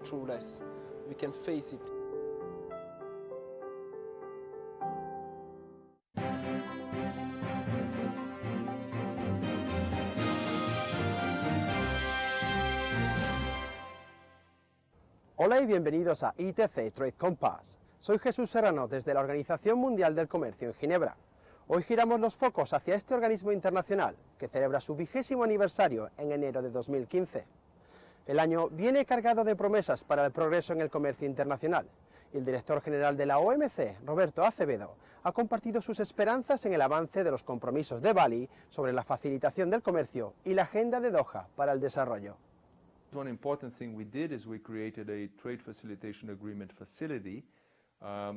through less. We can face it. Hola y bienvenidos a ITC Trade Compass. Soy Jesús Serrano desde la Organización Mundial del Comercio en Ginebra. Hoy giramos los focos hacia este organismo internacional que celebra su 20º aniversario en enero de 2015. El año viene cargado de promesas para el progreso en el comercio internacional y el director general de la OMC, Roberto Acevedo, ha compartido sus esperanzas en el avance de los compromisos de Bali sobre la facilitación del comercio y la agenda de Doha para el desarrollo. One important thing we did is we created a trade facilitation agreement facility,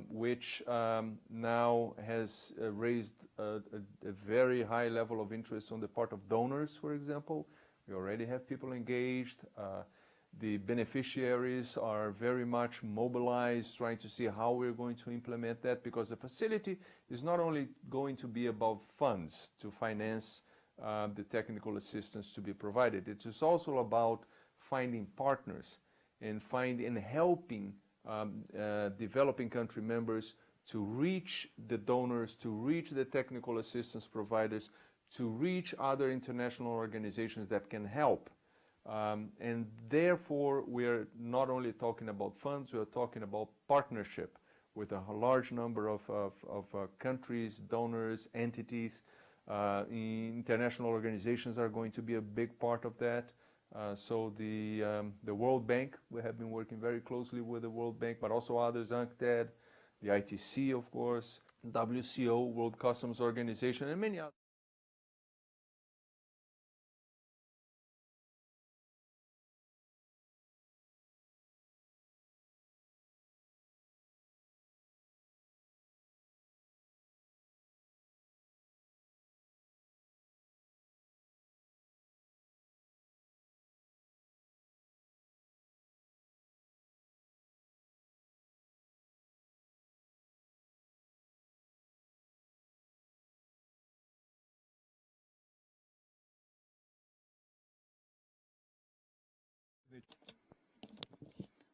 which now has raised a very high level of interest on the part of donors, for example. We already have people engaged. The beneficiaries are very much mobilized, trying to see how we're going to implement that, because the facility is not only going to be about funds to finance the technical assistance to be provided, it is also about finding partners and helping developing country members to reach the donors, to reach the technical assistance providers, to reach other international organizations that can help. And therefore, we're not only talking about funds, we're talking about partnership with a large number of countries, donors, entities. International organizations are going to be a big part of that. So the World Bank, we have been working very closely with the World Bank, but also others, UNCTAD, the ITC, of course, WCO, World Customs Organization, and many others.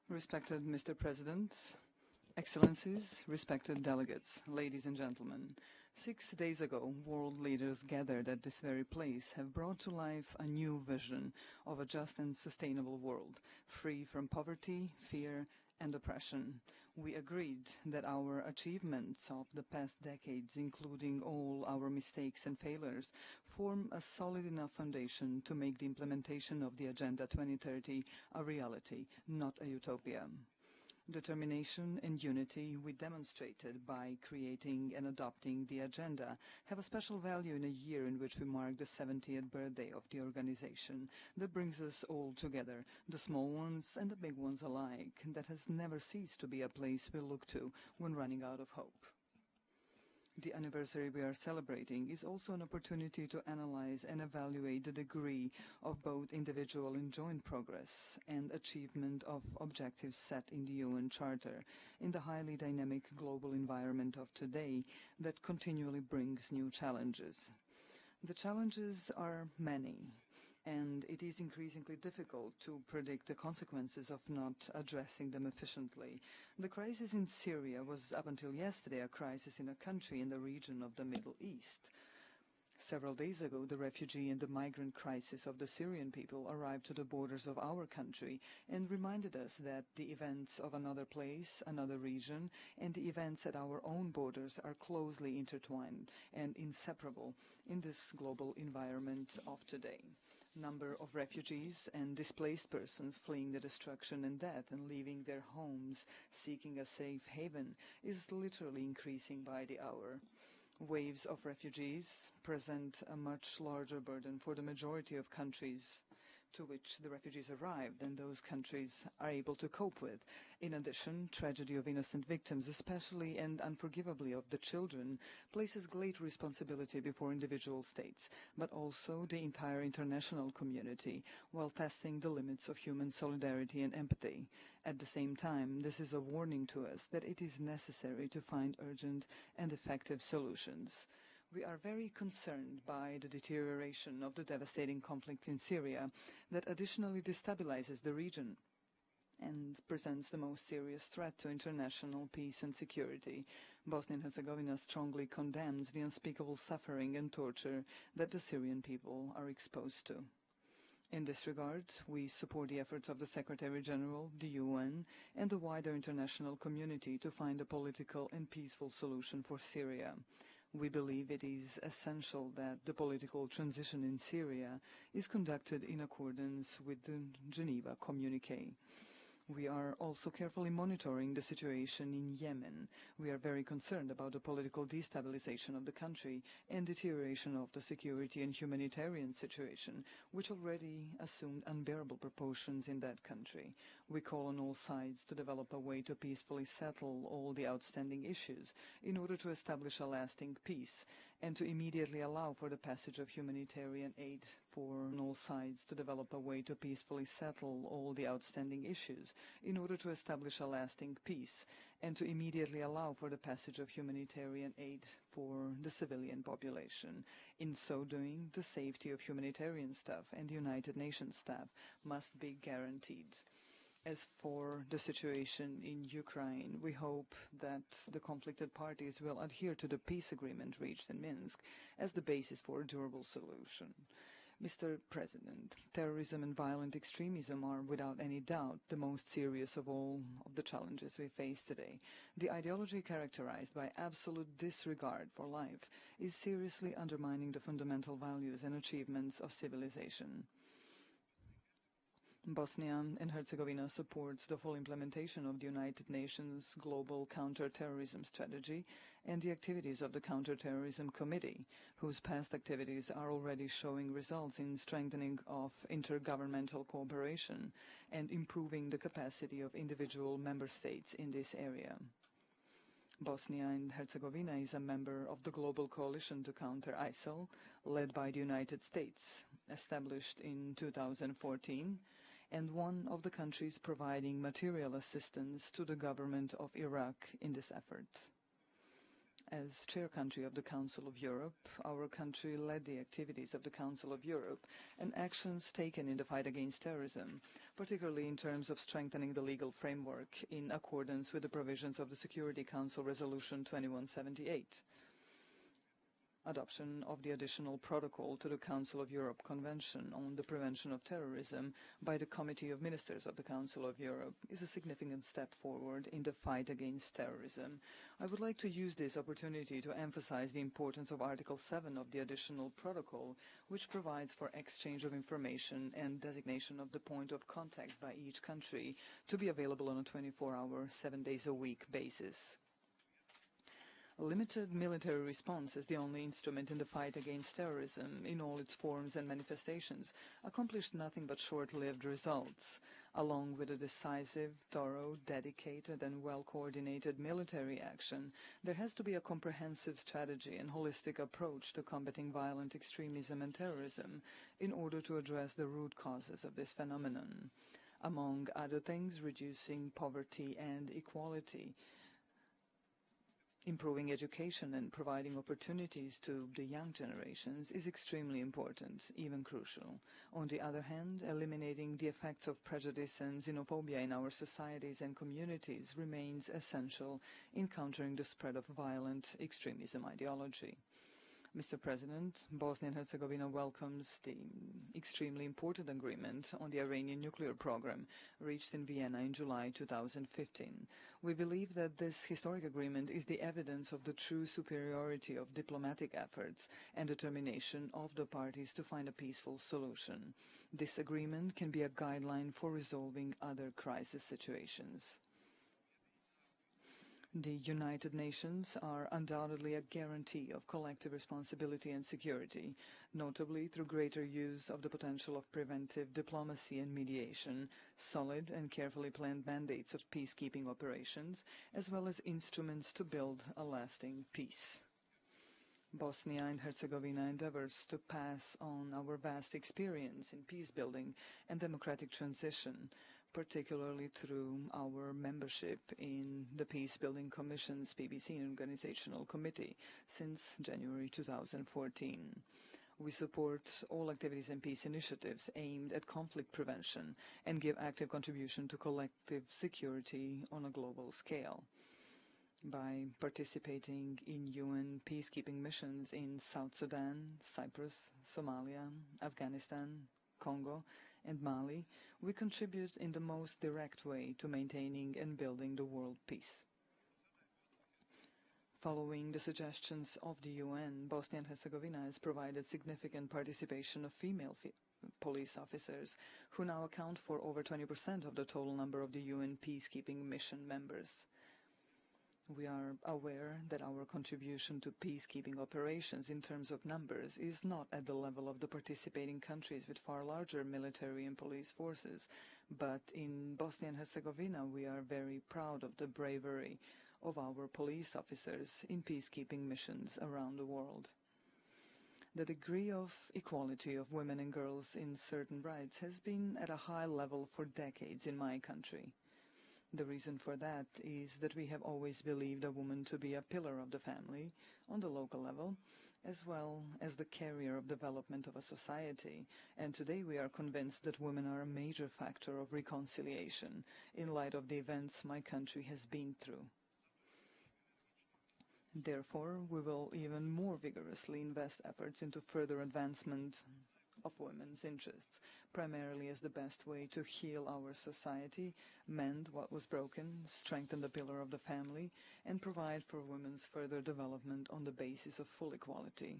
Respected Mr. President, Excellencies, respected delegates, ladies and gentlemen, 6 days ago, world leaders gathered at this very place have brought to life a new vision of a just and sustainable world, free from poverty, fear, and oppression. We agreed that our achievements of the past decades, including all our mistakes and failures, form a solid enough foundation to make the implementation of the Agenda 2030 a reality, not a utopia. Determination and unity we demonstrated by creating and adopting the agenda have a special value in a year in which we mark the 70th birthday of the organization that brings us all together, the small ones and the big ones alike, that has never ceased to be a place we look to when running out of hope. The anniversary we are celebrating is also an opportunity to analyze and evaluate the degree of both individual and joint progress and achievement of objectives set in the UN Charter in the highly dynamic global environment of today that continually brings new challenges. The challenges are many, and it is increasingly difficult to predict the consequences of not addressing them efficiently. The crisis in Syria was up until yesterday a crisis in a country in the region of the Middle East. Several days ago, the refugee and the migrant crisis of the Syrian people arrived to the borders of our country and reminded us that the events of another place, another region, and the events at our own borders are closely intertwined and inseparable in this global environment of today. Number of refugees and displaced persons fleeing the destruction and death and leaving their homes seeking a safe haven is literally increasing by the hour. Waves of refugees present a much larger burden for the majority of countries to which the refugees arrive than those countries are able to cope with. In addition, tragedy of innocent victims, especially and unforgivably of the children, places great responsibility before individual states, but also the entire international community, while testing the limits of human solidarity and empathy. At the same time, this is a warning to us that it is necessary to find urgent and effective solutions. We are very concerned by the deterioration of the devastating conflict in Syria that additionally destabilizes the region. and presents the most serious threat to international peace and security. Bosnia and Herzegovina strongly condemns the unspeakable suffering and torture that the Syrian people are exposed to. In this regard, we support the efforts of the Secretary-General, the UN, and the wider international community to find a political and peaceful solution for Syria. We believe it is essential that the political transition in Syria is conducted in accordance with the Geneva Communiqué. We are also carefully monitoring the situation in Yemen. We are very concerned about the political destabilization of the country and deterioration of the security and humanitarian situation, which already assumed unbearable proportions in that country. We call on all sides to develop a way to peacefully settle all the outstanding issues in order to establish a lasting peace and to immediately allow for the passage of humanitarian aid for all sides to develop a way to peacefully settle all the outstanding issues in order to establish a lasting peace and to immediately allow for the passage of humanitarian aid for the civilian population. In so doing, the safety of humanitarian staff and United Nations staff must be guaranteed. As for the situation in Ukraine, we hope that the conflicted parties will adhere to the peace agreement reached in Minsk as the basis for a durable solution. Mr. President, terrorism and violent extremism are without any doubt the most serious of all of the challenges we face today. The ideology characterized by absolute disregard for life is seriously undermining the fundamental values and achievements of civilization. Bosnia and Herzegovina supports the full implementation of the United Nations Global Counter-terrorism Strategy and the activities of the Counter-terrorism Committee, whose past activities are already showing results in strengthening of intergovernmental cooperation and improving the capacity of individual member states in this area. Bosnia and Herzegovina is a member of the Global Coalition to Counter ISIL, led by the United States, established in 2014, and one of the countries providing material assistance to the government of Iraq in this effort. As chair country of the Council of Europe, our country led the activities of the Council of Europe and actions taken in the fight against terrorism, particularly in terms of strengthening the legal framework in accordance with the provisions of the Security Council Resolution 2178. Adoption of the additional protocol to the Council of Europe Convention on the Prevention of Terrorism by the Committee of Ministers of the Council of Europe is a significant step forward in the fight against terrorism. I would like to use this opportunity to emphasize the importance of Article 7 of the additional protocol, which provides for exchange of information and designation of the point of contact by each country to be available on a 24-hour, 7-days-a-week basis. A limited military response as the only instrument in the fight against terrorism in all its forms and manifestations accomplished nothing but short-lived results. Along with a decisive, thorough, dedicated and well-coordinated military action, there has to be a comprehensive strategy and holistic approach to combating violent extremism and terrorism in order to address the root causes of this phenomenon. Among other things, reducing poverty and inequality, improving education and providing opportunities to the young generations is extremely important, even crucial. On the other hand, eliminating the effects of prejudice and xenophobia in our societies and communities remains essential in countering the spread of violent extremism ideology. Mr. President, Bosnia and Herzegovina welcomes the extremely important agreement on the Iranian nuclear program reached in Vienna in July 2015. We believe that this historic agreement is the evidence of the true superiority of diplomatic efforts and determination of the parties to find a peaceful solution. This agreement can be a guideline for resolving other crisis situations. The United Nations are undoubtedly a guarantee of collective responsibility and security, notably through greater use of the potential of preventive diplomacy and mediation, solid and carefully planned mandates of peacekeeping operations, as well as instruments to build a lasting peace. Bosnia and Herzegovina endeavors to pass on our vast experience in peacebuilding and democratic transition, particularly through our membership in the Peacebuilding Commission's PBC Organizational Committee since January 2014. We support all activities and peace initiatives aimed at conflict prevention and give active contribution to collective security on a global scale. By participating in UN peacekeeping missions in South Sudan, Cyprus, Somalia, Afghanistan, Congo, and Mali, we contribute in the most direct way to maintaining and building the world peace. Following the suggestions of the UN, Bosnia and Herzegovina has provided significant participation of female police officers, who now account for over 20% of the total number of the UN peacekeeping mission members. We are aware that our contribution to peacekeeping operations in terms of numbers is not at the level of the participating countries with far larger military and police forces, but in Bosnia and Herzegovina we are very proud of the bravery of our police officers in peacekeeping missions around the world. The degree of equality of women and girls in certain rights has been at a high level for decades in my country. The reason for that is that we have always believed a woman to be a pillar of the family on the local level, as well as the carrier of development of a society, and today we are convinced that women are a major factor of reconciliation in light of the events my country has been through. Therefore, we will even more vigorously invest efforts into further advancement of women's interests, primarily as the best way to heal our society, mend what was broken, strengthen the pillar of the family, and provide for women's further development on the basis of full equality.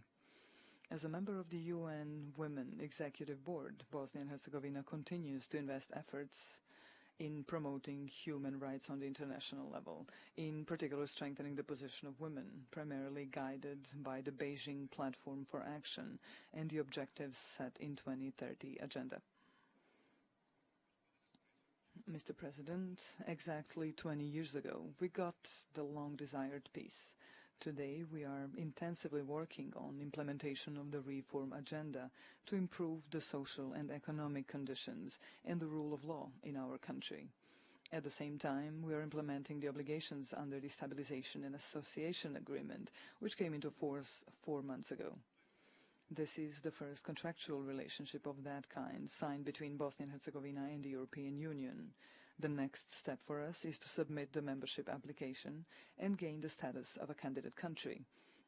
As a member of the UN Women Executive Board, Bosnia and Herzegovina continues to invest efforts in promoting human rights on the international level, in particular strengthening the position of women, primarily guided by the Beijing Platform for Action and the objectives set in 2030 Agenda. Mr. President, exactly 20 years ago, we got the long-desired peace. Today, we are intensively working on implementation of the reform agenda to improve the social and economic conditions and the rule of law in our country. At the same time, we are implementing the obligations under the Stabilization and Association Agreement, which came into force 4 months ago. This is the first contractual relationship of that kind signed between Bosnia and Herzegovina and the European Union. The next step for us is to submit the membership application and gain the status of a candidate country.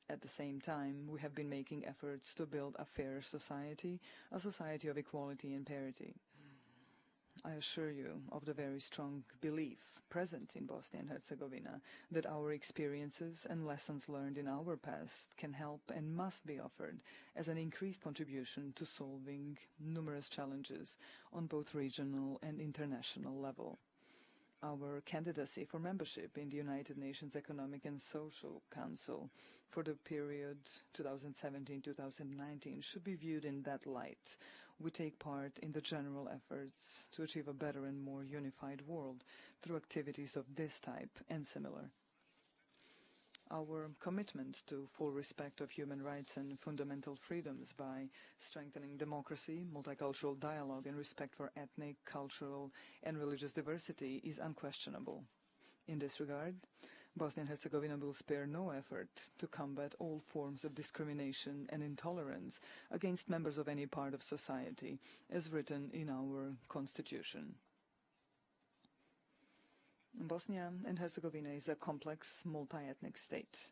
At the same time, we have been making efforts to build a fair society, a society of equality and parity. I assure you of the very strong belief present in Bosnia and Herzegovina that our experiences and lessons learned in our past can help and must be offered as an increased contribution to solving numerous challenges on both regional and international level. Our candidacy for membership in the United Nations Economic and Social Council for the period 2017-2019 should be viewed in that light. We take part in the general efforts to achieve a better and more unified world through activities of this type and similar. Our commitment to full respect of human rights and fundamental freedoms by strengthening democracy, multicultural dialogue, and respect for ethnic, cultural, and religious diversity is unquestionable. In this regard, Bosnia and Herzegovina will spare no effort to combat all forms of discrimination and intolerance against members of any part of society, as written in our constitution. Bosnia and Herzegovina is a complex, multi-ethnic state.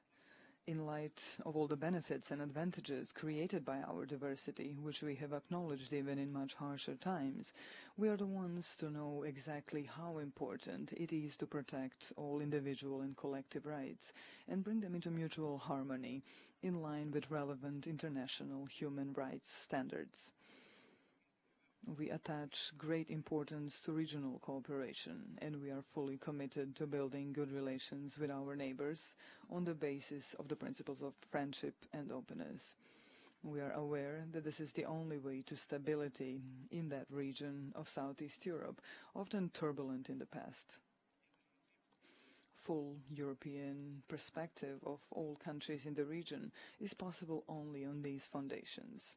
In light of all the benefits and advantages created by our diversity, which we have acknowledged even in much harsher times, we are the ones to know exactly how important it is to protect all individual and collective rights and bring them into mutual harmony in line with relevant international human rights standards. We attach great importance to regional cooperation, and we are fully committed to building good relations with our neighbors on the basis of the principles of friendship and openness. We are aware that this is the only way to stability in that region of Southeast Europe, often turbulent in the past. Full European perspective of all countries in the region is possible only on these foundations.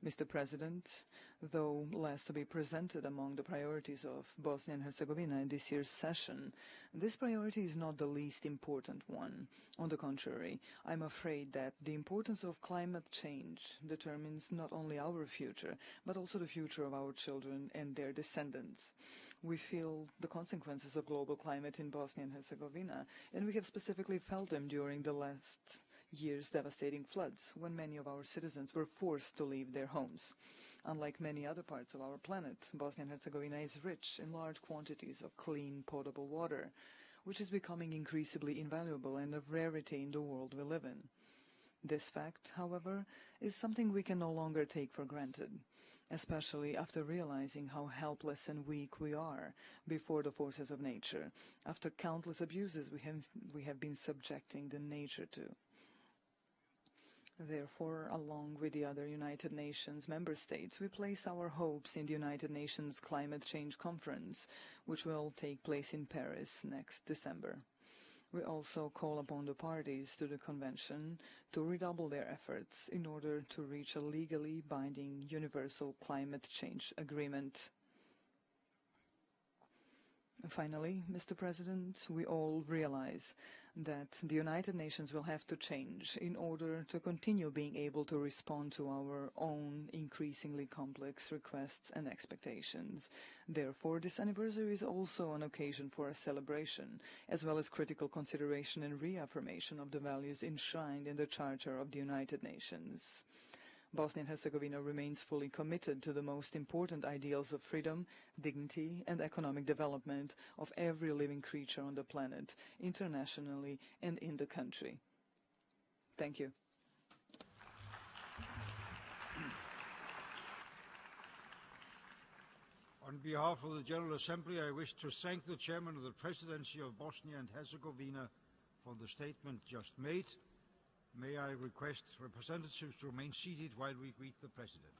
Mr. President, though last to be presented among the priorities of Bosnia and Herzegovina in this year's session, this priority is not the least important one. On the contrary, I'm afraid that the importance of climate change determines not only our future, but also the future of our children and their descendants. We feel the consequences of global climate in Bosnia and Herzegovina, and we have specifically felt them during the last year's devastating floods, when many of our citizens were forced to leave their homes. Unlike many other parts of our planet, Bosnia and Herzegovina is rich in large quantities of clean, potable water, which is becoming increasingly invaluable and a rarity in the world we live in. This fact, however, is something we can no longer take for granted, especially after realizing how helpless and weak we are before the forces of nature, after countless abuses we have been subjecting the nature to. Therefore, along with the other United Nations member states, we place our hopes in the United Nations Climate Change Conference, which will take place in Paris next December. We also call upon the parties to the convention to redouble their efforts in order to reach a legally binding universal climate change agreement. Finally, Mr. President, we all realize that the United Nations will have to change in order to continue being able to respond to our own increasingly complex requests and expectations. Therefore, this anniversary is also an occasion for a celebration, as well as critical consideration and reaffirmation of the values enshrined in the Charter of the United Nations. Bosnia and Herzegovina remains fully committed to the most important ideals of freedom, dignity, and economic development of every living creature on the planet, internationally and in the country. Thank you. On behalf of the General Assembly, I wish to thank the Chairman of the Presidency of Bosnia and Herzegovina for the statement just made. May I request representatives to remain seated while we greet the President.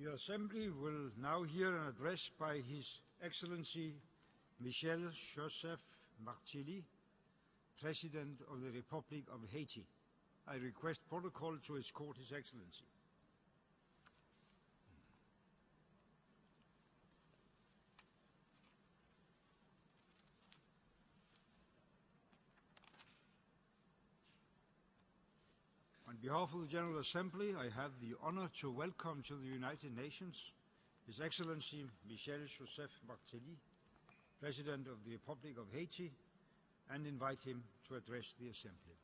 The Assembly will now hear an address by His Excellency Michel Joseph Martelly, President of the Republic of Haiti. I request protocol to escort His Excellency. On behalf of the General Assembly, I have the honor to welcome to the United Nations His Excellency Michel Joseph Martelly, President of the Republic of Haiti, and invite him to address the Assembly.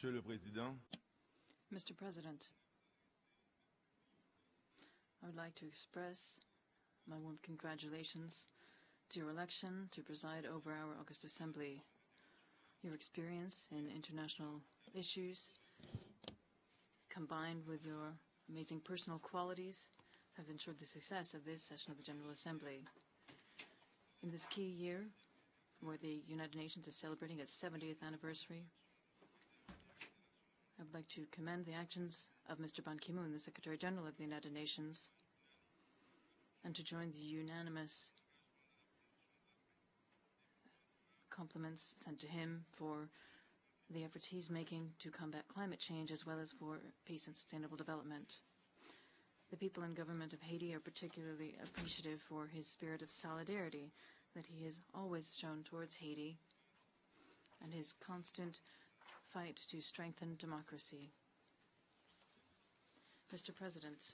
Monsieur le Président, Mr. President, I would like to express my warm congratulations to your election to preside over our August Assembly. Your experience in international issues, combined with your amazing personal qualities, have ensured the success of this session of the General Assembly. In this key year, where the United Nations is celebrating its 70th anniversary, I would like to commend the actions of Mr. Ban Ki-moon, the Secretary General of the United Nations, and to join the unanimous compliments sent to him for the efforts he's making to combat climate change as well as for peace and sustainable development. The people and government of Haiti are particularly appreciative for his spirit of solidarity that he has always shown towards Haiti and his constant fight to strengthen democracy. Mr. President,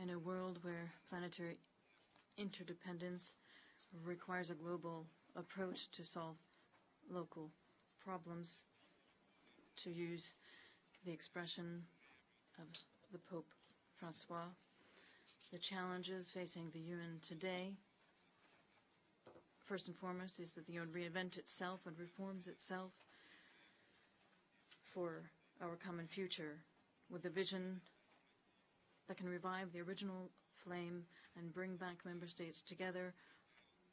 in a world where planetary interdependence requires a global approach to solve local problems, to use the expression of the Pope Francois. The challenges facing the UN today, first and foremost, is that the UN reinvent itself and reforms itself for our common future with a vision that can revive the original flame and bring back member states together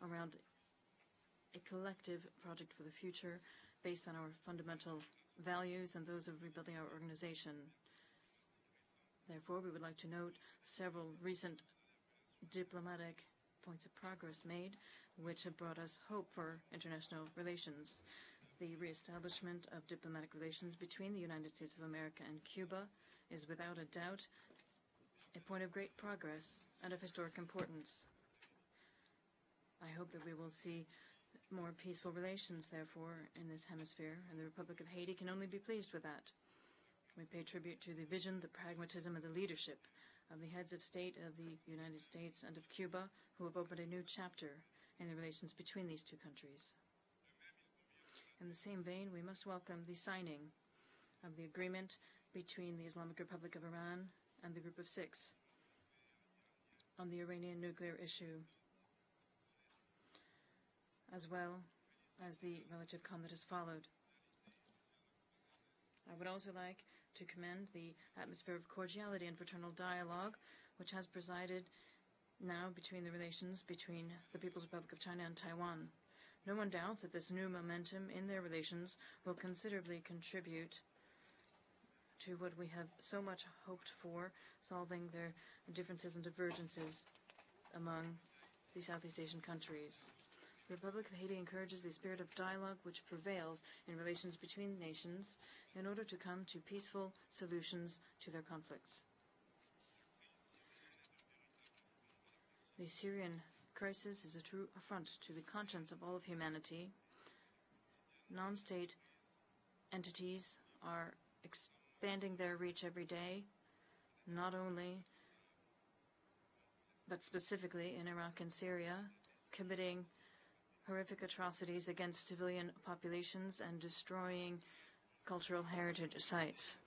around a collective project for the future based on our fundamental values and those of rebuilding our organization. Therefore, we would like to note several recent diplomatic points of progress made, which have brought us hope for international relations. The reestablishment of diplomatic relations between the United States of America and Cuba is without a doubt a point of great progress and of historic importance. I hope that we will see more peaceful relations, therefore, in this hemisphere, and the Republic of Haiti can only be pleased with that. We pay tribute to the vision, the pragmatism, and the leadership of the heads of state of the United States and of Cuba, who have opened a new chapter in the relations between these two countries. In the same vein, we must welcome the signing of the agreement between the Islamic Republic of Iran and the Group of Six on the Iranian nuclear issue, as well as the relative calm that has followed. I would also like to commend the atmosphere of cordiality and fraternal dialogue, which has presided now between the relations between the People's Republic of China and Taiwan. No one doubts that this new momentum in their relations will considerably contribute to what we have so much hoped for, solving their differences and divergences among the Southeast Asian countries. The Republic of Haiti encourages the spirit of dialogue which prevails in relations between nations in order to come to peaceful solutions to their conflicts. The Syrian crisis is a true affront to the conscience of all of humanity. Non-state entities are expanding their reach every day, not only, but specifically in Iraq and Syria, committing horrific atrocities against civilian populations and destroying cultural heritage sites.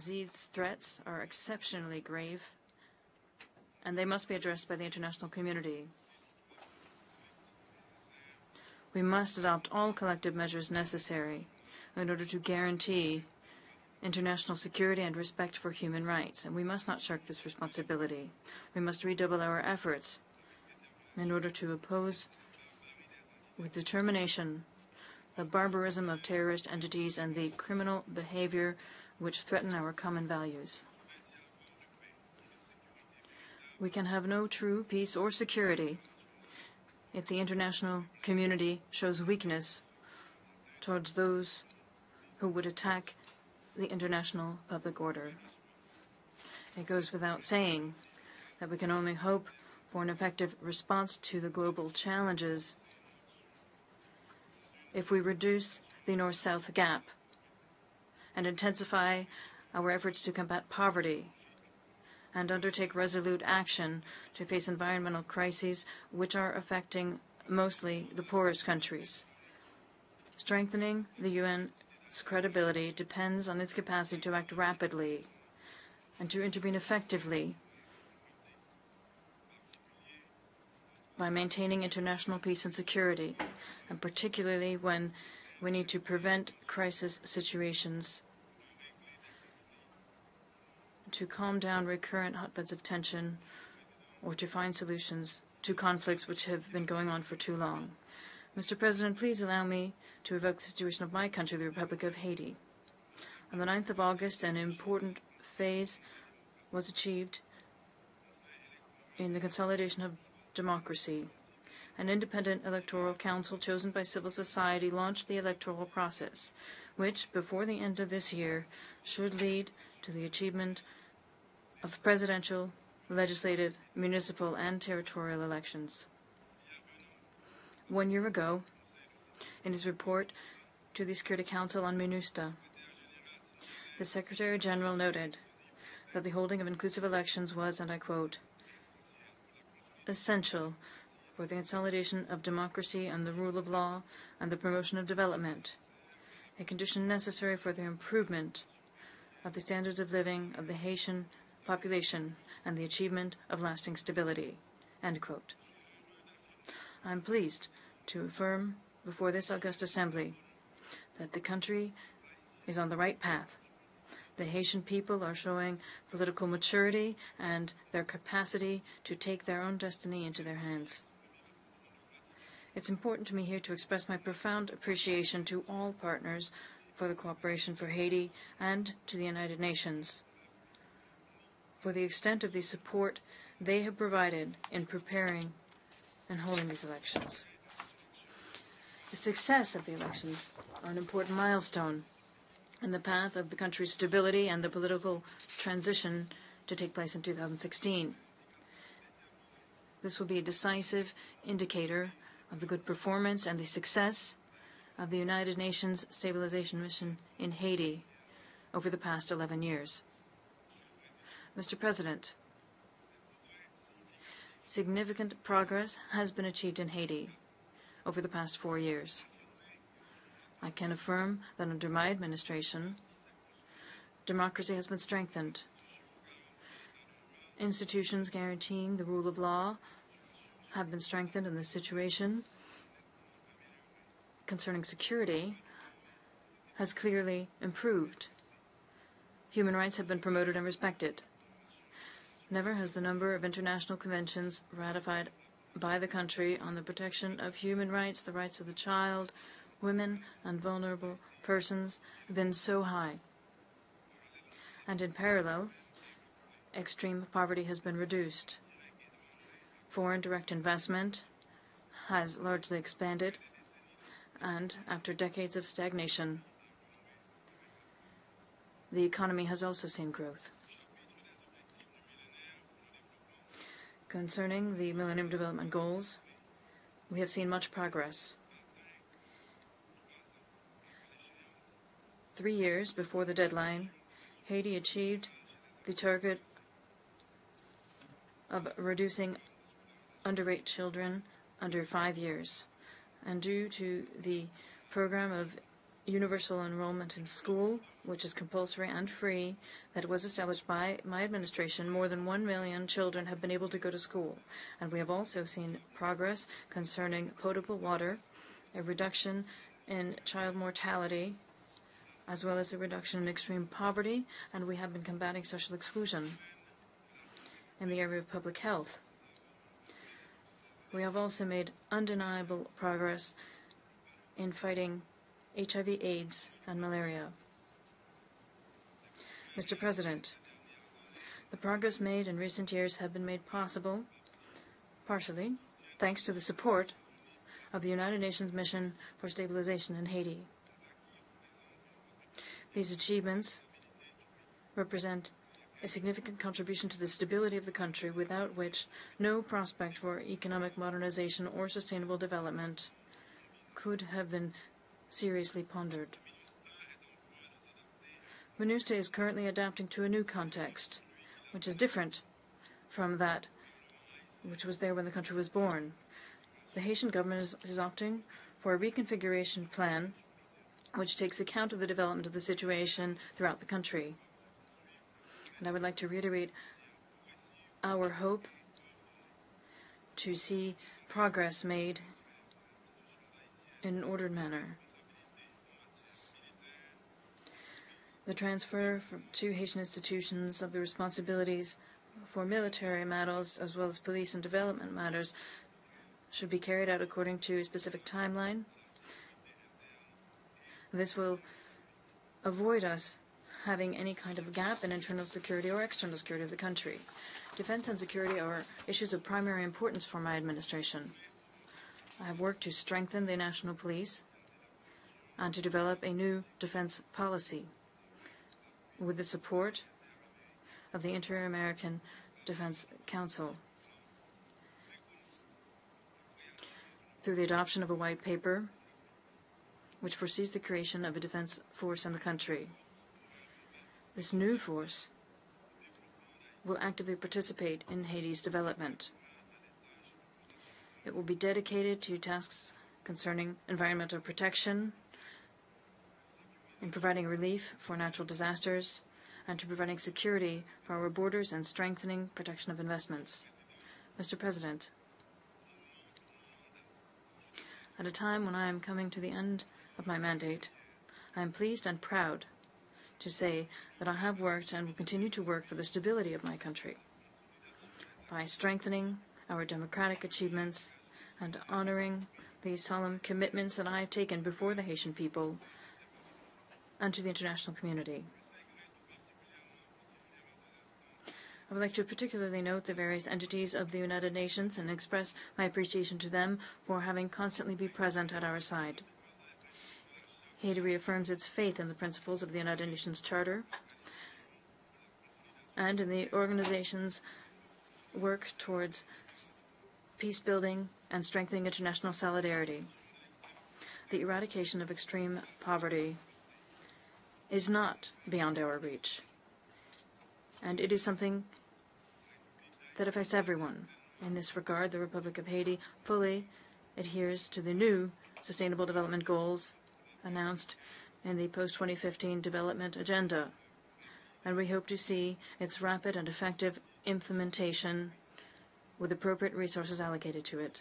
These threats are exceptionally grave, and they must be addressed by the international community. We must adopt all collective measures necessary in order to guarantee international security and respect for human rights, and we must not shirk this responsibility. We must redouble our efforts in order to oppose with determination the barbarism of terrorist entities and the criminal behavior which threaten our common values. We can have no true peace or security if the international community shows weakness towards those who would attack the international public order. It goes without saying that we can only hope for an effective response to the global challenges if we reduce the North-South gap and intensify our efforts to combat poverty and undertake resolute action to face environmental crises which are affecting mostly the poorest countries. Strengthening the UN's credibility depends on its capacity to act rapidly and to intervene effectively by maintaining international peace and security, and particularly when we need to prevent crisis situations, to calm down recurrent hotbeds of tension, or to find solutions to conflicts which have been going on for too long. Mr. President, please allow me to evoke the situation of my country, the Republic of Haiti. On the 9th of August, an important phase was achieved in the consolidation of democracy. An independent electoral council chosen by civil society launched the electoral process, which, before the end of this year, should lead to the achievement of presidential, legislative, municipal, and territorial elections. 1 year ago, in his report to the Security Council on MINUSTA, the Secretary General noted that the holding of inclusive elections was, and I quote, essential for the consolidation of democracy and the rule of law and the promotion of development, a condition necessary for the improvement of the standards of living of the Haitian population and the achievement of lasting stability." End quote. I'm pleased to affirm before this august assembly that the country is on the right path. The Haitian people are showing political maturity and their capacity to take their own destiny into their hands. It's important to me here to express my profound appreciation to all partners for the cooperation for Haiti and to the United Nations for the extent of the support they have provided in preparing and holding these elections. The success of the elections are an important milestone in the path of the country's stability and the political transition to take place in 2016. This will be a decisive indicator of the good performance and the success of the United Nations Stabilization Mission in Haiti over the past 11 years. Mr. President, significant progress has been achieved in Haiti over the past 4 years. I can affirm that under my administration, democracy has been strengthened. Institutions guaranteeing the rule of law have been strengthened, and the situation concerning security has clearly improved. Human rights have been promoted and respected. Never has the number of international conventions ratified by the country on the protection of human rights, the rights of the child, women, and vulnerable persons been so high. And in parallel, extreme poverty has been reduced. Foreign direct investment has largely expanded, and after decades of stagnation, the economy has also seen growth. Concerning the Millennium Development Goals, we have seen much progress. 3 years before the deadline, Haiti achieved the target of reducing underage children under 5 years. And due to the program of universal enrollment in school, which is compulsory and free, that was established by my administration, more than 1 million children have been able to go to school. And we have also seen progress concerning potable water, a reduction in child mortality, as well as a reduction in extreme poverty, and we have been combating social exclusion. In the area of public health, we have also made undeniable progress in fighting HIV, AIDS, and malaria. Mr. President, the progress made in recent years have been made possible, partially, thanks to the support of the United Nations Mission for Stabilization in Haiti. These achievements represent a significant contribution to the stability of the country, without which no prospect for economic modernization or sustainable development could have been seriously pondered. MINUSTAH is currently adapting to a new context, which is different from that which was there when the country was born. The Haitian government is opting for a reconfiguration plan which takes account of the development of the situation throughout the country. And I would like to reiterate our hope to see progress made in an ordered manner. The transfer to Haitian institutions of the responsibilities for military matters as well as police and development matters should be carried out according to a specific timeline. This will avoid us having any kind of gap in internal security or external security of the country. Defense and security are issues of primary importance for my administration. I have worked to strengthen the national police and to develop a new defense policy with the support of the Inter-American Defense Council through the adoption of a white paper which foresees the creation of a defense force in the country. This new force will actively participate in Haiti's development. It will be dedicated to tasks concerning environmental protection, in providing relief for natural disasters, and to providing security for our borders and strengthening protection of investments. Mr. President, at a time when I am coming to the end of my mandate, I am pleased and proud to say that I have worked and will continue to work for the stability of my country by strengthening our democratic achievements and honoring the solemn commitments that I have taken before the Haitian people and to the international community. I would like to particularly note the various entities of the United Nations and express my appreciation to them for having constantly been present at our side. Haiti reaffirms its faith in the principles of the United Nations Charter and in the organization's work towards peacebuilding and strengthening international solidarity. The eradication of extreme poverty is not beyond our reach, and it is something that affects everyone. In this regard, the Republic of Haiti fully adheres to the new Sustainable Development Goals announced in the post-2015 development agenda, and we hope to see its rapid and effective implementation with appropriate resources allocated to it.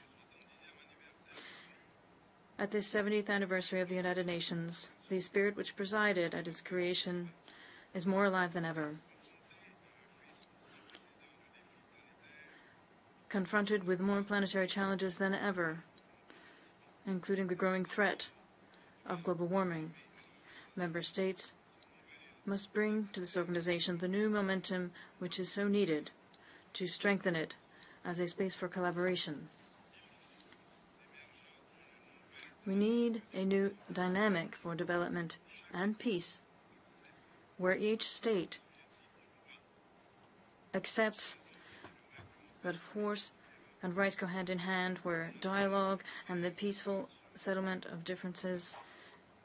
At this 70th anniversary of the United Nations, the spirit which presided at its creation is more alive than ever. Confronted with more planetary challenges than ever, including the growing threat of global warming, member states must bring to this organization the new momentum which is so needed to strengthen it as a space for collaboration. We need a new dynamic for development and peace, where each state accepts that force and rights go hand in hand, where dialogue and the peaceful settlement of differences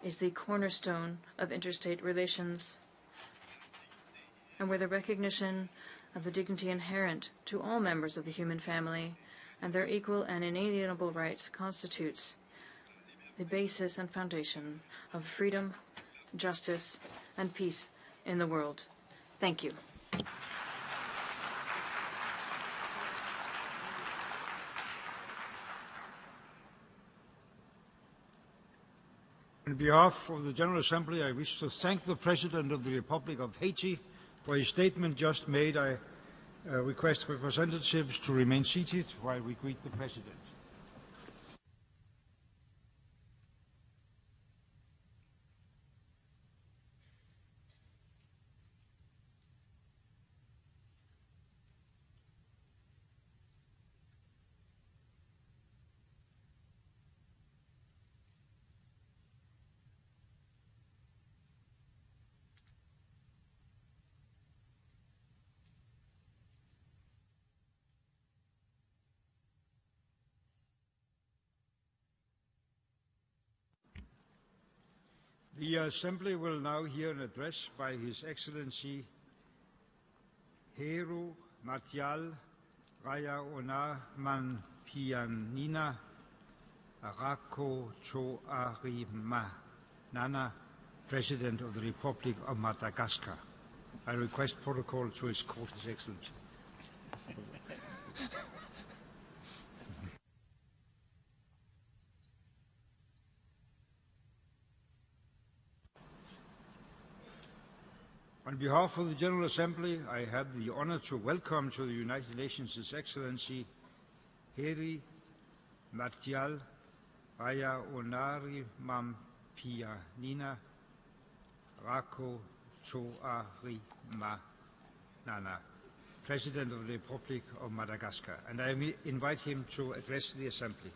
is the cornerstone of interstate relations, and where the recognition of the dignity inherent to all members of the human family and their equal and inalienable rights constitutes the basis and foundation of freedom, justice, and peace in the world. Thank you. On behalf of the General Assembly, I wish to thank the President of the Republic of Haiti for his statement just made. I request representatives to remain seated while we greet the President. The Assembly will now hear an address by His Excellency Heru Martial Raya Ona Manpianina Arako Choarima Nana, President of the Republic of Madagascar. I request protocol to escort His Excellency. On behalf of the General Assembly, I have the honor to welcome to the United Nations His Excellency Heri Martial Raya Onari Mampianina Rako Choari Nana, President of the Republic of Madagascar, and I invite him to address the Assembly.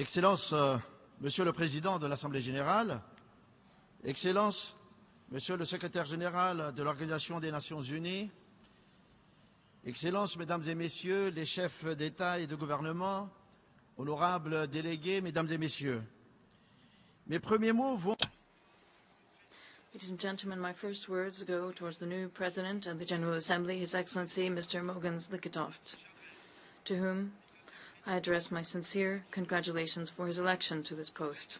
Excellences, Monsieur le Président de l'Assemblée générale, Excellences, Monsieur le Secrétaire général de l'Organisation des Nations unies, Excellences, Mesdames et Messieurs les chefs d'État et de gouvernement, honorables délégués, Mesdames et Messieurs, Mes premiers mots vont... Ladies and gentlemen, my first words go towards the new President of the General Assembly, His Excellency Mr. Mogans Likitoft, to whom I address my sincere congratulations for his election to this post.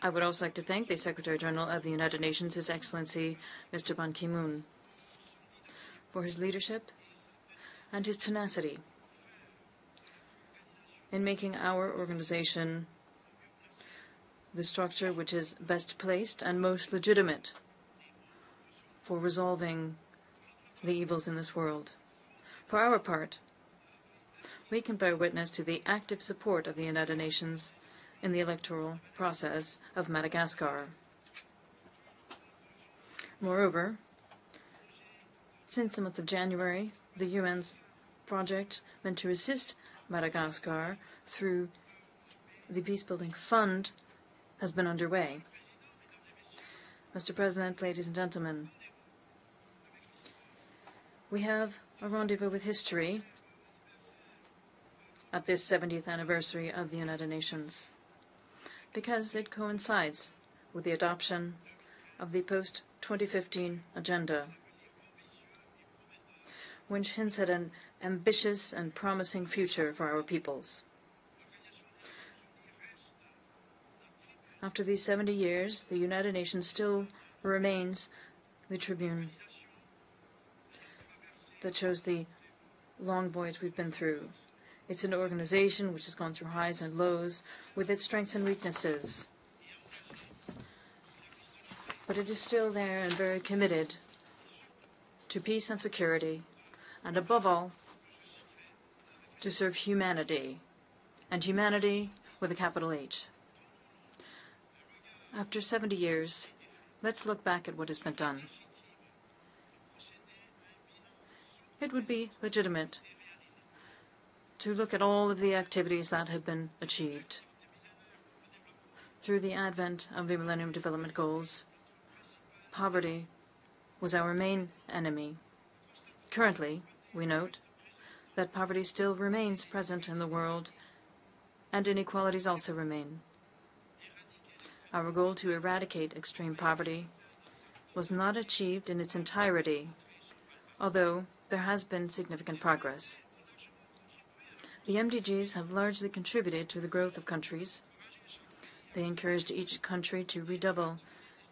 I would also like to thank the Secretary General of the United Nations, His Excellency Mr. Ban Ki-moon, for his leadership and his tenacity in making our organization the structure which is best placed and most legitimate for resolving the evils in this world. For our part, we can bear witness to the active support of the United Nations in the electoral process of Madagascar. Moreover, since the month of January, the UN's project meant to assist Madagascar through the Peacebuilding Fund has been underway. Mr. President, ladies and gentlemen, we have a rendezvous with history at this 70th anniversary of the United Nations, because it coincides with the adoption of the post-2015 agenda, which hints at an ambitious and promising future for our peoples. After these 70 years, the United Nations still remains the tribune that shows the long voyage we've been through. It's an organization which has gone through highs and lows with its strengths and weaknesses. But it is still there and very committed to peace and security, and above all, to serve humanity, and humanity with a capital H. After 70 years, let's look back at what has been done. It would be legitimate to look at all of the activities that have been achieved. Through the advent of the Millennium Development Goals, poverty was our main enemy. Currently, we note that poverty still remains present in the world, and inequalities also remain. Our goal to eradicate extreme poverty was not achieved in its entirety, although there has been significant progress. The MDGs have largely contributed to the growth of countries. They encouraged each country to redouble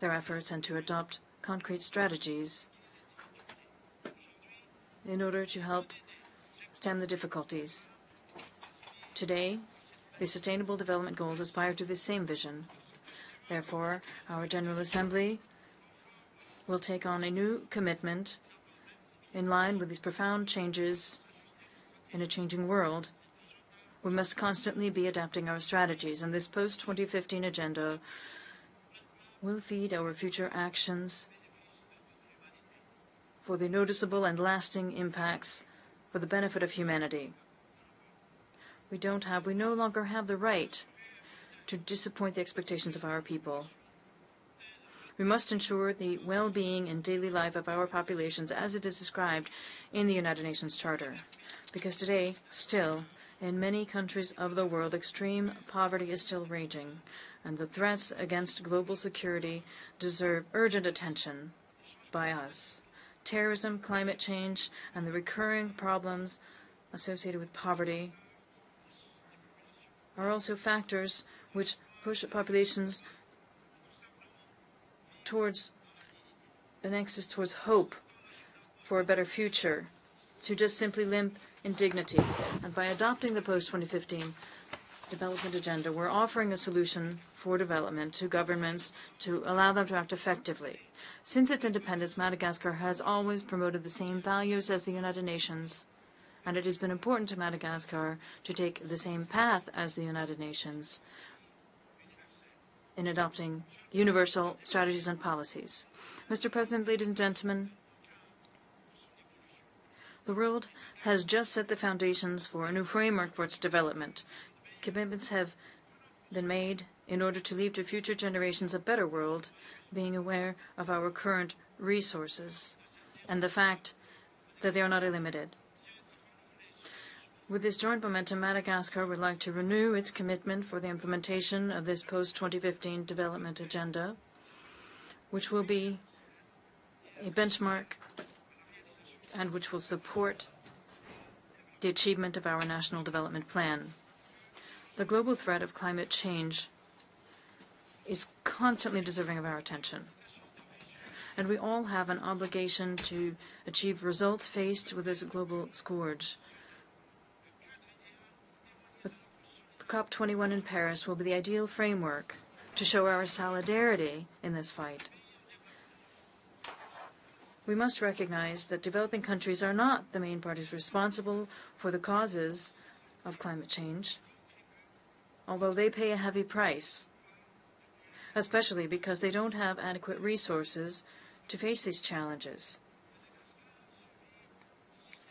their efforts and to adopt concrete strategies in order to help stem the difficulties. Today, the Sustainable Development Goals aspire to the same vision. Therefore, our General Assembly will take on a new commitment in line with these profound changes in a changing world. We must constantly be adapting our strategies, and this post-2015 agenda will feed our future actions for the noticeable and lasting impacts for the benefit of humanity. We no longer have the right to disappoint the expectations of our people. We must ensure the well-being and daily life of our populations as it is described in the United Nations Charter. Because today, still, in many countries of the world, extreme poverty is still raging, and the threats against global security deserve urgent attention by us. Terrorism, climate change, and the recurring problems associated with poverty are also factors which push populations towards an axis towards hope for a better future, to just simply limp in dignity. And by adopting the post-2015 development agenda, we're offering a solution for development to governments to allow them to act effectively. Since its independence, Madagascar has always promoted the same values as the United Nations, and it has been important to Madagascar to take the same path as the United Nations in adopting universal strategies and policies. Mr. President, ladies and gentlemen, the world has just set the foundations for a new framework for its development. Commitments have been made in order to leave to future generations a better world, being aware of our current resources and the fact that they are not unlimited. With this joint momentum, Madagascar would like to renew its commitment for the implementation of this post-2015 development agenda, which will be a benchmark and which will support the achievement of our national development plan. The global threat of climate change is constantly deserving of our attention, and we all have an obligation to achieve results faced with this global scourge. The COP21 in Paris will be the ideal framework to show our solidarity in this fight. We must recognize that developing countries are not the main parties responsible for the causes of climate change, although they pay a heavy price, especially because they don't have adequate resources to face these challenges.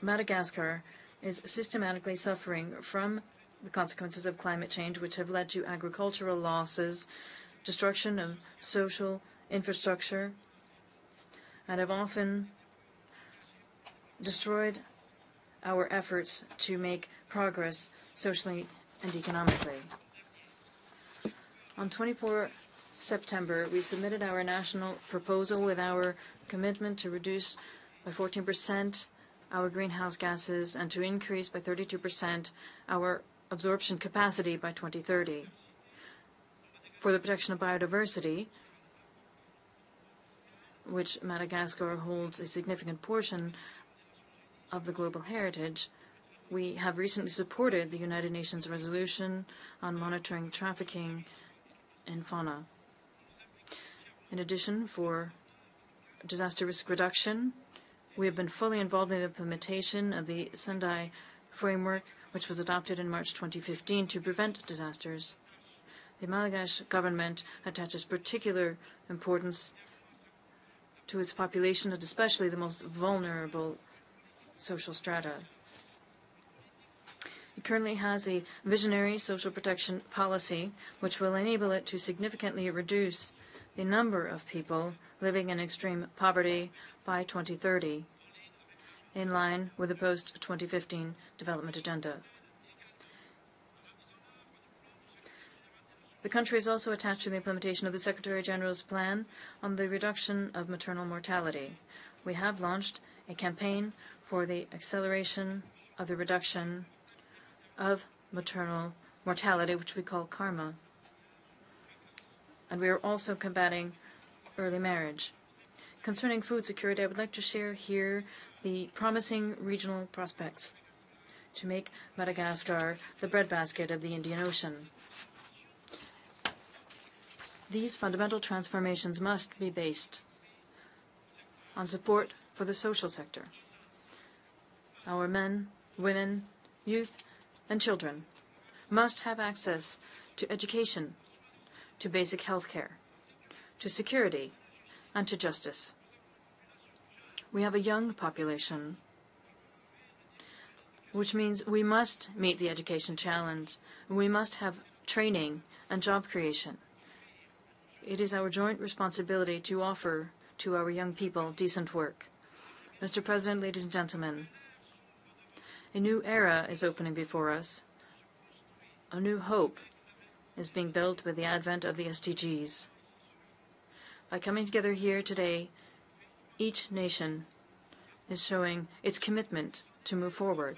Madagascar is systematically suffering from the consequences of climate change, which have led to agricultural losses, destruction of social infrastructure, and have often destroyed our efforts to make progress socially and economically. On 24 September, we submitted our national proposal with our commitment to reduce by 14% our greenhouse gases and to increase by 32% our absorption capacity by 2030. For the protection of biodiversity, which Madagascar holds a significant portion of the global heritage, we have recently supported the United Nations resolution on monitoring trafficking in fauna. In addition, for disaster risk reduction, we have been fully involved in the implementation of the Sendai framework, which was adopted in March 2015 to prevent disasters. The Madagascar government attaches particular importance to its population, and especially the most vulnerable social strata. It currently has a visionary social protection policy, which will enable it to significantly reduce the number of people living in extreme poverty by 2030, in line with the post-2015 development agenda. The country is also attached to the implementation of the Secretary-General's plan on the reduction of maternal mortality. We have launched a campaign for the acceleration of the reduction of maternal mortality, which we call KARMA. And we are also combating early marriage. Concerning food security, I would like to share here the promising regional prospects to make Madagascar the breadbasket of the Indian Ocean. These fundamental transformations must be based on support for the social sector. Our men, women, youth, and children must have access to education, to basic health care, to security, and to justice. We have a young population, which means we must meet the education challenge. We must have training and job creation. It is our joint responsibility to offer to our young people decent work. Mr. President, ladies and gentlemen, a new era is opening before us. A new hope is being built with the advent of the SDGs. By coming together here today, each nation is showing its commitment to move forward.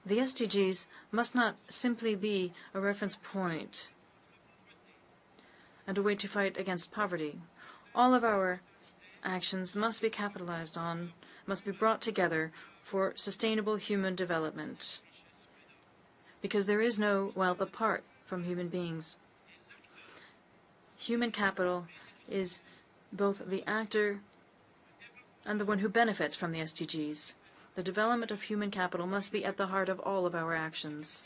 The SDGs must not simply be a reference point and a way to fight against poverty. All of our actions must be capitalized on, must be brought together for sustainable human development, because there is no wealth apart from human beings. Human capital is both the actor and the one who benefits from the SDGs. The development of human capital must be at the heart of all of our actions.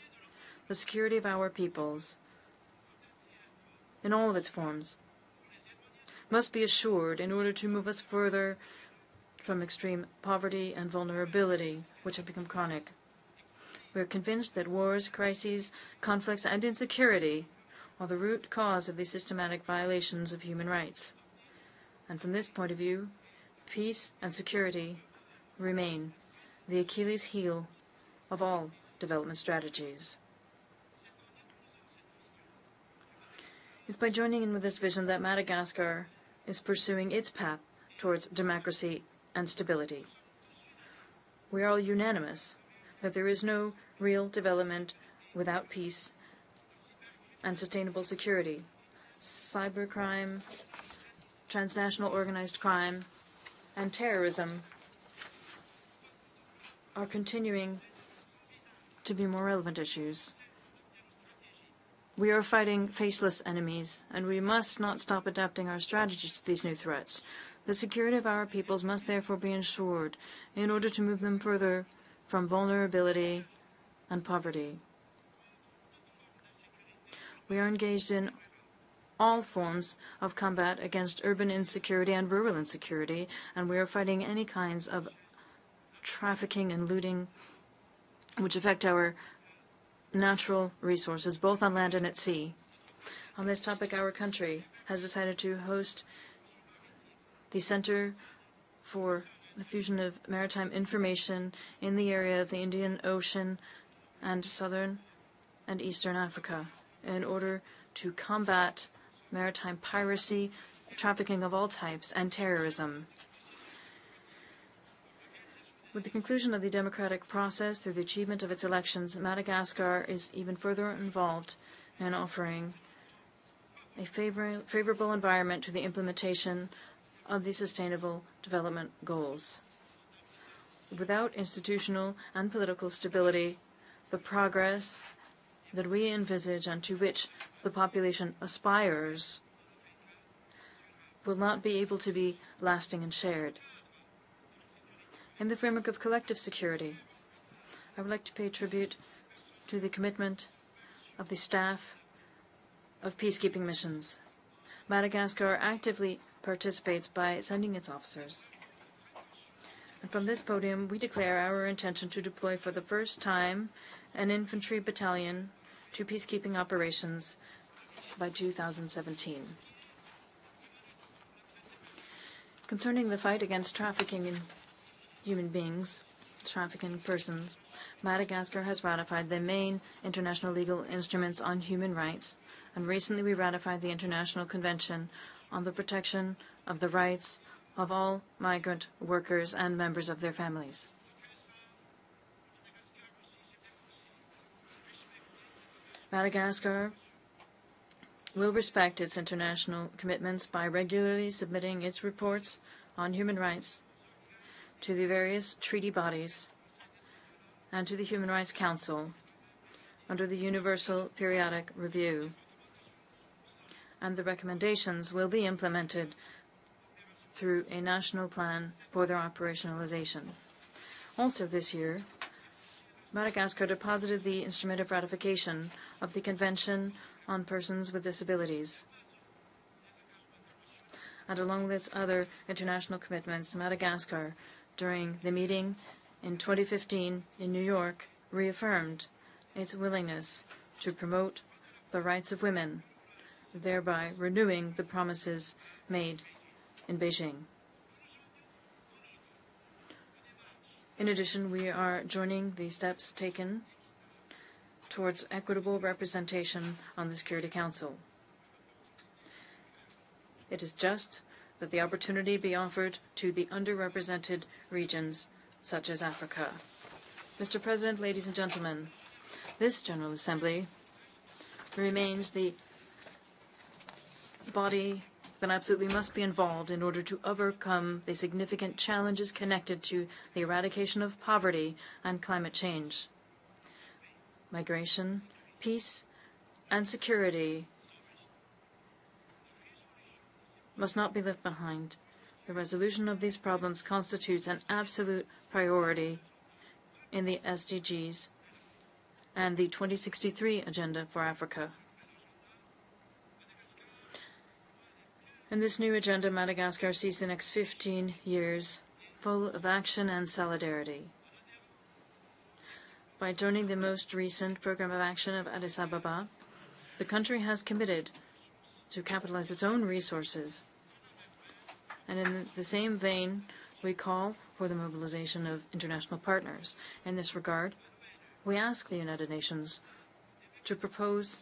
The security of our peoples, in all of its forms, must be assured in order to move us further from extreme poverty and vulnerability, which have become chronic. We are convinced that wars, crises, conflicts, and insecurity are the root cause of these systematic violations of human rights. And from this point of view, peace and security remain the Achilles heel of all development strategies. It's by joining in with this vision that Madagascar is pursuing its path towards democracy and stability. We are all unanimous that there is no real development without peace and sustainable security. Cybercrime, transnational organized crime, and terrorism are continuing to be more relevant issues. We are fighting faceless enemies, and we must not stop adapting our strategies to these new threats. The security of our peoples must therefore be ensured in order to move them further from vulnerability and poverty. We are engaged in all forms of combat against urban insecurity and rural insecurity, and we are fighting any kinds of trafficking and looting which affect our natural resources, both on land and at sea. On this topic, our country has decided to host the Center for the Fusion of Maritime Information in the area of the Indian Ocean and Southern and Eastern Africa in order to combat maritime piracy, trafficking of all types, and terrorism. With the conclusion of the democratic process through the achievement of its elections, Madagascar is even further involved in offering a favorable environment to the implementation of the Sustainable Development Goals. Without institutional and political stability, the progress that we envisage and to which the population aspires will not be able to be lasting and shared. In the framework of collective security, I would like to pay tribute to the commitment of the staff of peacekeeping missions. Madagascar actively participates by sending its officers. And from this podium, we declare our intention to deploy for the first time an infantry battalion to peacekeeping operations by 2017. Concerning the fight against trafficking in human beings, trafficking persons, Madagascar has ratified the main international legal instruments on human rights, and recently we ratified the International Convention on the Protection of the Rights of all migrant workers and members of their families. Madagascar will respect its international commitments by regularly submitting its reports on human rights to the various treaty bodies and to the Human Rights Council under the Universal Periodic Review. And the recommendations will be implemented through a national plan for their operationalization. Also this year, Madagascar deposited the instrument of ratification of the Convention on Persons with Disabilities. And along with its other international commitments, Madagascar, during the meeting in 2015 in New York, reaffirmed its willingness to promote the rights of women, thereby renewing the promises made in Beijing. In addition, we are joining the steps taken towards equitable representation on the Security Council. It is just that the opportunity be offered to the underrepresented regions such as Africa. Mr. President, ladies and gentlemen, this General Assembly remains the body that absolutely must be involved in order to overcome the significant challenges connected to the eradication of poverty and climate change. Migration, peace, and security must not be left behind. The resolution of these problems constitutes an absolute priority in the SDGs and the 2063 Agenda for Africa. In this new agenda, Madagascar sees the next 15 years full of action and solidarity. By joining the most recent Program of Action of Addis Ababa, the country has committed to capitalize its own resources. And in the same vein, we call for the mobilization of international partners. In this regard, we ask the United Nations to propose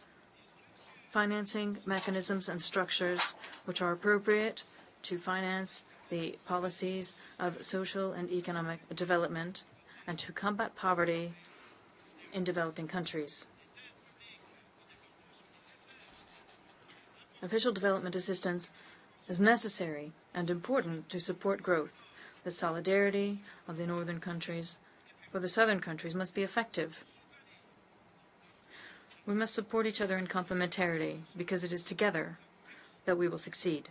financing mechanisms and structures which are appropriate to finance the policies of social and economic development and to combat poverty in developing countries. Official development assistance is necessary and important to support growth. The solidarity of the northern countries or the southern countries must be effective. We must support each other in complementarity because it is together that we will succeed.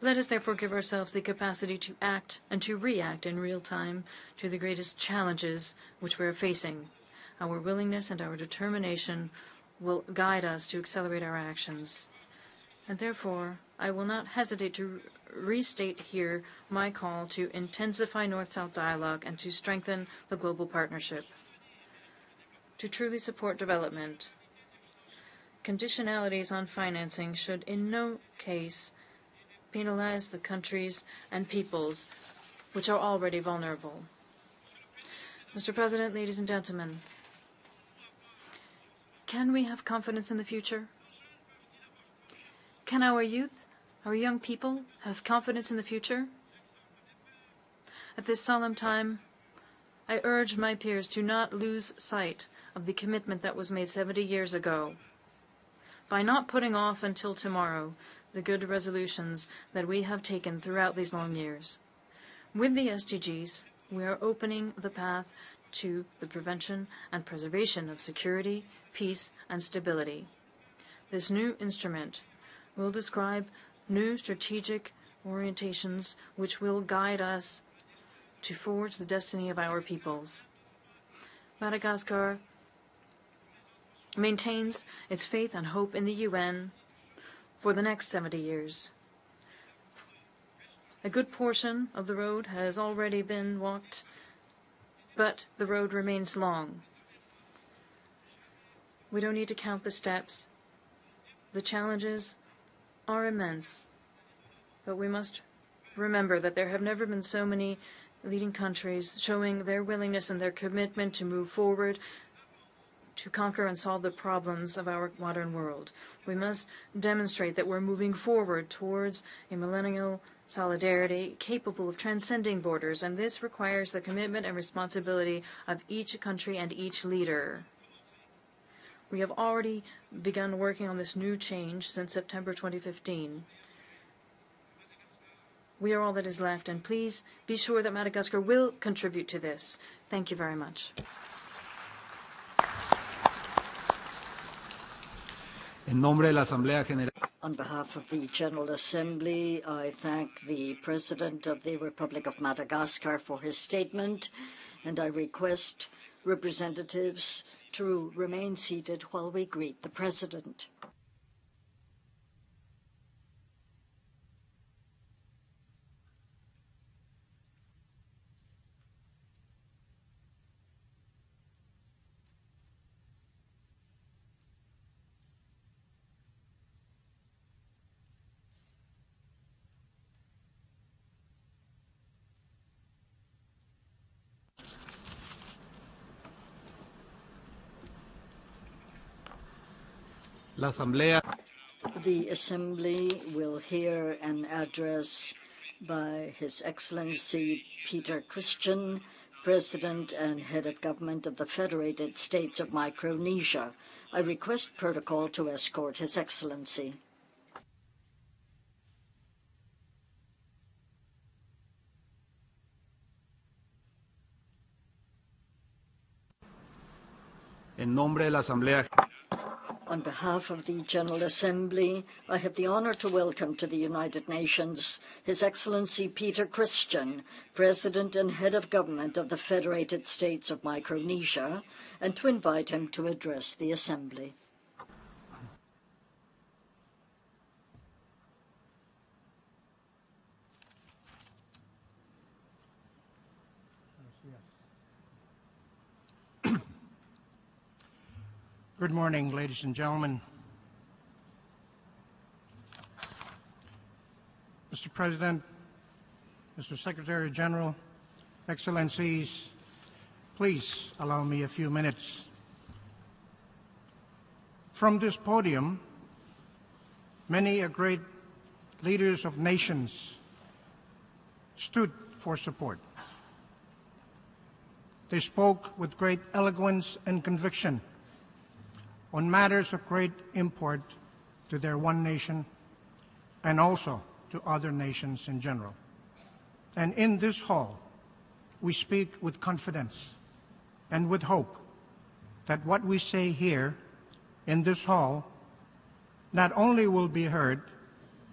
Let us therefore give ourselves the capacity to act and to react in real time to the greatest challenges which we are facing. Our willingness and our determination will guide us to accelerate our actions. And therefore, I will not hesitate to restate here my call to intensify North-South dialogue and to strengthen the global partnership. To truly support development, conditionalities on financing should in no case penalize the countries and peoples which are already vulnerable. Mr. President, ladies and gentlemen, can we have confidence in the future? Can our youth, our young people, have confidence in the future? At this solemn time, I urge my peers to not lose sight of the commitment that was made 70 years ago. By not putting off until tomorrow the good resolutions that we have taken throughout these long years. With the SDGs, we are opening the path to the prevention and preservation of security, peace, and stability. This new instrument will describe new strategic orientations which will guide us to forge the destiny of our peoples. Madagascar maintains its faith and hope in the UN for the next 70 years. A good portion of the road has already been walked, but the road remains long. We don't need to count the steps. The challenges are immense, but we must remember that there have never been so many leading countries showing their willingness and their commitment to move forward to conquer and solve the problems of our modern world. We must demonstrate that we're moving forward towards a millennial solidarity capable of transcending borders, and this requires the commitment and responsibility of each country and each leader. We have already begun working on this new change since September 2015. We are all that is left, and please be sure that Madagascar will contribute to this. Thank you very much. On behalf of the General Assembly, I thank the President of the Republic of Madagascar for his statement, and I request representatives to remain seated while we greet the President. The Assembly will hear an address by His Excellency Peter Christian, President and Head of Government of the Federated States of Micronesia. I request protocol to escort His Excellency. On behalf of the General Assembly, I have the honor to welcome to the United Nations His Excellency Peter Christian, President and Head of Government of the Federated States of Micronesia, and to invite him to address the Assembly. Good morning, ladies and gentlemen. Mr. President, Mr. Secretary General, Excellencies, please allow me a few minutes. From this podium, many great leaders of nations stood for support. They spoke with great eloquence and conviction on matters of great import to their one nation and also to other nations in general. And in this hall, we speak with confidence and with hope that what we say here in this hall not only will be heard,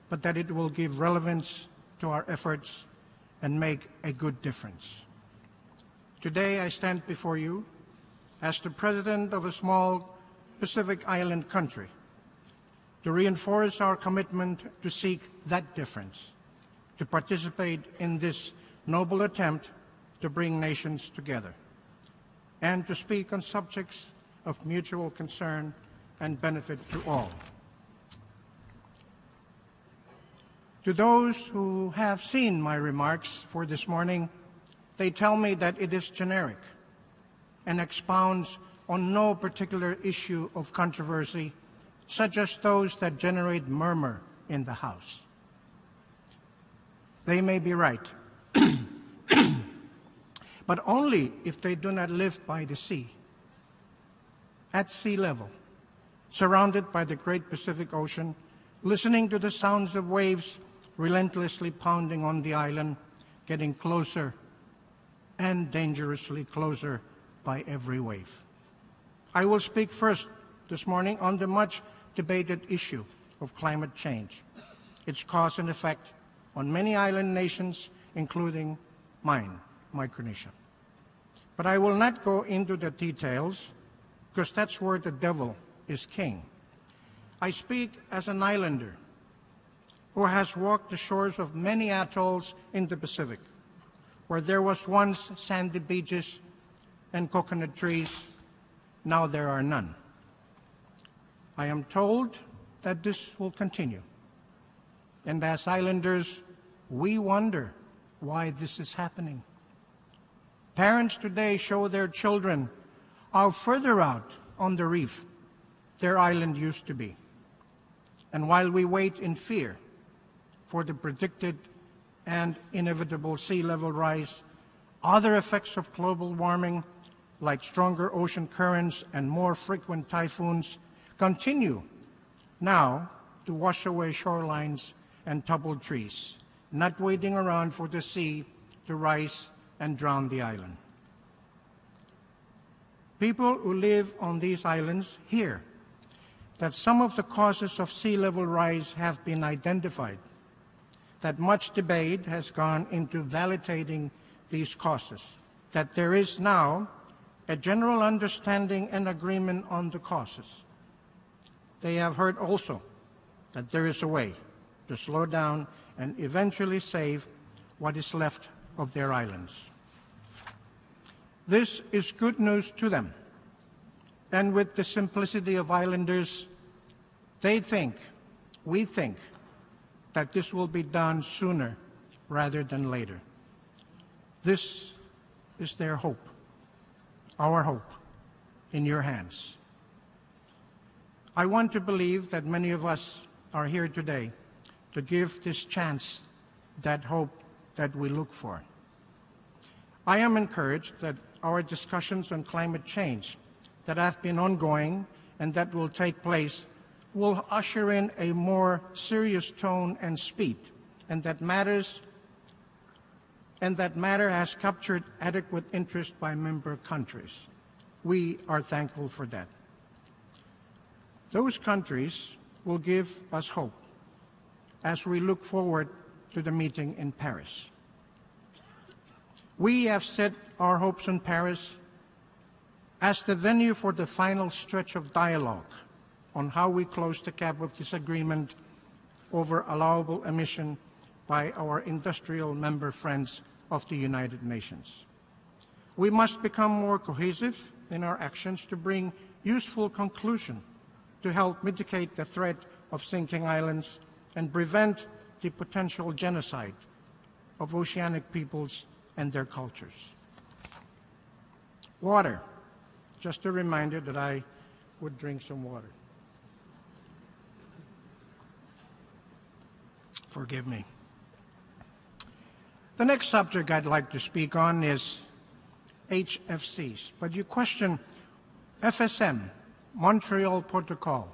but that it will give relevance to our efforts and make a good difference. Today I stand before you as the president of a small Pacific island country to reinforce our commitment to seek that difference, to participate in this noble attempt to bring nations together, and to speak on subjects of mutual concern and benefit to all. To those who have seen my remarks for this morning, they tell me that it is generic and expounds on no particular issue of controversy, such as those that generate murmur in the House. They may be right, but only if they do not live by the sea, at sea level, surrounded by the great Pacific Ocean, listening to the sounds of waves relentlessly pounding on the island, getting closer and dangerously closer by every wave. I will speak first this morning on the much debated issue of climate change, its cause and effect on many island nations, including mine, Micronesia. But I will not go into the details, because that's where the devil is king. I speak as an islander who has walked the shores of many atolls in the Pacific, where there was once sandy beaches and coconut trees. Now there are none. I am told that this will continue. And as islanders, we wonder why this is happening. Parents today show their children how further out on the reef their island used to be. And while we wait in fear for the predicted and inevitable sea level rise, other effects of global warming, like stronger ocean currents and more frequent typhoons, continue now to wash away shorelines and topple trees, not waiting around for the sea to rise and drown the island. People who live on these islands hear that some of the causes of sea level rise have been identified, that much debate has gone into validating these causes, that there is now a general understanding and agreement on the causes. They have heard also that there is a way to slow down and eventually save what is left of their islands. This is good news to them. And with the simplicity of islanders, they think, we think, that this will be done sooner rather than later. This is their hope, our hope, in your hands. I want to believe that many of us are here today to give this chance, that hope that we look for. I am encouraged that our discussions on climate change that have been ongoing and that will take place will usher in a more serious tone and speed, and that matter has captured adequate interest by member countries. We are thankful for that. Those countries will give us hope as we look forward to the meeting in Paris. We have set our hopes on Paris as the venue for the final stretch of dialogue on how we close the gap of disagreement over allowable emission by our industrial member friends of the United Nations. We must become more cohesive in our actions to bring useful conclusion to help mitigate the threat of sinking islands and prevent the potential genocide of oceanic peoples and their cultures. Water. Just a reminder that I would drink some water. Forgive me. The next subject I'd like to speak on is HFCs. But you question FSM, Montreal Protocol,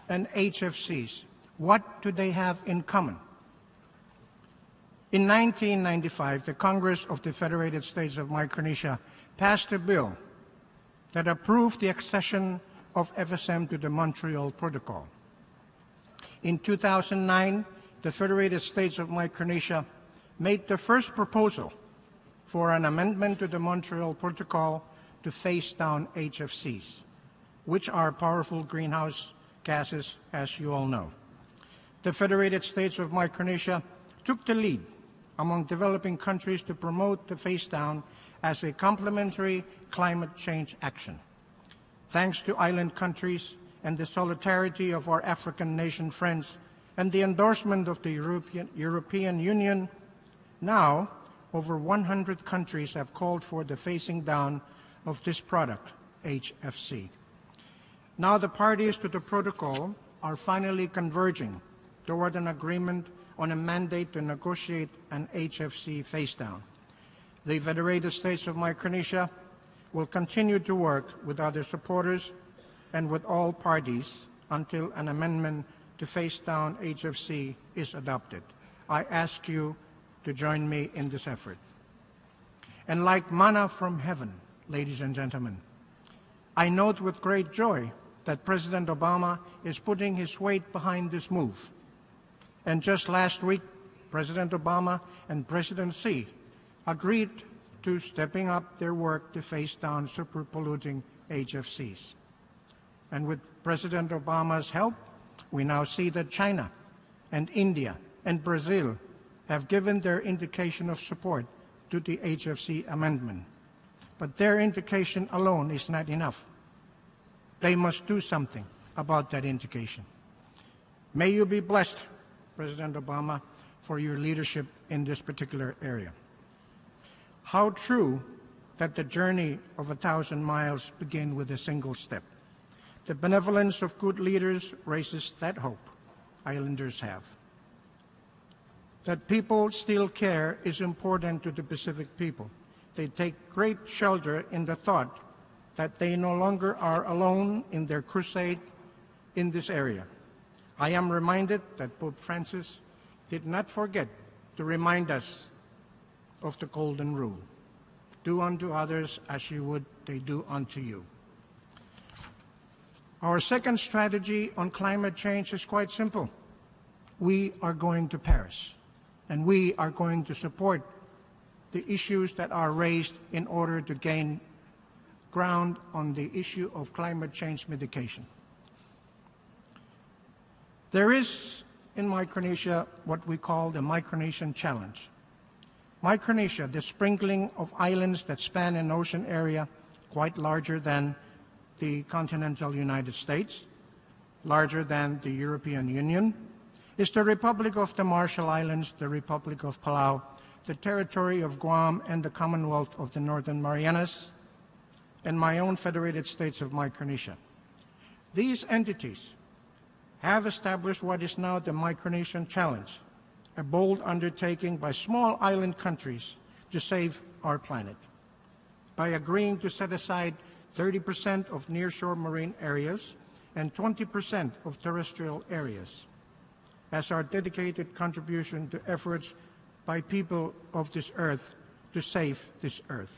and HFCs. What do they have in common? In 1995, the Congress of the Federated States of Micronesia passed a bill that approved the accession of FSM to the Montreal Protocol. In 2009, the Federated States of Micronesia made the first proposal for an amendment to the Montreal Protocol to phase down HFCs, which are powerful greenhouse gases, as you all know. The Federated States of Micronesia took the lead among developing countries to promote the phase down as a complementary climate change action. Thanks to island countries and the solidarity of our African nation friends and the endorsement of the European Union, now over 100 countries have called for the phasing down of this product, HFC. Now the parties to the protocol are finally converging toward an agreement on a mandate to negotiate an HFC phase down. The Federated States of Micronesia will continue to work with other supporters and with all parties until an amendment to phase down HFC is adopted. I ask you to join me in this effort. And like manna from heaven, ladies and gentlemen, I note with great joy that President Obama is putting his weight behind this move. And just last week, President Obama and President Xi agreed to stepping up their work to phase down superpolluting HFCs. And with President Obama's help, we now see that China and India and Brazil have given their indication of support to the HFC amendment. But their indication alone is not enough. They must do something about that indication. May you be blessed, President Obama, for your leadership in this particular area. How true that the journey of 1,000 miles begins with a single step. The benevolence of good leaders raises that hope islanders have. That people still care is important to the Pacific people. They take great shelter in the thought that they no longer are alone in their crusade in this area. I am reminded that Pope Francis did not forget to remind us of the golden rule. Do unto others as you would they do unto you. Our second strategy on climate change is quite simple. We are going to Paris, and we are going to support the issues that are raised in order to gain ground on the issue of climate change mitigation. There is in Micronesia what we call the Micronesian Challenge. Micronesia, the sprinkling of islands that span an ocean area quite larger than the continental United States, larger than the European Union, is the Republic of the Marshall Islands, the Republic of Palau, the territory of Guam, and the Commonwealth of the Northern Marianas, and my own Federated States of Micronesia. These entities have established what is now the Micronesian Challenge, a bold undertaking by small island countries to save our planet. By agreeing to set aside 30% of nearshore marine areas and 20% of terrestrial areas as our dedicated contribution to efforts by people of this earth to save this earth.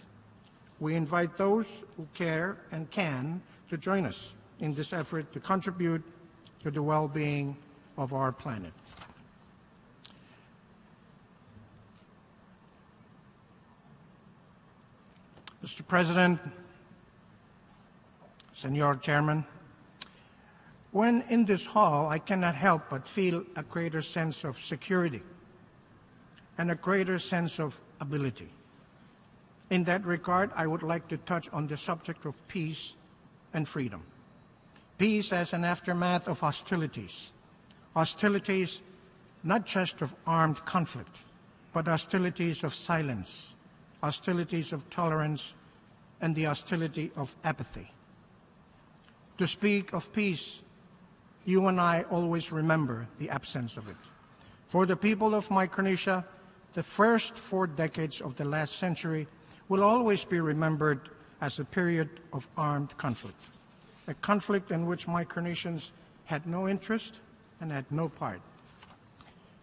We invite those who care and can to join us in this effort to contribute to the well-being of our planet. Mr. President, Senor Chairman, when in this hall, I cannot help but feel a greater sense of security and a greater sense of ability. In that regard, I would like to touch on the subject of peace and freedom. Peace as an aftermath of hostilities. Hostilities not just of armed conflict, but hostilities of silence, hostilities of tolerance, and the hostility of apathy. To speak of peace, you and I always remember the absence of it. For the people of Micronesia, the first 4 decades of the last century will always be remembered as a period of armed conflict, a conflict in which Micronesians had no interest and had no part.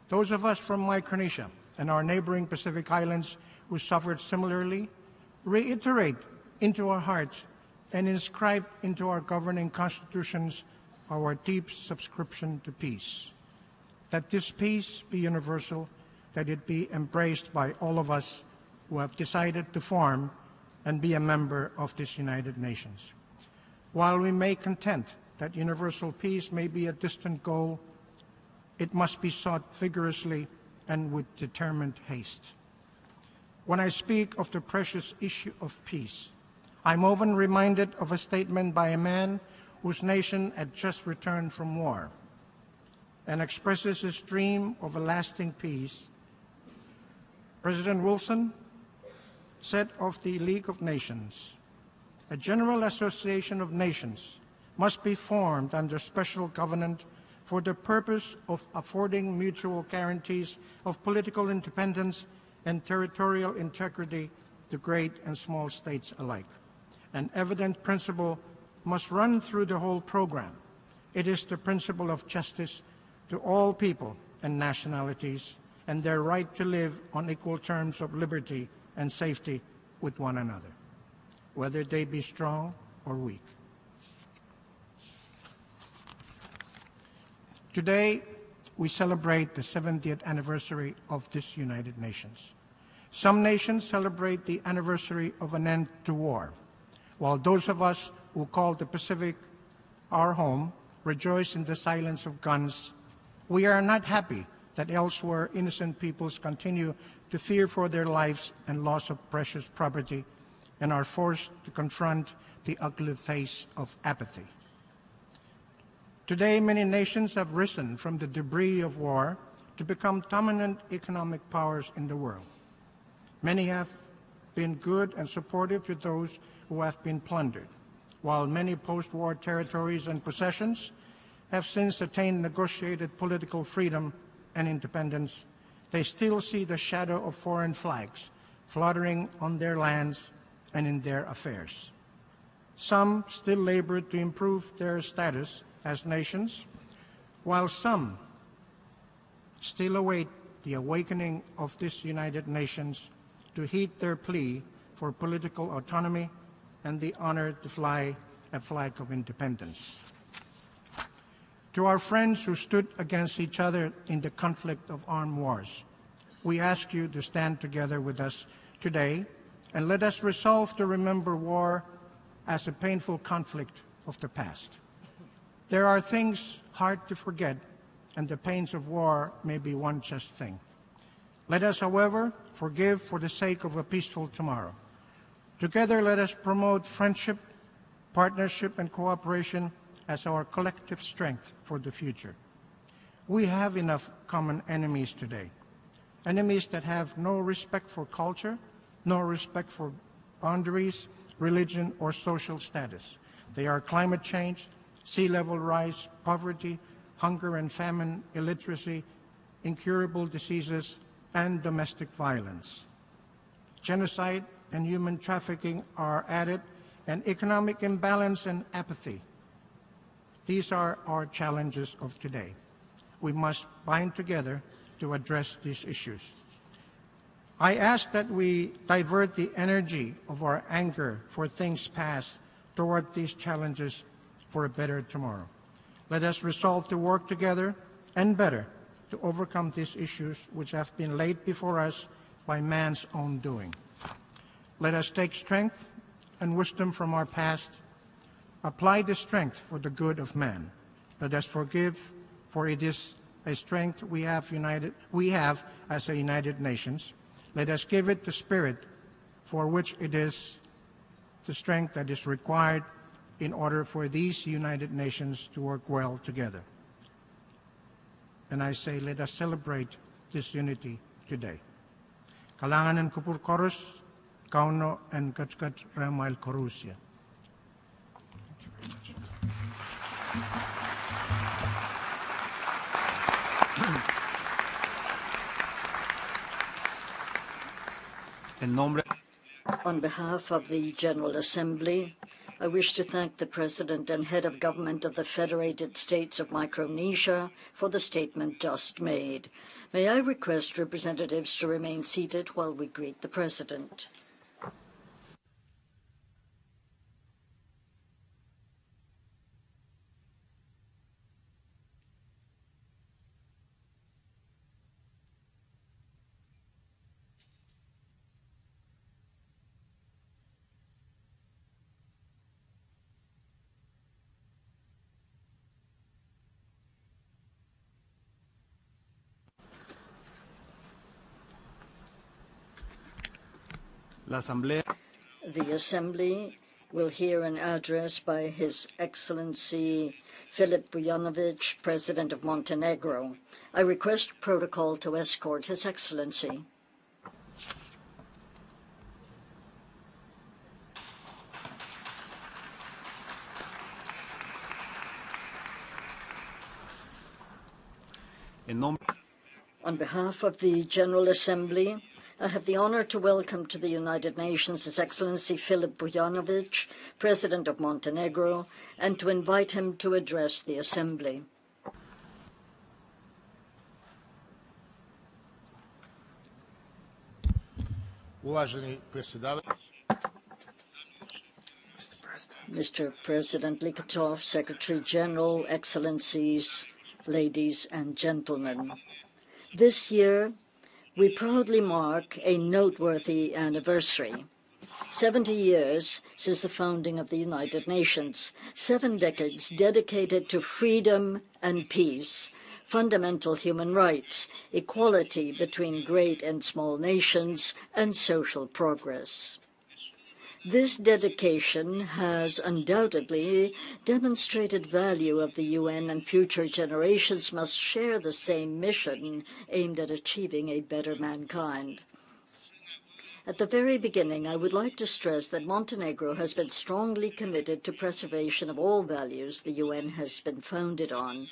Those of us from Micronesia and our neighboring Pacific Islands who suffered similarly reiterate into our hearts and inscribe into our governing constitutions our deep subscription to peace. That this peace be universal, that it be embraced by all of us who have decided to form and be a member of this United Nations. While we may contend that universal peace may be a distant goal, it must be sought vigorously and with determined haste. When I speak of the precious issue of peace, I'm often reminded of a statement by a man whose nation had just returned from war and expresses his dream of a lasting peace. President Wilson said of the League of Nations, "A general association of nations must be formed under special governance for the purpose of affording mutual guarantees of political independence and territorial integrity to great and small states alike. An evident principle must run through the whole program. It is the principle of justice to all people and nationalities and their right to live on equal terms of liberty and safety with one another, whether they be strong or weak." Today, we celebrate the 70th anniversary of this United Nations. Some nations celebrate the anniversary of an end to war, while those of us who call the Pacific our home rejoice in the silence of guns. We are not happy that elsewhere innocent peoples continue to fear for their lives and loss of precious property and are forced to confront the ugly face of apathy. Today, many nations have risen from the debris of war to become dominant economic powers in the world. Many have been good and supportive to those who have been plundered, while many post-war territories and possessions have since attained negotiated political freedom and independence. They still see the shadow of foreign flags fluttering on their lands and in their affairs. Some still labor to improve their status as nations, while some still await the awakening of this United Nations to heed their plea for political autonomy and the honor to fly a flag of independence. To our friends who stood against each other in the conflict of armed wars, we ask you to stand together with us today and let us resolve to remember war as a painful conflict of the past. There are things hard to forget, and the pains of war may be one such thing. Let us, however, forgive for the sake of a peaceful tomorrow. Together, let us promote friendship, partnership, and cooperation as our collective strength for the future. We have enough common enemies today, enemies that have no respect for culture, no respect for boundaries, religion, or social status. They are climate change, sea level rise, poverty, hunger and famine, illiteracy, incurable diseases, and domestic violence. Genocide and human trafficking are added, and economic imbalance and apathy. These are our challenges of today. We must bind together to address these issues. I ask that we divert the energy of our anger for things past toward these challenges for a better tomorrow. Let us resolve to work together and better to overcome these issues which have been laid before us by man's own doing. Let us take strength and wisdom from our past, apply this strength for the good of man. Let us forgive, for it is a strength we have as a United Nations. Let us give it the spirit for which it is the strength that is required in order for these United Nations to work well together. And I say, let us celebrate this unity today. Kalangan ng Kupur Chorus, Kauno and Katkat Ramail Korusia. On behalf of the General Assembly, I wish to thank the President and Head of Government of the Federated States of Micronesia for the statement just made. May I request representatives to remain seated while we greet the President. The Assembly will hear an address by His Excellency Filip Vujanovic, President of Montenegro. I request protocol to escort His Excellency. On behalf of the General Assembly, I have the honor to welcome to the United Nations His Excellency Filip Vujanovic, President of Montenegro, and to invite him to address the Assembly. Mr. President Likhatov, Secretary General, Excellencies, ladies and gentlemen. This year, we proudly mark a noteworthy anniversary. 70 years since the founding of the United Nations, 7 decades dedicated to freedom and peace, fundamental human rights, equality between great and small nations, and social progress. This dedication has undoubtedly demonstrated value of the UN, and future generations must share the same mission aimed at achieving a better mankind. At the very beginning, I would like to stress that Montenegro has been strongly committed to preservation of all values the UN has been founded on.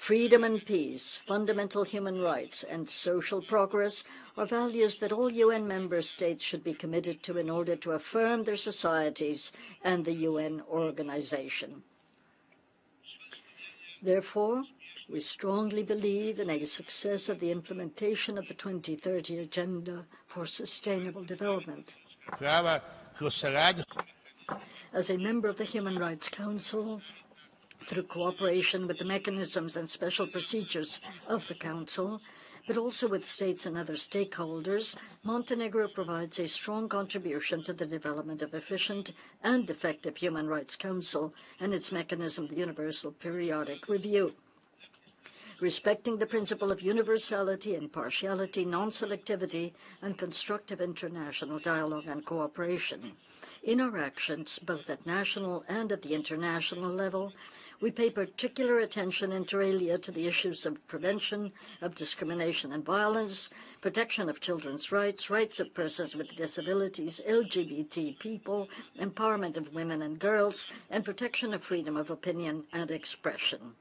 Freedom and peace, fundamental human rights, and social progress are values that all UN member states should be committed to in order to affirm their societies and the UN organization. Therefore, we strongly believe in a success of the implementation of the 2030 Agenda for Sustainable Development. As a member of the Human Rights Council, through cooperation with the mechanisms and special procedures of the Council, but also with states and other stakeholders, Montenegro provides a strong contribution to the development of efficient and effective Human Rights Council and its mechanism, the Universal Periodic Review. Respecting the principle of universality, impartiality, non-selectivity, and constructive international dialogue and cooperation. In our actions, both at national and at the international level, we pay particular attention inter alia to the issues of prevention of discrimination and violence, protection of children's rights, rights of persons with disabilities, LGBT people, empowerment of women and girls, and protection of freedom of opinion and expression.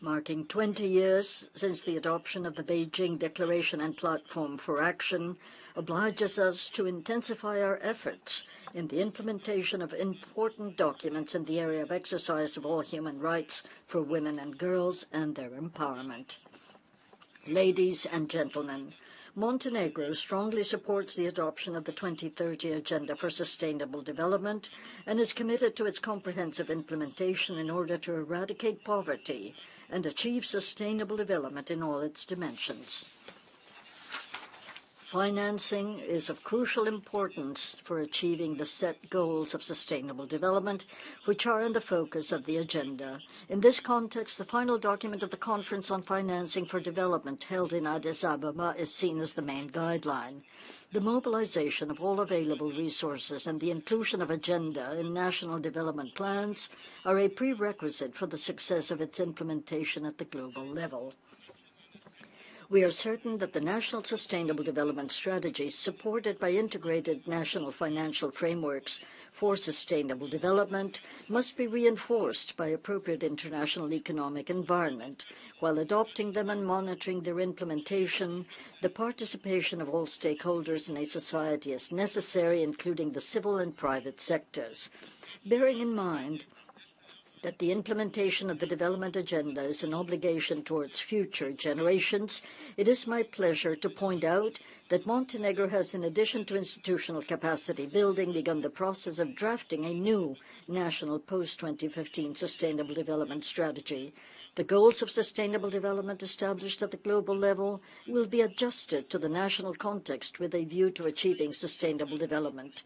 Marking 20 years since the adoption of the Beijing Declaration and Platform for Action, obliges us to intensify our efforts in the implementation of important documents in the area of exercise of all human rights for women and girls and their empowerment. Ladies and gentlemen, Montenegro strongly supports the adoption of the 2030 Agenda for Sustainable Development and is committed to its comprehensive implementation in order to eradicate poverty and achieve sustainable development in all its dimensions. Financing is of crucial importance for achieving the set goals of sustainable development, which are in the focus of the agenda. In this context, the final document of the Conference on Financing for Development held in Addis Ababa is seen as the main guideline. The mobilization of all available resources and the inclusion of agenda in national development plans are a prerequisite for the success of its implementation at the global level. We are certain that the national sustainable development strategies supported by integrated national financial frameworks for sustainable development must be reinforced by appropriate international economic environment. While adopting them and monitoring their implementation, the participation of all stakeholders in a society is necessary, including the civil and private sectors. Bearing in mind that the implementation of the development agenda is an obligation towards future generations, it is my pleasure to point out that Montenegro has, in addition to institutional capacity building, begun the process of drafting a new national post-2015 sustainable development strategy. The goals of sustainable development established at the global level will be adjusted to the national context with a view to achieving sustainable development.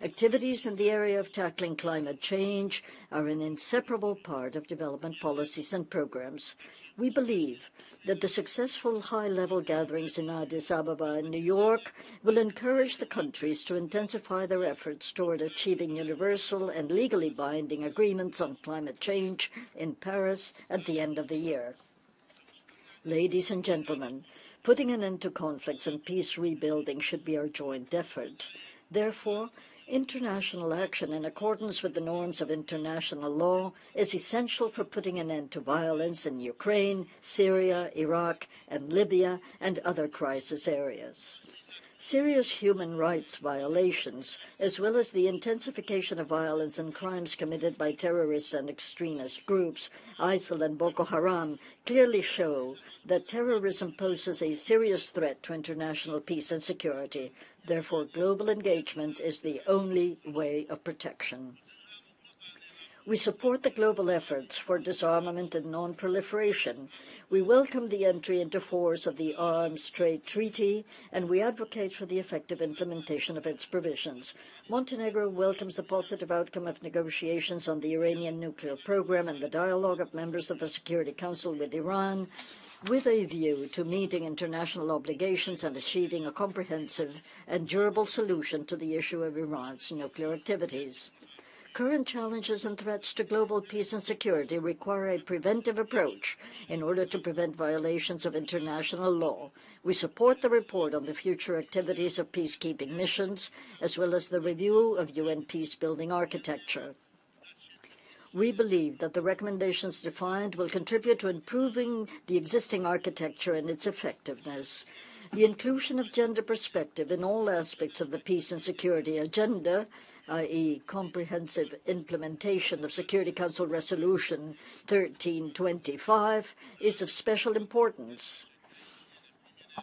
Activities in the area of tackling climate change are an inseparable part of development policies and programs. We believe that the successful high-level gatherings in Addis Ababa and New York will encourage the countries to intensify their efforts toward achieving universal and legally binding agreements on climate change in Paris at the end of the year. Ladies and gentlemen, putting an end to conflicts and peace rebuilding should be our joint effort. Therefore, international action in accordance with the norms of international law is essential for putting an end to violence in Ukraine, Syria, Iraq, and Libya, and other crisis areas. Serious human rights violations, as well as the intensification of violence and crimes committed by terrorist and extremist groups, ISIL and Boko Haram, clearly show that terrorism poses a serious threat to international peace and security. Therefore, global engagement is the only way of protection. We support the global efforts for disarmament and non-proliferation. We welcome the entry into force of the Arms Trade Treaty, and we advocate for the effective implementation of its provisions. Montenegro welcomes the positive outcome of negotiations on the Iranian nuclear program and the dialogue of members of the Security Council with Iran, with a view to meeting international obligations and achieving a comprehensive and durable solution to the issue of Iran's nuclear activities. Current challenges and threats to global peace and security require a preventive approach in order to prevent violations of international law. We support the report on the future activities of peacekeeping missions, as well as the review of UN peacebuilding architecture. We believe that the recommendations defined will contribute to improving the existing architecture and its effectiveness. The inclusion of gender perspective in all aspects of the peace and security agenda, i.e. comprehensive implementation of Security Council Resolution 1325, is of special importance,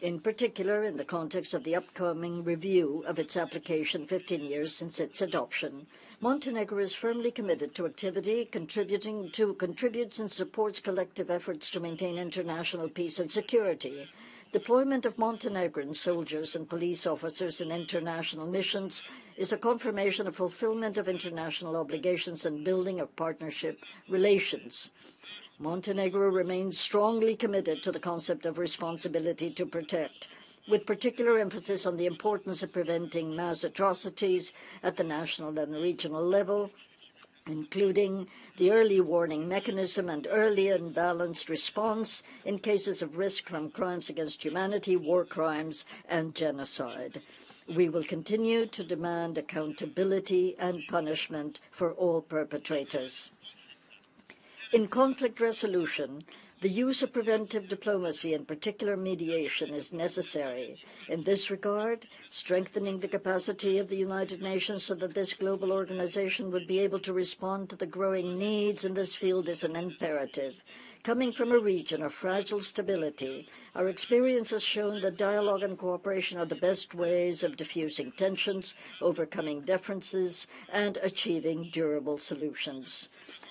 in particular in the context of the upcoming review of its application 15 years since its adoption. Montenegro is firmly committed to activity contributes and supports collective efforts to maintain international peace and security. Deployment of Montenegrin soldiers and police officers in international missions is a confirmation of fulfillment of international obligations and building of partnership relations. Montenegro remains strongly committed to the concept of responsibility to protect, with particular emphasis on the importance of preventing mass atrocities at the national and regional level, including the early warning mechanism and early and balanced response in cases of risk from crimes against humanity, war crimes, and genocide. We will continue to demand accountability and punishment for all perpetrators. In conflict resolution, the use of preventive diplomacy, in particular mediation, is necessary. In this regard, strengthening the capacity of the United Nations so that this global organization would be able to respond to the growing needs in this field is an imperative. Coming from a region of fragile stability, our experience has shown that dialogue and cooperation are the best ways of diffusing tensions, overcoming differences, and achieving durable solutions.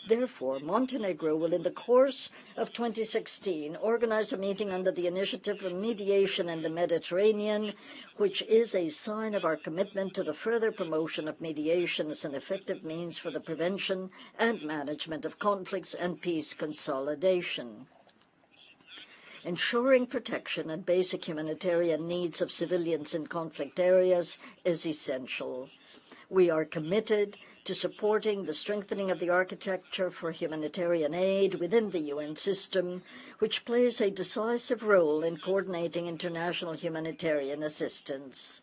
Therefore, Montenegro will, in the course of 2016, organize a meeting under the initiative of mediation in the Mediterranean, which is a sign of our commitment to the further promotion of mediation as an effective means for the prevention and management of conflicts and peace consolidation. Ensuring protection and basic humanitarian needs of civilians in conflict areas is essential. We are committed to supporting the strengthening of the architecture for humanitarian aid within the UN system, which plays a decisive role in coordinating international humanitarian assistance.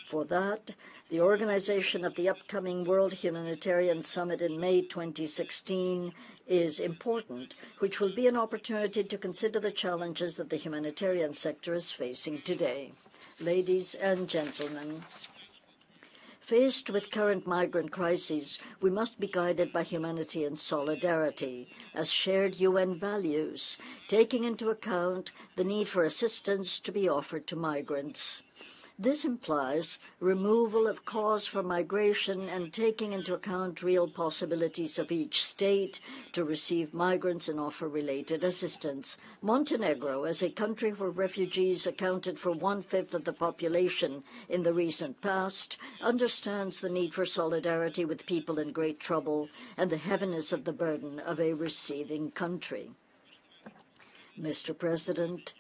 For that, the organization of the upcoming World Humanitarian Summit in May 2016 is important, which will be an opportunity to consider the challenges that the humanitarian sector is facing today. Ladies and gentlemen, faced with current migrant crises, we must be guided by humanity and solidarity as shared UN values, taking into account the need for assistance to be offered to migrants. This implies removal of cause for migration and taking into account real possibilities of each state to receive migrants and offer related assistance. Montenegro, as a country where refugees accounted for 1/5 of the population in the recent past, understands the need for solidarity with people in great trouble and the heaviness of the burden of a receiving country. Mr. President,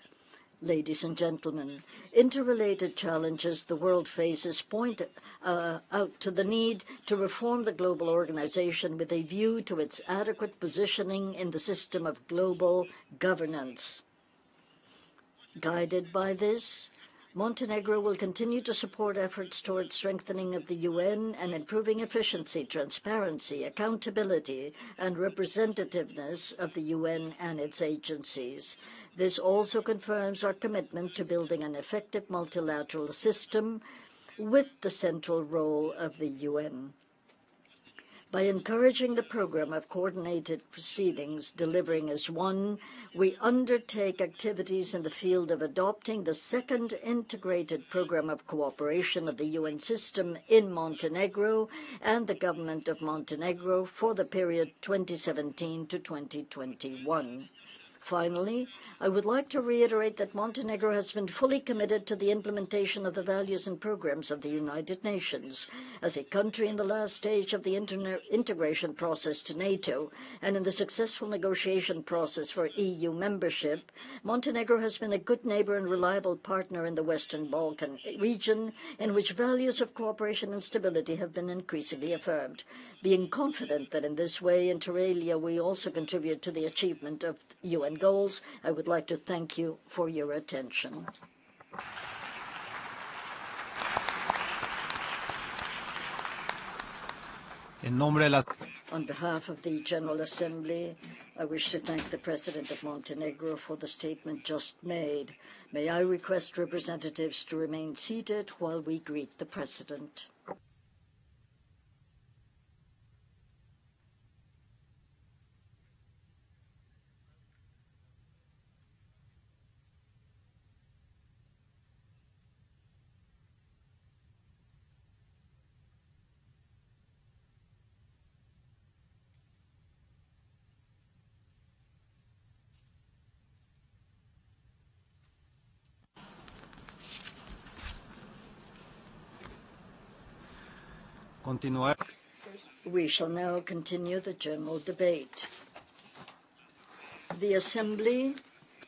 ladies and gentlemen, interrelated challenges the world faces point out to the need to reform the global organization with a view to its adequate positioning in the system of global governance. Guided by this, Montenegro will continue to support efforts towards strengthening of the UN and improving efficiency, transparency, accountability, and representativeness of the UN and its agencies. This also confirms our commitment to building an effective multilateral system with the central role of the UN. By encouraging the program of coordinated proceedings, delivering as one, we undertake activities in the field of adopting the second integrated program of cooperation of the UN system in Montenegro and the government of Montenegro for the period 2017 to 2021. Finally, I would like to reiterate that Montenegro has been fully committed to the implementation of the values and programs of the United Nations. As a country in the last stage of the integration process to NATO and in the successful negotiation process for EU membership, Montenegro has been a good neighbor and reliable partner in the Western Balkan region, in which values of cooperation and stability have been increasingly affirmed. Being confident that in this way, inter alia, we also contribute to the achievement of UN goals, I would like to thank you for your attention. On behalf of the General Assembly, I wish to thank the President of Montenegro for the statement just made. May I request representatives to remain seated while we greet the President. We shall now continue the general debate. The Assembly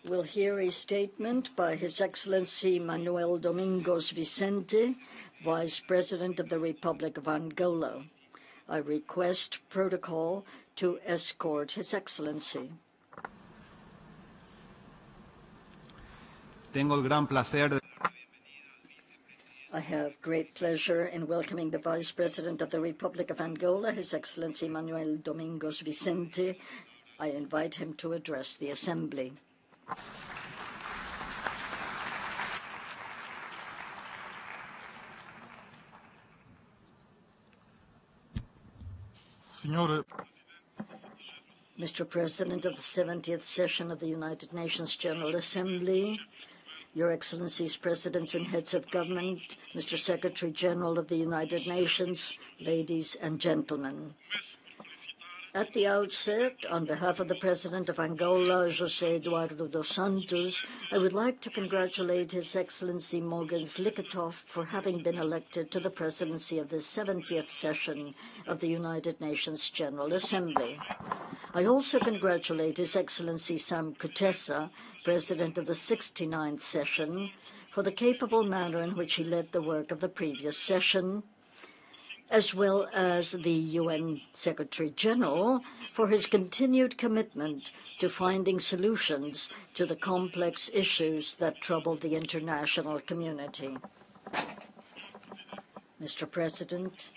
will hear a statement by His Excellency Manuel Domingos Vicente, Vice President of the Republic of Angola. I request protocol to escort His Excellency. I have great pleasure in welcoming the Vice President of the Republic of Angola, His Excellency Manuel Domingos Vicente. I invite him to address the Assembly. Mr. President of the 70th session of the United Nations General Assembly, Your Excellencies, Presidents and Heads of Government, Mr. Secretary General of the United Nations, ladies and gentlemen. At the outset, on behalf of the President of Angola, José Eduardo dos Santos, I would like to congratulate His Excellency Mogens Lykketoft for having been elected to the presidency of the 70th session of the United Nations General Assembly. I also congratulate His Excellency Sam Kutesa, President of the 69th session, for the capable manner in which he led the work of the previous session, as well as the UN Secretary-General for his continued commitment to finding solutions to the complex issues that trouble the international community. Mr. President,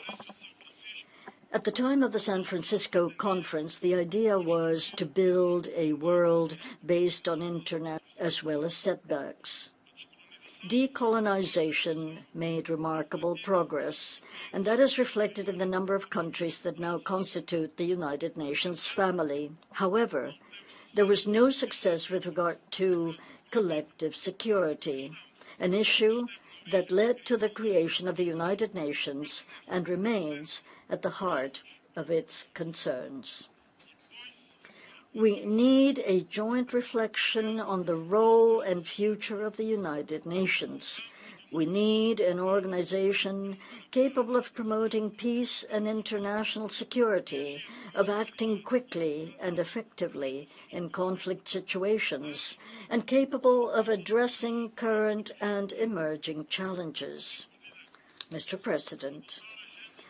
at the time of the San Francisco conference, the idea was to build a world based on internet as well as setbacks. Decolonization made remarkable progress, and that is reflected in the number of countries that now constitute the United Nations family. However, there was no success with regard to collective security, an issue that led to the creation of the United Nations and remains at the heart of its concerns. We need a joint reflection on the role and future of the United Nations. We need an organization capable of promoting peace and international security, of acting quickly and effectively in conflict situations, and capable of addressing current and emerging challenges. Mr. President,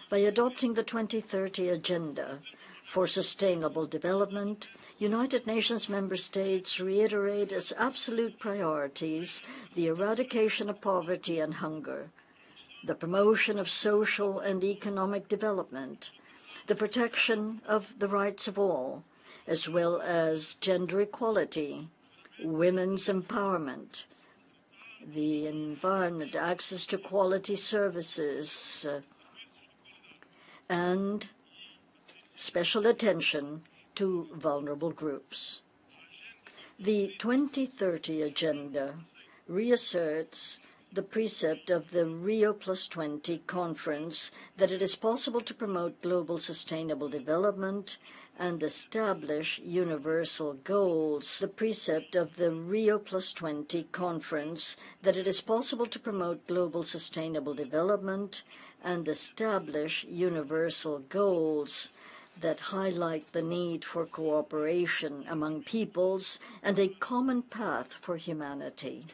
by adopting the 2030 Agenda for Sustainable Development, United Nations member states reiterate as absolute priorities the eradication of poverty and hunger, the promotion of social and economic development, the protection of the rights of all, as well as gender equality, women's empowerment, the environment, access to quality services, and special attention to vulnerable groups. The 2030 Agenda reasserts the precept of the Rio+20 conference that it is possible to promote global sustainable development and establish universal goals. The precept of the Rio+20 conference that it is possible to promote global sustainable development and establish universal goals that highlight the need for cooperation among peoples and a common path for humanity.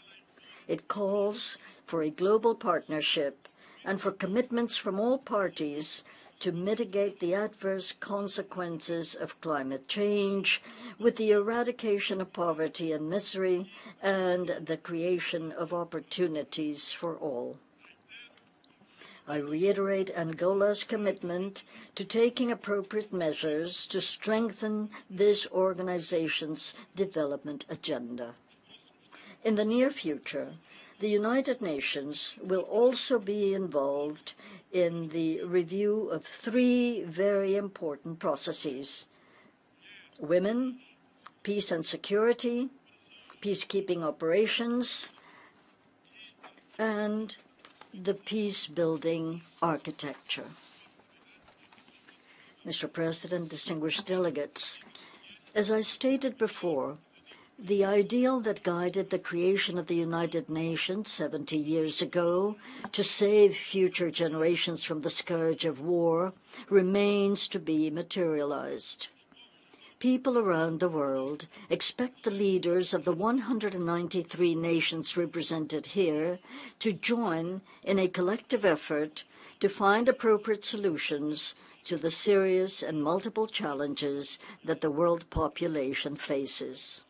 It calls for a global partnership and for commitments from all parties to mitigate the adverse consequences of climate change with the eradication of poverty and misery and the creation of opportunities for all. I reiterate Angola's commitment to taking appropriate measures to strengthen this organization's development agenda. In the near future, the United Nations will also be involved in the review of three very important processes: women, peace and security, peacekeeping operations, and the peace-building architecture. Mr. President, distinguished delegates, as I stated before, the ideal that guided the creation of the United Nations 70 years ago to save future generations from the scourge of war remains to be materialized. People around the world expect the leaders of the 193 nations represented here to join in a collective effort to find appropriate solutions to the serious and multiple challenges that the world population faces.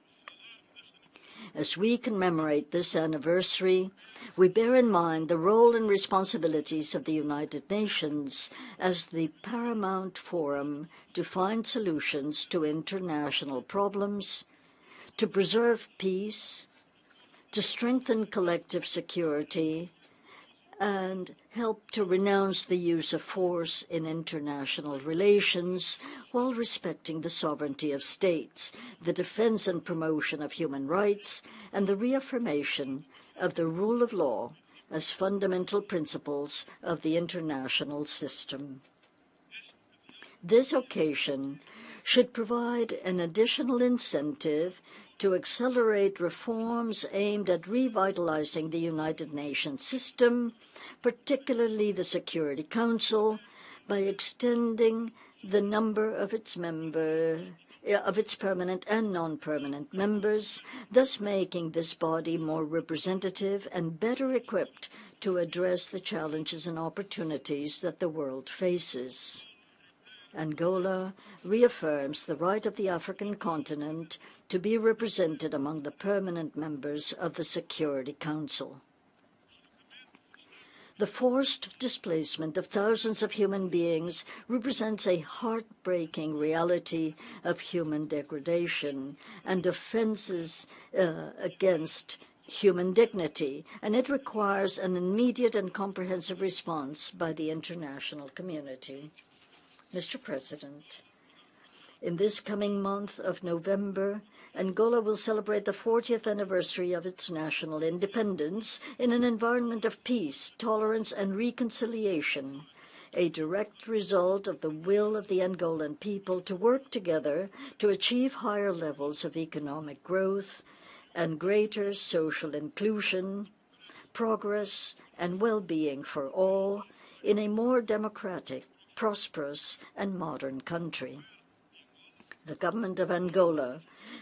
As we commemorate this anniversary, we bear in mind the role and responsibilities of the United Nations as the paramount forum to find solutions to international problems, to preserve peace, to strengthen collective security, and help to renounce the use of force in international relations while respecting the sovereignty of states, the defense and promotion of human rights, and the reaffirmation of the rule of law as fundamental principles of the international system. This occasion should provide an additional incentive to accelerate reforms aimed at revitalizing the United Nations system, particularly the Security Council, by extending the number of its members of its permanent and non-permanent members, thus making this body more representative and better equipped to address the challenges and opportunities that the world faces. Angola reaffirms the right of the African continent to be represented among the permanent members of the Security Council. The forced displacement of thousands of human beings represents a heartbreaking reality of human degradation and offenses against human dignity, and it requires an immediate and comprehensive response by the international community. Mr. President, in this coming month of November, Angola will celebrate the 40th anniversary of its national independence in an environment of peace, tolerance, and reconciliation, a direct result of the will of the Angolan people to work together to achieve higher levels of economic growth and greater social inclusion, progress, and well-being for all in a more democratic, prosperous, and modern country. The government of Angola,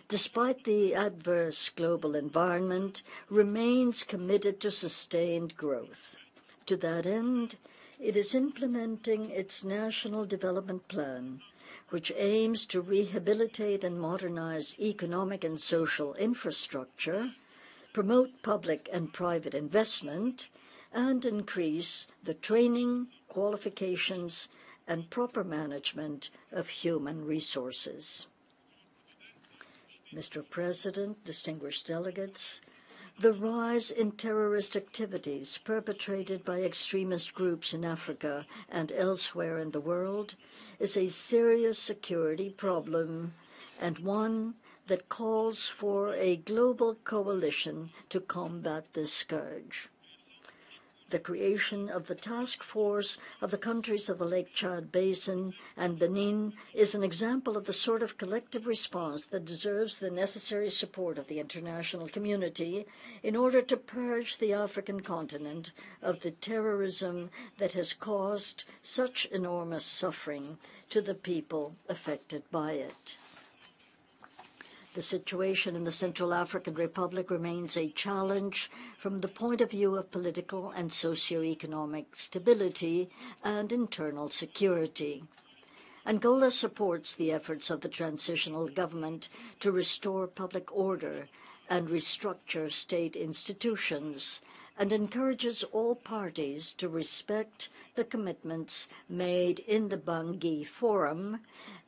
despite the adverse global environment, remains committed to sustained growth. To that end, it is implementing its National Development Plan, which aims to rehabilitate and modernize economic and social infrastructure, promote public and private investment, and increase the training, qualifications, and proper management of human resources. Mr. President, distinguished delegates, the rise in terrorist activities perpetrated by extremist groups in Africa and elsewhere in the world is a serious security problem and one that calls for a global coalition to combat this scourge. The creation of the task force of the countries of the Lake Chad Basin and Benin is an example of the sort of collective response that deserves the necessary support of the international community in order to purge the African continent of the terrorism that has caused such enormous suffering to the people affected by it. The situation in the Central African Republic remains a challenge from the point of view of political and socio-economic stability and internal security. Angola supports the efforts of the transitional government to restore public order and restructure state institutions, and encourages all parties to respect the commitments made in the Bangui Forum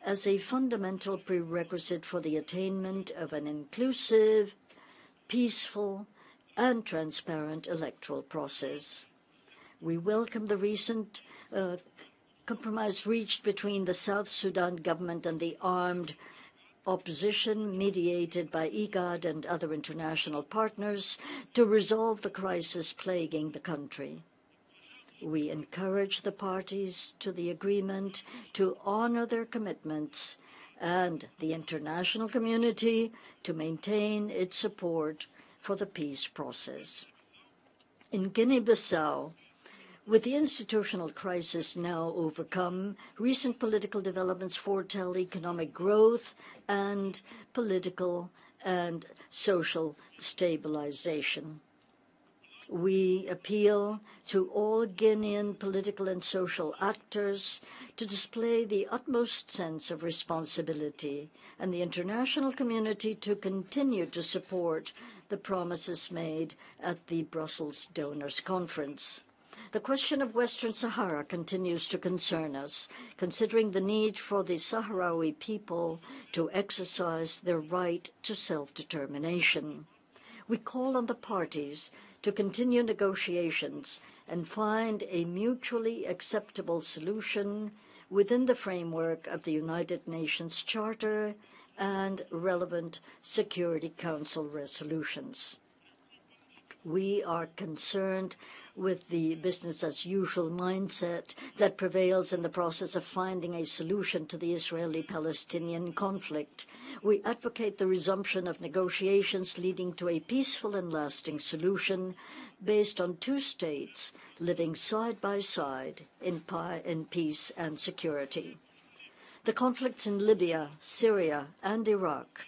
as a fundamental prerequisite for the attainment of an inclusive, peaceful, and transparent electoral process. We welcome the recent compromise reached between the South Sudan government and the armed opposition mediated by IGAD and other international partners to resolve the crisis plaguing the country. We encourage the parties to the agreement to honor their commitments and the international community to maintain its support for the peace process. In Guinea-Bissau, with the institutional crisis now overcome, recent political developments foretell economic growth and political and social stabilization. We appeal to all Guinean political and social actors to display the utmost sense of responsibility and the international community to continue to support the promises made at the Brussels Donors Conference. The question of Western Sahara continues to concern us, considering the need for the Sahrawi people to exercise their right to self-determination. We call on the parties to continue negotiations and find a mutually acceptable solution within the framework of the United Nations Charter and relevant Security Council resolutions. We are concerned with the business-as-usual mindset that prevails in the process of finding a solution to the Israeli-Palestinian conflict. We advocate the resumption of negotiations leading to a peaceful and lasting solution based on two states living side by side in peace and security. The conflicts in Libya, Syria, and Iraq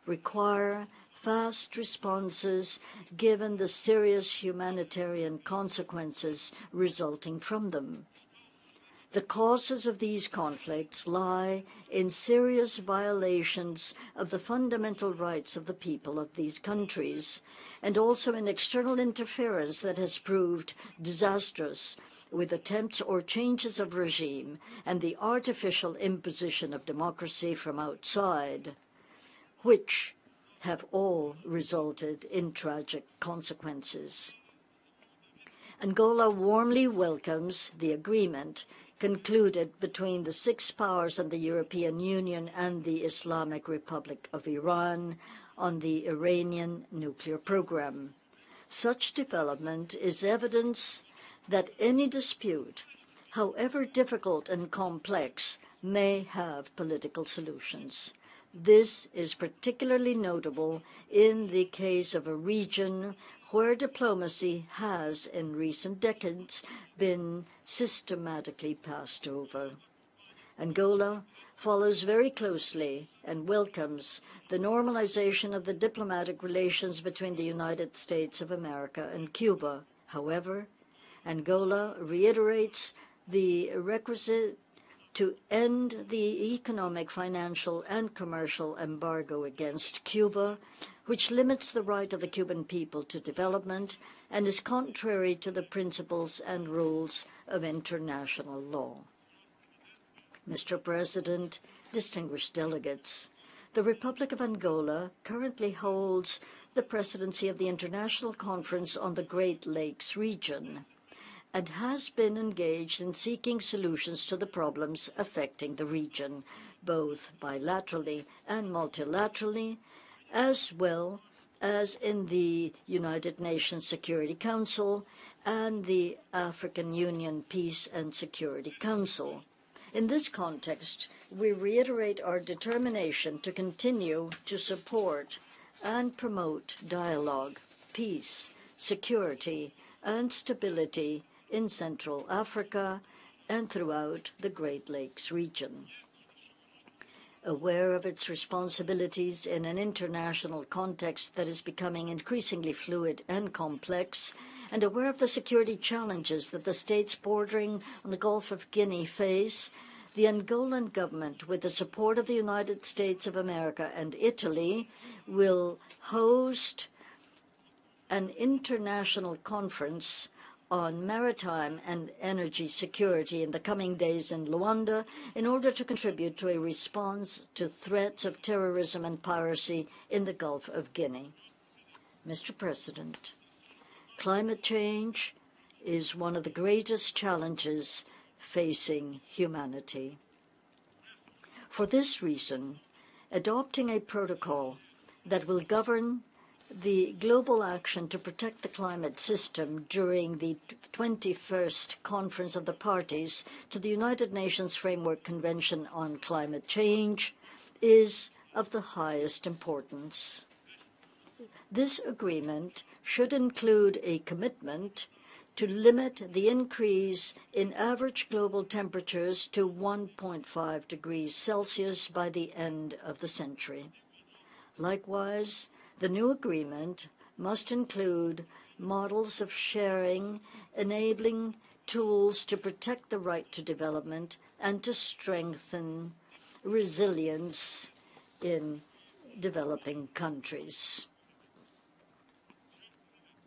require fast responses given the serious humanitarian consequences resulting from them. The causes of these conflicts lie in serious violations of the fundamental rights of the people of these countries, and also in external interference that has proved disastrous, with attempts or changes of regime and the artificial imposition of democracy from outside, which have all resulted in tragic consequences. Angola warmly welcomes the agreement concluded between the six powers and the European Union and the Islamic Republic of Iran on the Iranian nuclear program. Such development is evidence that any dispute, however difficult and complex, may have political solutions. This is particularly notable in the case of a region where diplomacy has, in recent decades, been systematically passed over. Angola follows very closely and welcomes the normalization of the diplomatic relations between the United States of America and Cuba. However, Angola reiterates the requisite to end the economic, financial, and commercial embargo against Cuba, which limits the right of the Cuban people to development and is contrary to the principles and rules of international law. Mr. President, distinguished delegates, the Republic of Angola currently holds the presidency of the International Conference on the Great Lakes region and has been engaged in seeking solutions to the problems affecting the region, both bilaterally and multilaterally, as well as in the United Nations Security Council and the African Union Peace and Security Council. In this context, we reiterate our determination to continue to support and promote dialogue, peace, security, and stability in Central Africa and throughout the Great Lakes region. Aware of its responsibilities in an international context that is becoming increasingly fluid and complex, and aware of the security challenges that the states bordering on the Gulf of Guinea face, the Angolan government, with the support of the United States of America and Italy, will host an international conference on maritime and energy security in the coming days in Luanda in order to contribute to a response to threats of terrorism and piracy in the Gulf of Guinea. Mr. President, climate change is one of the greatest challenges facing humanity. For this reason, adopting a protocol that will govern the global action to protect the climate system during the 21st Conference of the Parties to the United Nations Framework Convention on Climate Change is of the highest importance. This agreement should include a commitment to limit the increase in average global temperatures to 1.5 degrees Celsius by the end of the century. Likewise, the new agreement must include models of sharing, enabling tools to protect the right to development and to strengthen resilience in developing countries.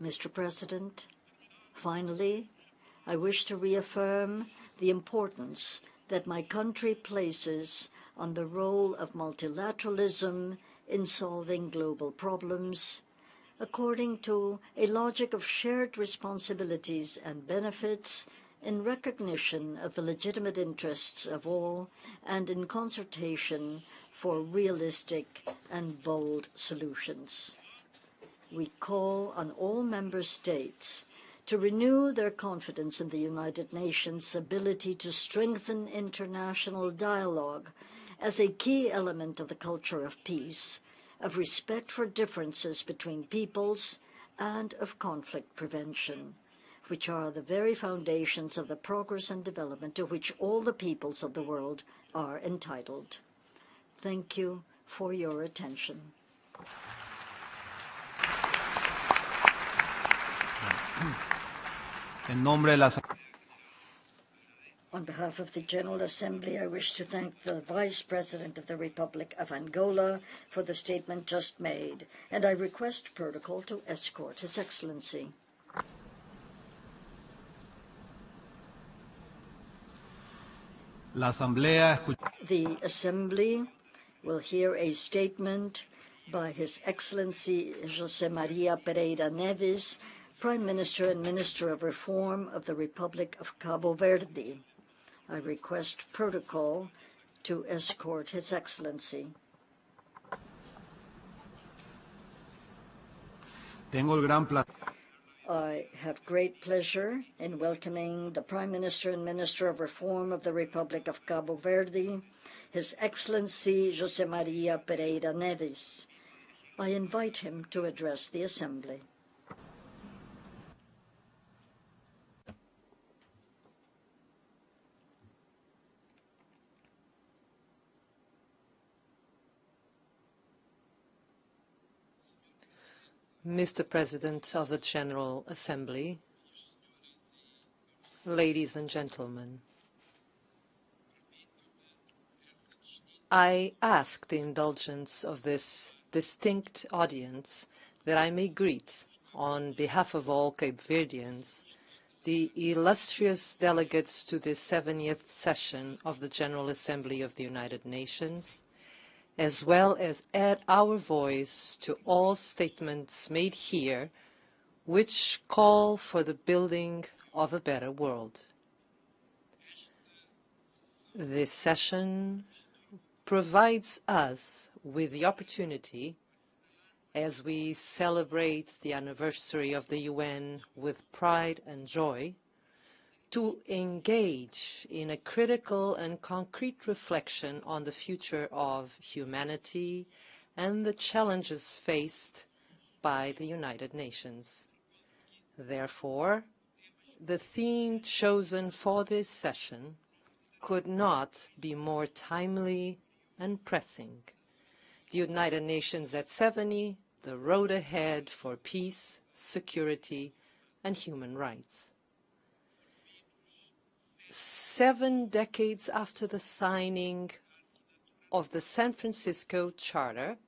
Mr. President, finally, I wish to reaffirm the importance that my country places on the role of multilateralism in solving global problems, according to a logic of shared responsibilities and benefits, in recognition of the legitimate interests of all, and in consultation for realistic and bold solutions. We call on all member states to renew their confidence in the United Nations' ability to strengthen international dialogue as a key element of the culture of peace, of respect for differences between peoples, and of conflict prevention. which are the very foundations of the progress and development to which all the peoples of the world are entitled. Thank you for your attention. On behalf of the General Assembly, I wish to thank the Vice President of the Republic of Angola for the statement just made, and I request protocol to escort His Excellency. The Assembly will hear a statement by His Excellency José Maria Pereira Neves, Prime Minister and Minister of Reform of the Republic of Cabo Verde. I request protocol to escort His Excellency. I have great pleasure in welcoming the Prime Minister and Minister of Reform of the Republic of Cabo Verde, His Excellency José Maria Pereira Neves. I invite him to address the Assembly. Mr. President of the General Assembly, ladies and gentlemen, I ask the indulgence of this distinct audience that I may greet, on behalf of all Cape Verdeans, the illustrious delegates to the 70th session of the General Assembly of the United Nations, as well as add our voice to all statements made here which call for the building of a better world. This session provides us with the opportunity, as we celebrate the anniversary of the UN with pride and joy, to engage in a critical and concrete reflection on the future of humanity and the challenges faced by the United Nations. Therefore, the theme chosen for this session could not be more timely and pressing. The United Nations at 70, the road ahead for peace, security, and human rights. 7 decades after the signing of the San Francisco Charter,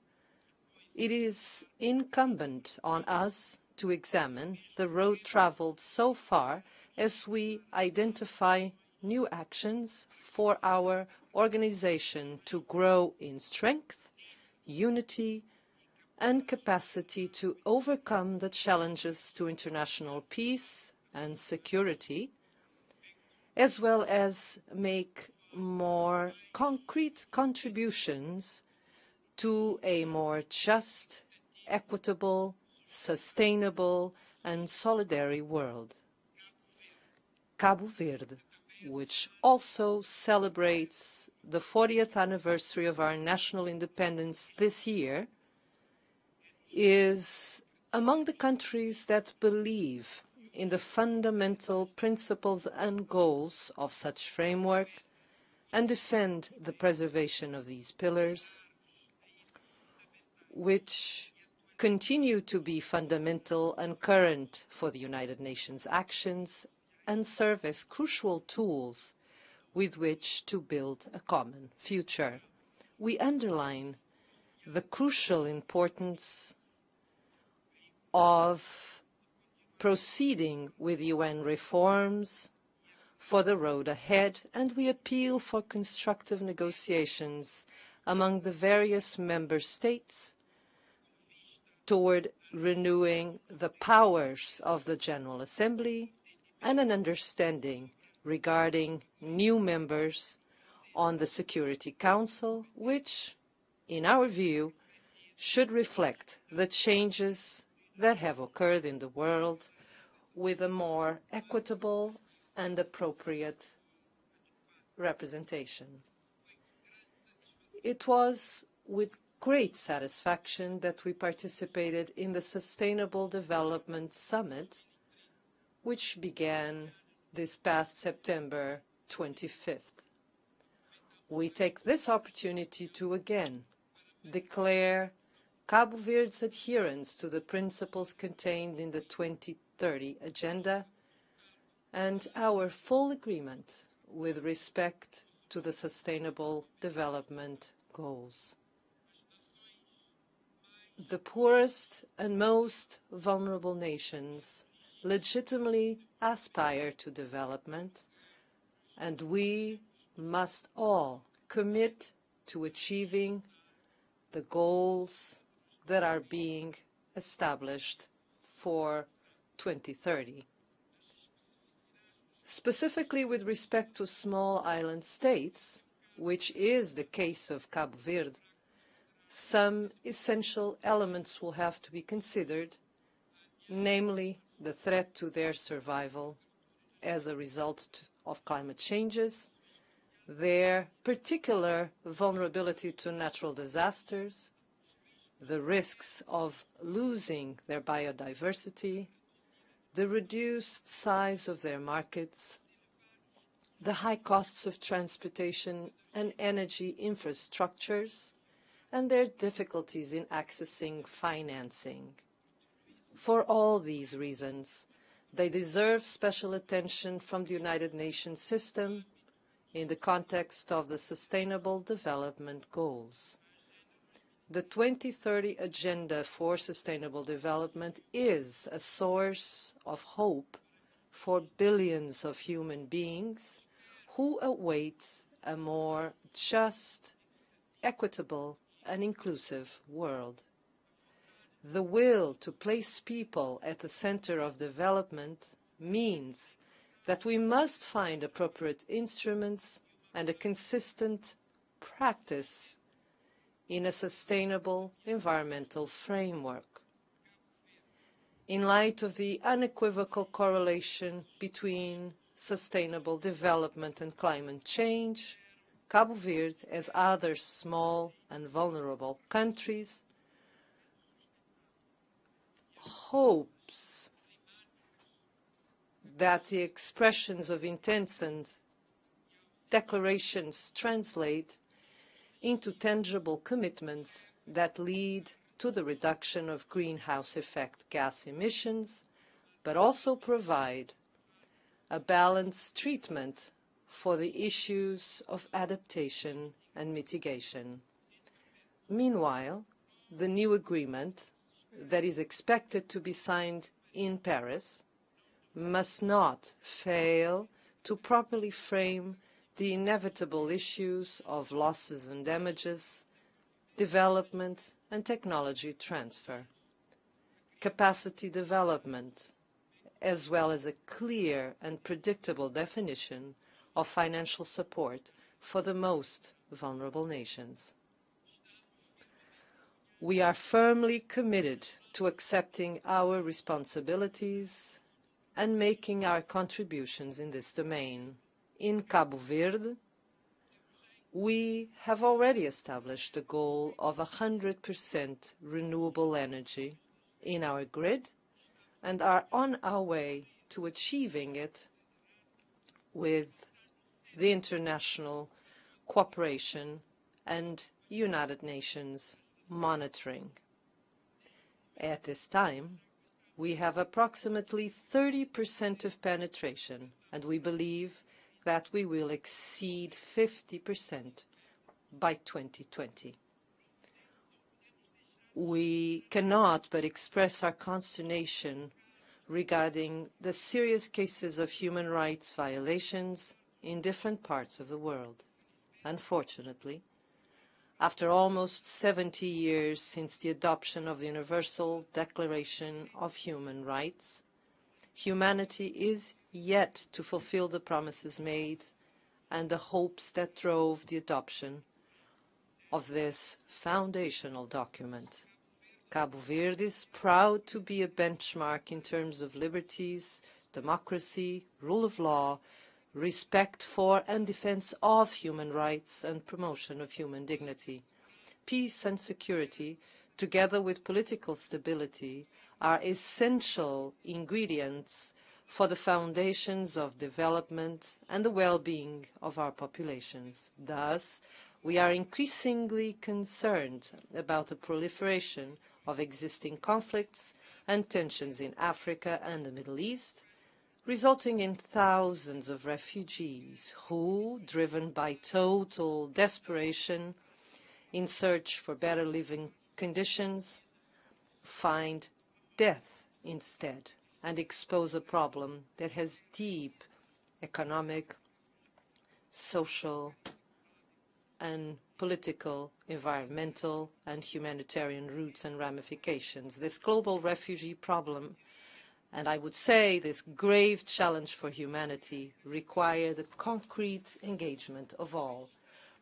it is incumbent on us to examine the road traveled so far as we identify new actions for our organization to grow in strength, unity, and capacity to overcome the challenges to international peace and security, as well as make more concrete contributions to a more just, equitable, sustainable, and solidary world. Cabo Verde, which also celebrates the 40th anniversary of our national independence this year, is among the countries that believe in the fundamental principles and goals of such framework and defend the preservation of these pillars, which continue to be fundamental and current for the United Nations actions and serve as crucial tools with which to build a common future. We underline the crucial importance of proceeding with UN reforms for the road ahead, and we appeal for constructive negotiations among the various member states toward renewing the powers of the General Assembly and an understanding regarding new members on the Security Council, which, in our view, should reflect the changes that have occurred in the world with a more equitable and appropriate representation. It was with great satisfaction that we participated in the Sustainable Development Summit, which began this past September 25th. We take this opportunity to again declare Cabo Verde's adherence to the principles contained in the 2030 Agenda and our full agreement with respect to the Sustainable Development Goals. The poorest and most vulnerable nations legitimately aspire to development, and we must all commit to achieving the goals that are being established for 2030. Specifically with respect to small island states, which is the case of Cabo Verde, some essential elements will have to be considered, namely the threat to their survival as a result of climate changes, their particular vulnerability to natural disasters, the risks of losing their biodiversity, the reduced size of their markets, the high costs of transportation and energy infrastructures, and their difficulties in accessing financing. For all these reasons, they deserve special attention from the United Nations system in the context of the Sustainable Development Goals. The 2030 Agenda for Sustainable Development is a source of hope for billions of human beings who await a more just, equitable, and inclusive world. The will to place people at the center of development means that we must find appropriate instruments and a consistent practice in a sustainable environmental framework. In light of the unequivocal correlation between sustainable development and climate change, Cabo Verde, as other small and vulnerable countries, hopes that the expressions of intents and declarations translate into tangible commitments that lead to the reduction of greenhouse effect gas emissions, but also provide a balanced treatment for the issues of adaptation and mitigation. Meanwhile, the new agreement that is expected to be signed in Paris must not fail to properly frame the inevitable issues of losses and damages, development and technology transfer, capacity development, as well as a clear and predictable definition of financial support for the most vulnerable nations. We are firmly committed to accepting our responsibilities and making our contributions in this domain. In Cabo Verde, we have already established a goal of 100% renewable energy in our grid and are on our way to achieving it with the international cooperation and United Nations monitoring. At this time, we have approximately 30% of penetration, and we believe that we will exceed 50% by 2020. We cannot but express our consternation regarding the serious cases of human rights violations in different parts of the world. Unfortunately, after almost 70 years since the adoption of the Universal Declaration of Human Rights, humanity is yet to fulfill the promises made and the hopes that drove the adoption of this foundational document. Cabo Verde is proud to be a benchmark in terms of liberties, democracy, rule of law, respect for and defense of human rights and promotion of human dignity. Peace and security, together with political stability, are essential ingredients for the foundations of development and the well-being of our populations. Thus, we are increasingly concerned about the proliferation of existing conflicts and tensions in Africa and the Middle East, resulting in thousands of refugees who, driven by total desperation in search for better living conditions, find death instead and expose a problem that has deep economic, social, and political, environmental, and humanitarian roots and ramifications. This global refugee problem, and I would say this grave challenge for humanity, require the concrete engagement of all.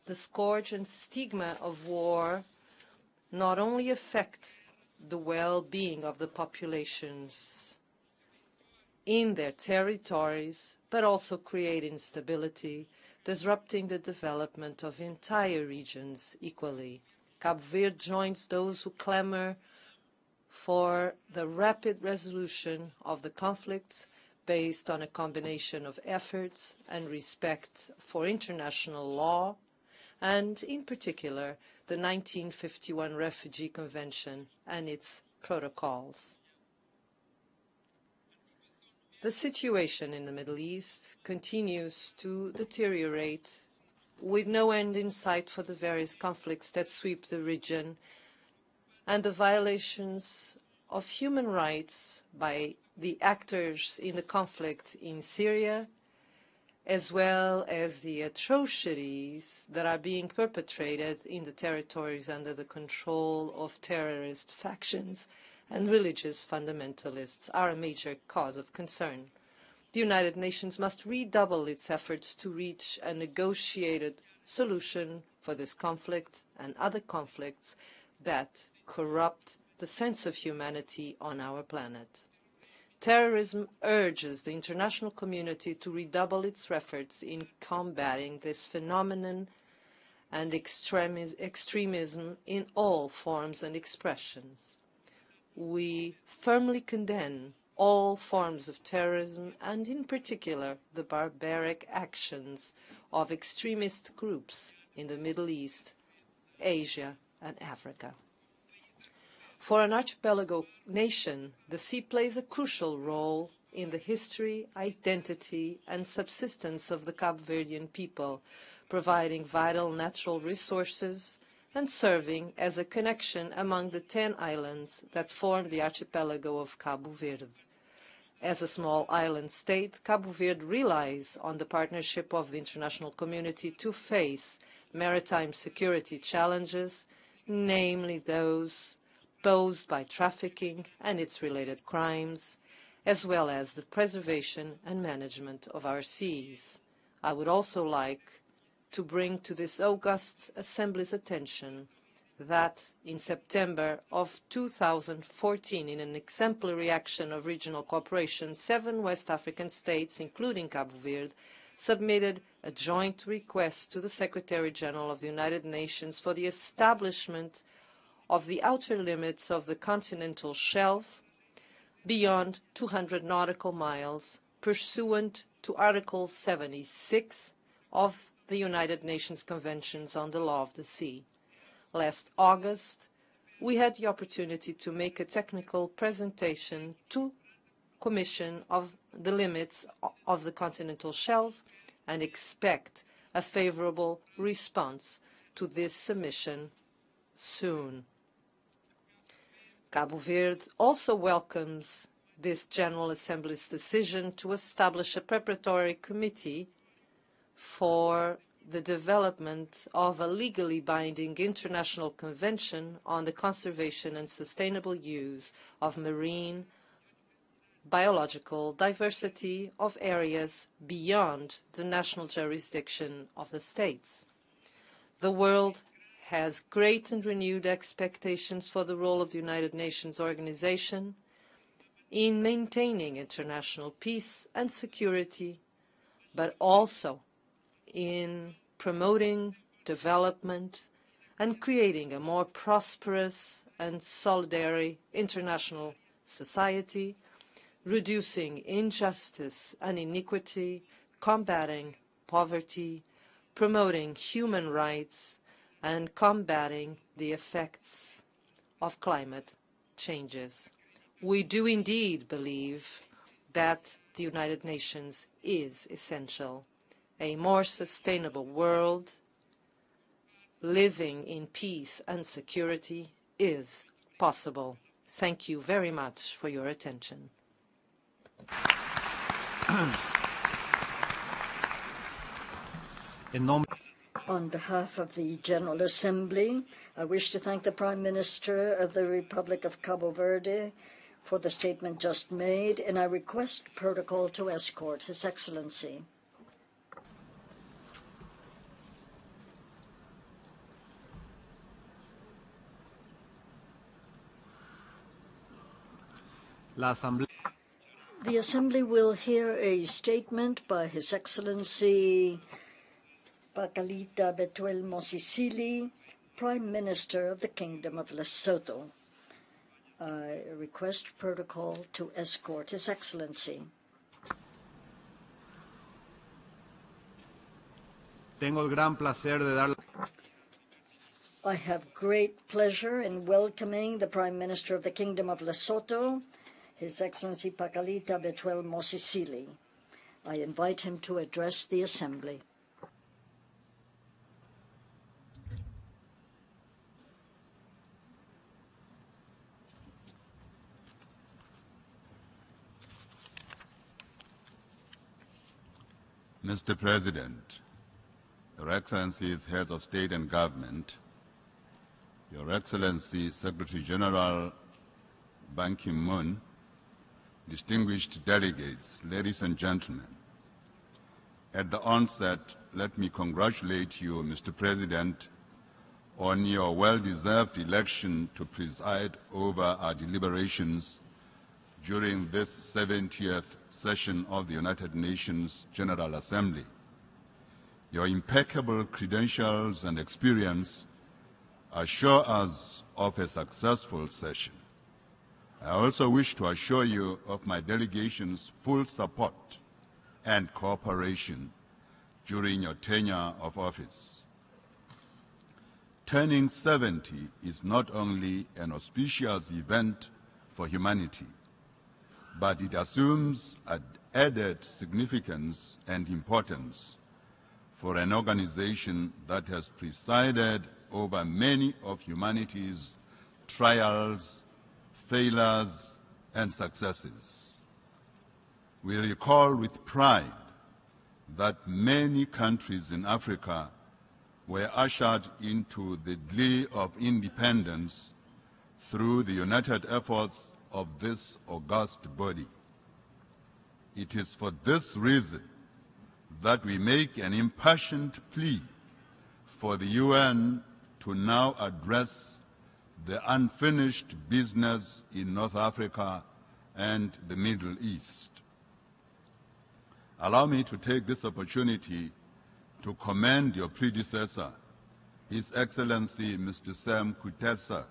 The scourge and stigma of war not only affect the well-being of the populations in their territories, but also create instability, disrupting the development of entire regions equally. Cabo Verde joins those who clamor for the rapid resolution of the conflicts based on a combination of efforts and respect for international law, and in particular the 1951 Refugee Convention and its protocols. The situation in the Middle East continues to deteriorate with no end in sight for the various conflicts that sweep the region and the violations of human rights by the actors in the conflict in Syria, as well as the atrocities that are being perpetrated in the territories under the control of terrorist factions and religious fundamentalists are a major cause of concern. The United Nations must redouble its efforts to reach a negotiated solution for this conflict and other conflicts that corrupt the sense of humanity on our planet. Terrorism urges the international community to redouble its efforts in combating this phenomenon and extremism in all forms and expressions. We firmly condemn all forms of terrorism and in particular the barbaric actions of extremist groups in the Middle East, Asia and Africa. For an archipelago nation, the sea plays a crucial role in the history, identity and subsistence of the Cabo Verdean people, providing vital natural resources and serving as a connection among the 10 islands that form the archipelago of Cabo Verde. As a small island state, Cabo Verde relies on the partnership of the international community to face maritime security challenges, namely those posed by trafficking and its related crimes, as well as the preservation and management of our seas. I would also like to bring to this august Assembly's attention that in September of 2014, in an exemplary action of regional cooperation, 7 West African states, including Cabo Verde, submitted a joint request to the Secretary-General of the United Nations for the establishment of the outer limits of the continental shelf beyond 200 nautical miles, pursuant to Article 76 of the United Nations Conventions on the Law of the Sea. Last August, we had the opportunity to make a technical presentation to Commission of the limits of the continental shelf and expect a favorable response to this submission soon. Cabo Verde also welcomes this General Assembly's decision to establish a preparatory committee for the development of a legally binding international convention on the conservation and sustainable use of marine biological diversity of areas beyond the national jurisdiction of the states. The world has great and renewed expectations for the role of the United Nations organization in maintaining international peace and security, but also in promoting development and creating a more prosperous and solidary international society reducing injustice and iniquity, combating poverty, promoting human rights, and combating the effects of climate changes. We do indeed believe that the United Nations is essential. A more sustainable world, living in peace and security, is possible. Thank you very much for your attention. On behalf of the General Assembly, I wish to thank the Prime Minister of the Republic of Cabo Verde for the statement just made, and I request protocol to escort His Excellency. The Assembly will hear a statement by His Excellency Pakalita Betuel Mosisili, Prime Minister of the Kingdom of Lesotho. I request protocol to escort His Excellency. Tengo el gran placer de dar. I have great pleasure in welcoming the Prime Minister of the Kingdom of Lesotho, His Excellency Pakalita Betuel Mosisili. I invite him to address the Assembly. Mr. President, Your Excellencies, Heads of State and Government, Your Excellency Secretary General Ban Ki-moon, distinguished delegates, ladies and gentlemen, at the onset, let me congratulate you, Mr. President, on your well-deserved election to preside over our deliberations during this 70th session of the United Nations General Assembly. Your impeccable credentials and experience assure us of a successful session. I also wish to assure you of my delegation's full support and cooperation during your tenure of office. Turning 70 is not only an auspicious event for humanity, but it assumes an added significance and importance for an organization that has presided over many of humanity's trials, failures, and successes. We recall with pride that many countries in Africa were ushered into the glee of independence through the united efforts of this august body. It is for this reason that we make an impassioned plea for the UN to now address the unfinished business in North Africa and the Middle East. Allow me to take this opportunity to commend your predecessor, His Excellency Mr. Sam Kutesa,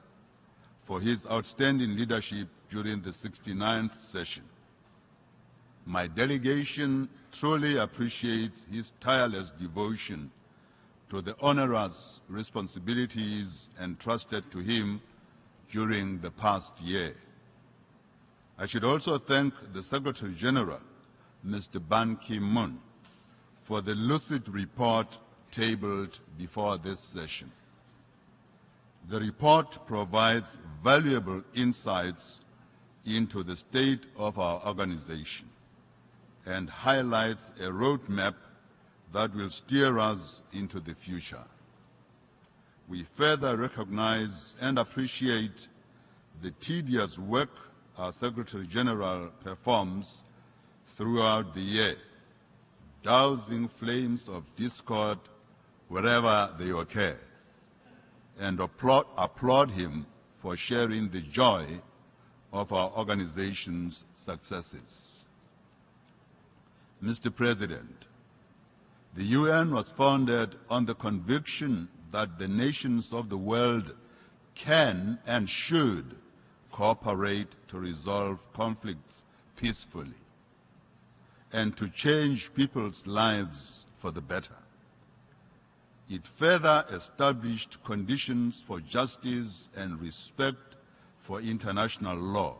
for his outstanding leadership during the 69th session. My delegation truly appreciates his tireless devotion to the onerous responsibilities entrusted to him during the past year. I should also thank the Secretary General, Mr. Ban Ki-moon, for the lucid report tabled before this session. The report provides valuable insights into the state of our organization and highlights a roadmap that will steer us into the future. We further recognize and appreciate the tedious work our Secretary General performs throughout the year, dousing flames of discord wherever they occur, and applaud him for sharing the joy of our organization's successes. Mr. President, the UN was founded on the conviction that the nations of the world can and should cooperate to resolve conflicts peacefully and to change people's lives for the better. It further established conditions for justice and respect for international law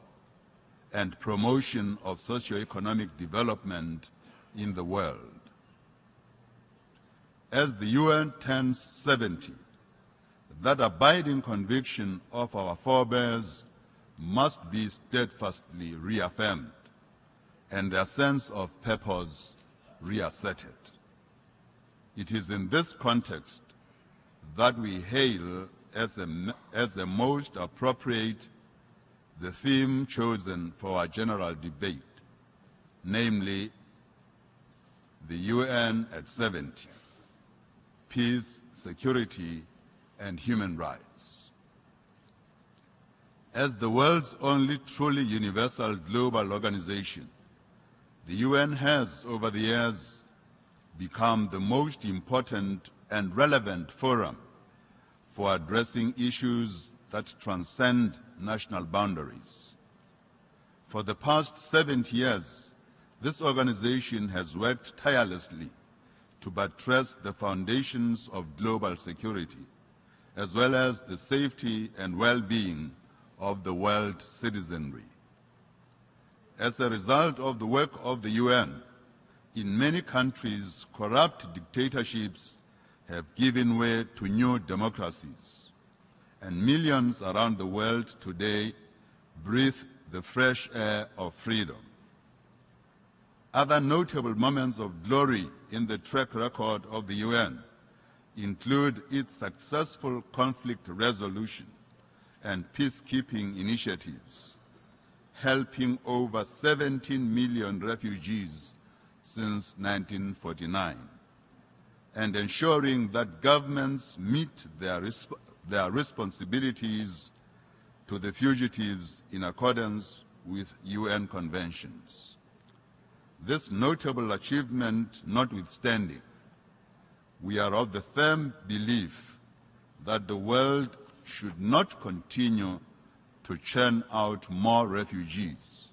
and promotion of socio-economic development in the world. As the UN turns 70, that abiding conviction of our forebears must be steadfastly reaffirmed and their sense of purpose reasserted. It is in this context that we hail as the most appropriate the theme chosen for our general debate, namely the UN at 70, peace, security, and human rights. As the world's only truly universal global organization, the UN has, over the years, become the most important and relevant forum for addressing issues that transcend national boundaries. For the past 70 years, this organization has worked tirelessly to buttress the foundations of global security, as well as the safety and well-being of the world citizenry. As a result of the work of the UN, in many countries, corrupt dictatorships have given way to new democracies, and millions around the world today breathe the fresh air of freedom. Other notable moments of glory in the track record of the UN include its successful conflict resolution and peacekeeping initiatives, helping over 17 million refugees since 1949, and ensuring that governments meet their responsibilities to the fugitives in accordance with UN conventions. This notable achievement notwithstanding, we are of the firm belief that the world should not continue to churn out more refugees,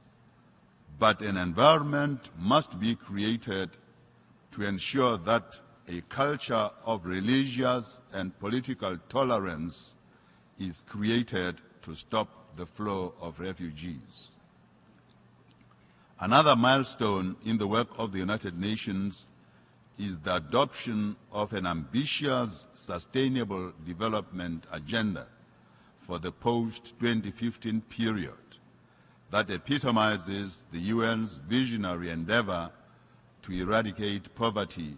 but an environment must be created to ensure that a culture of religious and political tolerance is created to stop the flow of refugees. Another milestone in the work of the United Nations is the adoption of an ambitious, sustainable development agenda for the post-2015 period that epitomizes the UN's visionary endeavor to eradicate poverty,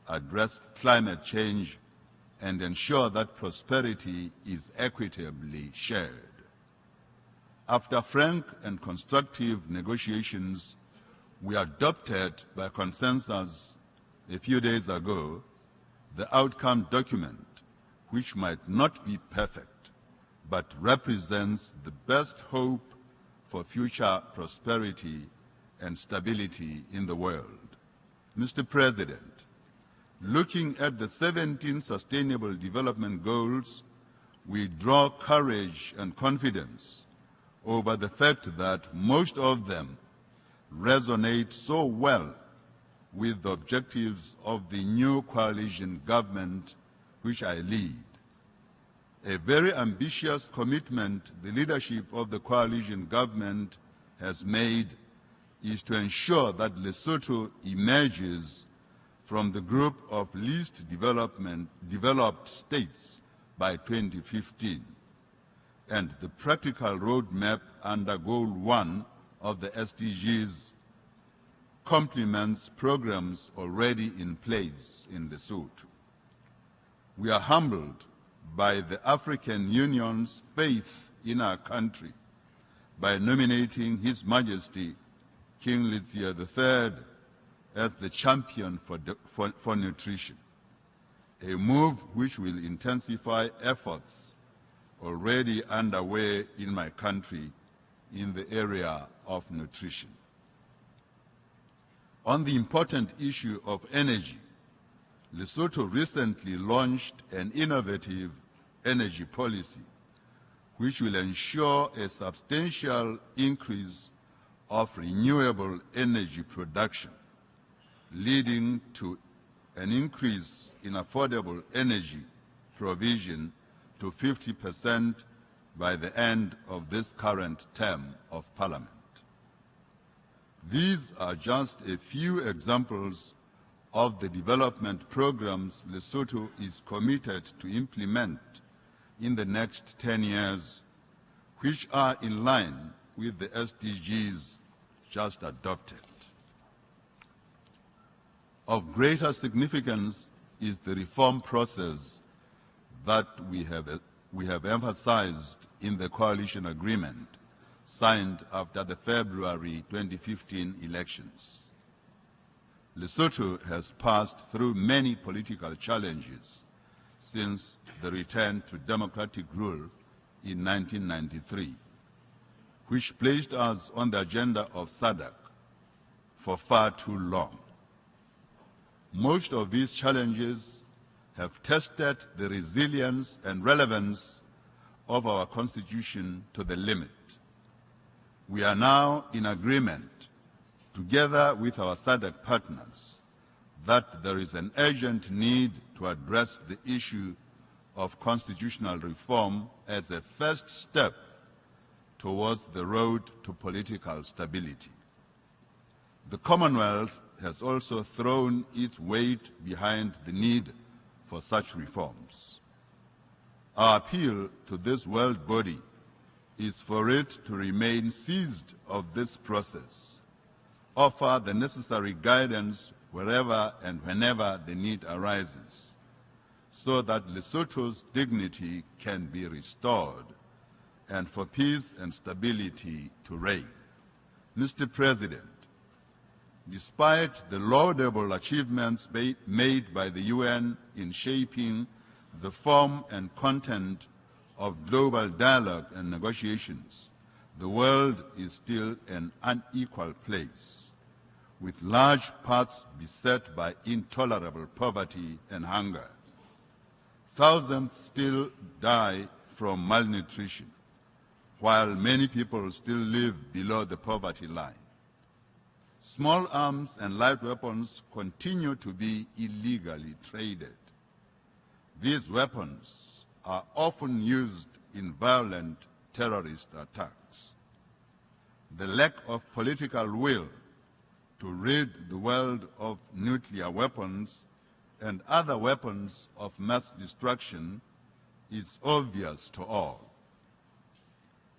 address climate change, and ensure that prosperity is equitably shared. After frank and constructive negotiations, we adopted by consensus a few days ago the outcome document, which might not be perfect, but represents the best hope for future prosperity and stability in the world. Mr. President, looking at the 17 Sustainable Development Goals, we draw courage and confidence over the fact that most of them resonate so well with the objectives of the new coalition government which I lead. A very ambitious commitment the leadership of the coalition government has made is to ensure that Lesotho emerges from the group of least developed states by 2015, and the practical roadmap under Goal 1 of the SDGs complements programs already in place in Lesotho. We are humbled by the African Union's faith in our country by nominating His Majesty King Letsie III as the champion for nutrition, a move which will intensify efforts already underway in my country in the area of nutrition. On the important issue of energy, Lesotho recently launched an innovative energy policy which will ensure a substantial increase of renewable energy production, leading to an increase in affordable energy provision to 50% by the end of this current term of Parliament. These are just a few examples of the development programs Lesotho is committed to implement in the next 10 years, which are in line with the SDGs just adopted. Of greater significance is the reform process that we have emphasized in the coalition agreement signed after the February 2015 elections. Lesotho has passed through many political challenges since the return to democratic rule in 1993, which placed us on the agenda of SADC for far too long. Most of these challenges have tested the resilience and relevance of our Constitution to the limit. We are now in agreement, together with our SADC partners, that there is an urgent need to address the issue of constitutional reform as a first step towards the road to political stability. The Commonwealth has also thrown its weight behind the need for such reforms. Our appeal to this world body is for it to remain seized of this process, offer the necessary guidance wherever and whenever the need arises, so that Lesotho's dignity can be restored and for peace and stability to reign. Mr. President, despite the laudable achievements made by the UN in shaping the form and content of global dialogue and negotiations, the world is still an unequal place, with large parts beset by intolerable poverty and hunger. Thousands still die from malnutrition, while many people still live below the poverty line. Small arms and light weapons continue to be illegally traded. These weapons are often used in violent terrorist attacks. The lack of political will to rid the world of nuclear weapons and other weapons of mass destruction is obvious to all.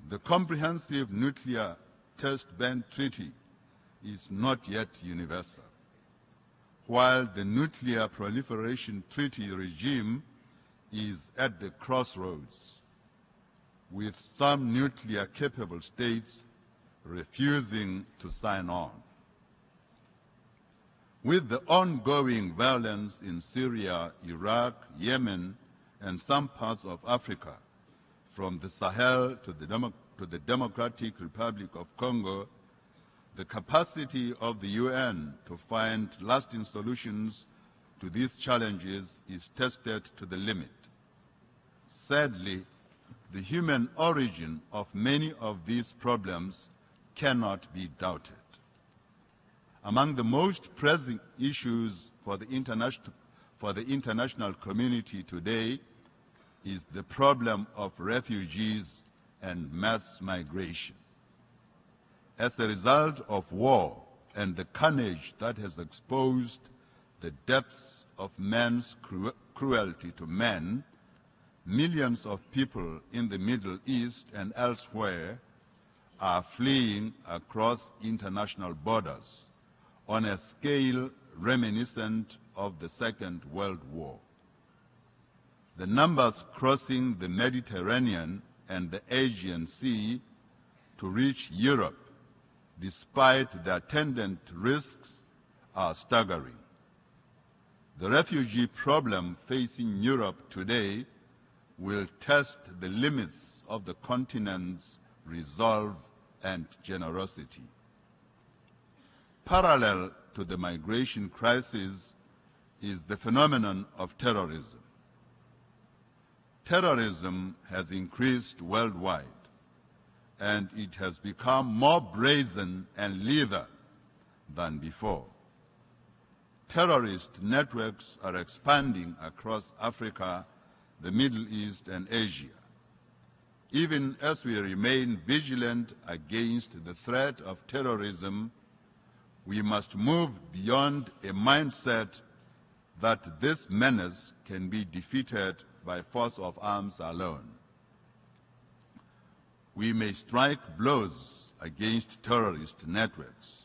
The Comprehensive Nuclear Test Ban Treaty is not yet universal, while the Nuclear Proliferation Treaty regime is at the crossroads, with some nuclear-capable states refusing to sign on. With the ongoing violence in Syria, Iraq, Yemen, and some parts of Africa, from the Sahel to the Democratic Republic of Congo, the capacity of the UN to find lasting solutions to these challenges is tested to the limit. Sadly, the human origin of many of these problems cannot be doubted. Among the most pressing issues for the international community today is the problem of refugees and mass migration. As a result of war and the carnage that has exposed the depths of man's cruelty to men, millions of people in the Middle East and elsewhere are fleeing across international borders on a scale reminiscent of the Second World War. The numbers crossing the Mediterranean and the Aegean Sea to reach Europe, despite the attendant risks, are staggering. The refugee problem facing Europe today will test the limits of the continent's resolve and generosity. Parallel to the migration crisis is the phenomenon of terrorism. Terrorism has increased worldwide, and it has become more brazen and lethal than before. Terrorist networks are expanding across Africa, the Middle East, and Asia. Even as we remain vigilant against the threat of terrorism, we must move beyond a mindset that this menace can be defeated by force of arms alone. We may strike blows against terrorist networks,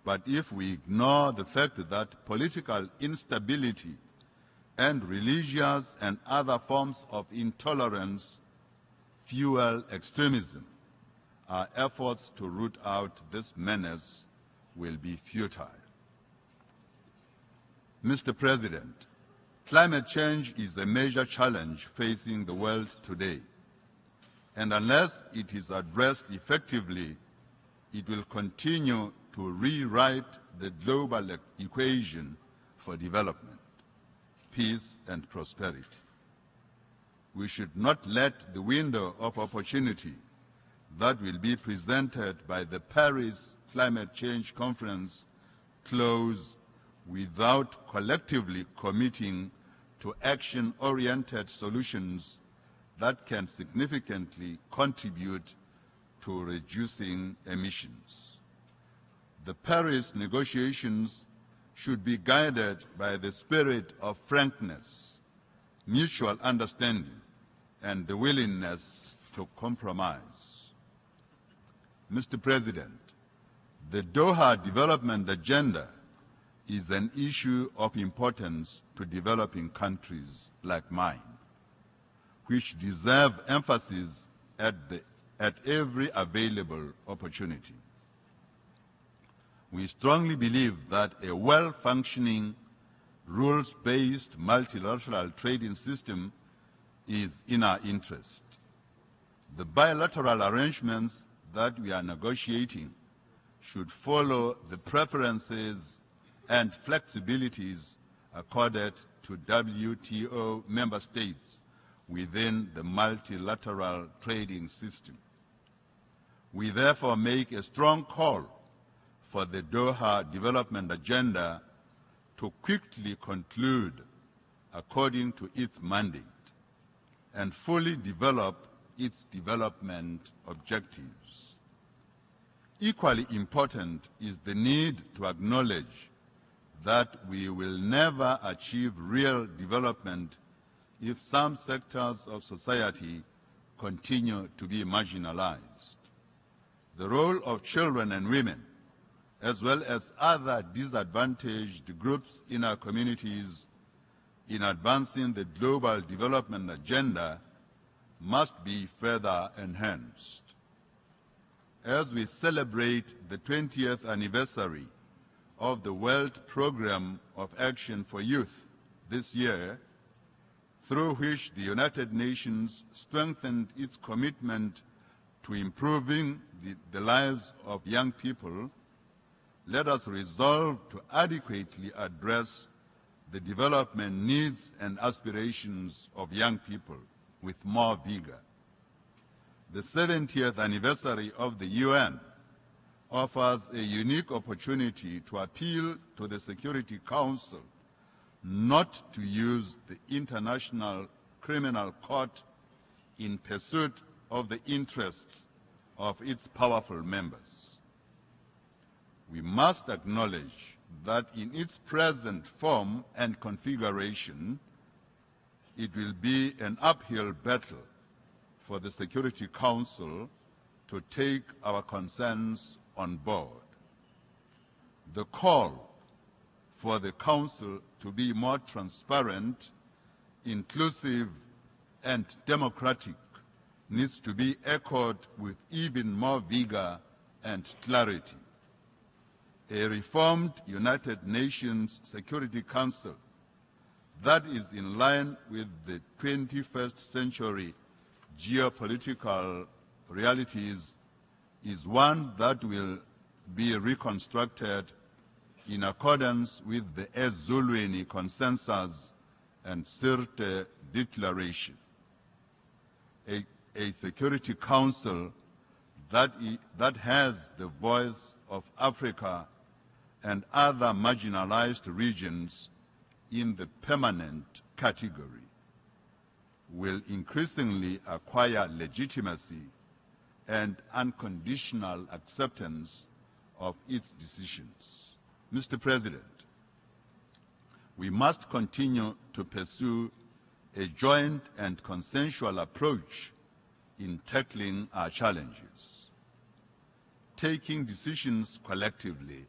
but if we ignore the fact that political instability and religious and other forms of intolerance fuel extremism, our efforts to root out this menace will be futile. Mr. President, climate change is a major challenge facing the world today, and unless it is addressed effectively, it will continue to rewrite the global equation for development, peace, and prosperity. We should not let the window of opportunity that will be presented by the Paris Climate Change Conference close without collectively committing to action-oriented solutions that can significantly contribute to reducing emissions. The Paris negotiations should be guided by the spirit of frankness, mutual understanding, and the willingness to compromise. Mr. President, the Doha Development Agenda is an issue of importance to developing countries like mine, which deserve emphasis at every available opportunity. We strongly believe that a well-functioning, rules-based multilateral trading system is in our interest. The bilateral arrangements that we are negotiating should follow the preferences and flexibilities accorded to WTO member states within the multilateral trading system. We therefore make a strong call for the Doha Development Agenda to quickly conclude according to its mandate and fully develop its development objectives. Equally important is the need to acknowledge that we will never achieve real development if some sectors of society continue to be marginalized. The role of children and women, as well as other disadvantaged groups in our communities in advancing the global development agenda, must be further enhanced. As we celebrate the 20th anniversary of the World Programme of Action for Youth this year, through which the United Nations strengthened its commitment to improving the lives of young people, let us resolve to adequately address the development needs and aspirations of young people with more vigor. The 70th anniversary of the UN offers a unique opportunity to appeal to the Security Council not to use the International Criminal Court in pursuit of the interests of its powerful members. We must acknowledge that in its present form and configuration, it will be an uphill battle for the Security Council to take our concerns on board. The call for the Council to be more transparent, inclusive, and democratic needs to be echoed with even more vigor and clarity. A reformed United Nations Security Council that is in line with the 21st century geopolitical realities is one that will be reconstructed in accordance with the Ezulwini Consensus and Sirte Declaration. A Security Council that has the voice of Africa and other marginalized regions in the permanent category will increasingly acquire legitimacy and unconditional acceptance of its decisions. Mr. President, we must continue to pursue a joint and consensual approach in tackling our challenges, taking decisions collectively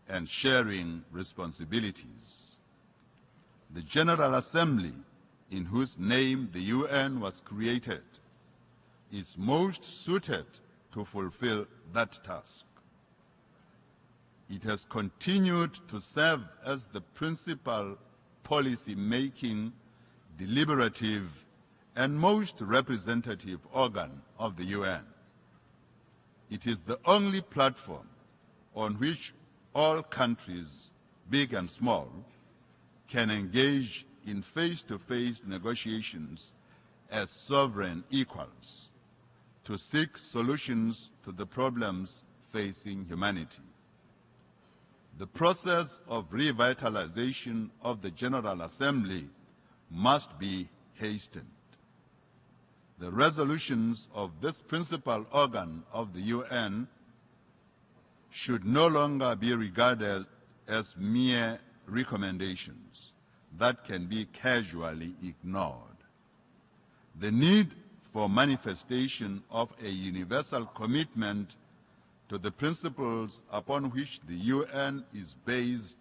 and sharing responsibilities. The General Assembly, in whose name the UN was created, is most suited to fulfill that task. It has continued to serve as the principal policy-making, deliberative, and most representative organ of the UN. It is the only platform on which all countries, big and small, can engage in face-to-face negotiations as sovereign equals to seek solutions to the problems facing humanity. The process of revitalization of the General Assembly must be hastened. The resolutions of this principal organ of the UN should no longer be regarded as mere recommendations that can be casually ignored. The need for manifestation of a universal commitment to the principles upon which the UN is based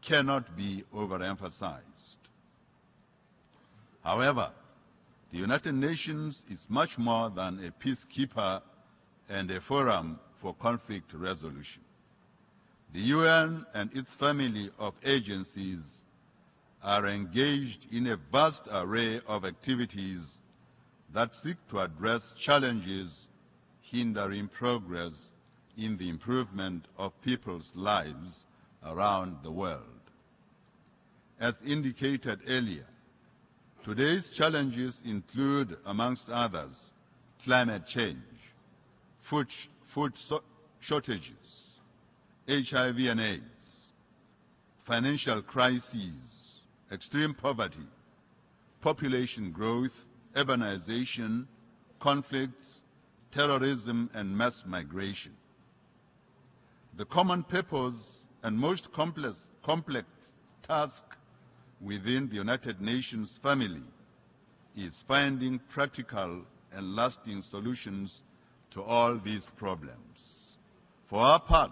cannot be overemphasized. However, the United Nations is much more than a peacekeeper and a forum for conflict resolution. The UN and its family of agencies are engaged in a vast array of activities that seek to address challenges hindering progress in the improvement of people's lives around the world. As indicated earlier, today's challenges include, amongst others, climate change, food shortages, HIV and AIDS, financial crises, extreme poverty, population growth, urbanization, conflicts, terrorism, and mass migration. The common purpose and most complex task within the United Nations family is finding practical and lasting solutions to all these problems. For our part,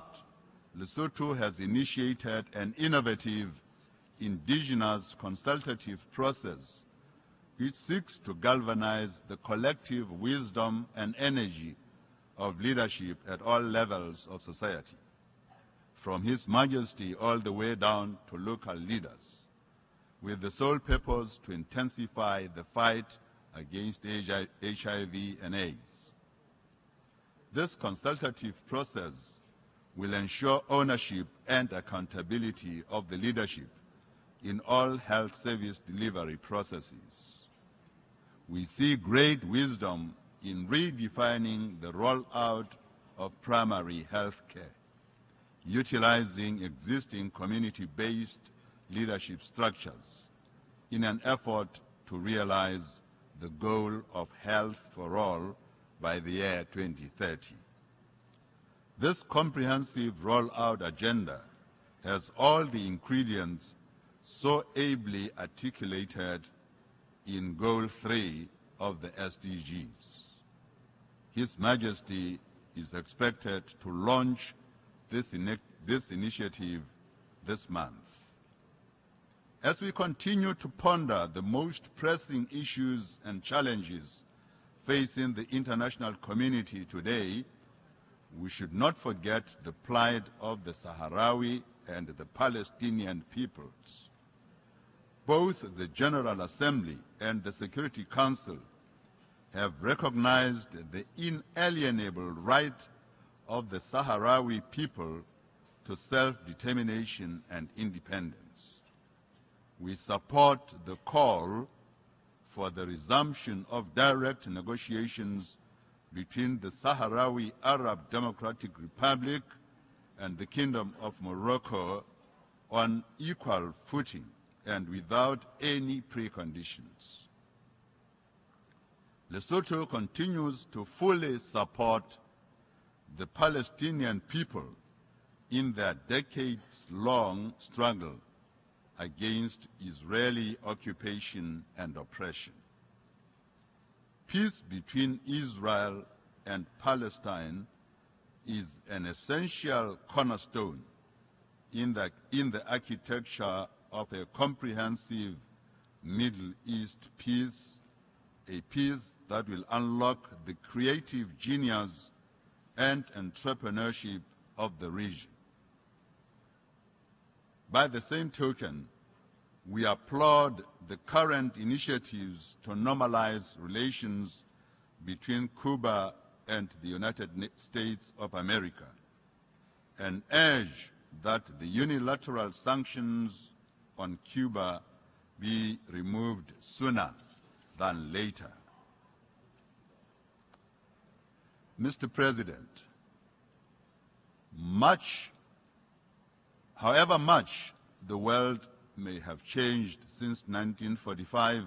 Lesotho has initiated an innovative indigenous consultative process which seeks to galvanize the collective wisdom and energy of leadership at all levels of society, from His Majesty all the way down to local leaders, with the sole purpose to intensify the fight against HIV and AIDS. This consultative process will ensure ownership and accountability of the leadership in all health service delivery processes. We see great wisdom in redefining the rollout of primary health care, utilizing existing community-based leadership structures in an effort to realize the goal of health for all by the year 2030. This comprehensive rollout agenda has all the ingredients so ably articulated in Goal 3 of the SDGs. His Majesty is expected to launch this initiative this month. As we continue to ponder the most pressing issues and challenges facing the international community today, we should not forget the plight of the Sahrawi and the Palestinian peoples. Both the General Assembly and the Security Council have recognized the inalienable right of the Sahrawi people to self-determination and independence. We support the call for the resumption of direct negotiations between the Sahrawi Arab Democratic Republic and the Kingdom of Morocco on equal footing and without any preconditions. Lesotho continues to fully support the Palestinian people in their decades-long struggle against Israeli occupation and oppression. Peace between Israel and Palestine is an essential cornerstone in the architecture of a comprehensive Middle East peace, a peace that will unlock the creative genius and entrepreneurship of the region. By the same token, we applaud the current initiatives to normalize relations between Cuba and the United States of America and urge that the unilateral sanctions on Cuba be removed sooner than later. Mr. President, however much the world may have changed since 1945,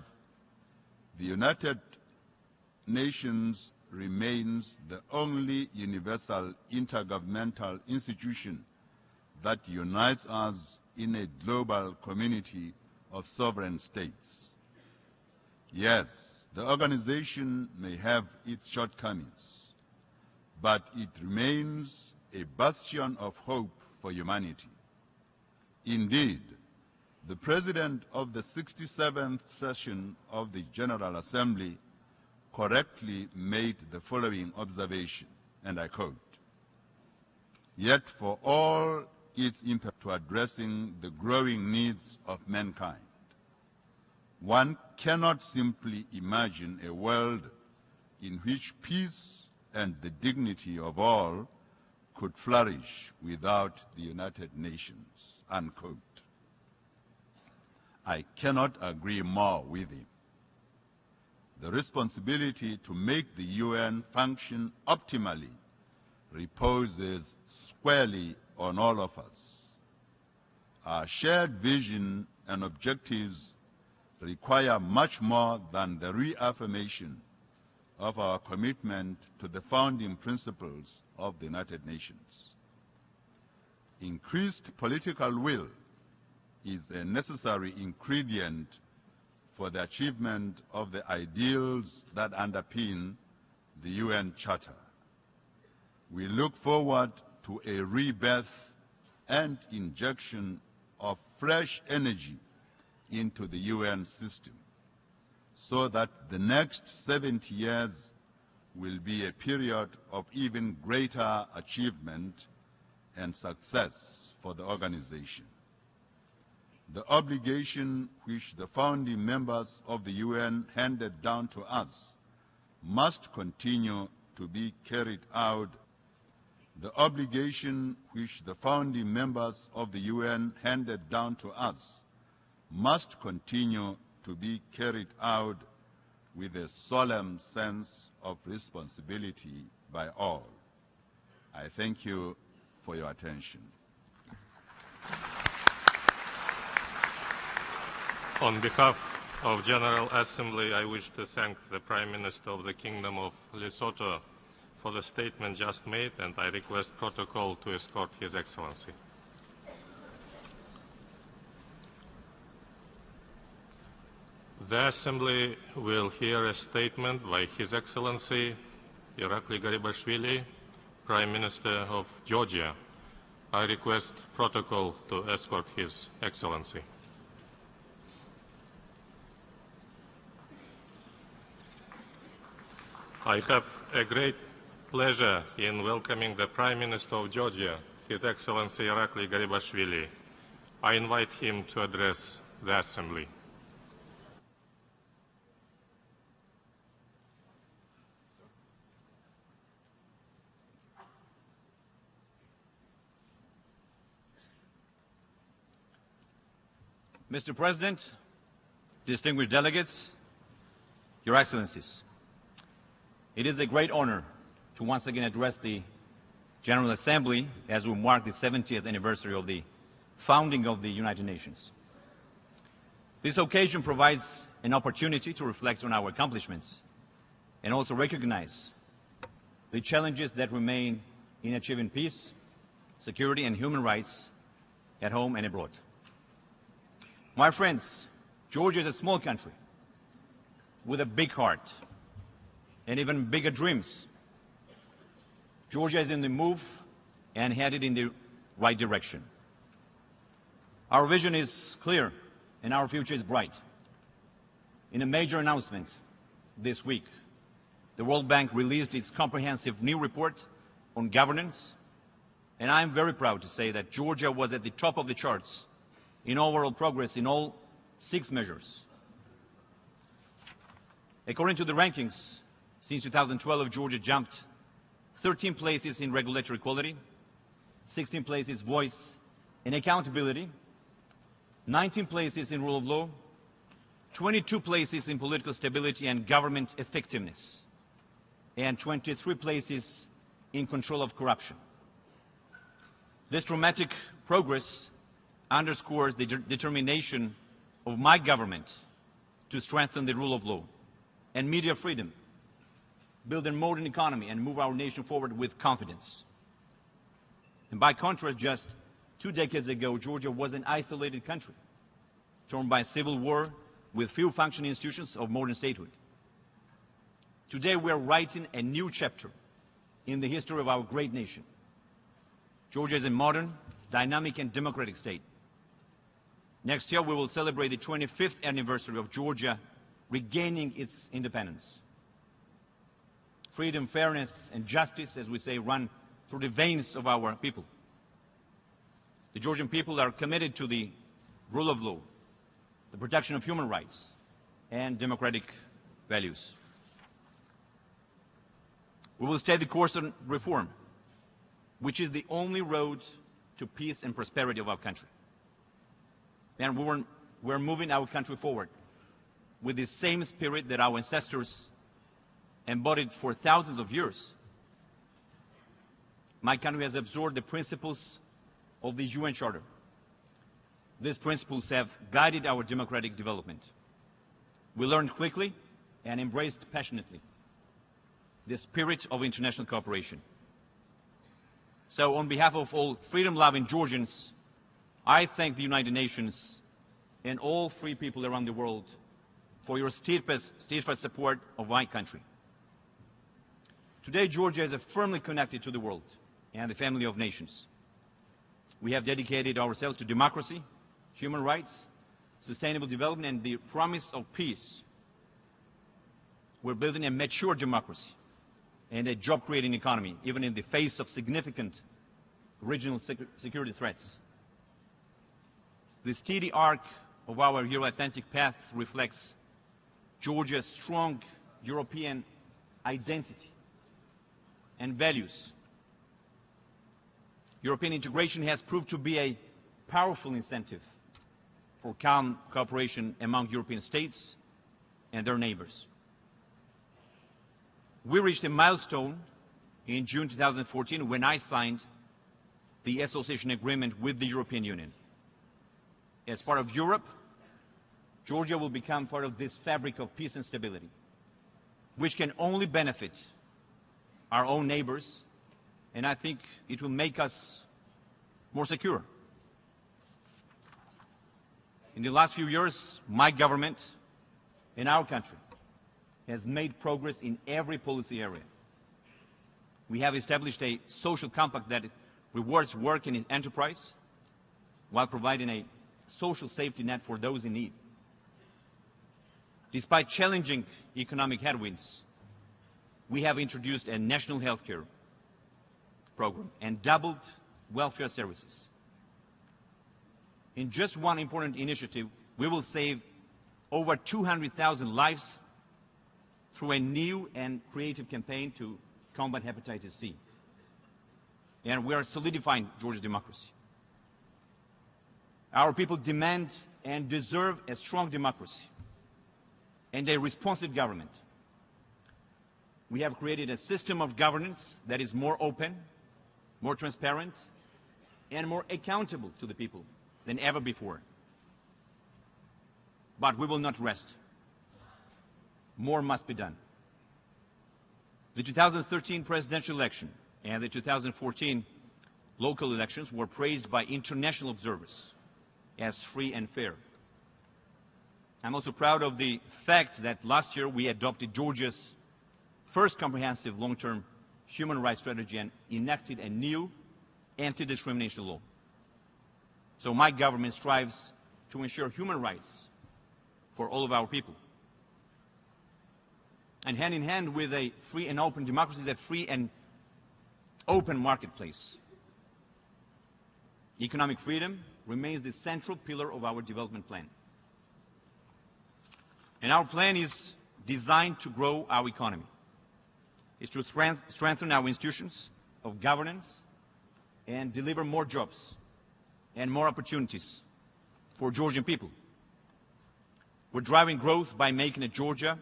the United Nations remains the only universal intergovernmental institution that unites us in a global community of sovereign states. Yes, the organization may have its shortcomings, but it remains a bastion of hope for humanity. Indeed, the President of the 67th session of the General Assembly correctly made the following observation, and I quote, "Yet for all its impact to addressing the growing needs of mankind, one cannot simply imagine a world in which peace and the dignity of all could flourish without the United Nations," unquote. I cannot agree more with him. The responsibility to make the UN function optimally reposes squarely on all of us. Our shared vision and objectives require much more than the reaffirmation of our commitment to the founding principles of the United Nations. Increased political will is a necessary ingredient for the achievement of the ideals that underpin the UN Charter. We look forward to a rebirth and injection of fresh energy into the UN system, so that the next 70 years will be a period of even greater achievement and success for the organization. The obligation which the founding members of the UN handed down to us must continue to be carried out. The obligation which the founding members of the UN handed down to us must continue to be carried out with a solemn sense of responsibility by all. I thank you for your attention. On behalf of General Assembly, I wish to thank the Prime Minister of the Kingdom of Lesotho for the statement just made, and I request protocol to escort His Excellency. The Assembly will hear a statement by His Excellency Irakli Garibashvili, Prime Minister of Georgia. I request protocol to escort His Excellency. I have a great pleasure in welcoming the Prime Minister of Georgia, His Excellency Irakli Garibashvili. I invite him to address the Assembly. Mr. President, distinguished delegates, Your Excellencies, it is a great honor to once again address the General Assembly as we mark the 70th anniversary of the founding of the United Nations. This occasion provides an opportunity to reflect on our accomplishments and also recognize the challenges that remain in achieving peace, security, and human rights at home and abroad. My friends, Georgia is a small country with a big heart and even bigger dreams. Georgia is in the move and headed in the right direction. Our vision is clear and our future is bright. In a major announcement this week, the World Bank released its comprehensive new report on governance, and I am very proud to say that Georgia was at the top of the charts in overall progress in all 6 measures. According to the rankings, since 2012, Georgia jumped 13 places in regulatory quality, 16 places voice and accountability, 19 places in rule of law, 22 places in political stability and government effectiveness, and 23 places in control of corruption. This dramatic progress underscores the determination of my government to strengthen the rule of law and media freedom, build a modern economy, and move our nation forward with confidence. And by contrast, just 2 decades ago, Georgia was an isolated country, torn by civil war with few functioning institutions of modern statehood. Today, we are writing a new chapter in the history of our great nation. Georgia is a modern, dynamic, and democratic state. Next year, we will celebrate the 25th anniversary of Georgia regaining its independence. Freedom, fairness, and justice, as we say, run through the veins of our people. The Georgian people are committed to the rule of law, the protection of human rights, and democratic values. We will stay the course on reform, which is the only road to peace and prosperity of our country. And we're moving our country forward with the same spirit that our ancestors embodied for thousands of years. My country has absorbed the principles of the UN Charter. These principles have guided our democratic development. We learned quickly and embraced passionately the spirit of international cooperation. So on behalf of all freedom-loving Georgians, I thank the United Nations and all free people around the world for your steadfast support of my country. Today, Georgia is firmly connected to the world and the family of nations. We have dedicated ourselves to democracy, human rights, sustainable development, and the promise of peace. We're building a mature democracy and a job-creating economy, even in the face of significant regional security threats. The steady arc of our Euro-Atlantic path reflects Georgia's strong European identity and values. European integration has proved to be a powerful incentive for calm cooperation among European states and their neighbors. We reached a milestone in June 2014 when I signed the association agreement with the European Union. As part of Europe, Georgia will become part of this fabric of peace and stability, which can only benefit our own neighbors, and I think it will make us more secure. In the last few years, my government and our country has made progress in every policy area. We have established a social compact that rewards work and enterprise while providing a social safety net for those in need. Despite challenging economic headwinds, we have introduced a national health care program and doubled welfare services. In just one important initiative, we will save over 200,000 lives through a new and creative campaign to combat hepatitis C. And we are solidifying Georgia's democracy. Our people demand and deserve a strong democracy and a responsive government. We have created a system of governance that is more open, more transparent, and more accountable to the people than ever before. But we will not rest. More must be done. The 2013 presidential election and the 2014 local elections were praised by international observers as free and fair. I'm also proud of the fact that last year we adopted Georgia's first comprehensive long-term human rights strategy and enacted a new anti-discrimination law. So my government strives to ensure human rights for all of our people. And hand in hand with a free and open democracy is a free and open marketplace. Economic freedom remains the central pillar of our development plan. And our plan is designed to grow our economy. It's to strengthen our institutions of governance and deliver more jobs and more opportunities for Georgian people. We're driving growth by making Georgia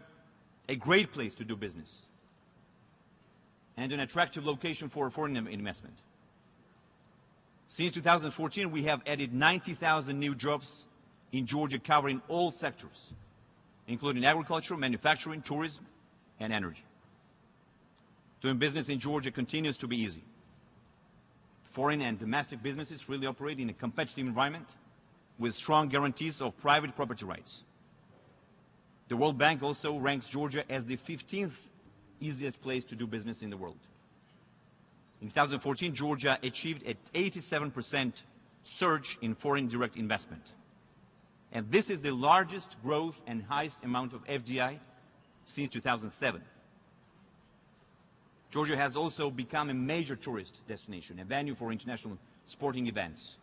a great place to do business and an attractive location for foreign investment. Since 2014, we have added 90,000 new jobs in Georgia covering all sectors, including agriculture, manufacturing, tourism, and energy. Doing business in Georgia continues to be easy. Foreign and domestic businesses really operate in a competitive environment with strong guarantees of private property rights. The World Bank also ranks Georgia as the 15th easiest place to do business in the world. In 2014, Georgia achieved an 87% surge in foreign direct investment. And this is the largest growth and highest amount of FDI since 2007. Georgia has also become a major tourist destination, a venue for international sporting events.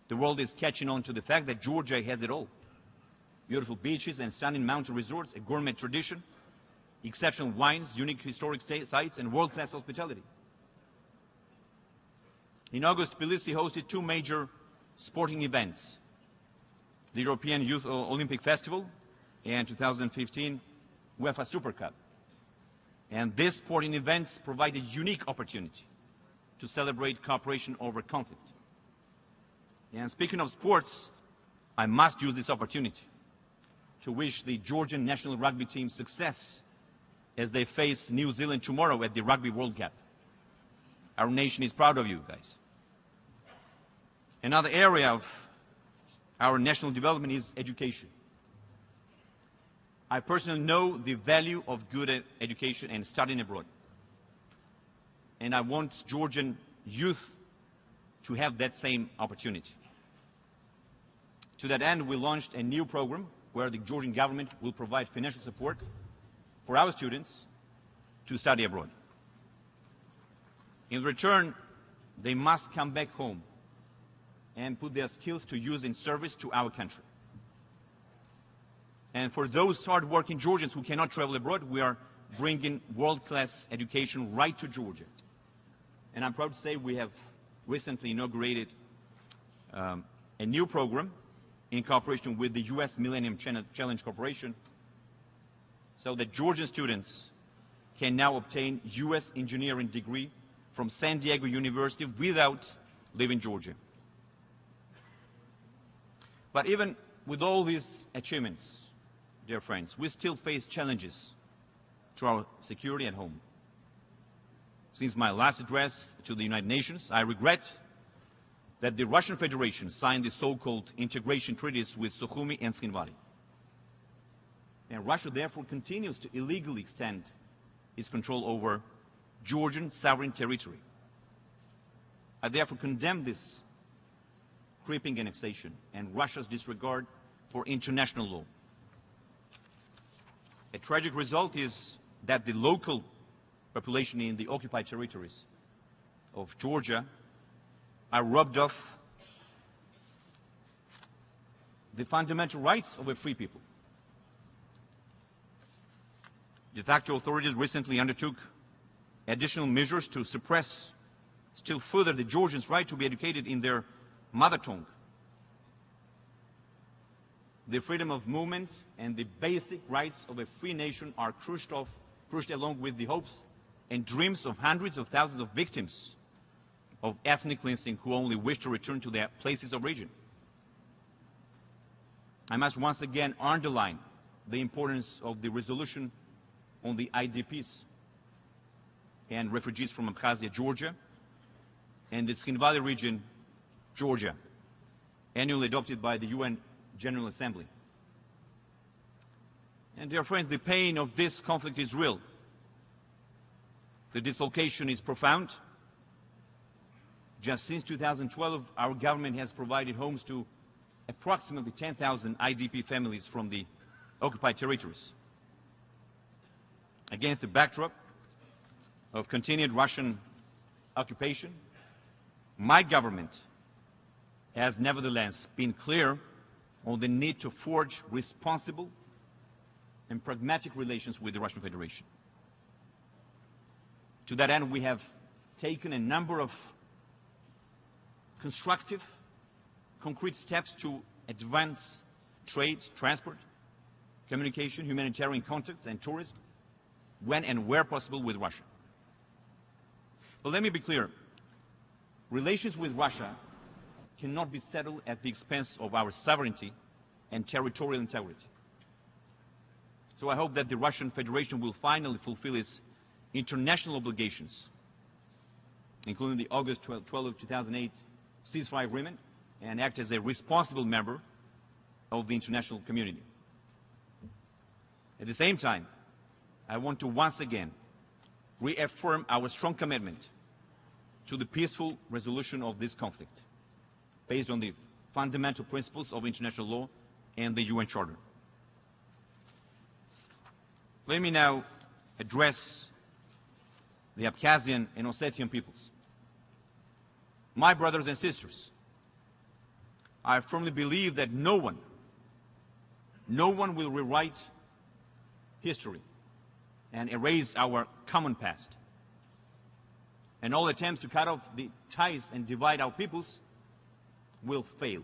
The world is catching on to the fact that Georgia has it all. Beautiful beaches and stunning mountain resorts, a gourmet tradition, exceptional wines, unique historic sites, and world-class hospitality. In August, Tbilisi hosted two major sporting events, the European Youth Olympic Festival and 2015 UEFA Super Cup. And these sporting events provide a unique opportunity to celebrate cooperation over conflict. And speaking of sports, I must use this opportunity to wish the Georgian national rugby team success as they face New Zealand tomorrow at the Rugby World Cup. Our nation is proud of you guys. Another area of our national development is education. I personally know the value of good education and studying abroad. And I want Georgian youth to have that same opportunity. To that end, we launched a new program where the Georgian government will provide financial support for our students to study abroad. In return, they must come back home and put their skills to use in service to our country. And for those hard-working Georgians who cannot travel abroad, we are bringing world-class education right to Georgia. And I'm proud to say we have recently inaugurated a new program in cooperation with the U.S. Millennium Challenge Corporation so that Georgian students can now obtain U.S. engineering degree from San Diego University without leaving Georgia. But even with all these achievements, dear friends, we still face challenges to our security at home. Since my last address to the United Nations, I regret that the Russian Federation signed the so-called integration treaties with Sukhumi and Skinvali. And Russia therefore continues to illegally extend its control over Georgian sovereign territory. I therefore condemn this creeping annexation and Russia's disregard for international law. A tragic result is that the local population in the occupied territories of Georgia are robbed of the fundamental rights of a free people. De facto authorities recently undertook additional measures to suppress still further the Georgians' right to be educated in their mother tongue. The freedom of movement and the basic rights of a free nation are crushed off pushed along with the hopes and dreams of hundreds of thousands of victims of ethnic cleansing who only wish to return to their places of origin. I must once again underline the importance of the resolution on the IDPs and refugees from Abkhazia, Georgia, and the Tskhin Valley region, Georgia, annually adopted by the UN General Assembly. And dear friends, the pain of this conflict is real. The dislocation is profound. Just since 2012, our government has provided homes to approximately 10,000 IDP families from the occupied territories. Against the backdrop of continued Russian occupation, my government has nevertheless been clear on the need to forge responsible and pragmatic relations with the Russian Federation. To that end, we have taken a number of constructive, concrete steps to advance trade, transport, communication, humanitarian contacts, and tourism when and where possible with Russia. But let me be clear. Relations with Russia cannot be settled at the expense of our sovereignty and territorial integrity. So I hope that the Russian Federation will finally fulfill its international obligations, including the August 12, 2008 ceasefire agreement, and act as a responsible member of the international community. At the same time, I want to once again reaffirm our strong commitment to the peaceful resolution of this conflict, based on the fundamental principles of international law and the UN Charter. Let me now address the Abkhazian and Ossetian peoples. My brothers and sisters, I firmly believe that no one will rewrite history and erase our common past. And all attempts to cut off the ties and divide our peoples will fail.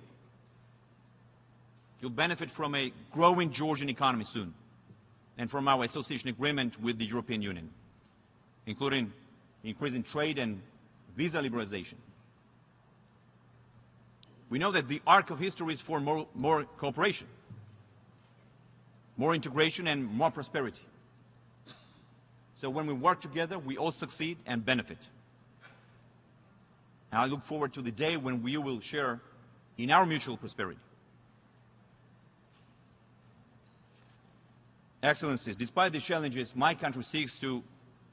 You'll benefit from a growing Georgian economy soon, and from our association agreement with the European Union, including increasing trade and visa liberalization. We know that the arc of history is for more cooperation, more integration, and more prosperity. So when we work together, we all succeed and benefit. And I look forward to the day when we will share in our mutual prosperity. Excellencies, despite the challenges, my country seeks to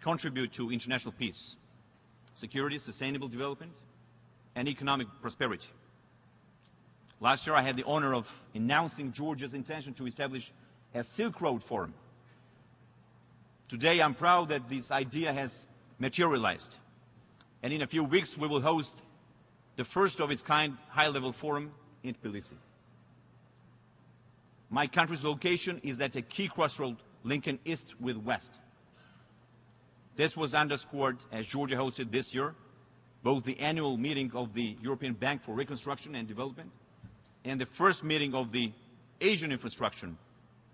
contribute to international peace, security, sustainable development, and economic prosperity. Last year, I had the honor of announcing Georgia's intention to establish a Silk Road Forum. Today, I'm proud that this idea has materialized, and in a few weeks, we will host the first of its kind high-level forum in Tbilisi. My country's location is at a key crossroad linking East with West. This was underscored as Georgia hosted this year both the annual meeting of the European Bank for Reconstruction and Development and the first meeting of the Asian Infrastructure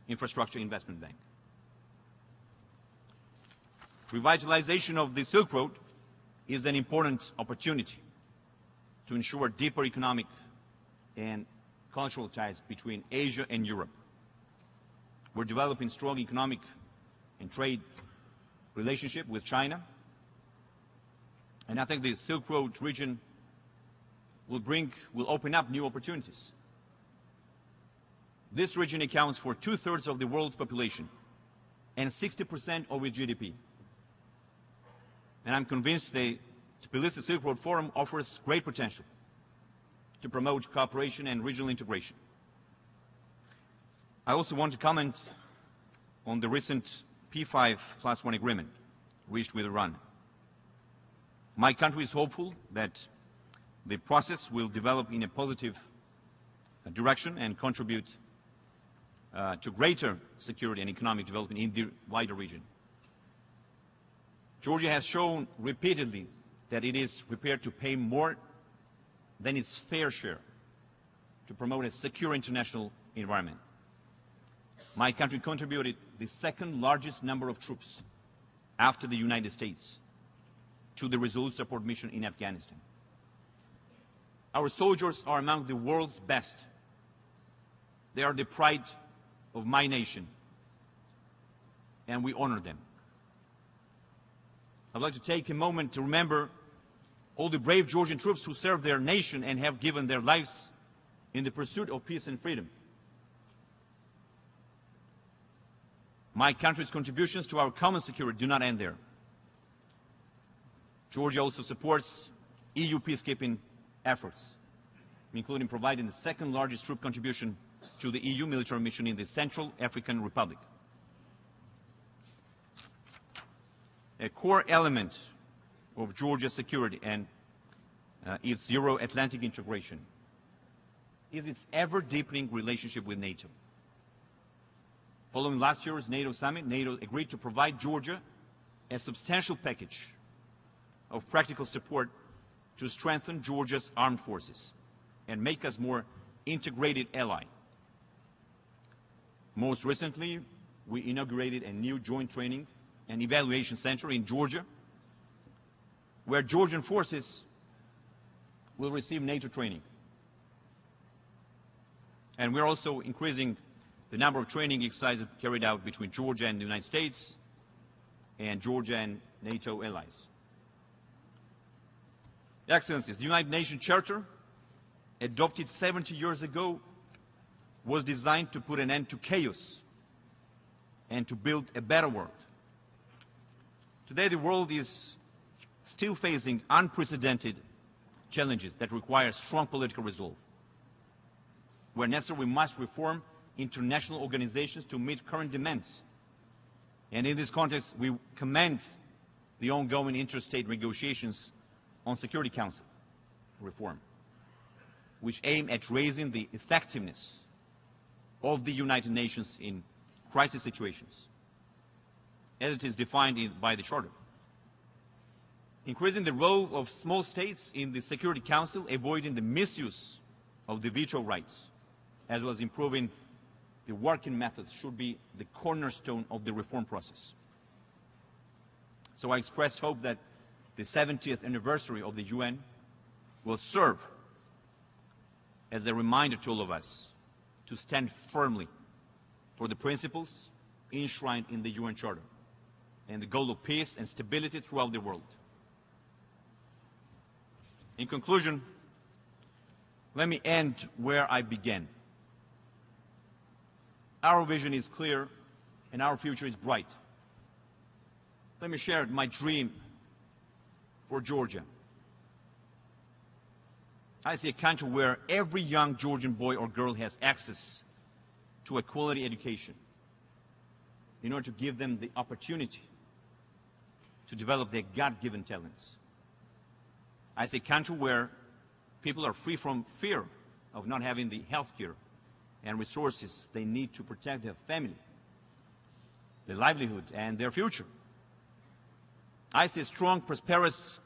Investment Bank. Revitalization of the Silk Road is an important opportunity to ensure deeper economic and cultural ties between Asia and Europe. We're developing strong economic and trade relationship with China, and I think the Silk Road region will open up new opportunities. This region accounts for 2/3 of the world's population and 60% of its GDP. And I'm convinced the Tbilisi Silk Road Forum offers great potential to promote cooperation and regional integration. I also want to comment on the recent P5+1 agreement reached with Iran. My country is hopeful that the process will develop in a positive direction and contribute to greater security and economic development in the wider region. Georgia has shown repeatedly that it is prepared to pay more than its fair share to promote a secure international environment. My country contributed the second largest number of troops after the United States, to the Resolute Support Mission in Afghanistan. Our soldiers are among the world's best. They are the pride of my nation, and we honor them. I'd like to take a moment to remember all the brave Georgian troops who serve their nation and have given their lives in the pursuit of peace and freedom. My country's contributions to our common security do not end there. Georgia also supports EU peacekeeping efforts, including providing the second largest troop contribution to the EU military mission in the Central African Republic. A core element of Georgia's security and its Euro-Atlantic integration is its ever-deepening relationship with NATO. Following last year's NATO summit, NATO agreed to provide Georgia a substantial package of practical support to strengthen Georgia's armed forces and make us more integrated ally. Most recently, we inaugurated a new joint training and evaluation center in Georgia, where Georgian forces will receive NATO training. And we're also increasing the number of training exercises carried out between Georgia and the United States and Georgia and NATO allies. Excellencies, the United Nations Charter, adopted 70 years ago, was designed to put an end to chaos and to build a better world. Today, the world is still facing unprecedented challenges that require strong political resolve. Where necessary, we must reform international organizations to meet current demands. And in this context, we commend the ongoing interstate negotiations on Security Council reform, which aim at raising the effectiveness of the United Nations in crisis situations, as it is defined by the Charter. Increasing the role of small states in the Security Council, avoiding the misuse of the veto rights, as well as improving the working methods, should be the cornerstone of the reform process. So I express hope that the 70th anniversary of the UN will serve as a reminder to all of us to stand firmly for the principles enshrined in the UN Charter and the goal of peace and stability throughout the world. In conclusion, let me end where I began. Our vision is clear and our future is bright. Let me share my dream for Georgia. I see a country where every young Georgian boy or girl has access to a quality education in order to give them the opportunity to develop their God-given talents. I see a country where people are free from fear of not having the health care and resources they need to protect their family, their livelihood, and their future. I see a strong, prosperous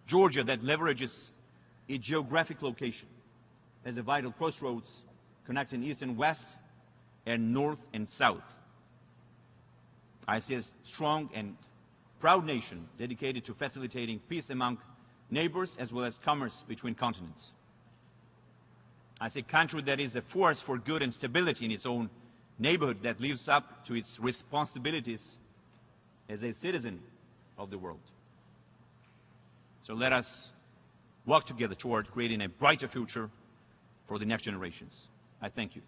Georgia that leverages its geographic location as a vital crossroads connecting east and west and north and south. I see a strong and proud nation dedicated to facilitating peace among neighbors as well as commerce between continents. I see a country that is a force for good and stability in its own neighborhood, that lives up to its responsibilities as a citizen of the world. So let us work together toward creating a brighter future for the next generations. I thank you.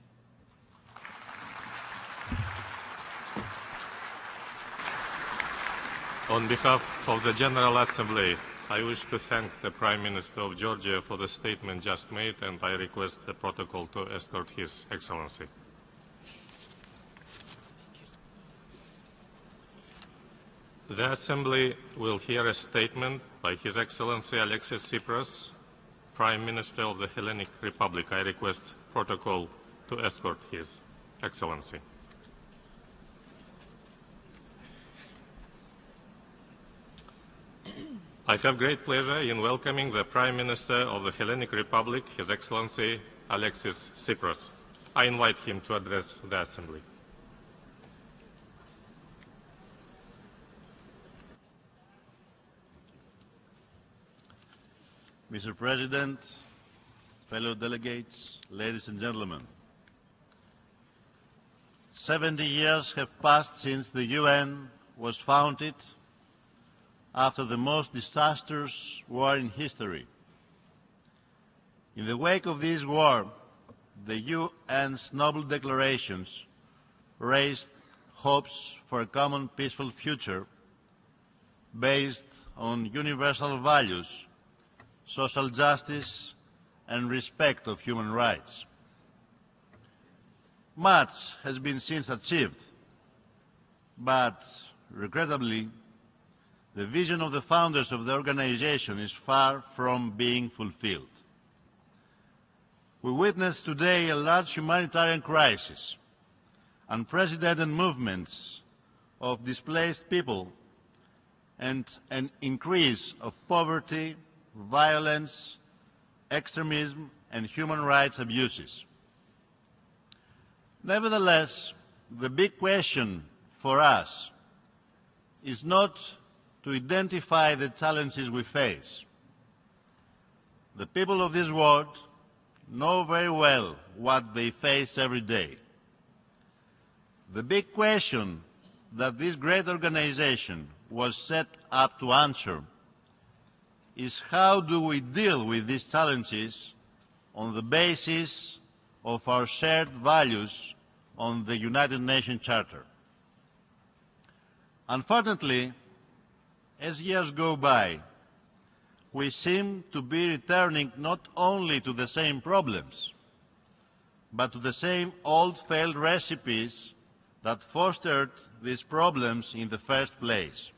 On behalf of the General Assembly, I wish to thank the Prime Minister of Georgia for the statement just made, and I request the protocol to escort His Excellency. The Assembly will hear a statement by His Excellency Alexis Tsipras, Prime Minister of the Hellenic Republic. I request protocol to escort His Excellency. I have great pleasure in welcoming the Prime Minister of the Hellenic Republic, His Excellency Alexis Tsipras. I invite him to address the Assembly. Mr. President, fellow delegates, ladies and gentlemen, 70 years have passed since the UN was founded after the most disastrous war in history. In the wake of this war, the UN's noble declarations raised hopes for a common peaceful future based on universal values, social justice, and respect of human rights. Much has been since achieved, but regrettably, the vision of the founders of the organization is far from being fulfilled. We witness today a large humanitarian crisis, unprecedented movements of displaced people, and an increase of poverty, violence, extremism, and human rights abuses. Nevertheless, the big question for us is not to identify the challenges we face. The people of this world know very well what they face every day. The big question that this great organization was set up to answer is how do we deal with these challenges on the basis of our shared values on the United Nations Charter. Unfortunately, as years go by, we seem to be returning not only to the same problems, but to the same old failed recipes that fostered these problems in the first place.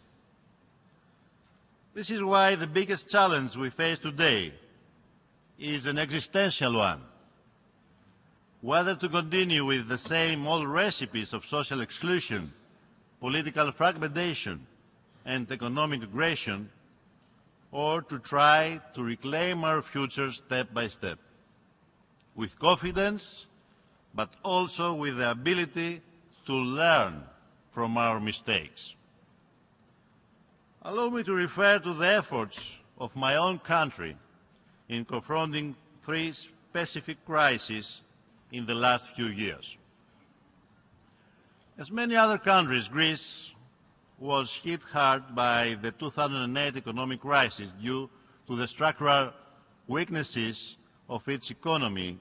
This is why the biggest challenge we face today is an existential one. Whether to continue with the same old recipes of social exclusion, political fragmentation, and economic aggression, or to try to reclaim our future step by step, with confidence, but also with the ability to learn from our mistakes. Allow me to refer to the efforts of my own country in confronting three specific crises in the last few years. As many other countries, Greece was hit hard by the 2008 economic crisis due to the structural weaknesses of its economy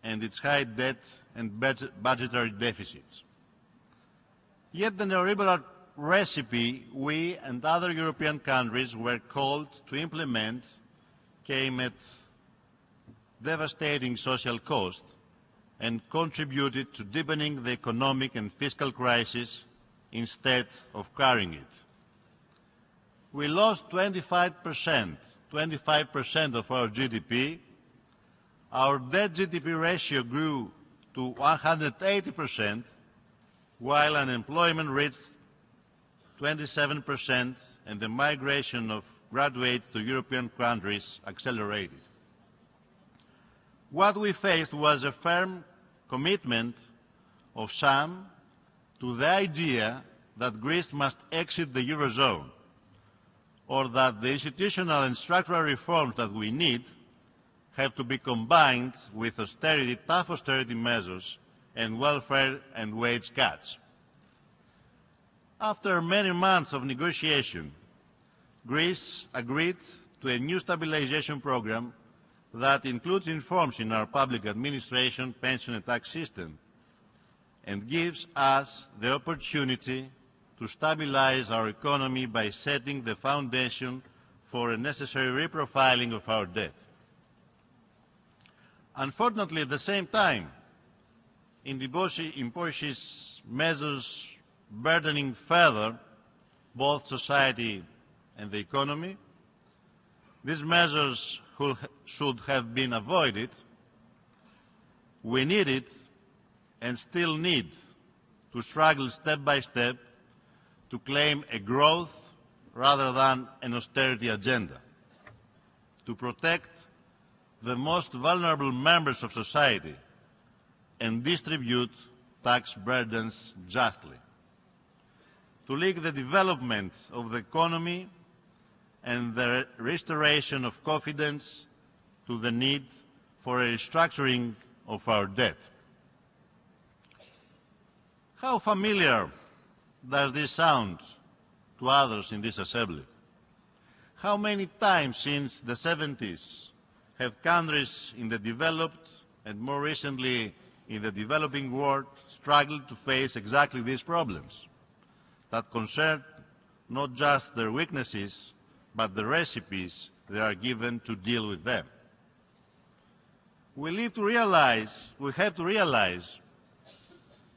and its high debt and budgetary deficits. Yet the neoliberal recipe we and other European countries were called to implement came at devastating social cost and contributed to deepening the economic and fiscal crisis instead of carrying it. We lost 25% of our GDP. Our debt-GDP ratio grew to 180%, while unemployment reached 27% and the migration of graduates to European countries accelerated. What we faced was a firm commitment of some to the idea that Greece must exit the Eurozone, or that the institutional and structural reforms that we need have to be combined with austerity, tough austerity measures and welfare and wage cuts. After many months of negotiation, Greece agreed to a new stabilization program that includes reforms in our public administration, pension and tax system, and gives us the opportunity to stabilize our economy by setting the foundation for a necessary reprofiling of our debt. Unfortunately, at the same time, it imposes measures burdening further both society and the economy. These measures should have been avoided. We needed and still need to struggle step by step to claim a growth rather than an austerity agenda, to protect the most vulnerable members of society and distribute tax burdens justly, to link the development of the economy and the restoration of confidence to the need for a restructuring of our debt. How familiar does this sound to others in this Assembly? How many times since the 70s have countries in the developed and more recently in the developing world struggled to face exactly these problems that concern not just their weaknesses, but the recipes they are given to deal with them? We have to realize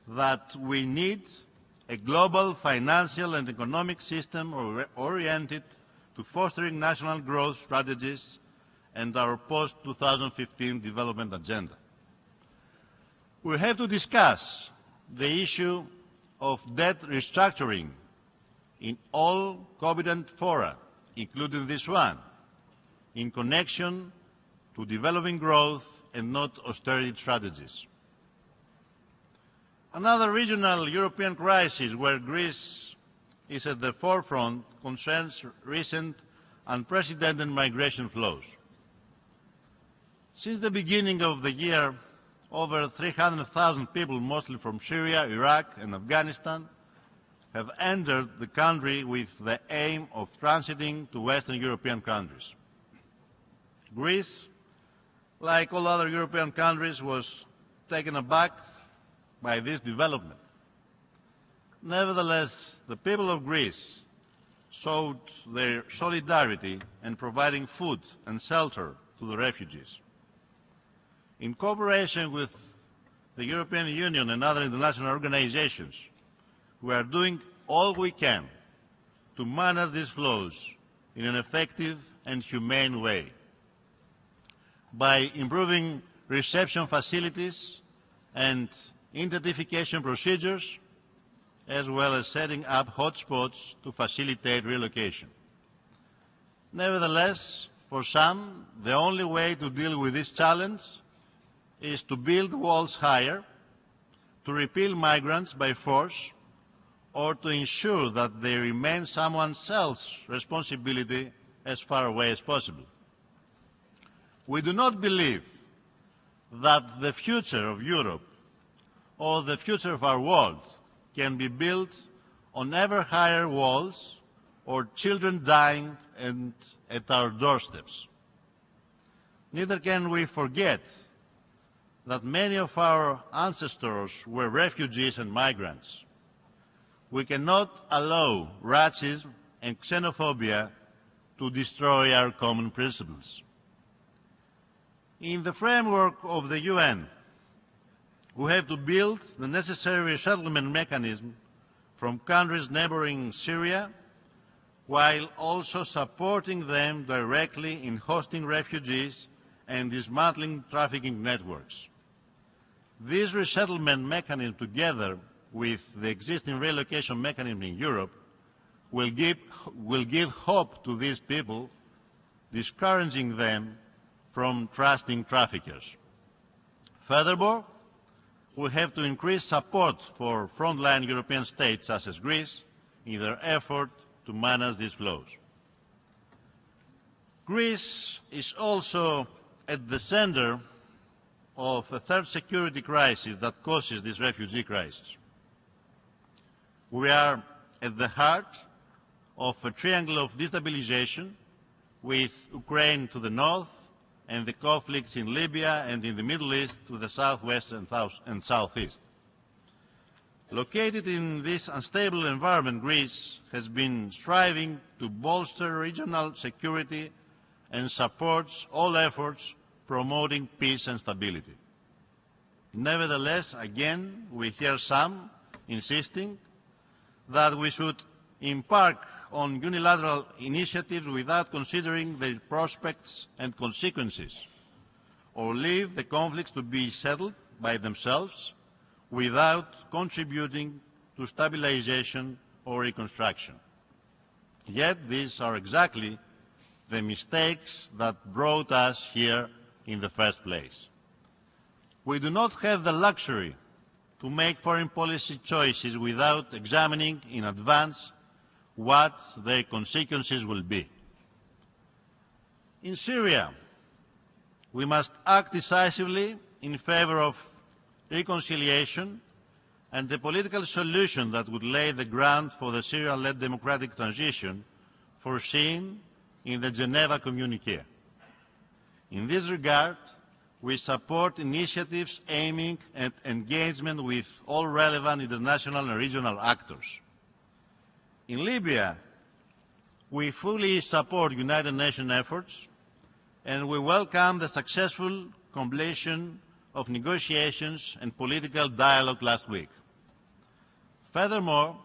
that we need a global financial and economic system oriented to fostering national growth strategies and our post-2015 development agenda. We have to discuss the issue of debt restructuring in all competent fora, including this one, in connection to developing growth and not austerity strategies. Another regional European crisis where Greece is at the forefront concerns recent unprecedented migration flows. Since the beginning of the year, over 300,000 people, mostly from Syria, Iraq and Afghanistan, have entered the country with the aim of transiting to Western European countries. Greece, like all other European countries, was taken aback by this development. Nevertheless, the people of Greece showed their solidarity in providing food and shelter to the refugees. In cooperation with the European Union and other international organizations, we are doing all we can to manage these flows in an effective and humane way. By improving reception facilities and identification procedures, as well as setting up hotspots to facilitate relocation. Nevertheless, for some, the only way to deal with this challenge is to build walls higher, to repel migrants by force, or to ensure that they remain someone else's responsibility as far away as possible. We do not believe that the future of Europe or the future of our world can be built on ever higher walls or children dying at our doorsteps. Neither can we forget that many of our ancestors were refugees and migrants. We cannot allow racism and xenophobia to destroy our common principles. In the framework of the UN, we have to build the necessary resettlement mechanism from countries neighboring Syria, while also supporting them directly in hosting refugees and dismantling trafficking networks. This resettlement mechanism, together with the existing relocation mechanism in Europe, will give hope to these people, discouraging them from trusting traffickers. Furthermore, we have to increase support for frontline European states such as Greece in their effort to manage these flows. Greece is also at the center of a third security crisis that causes this refugee crisis. We are at the heart of a triangle of destabilization with Ukraine to the north and the conflicts in Libya and in the Middle East to the southwest and southeast. Located in this unstable environment, Greece has been striving to bolster regional security and supports all efforts promoting peace and stability. Nevertheless, again, we hear some insisting that we should embark on unilateral initiatives without considering the prospects and consequences, or leave the conflicts to be settled by themselves without contributing to stabilization or reconstruction. Yet these are exactly the mistakes that brought us here in the first place. We do not have the luxury to make foreign policy choices without examining in advance what their consequences will be. In Syria, we must act decisively in favor of reconciliation and a political solution that would lay the ground for the Syrian-led democratic transition foreseen in the Geneva Communiqué. In this regard, we support initiatives aiming at engagement with all relevant international and regional actors. In Libya, we fully support United Nations efforts, and we welcome the successful completion of negotiations and political dialogue last week. Furthermore,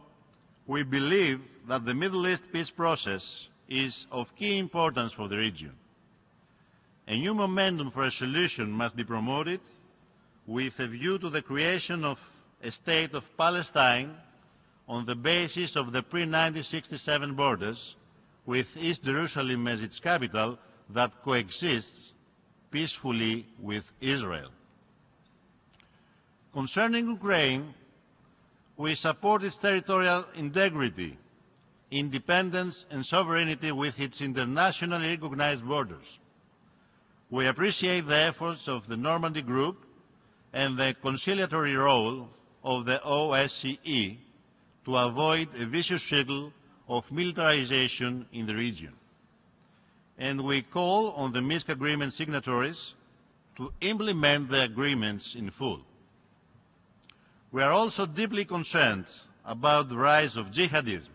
we believe that the Middle East peace process is of key importance for the region. A new momentum for a solution must be promoted with a view to the creation of a state of Palestine on the basis of the pre-1967 borders, with East Jerusalem as its capital, that coexists peacefully with Israel. Concerning Ukraine, we support its territorial integrity, independence and sovereignty with its internationally recognized borders. We appreciate the efforts of the Normandy Group and the conciliatory role of the OSCE to avoid a vicious cycle of militarization in the region. And we call on the Minsk Agreement signatories to implement the agreements in full. We are also deeply concerned about the rise of jihadism,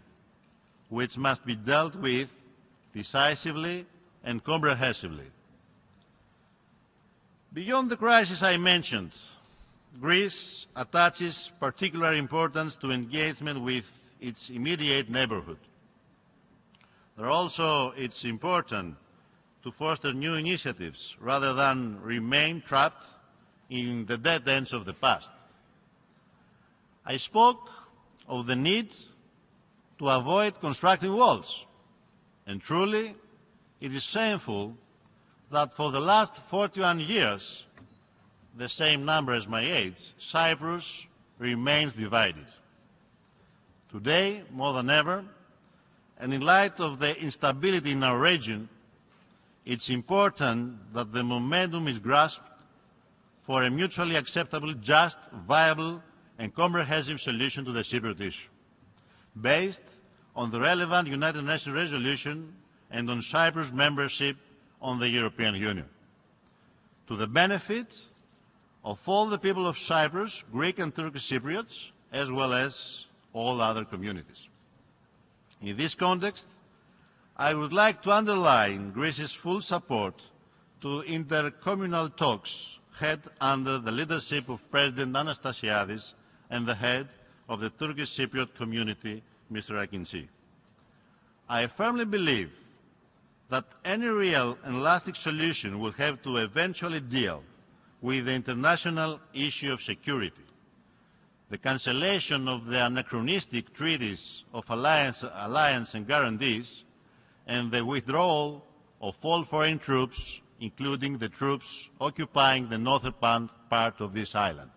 which must be dealt with decisively and comprehensively. Beyond the crisis I mentioned, Greece attaches particular importance to engagement with its immediate neighbourhood. Also, it's important to foster new initiatives rather than remain trapped in the dead ends of the past. I spoke of the need to avoid constructing walls, and truly it is shameful that for the last 41 years, the same number as my age, Cyprus remains divided. Today, more than ever, and in light of the instability in our region, it's important that the momentum is grasped for a mutually acceptable, just, viable and comprehensive solution to the Cypriot issue, based on the relevant United Nations resolution and on Cyprus' membership on the European Union, to the benefit of all the people of Cyprus, Greek and Turkish Cypriots, as well as all other communities. In this context, I would like to underline Greece's full support to intercommunal talks held under the leadership of President Anastasiadis and the head of the Turkish Cypriot community, Mr. Akinci. I firmly believe that any real and lasting solution will have to eventually deal with the international issue of security. The cancellation of the anachronistic treaties of alliance and guarantees, and the withdrawal of all foreign troops, including the troops occupying the northern part of this island.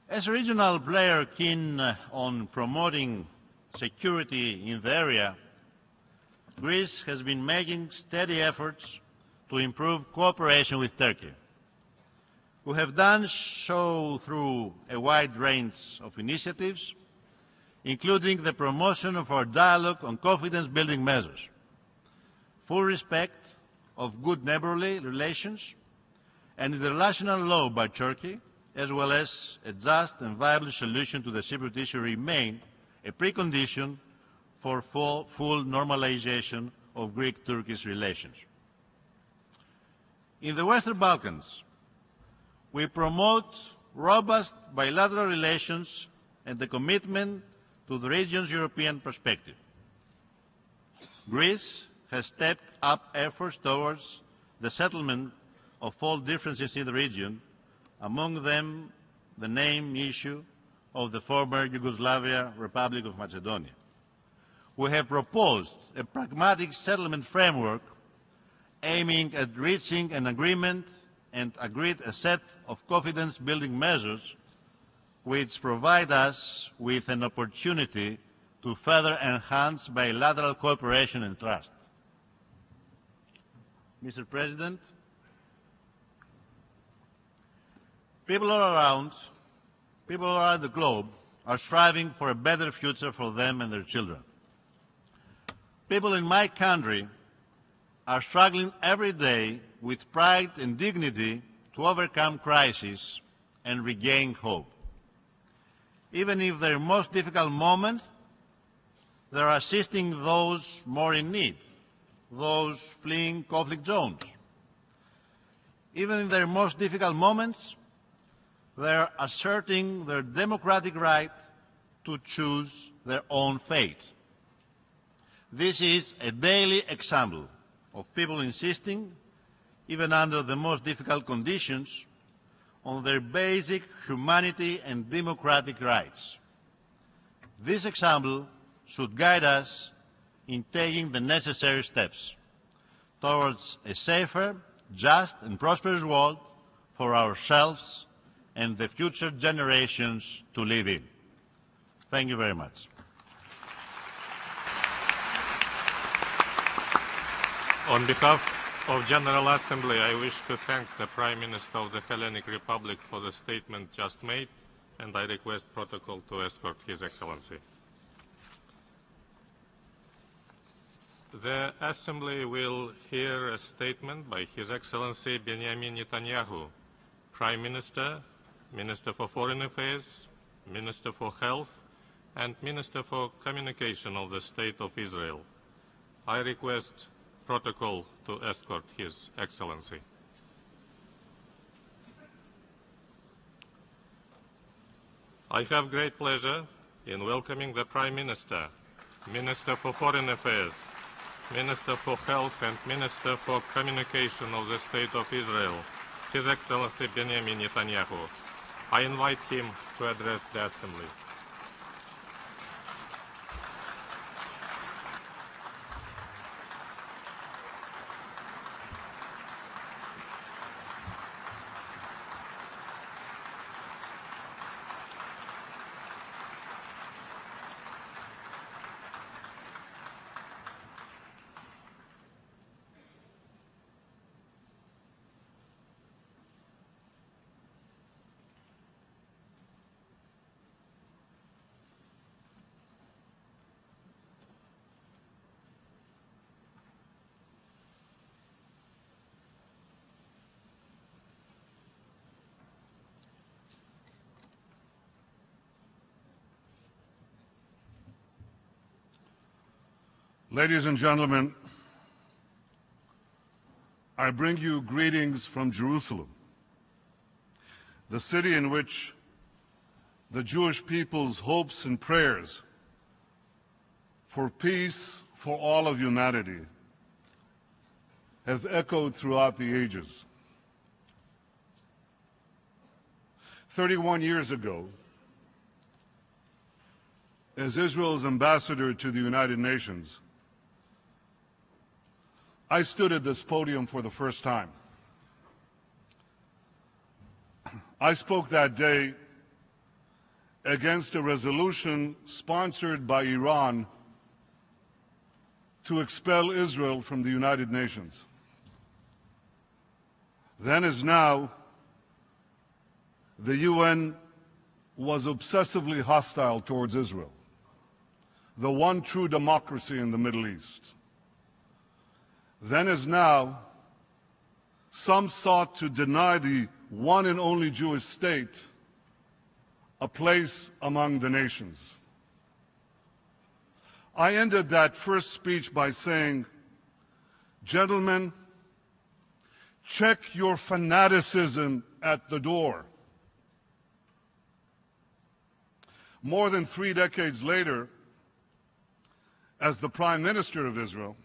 As a regional player keen on promoting security in the area, Greece has been making steady efforts to improve cooperation with Turkey. We have done so through a wide range of initiatives, including the promotion of our dialogue on confidence-building measures, full respect of good neighbourly relations, and international law by Turkey, as well as a just and viable solution to the Cypriot issue, remain a precondition for full normalization of Greek-Turkish relations. In the Western Balkans, we promote robust bilateral relations and the commitment to the region's European perspective. Greece has stepped up efforts towards the settlement of all differences in the region, among them the name issue of the former Yugoslavia Republic of Macedonia. We have proposed a pragmatic settlement framework aiming at reaching an agreement and agreed a set of confidence-building measures which provide us with an opportunity to further enhance bilateral cooperation and trust. Mr. President, people all around, people all around the globe are striving for a better future for them and their children. People in my country are struggling every day with pride and dignity to overcome crises and regain hope. Even if their most difficult moments, they are assisting those more in need, those fleeing conflict zones. Even in their most difficult moments, they are asserting their democratic right to choose their own fate. This is a daily example of people insisting, even under the most difficult conditions, on their basic humanity and democratic rights. This example should guide us in taking the necessary steps towards a safer, just and prosperous world for ourselves and the future generations to live in. Thank you very much. On behalf of General Assembly, I wish to thank the Prime Minister of the Hellenic Republic for the statement just made, and I request protocol to escort His Excellency. The Assembly will hear a statement by His Excellency Benjamin Netanyahu, Prime Minister, Minister for Foreign Affairs, Minister for Health, and Minister for Communication of the State of Israel. I request protocol to escort His Excellency. I have great pleasure in welcoming the Prime Minister, Minister for Foreign Affairs, Minister for Health and Minister for Communication of the State of Israel, His Excellency Benjamin Netanyahu. I invite him to address the Assembly. Ladies and gentlemen, I bring you greetings from Jerusalem, the city in which the Jewish people's hopes and prayers for peace for all of humanity have echoed throughout the ages. 31 years ago, as Israel's ambassador to the United Nations, I stood at this podium for the first time. I spoke that day against a resolution sponsored by Iran to expel Israel from the United Nations. Then as now, the UN was obsessively hostile towards Israel, the one true democracy in the Middle East. Then as now, some sought to deny the one and only Jewish state a place among the nations. I ended that first speech by saying, gentlemen, check your fanaticism at the door. More than 3 decades later, as the Prime Minister of Israel,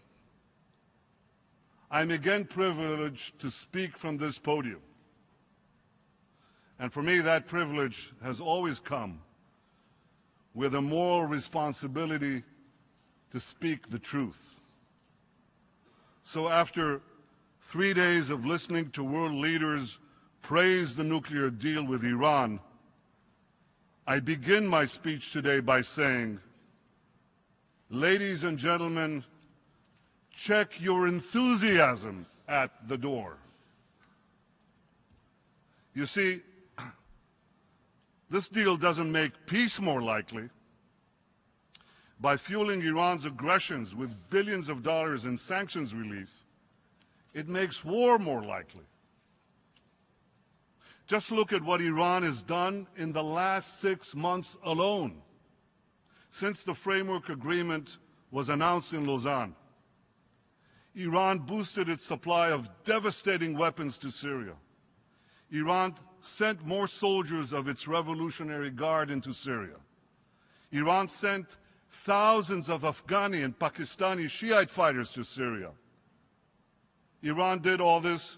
I'm again privileged to speak from this podium. And for me, that privilege has always come with a moral responsibility to speak the truth. So after 3 days of listening to world leaders praise the nuclear deal with Iran, I begin my speech today by saying, ladies and gentlemen, check your enthusiasm at the door. You see, this deal doesn't make peace more likely. By fueling Iran's aggressions with billions of dollars in sanctions relief, it makes war more likely. Just look at what Iran has done in the last 6 months alone, since the framework agreement was announced in Lausanne. Iran boosted its supply of devastating weapons to Syria. Iran sent more soldiers of its Revolutionary Guard into Syria. Iran sent thousands of Afghani and Pakistani Shiite fighters to Syria. Iran did all this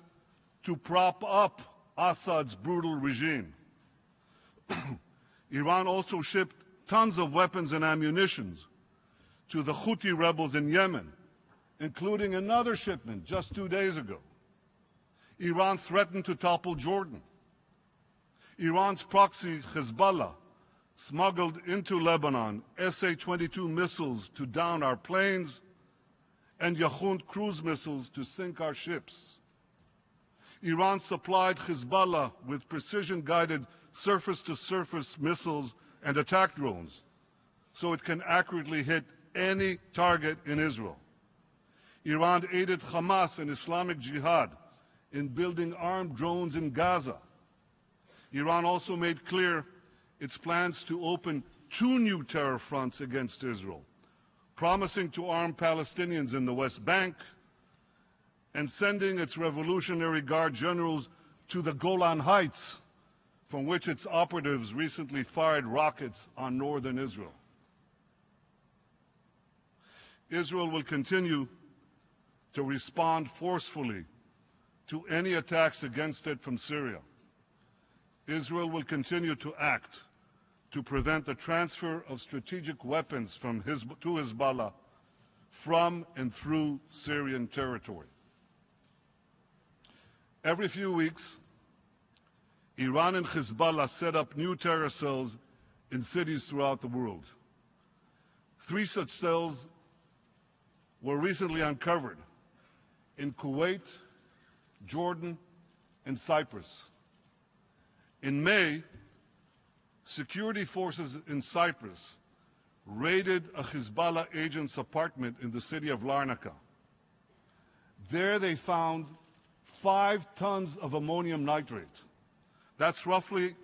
to prop up Assad's brutal regime. Iran also shipped tons of weapons and ammunition to the Houthi rebels in Yemen, including another shipment just 2 days ago. Iran threatened to topple Jordan. Iran's proxy Hezbollah smuggled into Lebanon SA-22 missiles to down our planes and Yahoud cruise missiles to sink our ships. Iran supplied Hezbollah with precision-guided surface-to-surface missiles and attack drones so it can accurately hit any target in Israel. Iran aided Hamas and Islamic Jihad in building armed drones in Gaza. Iran also made clear its plans to open 2 new terror fronts against Israel, promising to arm Palestinians in the West Bank and sending its Revolutionary Guard generals to the Golan Heights, from which its operatives recently fired rockets on northern Israel. Israel will continue to respond forcefully to any attacks against it from Syria. Israel will continue to act to prevent the transfer of strategic weapons to Hezbollah from and through Syrian territory. Every few weeks, Iran and Hezbollah set up new terror cells in cities throughout the world. 3 such cells were recently uncovered in Kuwait, Jordan, and Cyprus. In May, security forces in Cyprus raided a Hezbollah agent's apartment in the city of Larnaca. There they found 5 tons of ammonium nitrate. That's roughly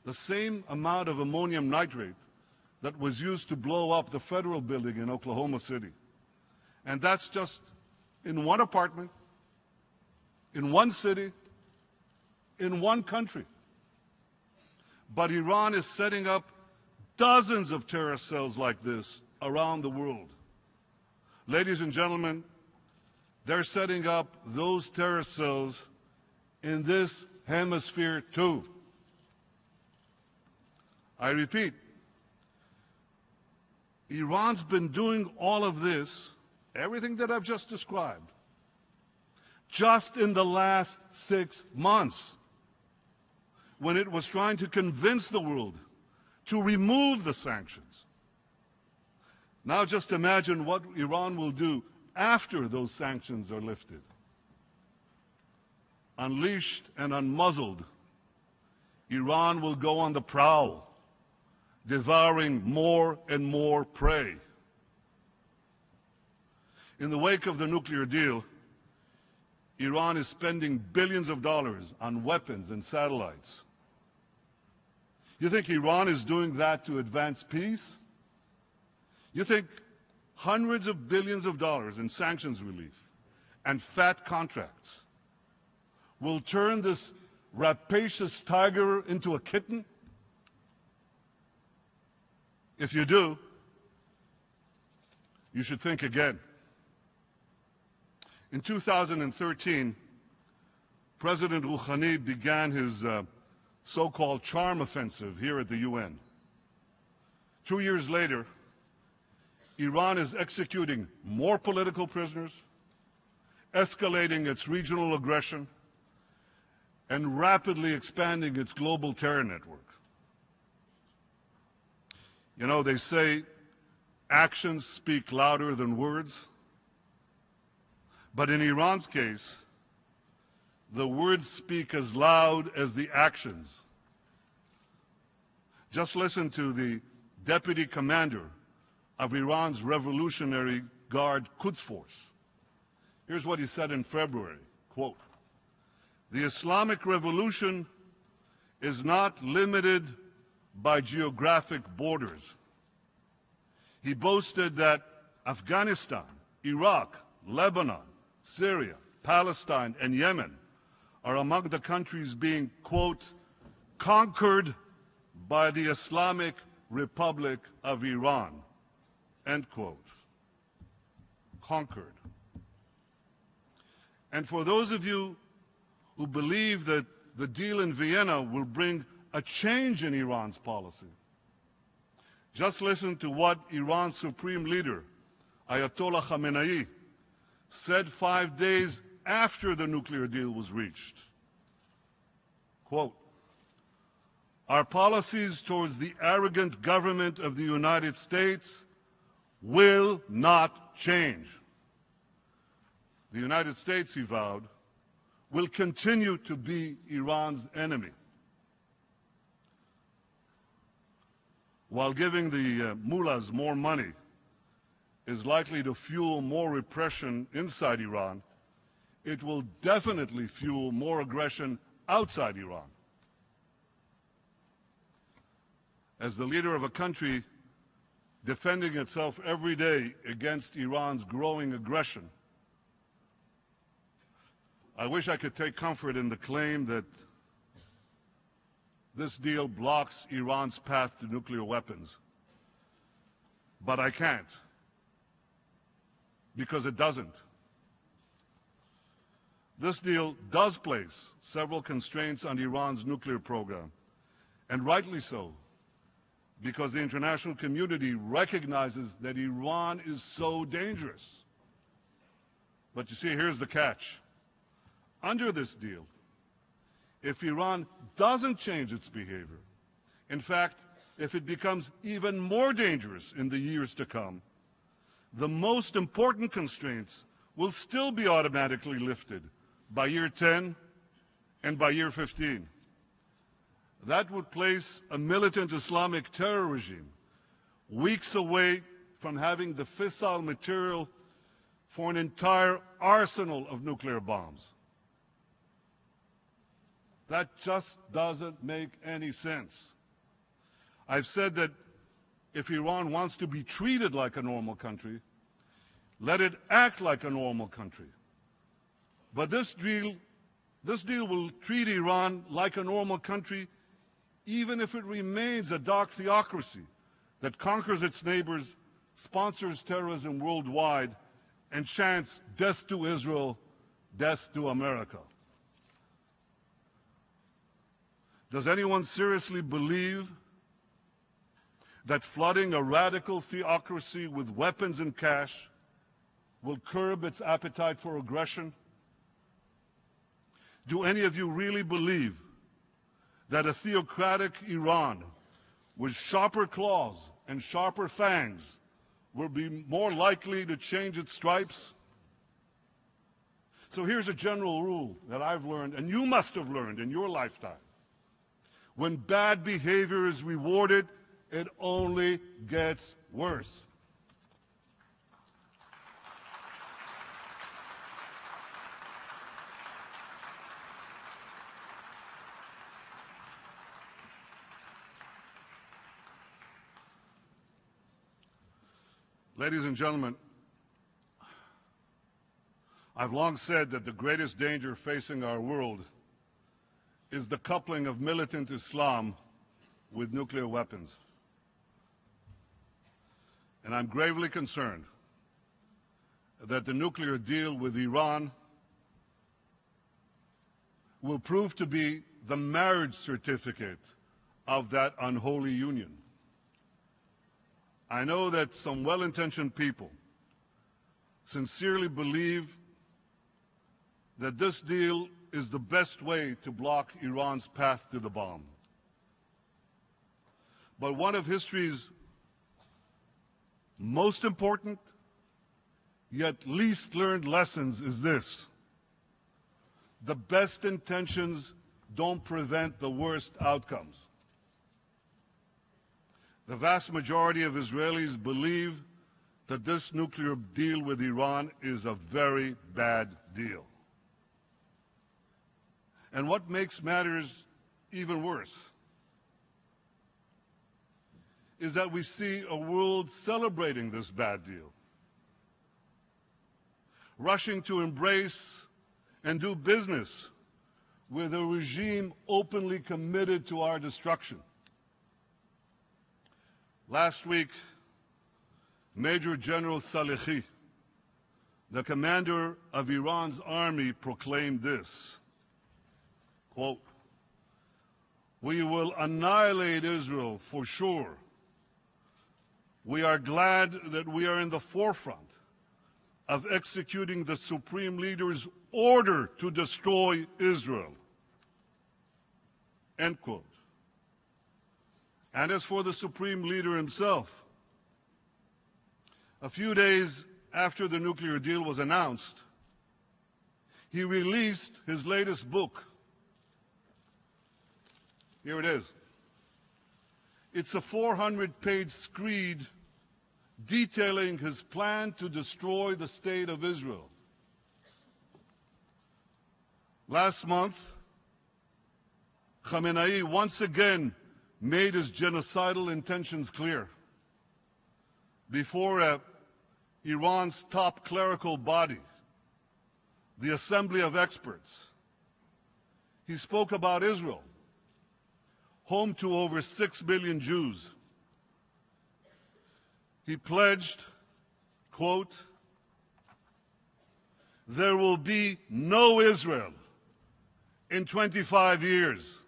the same amount of ammonium nitrate that was used to blow up the federal building in Oklahoma City. And that's just in one apartment, in one city, in one country. But Iran is setting up dozens of terror cells like this around the world. Ladies and gentlemen, they're setting up those terror cells in this hemisphere too. I repeat, Iran's been doing all of this, everything that I've just described, just in the last 6 months, when it was trying to convince the world to remove the sanctions. Now just imagine what Iran will do after those sanctions are lifted. Unleashed and unmuzzled, Iran will go on the prowl, devouring more and more prey. In the wake of the nuclear deal, Iran is spending billions of dollars on weapons and satellites. You think Iran is doing that to advance peace? You think hundreds of billions of dollars in sanctions relief and fat contracts will turn this rapacious tiger into a kitten? If you do, you should think again. In 2013, President Rouhani began his so-called charm offensive here at the UN. 2 years later, Iran is executing more political prisoners, escalating its regional aggression, and rapidly expanding its global terror network. You know, they say actions speak louder than words. But in Iran's case, the words speak as loud as the actions. Just listen to the deputy commander of Iran's Revolutionary Guard Quds Force. Here's what he said in February, quote, "The Islamic Revolution is not limited by geographic borders." He boasted that Afghanistan, Iraq, Lebanon, Syria, Palestine, and Yemen are among the countries being, quote, "conquered by the Islamic Republic of Iran," end quote. Conquered. And for those of you who believe that the deal in Vienna will bring a change in Iran's policy, just listen to what Iran's supreme leader, Ayatollah Khamenei, said 5 days after the nuclear deal was reached. Quote, "Our policies towards the arrogant government of the United States will not change. The United States," he vowed, "will continue to be Iran's enemy." While giving the mullahs more money is likely to fuel more repression inside Iran, it will definitely fuel more aggression outside Iran. As the leader of a country defending itself every day against Iran's growing aggression, I wish I could take comfort in the claim that this deal blocks Iran's path to nuclear weapons. But I can't, because it doesn't. This deal does place several constraints on Iran's nuclear program, and rightly so, because the international community recognizes that Iran is so dangerous. But you see, here's the catch. Under this deal, if Iran doesn't change its behavior, in fact, if it becomes even more dangerous in the years to come, the most important constraints will still be automatically lifted by year 10 and by year 15. That would place a militant Islamic terror regime weeks away from having the fissile material for an entire arsenal of nuclear bombs. That just doesn't make any sense. I've said that if Iran wants to be treated like a normal country, let it act like a normal country. But this deal will treat Iran like a normal country even if it remains a dark theocracy that conquers its neighbors, sponsors terrorism worldwide, and chants death to Israel, death to America. Does anyone seriously believe that flooding a radical theocracy with weapons and cash will curb its appetite for aggression? Do any of you really believe that a theocratic Iran with sharper claws and sharper fangs will be more likely to change its stripes? So here's a general rule that I've learned, and you must have learned in your lifetime. When bad behavior is rewarded, it only gets worse. Ladies and gentlemen, I've long said that the greatest danger facing our world is the coupling of militant Islam with nuclear weapons. And I'm gravely concerned that the nuclear deal with Iran will prove to be the marriage certificate of that unholy union. I know that some well-intentioned people sincerely believe that this deal is the best way to block Iran's path to the bomb. But one of history's most important, yet least learned lessons is this: the best intentions don't prevent the worst outcomes. The vast majority of Israelis believe that this nuclear deal with Iran is a very bad deal. And what makes matters even worse is that we see a world celebrating this bad deal, rushing to embrace and do business with a regime openly committed to our destruction. Last week, Major General Salehi, the commander of Iran's army, proclaimed this, quote, "We will annihilate Israel for sure. We are glad that we are in the forefront of executing the Supreme Leader's order to destroy Israel." End quote. And as for the Supreme Leader himself, a few days after the nuclear deal was announced, he released his latest book. Here it is. It's a 400-page screed detailing his plan to destroy the state of Israel. Last month, Khamenei once again made his genocidal intentions clear before Iran's top clerical body, the Assembly of Experts. He spoke about Israel, home to over 6 million Jews. He pledged, quote, "There will be no Israel in 25 years."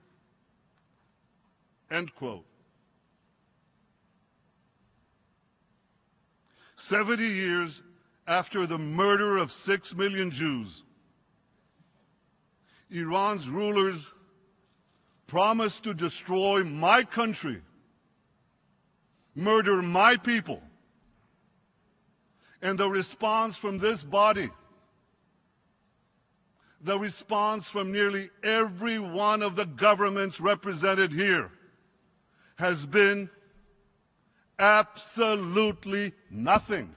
End quote. 70 years after the murder of 6 million Jews, Iran's rulers promised to destroy my country, murder my people. And the response from this body, the response from nearly every one of the governments represented here, has been absolutely nothing.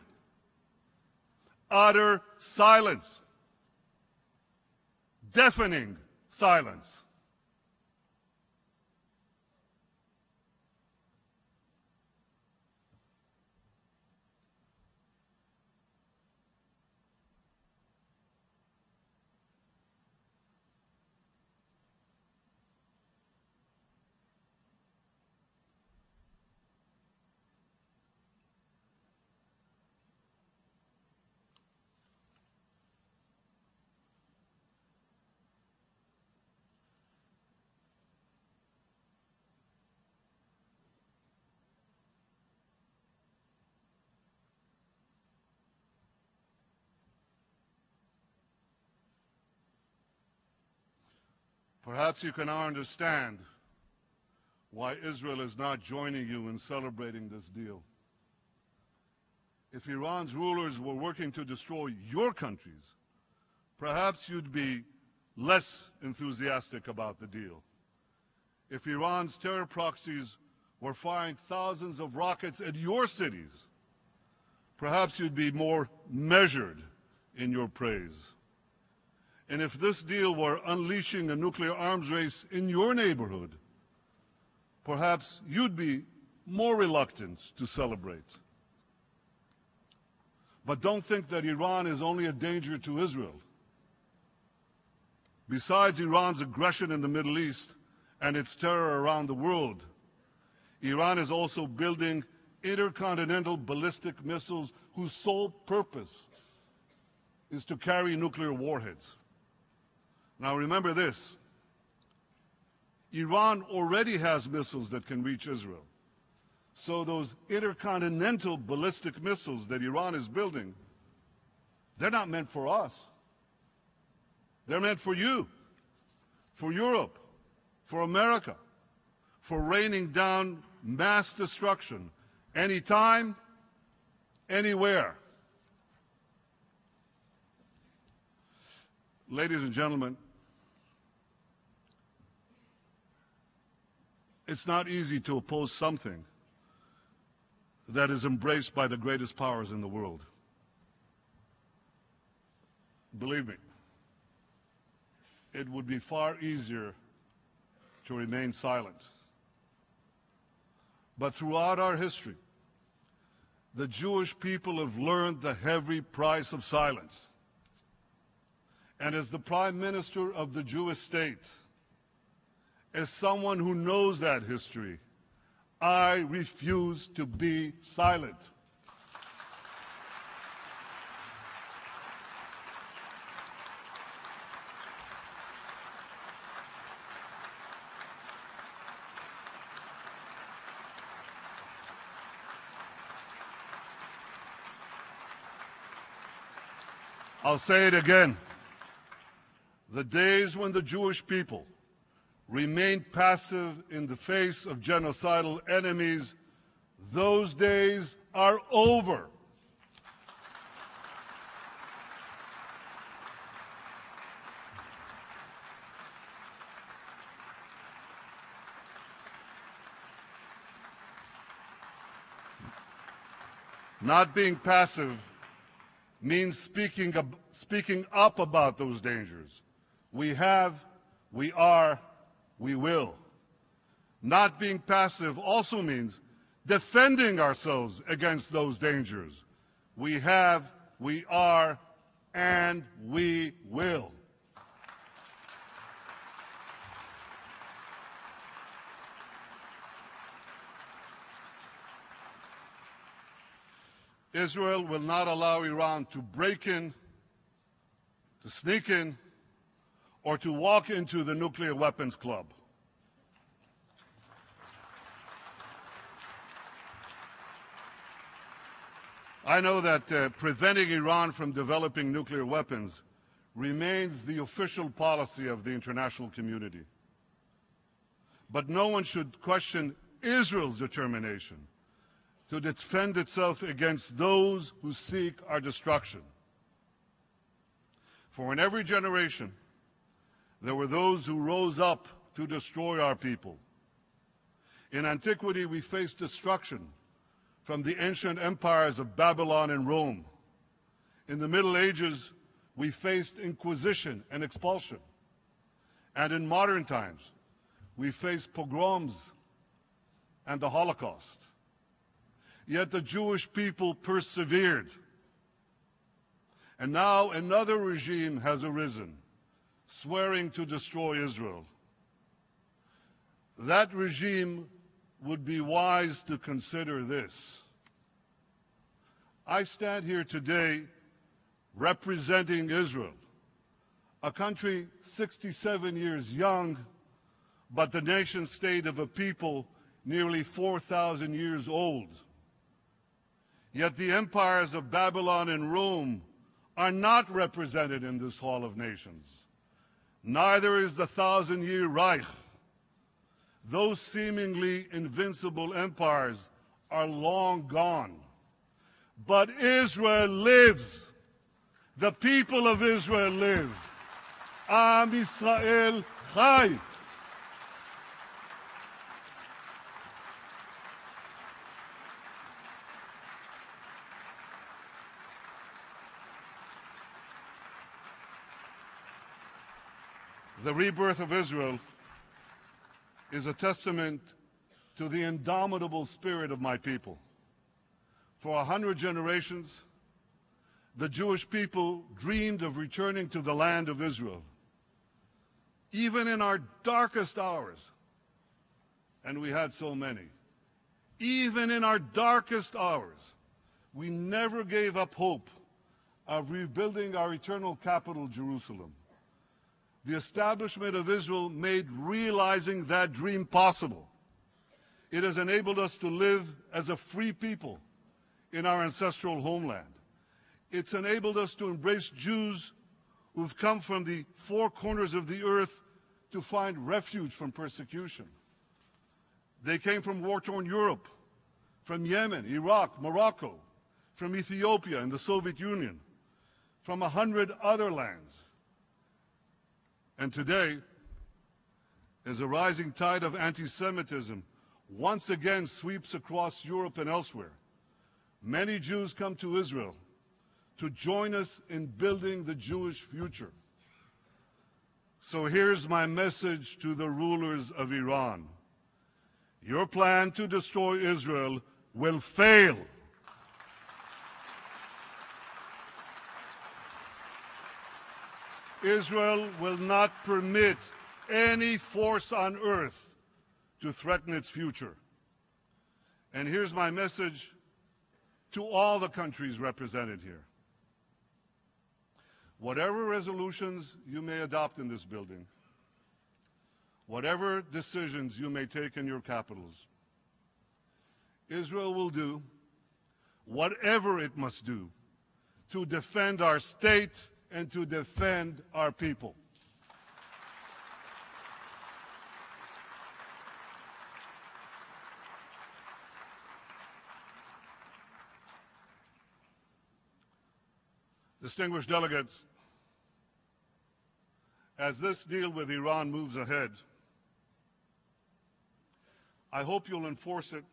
Utter silence. Deafening silence. Perhaps you can now understand why Israel is not joining you in celebrating this deal. If Iran's rulers were working to destroy your countries, perhaps you'd be less enthusiastic about the deal. If Iran's terror proxies were firing thousands of rockets at your cities, perhaps you'd be more measured in your praise. And if this deal were unleashing a nuclear arms race in your neighborhood, perhaps you'd be more reluctant to celebrate. But don't think that Iran is only a danger to Israel. Besides Iran's aggression in the Middle East and its terror around the world, Iran is also building intercontinental ballistic missiles whose sole purpose is to carry nuclear warheads. Now remember this, Iran already has missiles that can reach Israel. So those intercontinental ballistic missiles that Iran is building, they're not meant for us. They're meant for you, for Europe, for America, for raining down mass destruction anytime, anywhere. Ladies and gentlemen, It's not easy to oppose something that is embraced by the greatest powers in the world. Believe me, it would be far easier to remain silent. But throughout our history, the Jewish people have learned the heavy price of silence. And as the Prime Minister of the Jewish state, as someone who knows that history, I refuse to be silent. I'll say it again. The days when the Jewish people remained passive in the face of genocidal enemies, those days are over. Not being passive means speaking up about those dangers. We have, we are, we will. Not being passive also means defending ourselves against those dangers. We have, we are, and we will. Israel will not allow Iran to break in, to sneak in, or to walk into the nuclear weapons club. I know that preventing Iran from developing nuclear weapons remains the official policy of the international community. But no one should question Israel's determination to defend itself against those who seek our destruction. For in every generation, there were those who rose up to destroy our people. In antiquity, we faced destruction from the ancient empires of Babylon and Rome. In the Middle Ages, we faced inquisition and expulsion. And in modern times, we face pogroms and the Holocaust. Yet the Jewish people persevered. And now another regime has arisen, swearing to destroy Israel. That regime would be wise to consider this. I stand here today representing Israel, a country 67 years young, but the nation state of a people nearly 4,000 years old. Yet the empires of Babylon and Rome are not represented in this Hall of Nations. Neither is the 1,000-year Reich. Those seemingly invincible empires are long gone. But Israel lives. The people of Israel live. Am Yisrael Chai. The rebirth of Israel is a testament to the indomitable spirit of my people. For 100 generations, the Jewish people dreamed of returning to the land of Israel. Even in our darkest hours, and we had so many, even in our darkest hours, we never gave up hope of rebuilding our eternal capital, Jerusalem. The establishment of Israel made realizing that dream possible. It has enabled us to live as a free people in our ancestral homeland. It's enabled us to embrace Jews who've come from the four corners of the earth to find refuge from persecution. They came from war-torn Europe, from Yemen, Iraq, Morocco, from Ethiopia and the Soviet Union, from 100 other lands. And today, as a rising tide of anti-Semitism once again sweeps across Europe and elsewhere, many Jews come to Israel to join us in building the Jewish future. So here's my message to the rulers of Iran. Your plan to destroy Israel will fail. Israel will not permit any force on earth to threaten its future. And here's my message to all the countries represented here. Whatever resolutions you may adopt in this building, whatever decisions you may take in your capitals, Israel will do whatever it must do to defend our state and to defend our people. Distinguished delegates, as this deal with Iran moves ahead, I hope you'll enforce it.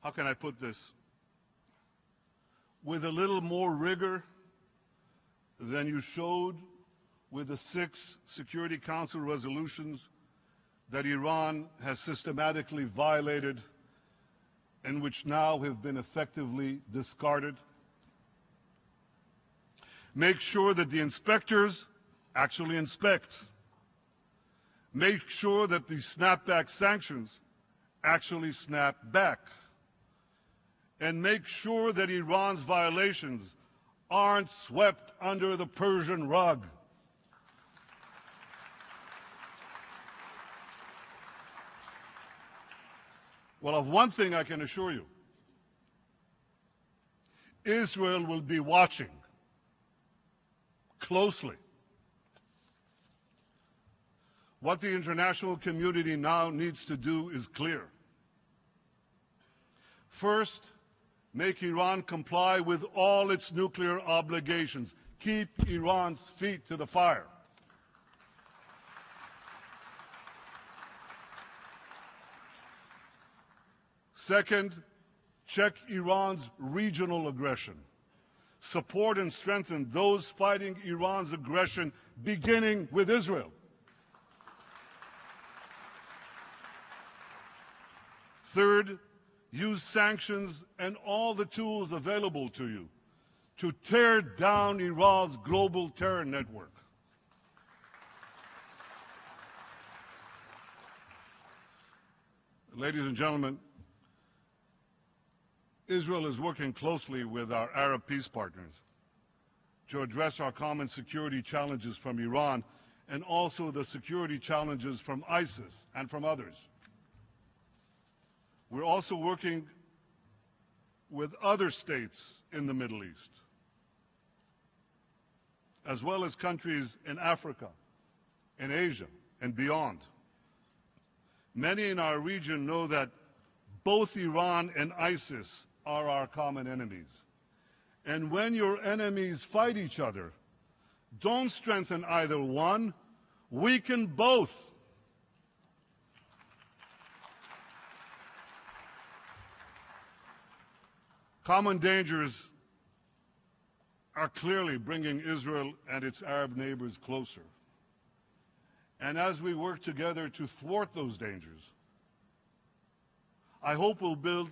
How can I put this? With a little more rigor than you showed with the 6 Security Council resolutions that Iran has systematically violated and which now have been effectively discarded. Make sure that the inspectors actually inspect. Make sure that the snapback sanctions actually snap back. And make sure that Iran's violations aren't swept under the Persian rug. Well, of one thing I can assure you, Israel will be watching closely. What the international community now needs to do is clear. First, make Iran comply with all its nuclear obligations. Keep Iran's feet to the fire. Second, check Iran's regional aggression. Support and strengthen those fighting Iran's aggression, beginning with Israel. Third, use sanctions and all the tools available to you to tear down Iran's global terror network. Ladies and gentlemen, Israel is working closely with our Arab peace partners to address our common security challenges from Iran and also the security challenges from ISIS and from others. We're also working with other states in the Middle East, as well as countries in Africa, in Asia, and beyond. Many in our region know that both Iran and ISIS are our common enemies. And when your enemies fight each other, don't strengthen either one, weaken both. Common dangers are clearly bringing Israel and its Arab neighbors closer. And as we work together to thwart those dangers, I hope we'll build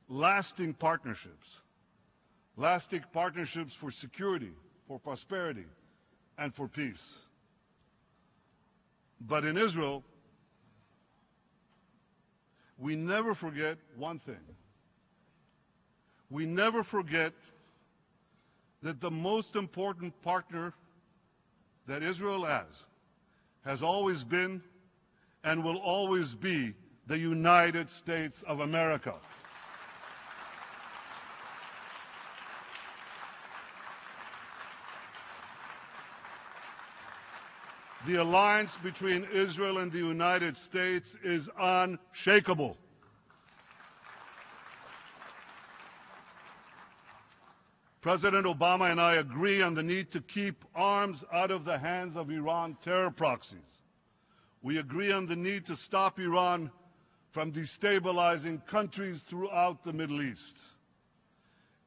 lasting partnerships for security, for prosperity, and for peace. But in Israel, we never forget one thing. We never forget that the most important partner that Israel has always been and will always be the United States of America. The alliance between Israel and the United States is unshakable. President Obama and I agree on the need to keep arms out of the hands of Iran terror proxies. We agree on the need to stop Iran from destabilizing countries throughout the Middle East.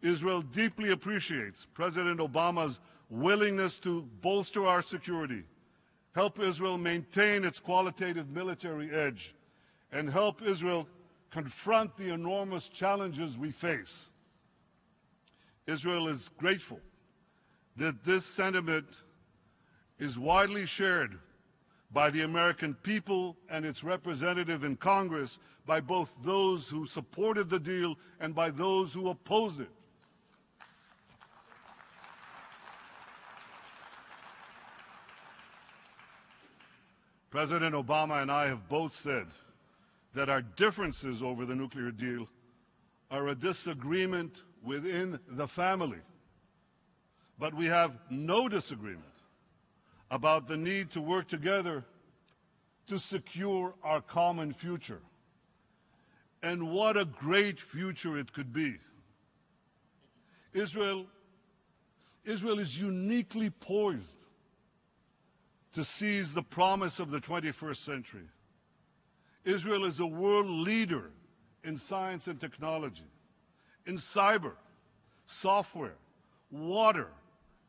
Israel deeply appreciates President Obama's willingness to bolster our security, help Israel maintain its qualitative military edge, and help Israel confront the enormous challenges we face. Israel is grateful that this sentiment is widely shared by the American people and its representative in Congress, by both those who supported the deal and by those who opposed it. President Obama and I have both said that our differences over the nuclear deal are a disagreement within the family. But we have no disagreement about the need to work together to secure our common future. And what a great future it could be. Israel is uniquely poised to seize the promise of the 21st century. Israel is a world leader in science and technology, in cyber, software, water,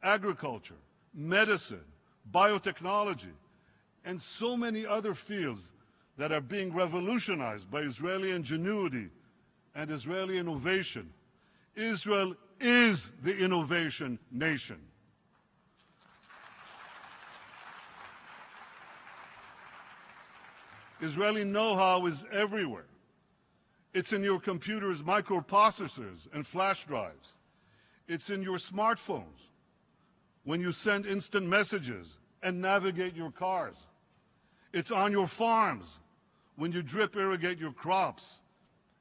agriculture, medicine, biotechnology, and so many other fields that are being revolutionized by Israeli ingenuity and Israeli innovation. Israel is the innovation nation. Israeli know-how is everywhere. It's in your computers' microprocessors and flash drives. It's in your smartphones when you send instant messages and navigate your cars. It's on your farms when you drip irrigate your crops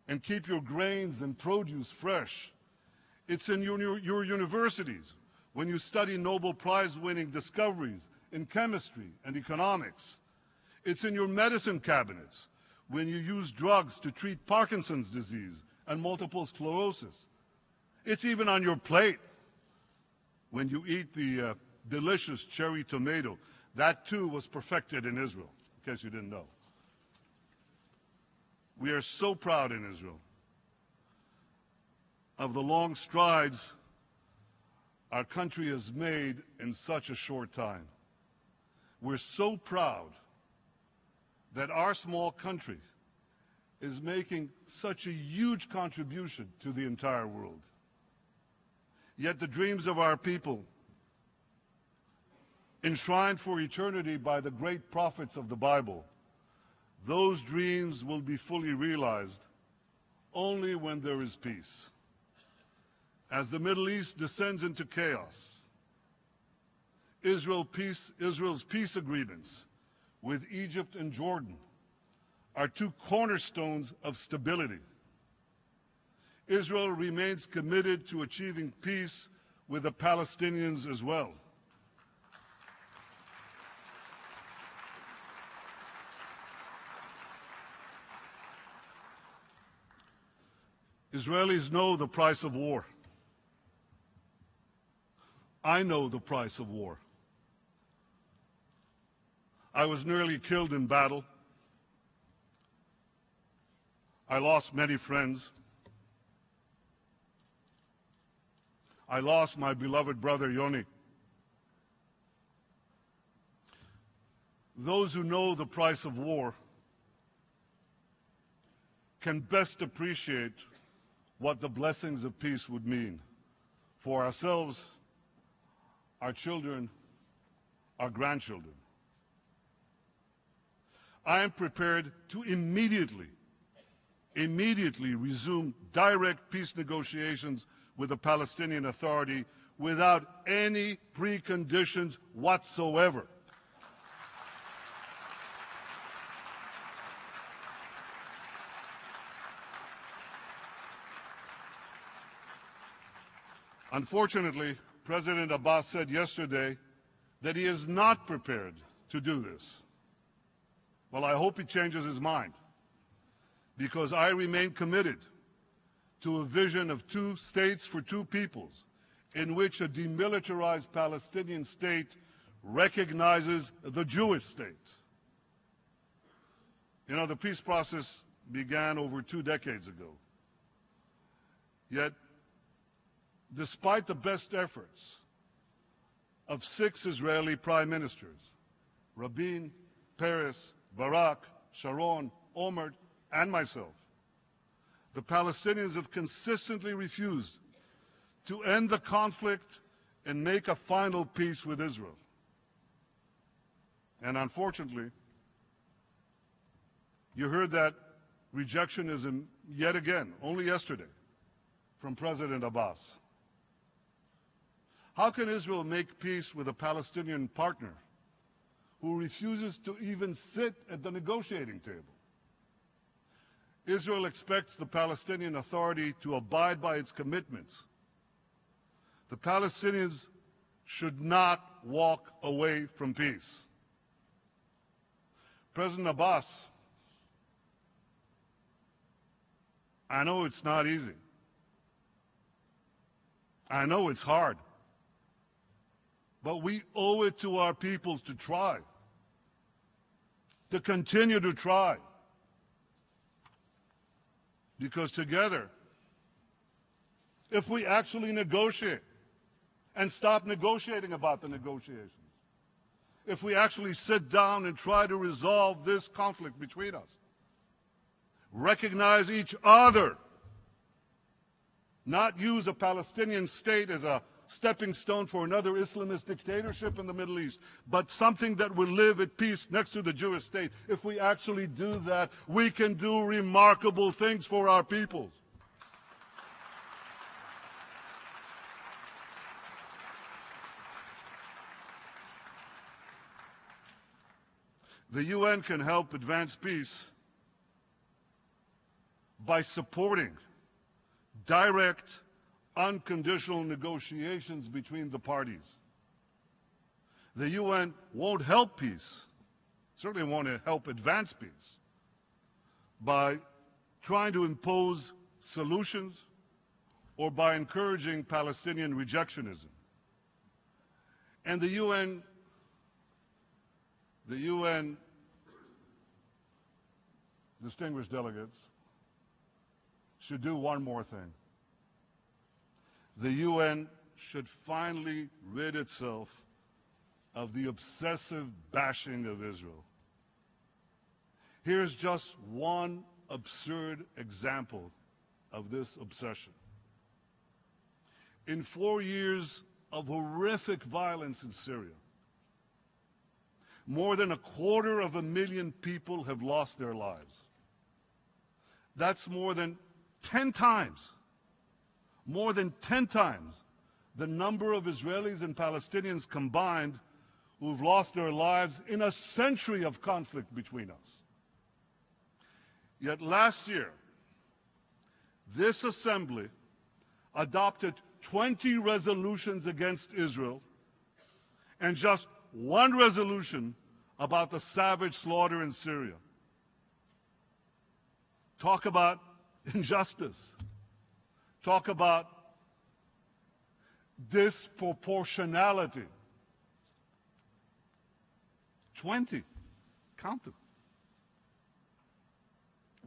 and keep your grains and produce fresh. It's in your universities when you study Nobel Prize-winning discoveries in chemistry and economics. It's in your medicine cabinets when you use drugs to treat Parkinson's disease and multiple sclerosis. It's even on your plate when you eat the delicious cherry tomato. That too was perfected in Israel, in case you didn't know. We are so proud in Israel of the long strides our country has made in such a short time. We're so proud that our small country is making such a huge contribution to the entire world. Yet the dreams of our people, enshrined for eternity by the great prophets of the Bible, those dreams will be fully realized only when there is peace. As the Middle East descends into chaos, Israel's peace agreements with Egypt and Jordan are two cornerstones of stability. Israel remains committed to achieving peace with the Palestinians as well. Israelis know the price of war. I know the price of war. I was nearly killed in battle. I lost many friends. I lost my beloved brother Yoni. Those who know the price of war can best appreciate what the blessings of peace would mean for ourselves, our children, our grandchildren. I am prepared to immediately resume direct peace negotiations with the Palestinian Authority without any preconditions whatsoever. Unfortunately, President Abbas said yesterday that he is not prepared to do this. Well, I hope he changes his mind, because I remain committed to a vision of 2 states for 2 peoples, in which a demilitarized Palestinian state recognizes the Jewish state. You know, the peace process began over 2 decades ago. Yet, despite the best efforts of 6 Israeli prime ministers, Rabin, Peres, Barak, Sharon, Omar, and myself, the Palestinians have consistently refused to end the conflict and make a final peace with Israel. And unfortunately, you heard that rejectionism yet again, only yesterday, from President Abbas. How can Israel make peace with a Palestinian partner who refuses to even sit at the negotiating table? Israel expects the Palestinian Authority to abide by its commitments. The Palestinians should not walk away from peace. President Abbas, I know it's not easy. I know it's hard. But we owe it to our peoples to try, to continue to try. Because together, if we actually negotiate and stop negotiating about the negotiations, if we actually sit down and try to resolve this conflict between us, recognize each other, not use a Palestinian state as a stepping stone for another Islamist dictatorship in the Middle East, but something that will live at peace next to the Jewish state. If we actually do that, we can do remarkable things for our peoples. The UN can help advance peace by supporting direct, unconditional negotiations between the parties. The UN won't help peace, certainly won't help advance peace, by trying to impose solutions or by encouraging Palestinian rejectionism. And the UN distinguished delegates should do one more thing. The UN should finally rid itself of the obsessive bashing of Israel. Here's just one absurd example of this obsession. In 4 years of horrific violence in Syria, more than 250,000 people have lost their lives. That's more than 10 times the number of Israelis and Palestinians combined who've lost their lives in a century of conflict between us. Yet last year, this assembly adopted 20 resolutions against Israel and just one resolution about the savage slaughter in Syria. Talk about injustice. Talk about disproportionality. 20. Count them.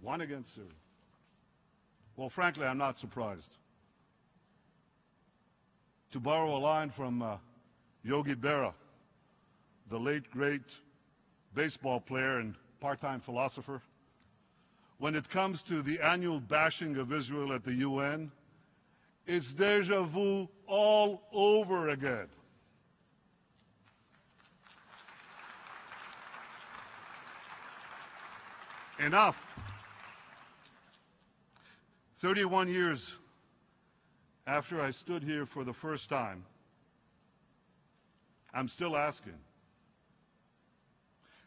One against Syria. Well, frankly, I'm not surprised. To borrow a line from Yogi Berra, the late, great baseball player and part-time philosopher, when it comes to the annual bashing of Israel at the UN, it's déjà vu all over again. Enough. 31 years after I stood here for the first time, I'm still asking,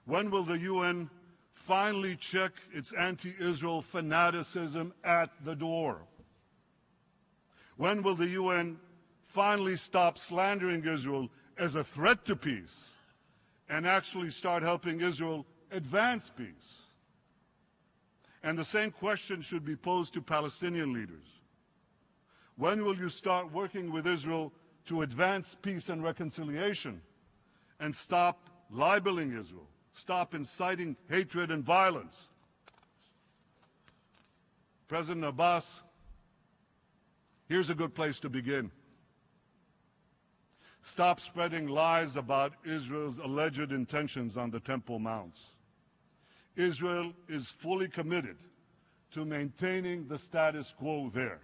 when will the UN finally check its anti-Israel fanaticism at the door? When will the UN finally stop slandering Israel as a threat to peace and actually start helping Israel advance peace? And the same question should be posed to Palestinian leaders. When will you start working with Israel to advance peace and reconciliation and stop libeling Israel, stop inciting hatred and violence? President Abbas, here's a good place to begin. Stop spreading lies about Israel's alleged intentions on the Temple Mounts. Israel is fully committed to maintaining the status quo there.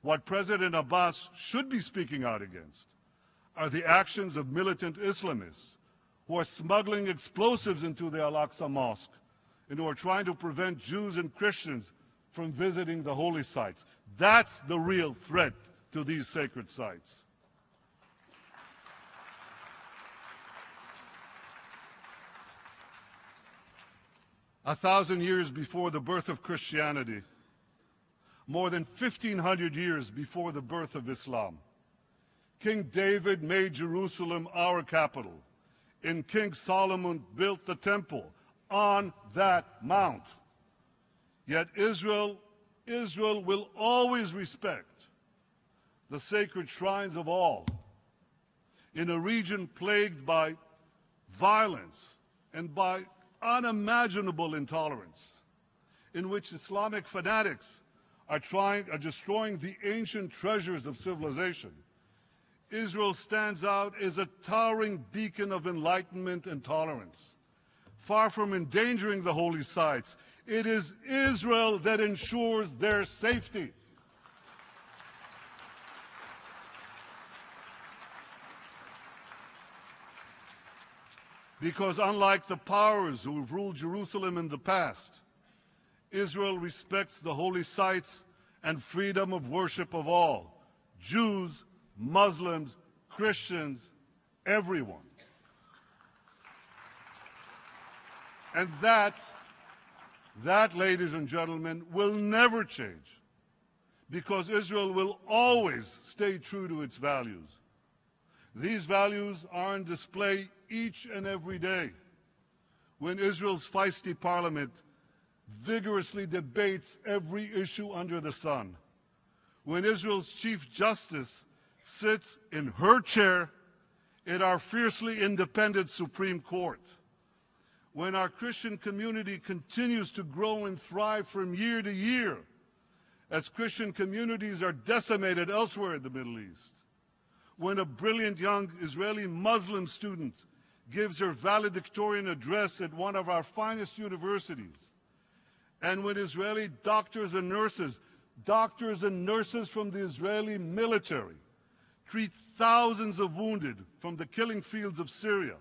What President Abbas should be speaking out against are the actions of militant Islamists who are smuggling explosives into the Al-Aqsa Mosque and who are trying to prevent Jews and Christians from visiting the holy sites. That's the real threat to these sacred sites. A 1,000 years before the birth of Christianity, more than 1,500 years before the birth of Islam, King David made Jerusalem our capital, and King Solomon built the temple on that mount. Yet Israel will always respect the sacred shrines of all in a region plagued by violence and by unimaginable intolerance, in which Islamic fanatics are destroying the ancient treasures of civilization. Israel stands out as a towering beacon of enlightenment and tolerance. Far from endangering the holy sites, it is Israel that ensures their safety. Because unlike the powers who have ruled Jerusalem in the past, Israel respects the holy sites and freedom of worship of all, Jews, Muslims, Christians, everyone. And that, ladies and gentlemen, will never change, because Israel will always stay true to its values. These values are on display each and every day when Israel's feisty parliament vigorously debates every issue under the sun, when Israel's Chief Justice sits in her chair in our fiercely independent Supreme Court, when our Christian community continues to grow and thrive from year to year as Christian communities are decimated elsewhere in the Middle East, when a brilliant young Israeli Muslim student gives her valedictorian address at one of our finest universities, and when Israeli doctors and nurses from the Israeli military treat thousands of wounded from the killing fields of Syria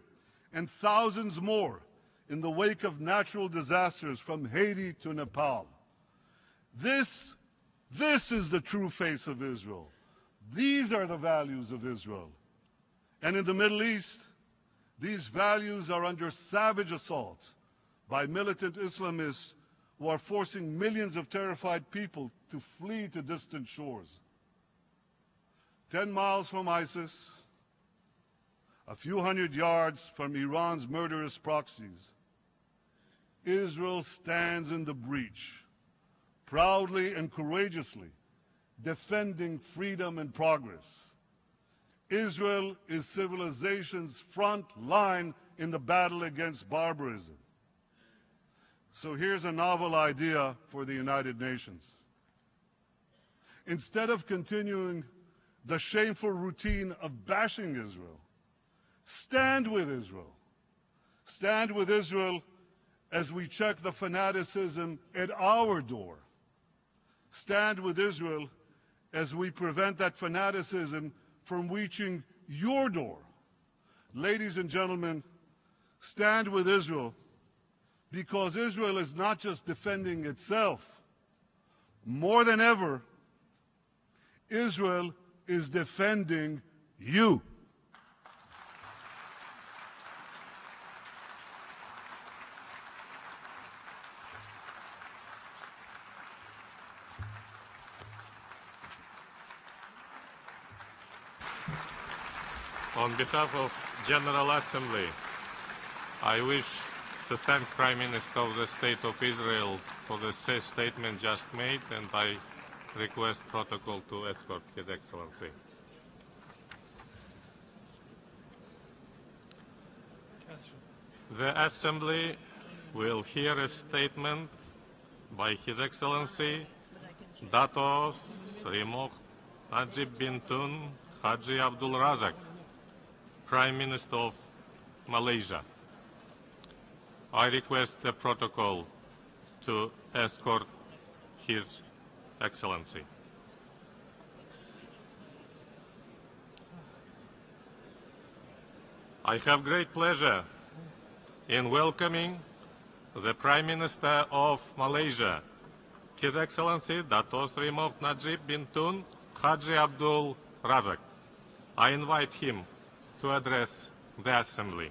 and thousands more in the wake of natural disasters from Haiti to Nepal. This is the true face of Israel. These are the values of Israel. And in the Middle East, these values are under savage assault by militant Islamists who are forcing millions of terrified people to flee to distant shores. 10 miles from ISIS, a few hundred yards from Iran's murderous proxies, Israel stands in the breach, proudly and courageously defending freedom and progress. Israel is civilization's front line in the battle against barbarism. So here's a novel idea for the United Nations. Instead of continuing the shameful routine of bashing Israel, stand with Israel. Stand with Israel as we check the fanaticism at our door. Stand with Israel as we prevent that fanaticism from reaching your door. Ladies and gentlemen, stand with Israel, because Israel is not just defending itself. More than ever, Israel is defending you. On behalf of General Assembly, I wish to thank Prime Minister of the State of Israel for the statement just made, and I request protocol to escort His Excellency. The Assembly will hear a statement by His Excellency Dato Sri Moh Najib bin Tun Haji Abdul Razak, Prime Minister of Malaysia. I request the protocol to escort His Excellency. I have great pleasure in welcoming the Prime Minister of Malaysia, His Excellency Dato Sri Moh Najib bin Tun Haji Abdul Razak. I invite him to address the Assembly.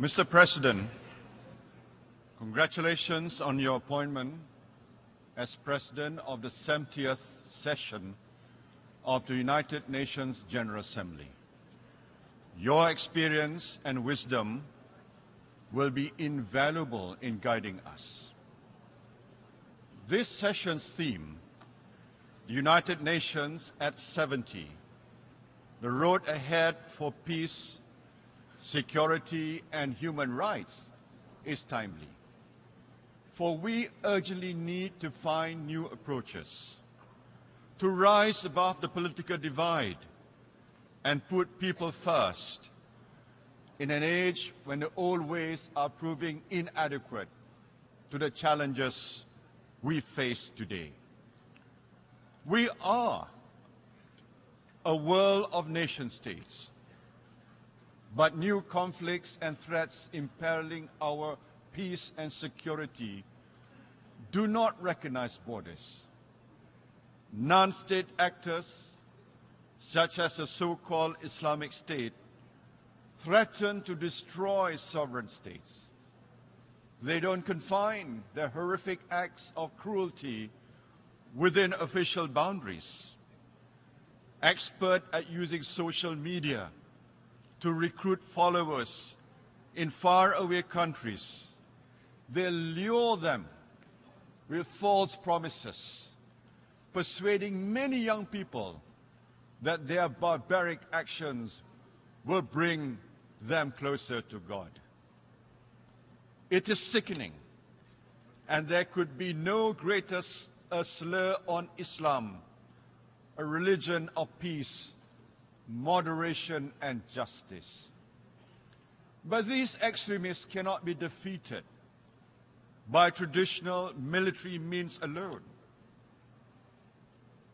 Mr. President, congratulations on your appointment as President of the 70th session of the United Nations General Assembly. Your experience and wisdom will be invaluable in guiding us. This session's theme, the United Nations at 70, the road ahead for peace, security, and human rights, is timely. For we urgently need to find new approaches, to rise above the political divide and put people first in an age when the old ways are proving inadequate to the challenges we face today. We are a world of nation states, but new conflicts and threats imperiling our peace and security do not recognize borders. Non-state actors, such as the so-called Islamic State, threaten to destroy sovereign states. They don't confine their horrific acts of cruelty within official boundaries. Expert at using social media to recruit followers in faraway countries, they lure them with false promises, persuading many young people that their barbaric actions will bring them closer to God. It is sickening, and there could be no greater slur on Islam, a religion of peace, moderation, and justice. But these extremists cannot be defeated by traditional military means alone.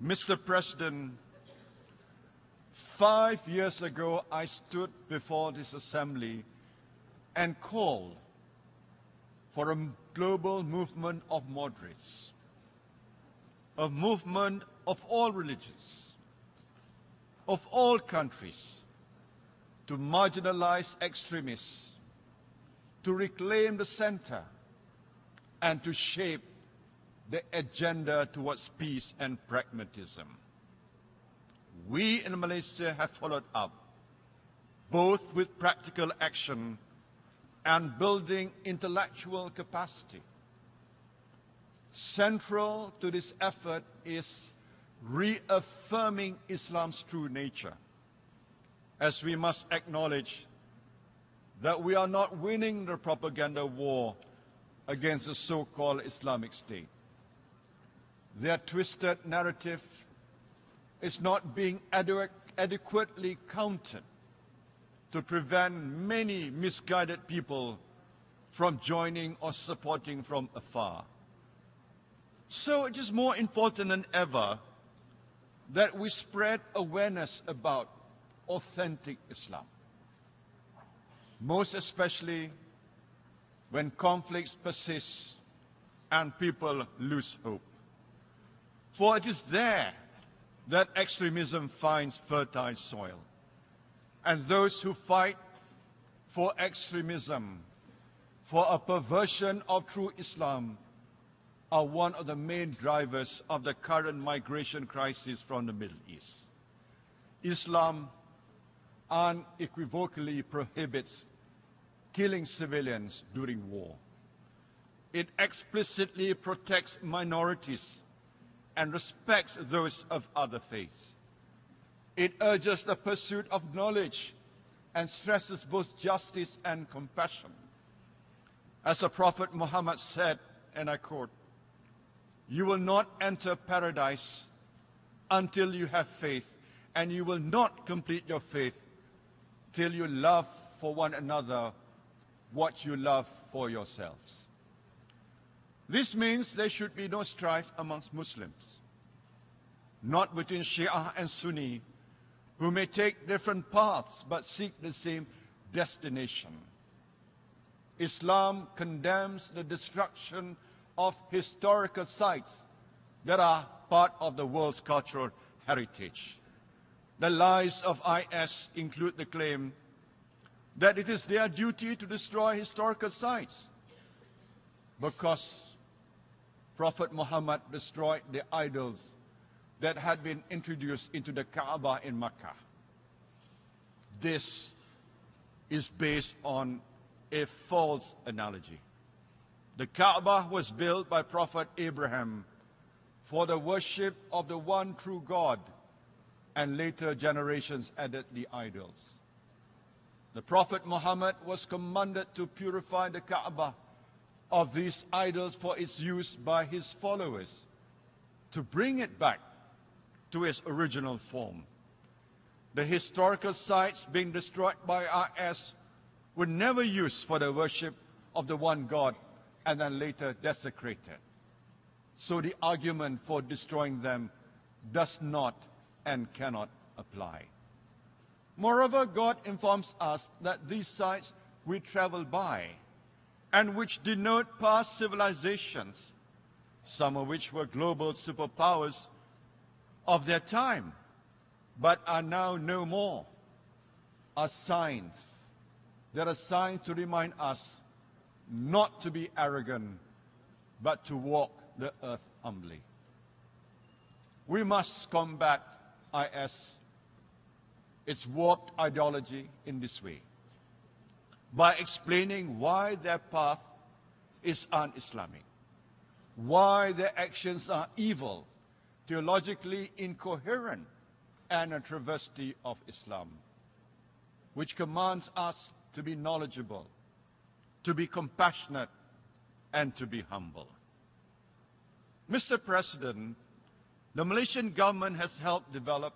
Mr. President, 5 years ago, I stood before this Assembly and called for a global movement of moderates, a movement of all religions, of all countries, to marginalize extremists, to reclaim the center, and to shape the agenda towards peace and pragmatism. We in Malaysia have followed up, both with practical action and building intellectual capacity. Central to this effort is reaffirming Islam's true nature, as we must acknowledge that we are not winning the propaganda war against the so-called Islamic State. Their twisted narrative is not being adequately countered to prevent many misguided people from joining or supporting from afar. So it is more important than ever that we spread awareness about authentic Islam, most especially when conflicts persist and people lose hope. For it is there that extremism finds fertile soil. And those who fight for extremism, for a perversion of true Islam, are one of the main drivers of the current migration crisis from the Middle East. Islam unequivocally prohibits killing civilians during war. It explicitly protects minorities and respects those of other faiths. It urges the pursuit of knowledge and stresses both justice and compassion. As the Prophet Muhammad said, and I quote, "You will not enter paradise until you have faith, and you will not complete your faith till you love for one another what you love for yourselves." This means there should be no strife amongst Muslims, not between Shia and Sunni, who may take different paths but seek the same destination. Islam condemns the destruction of historical sites that are part of the world's cultural heritage. The lies of IS include the claim that it is their duty to destroy historical sites because Prophet Muhammad destroyed the idols that had been introduced into the Kaaba in Mecca. This is based on a false analogy. The Kaaba was built by Prophet Abraham for the worship of the one true God, and later generations added the idols. The Prophet Muhammad was commanded to purify the Kaaba of these idols for its use by his followers, to bring it back to its original form. The historical sites being destroyed by IS were never used for the worship of the one God and then later desecrated. So the argument for destroying them does not and cannot apply. Moreover, God informs us that these sites we travel by and which denote past civilizations, some of which were global superpowers of their time, but are now no more, are signs. There are signs to remind us not to be arrogant, but to walk the earth humbly. We must combat IS, its warped ideology, in this way, by explaining why their path is un-Islamic, why their actions are evil, theologically incoherent, and a travesty of Islam, which commands us to be knowledgeable, to be compassionate, and to be humble. Mr. President, the Malaysian government has helped develop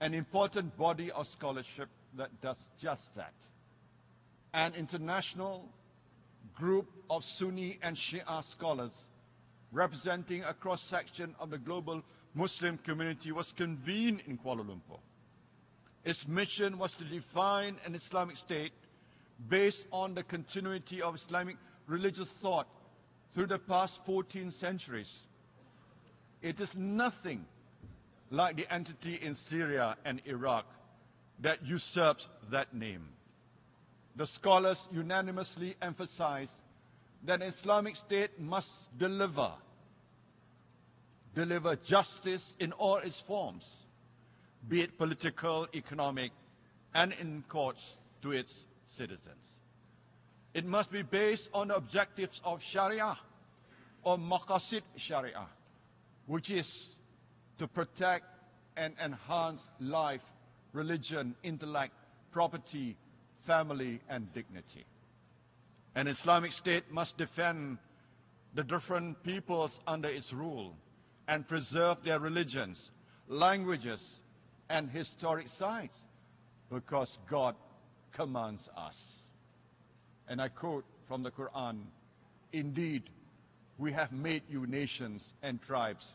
an important body of scholarship that does just that. An international group of Sunni and Shia scholars representing a cross-section of the global Muslim community was convened in Kuala Lumpur. Its mission was to define an Islamic state based on the continuity of Islamic religious thought through the past 14 centuries. It is nothing like the entity in Syria and Iraq that usurps that name. The scholars unanimously emphasize that an Islamic state must deliver justice in all its forms, be it political, economic, and in courts to its citizens. It must be based on the objectives of Sharia or Maqasid Sharia, which is to protect and enhance life, religion, intellect, property, family, and dignity. An Islamic state must defend the different peoples under its rule and preserve their religions, languages, and historic sites, because God commands us. And I quote from the Quran, "Indeed, we have made you nations and tribes,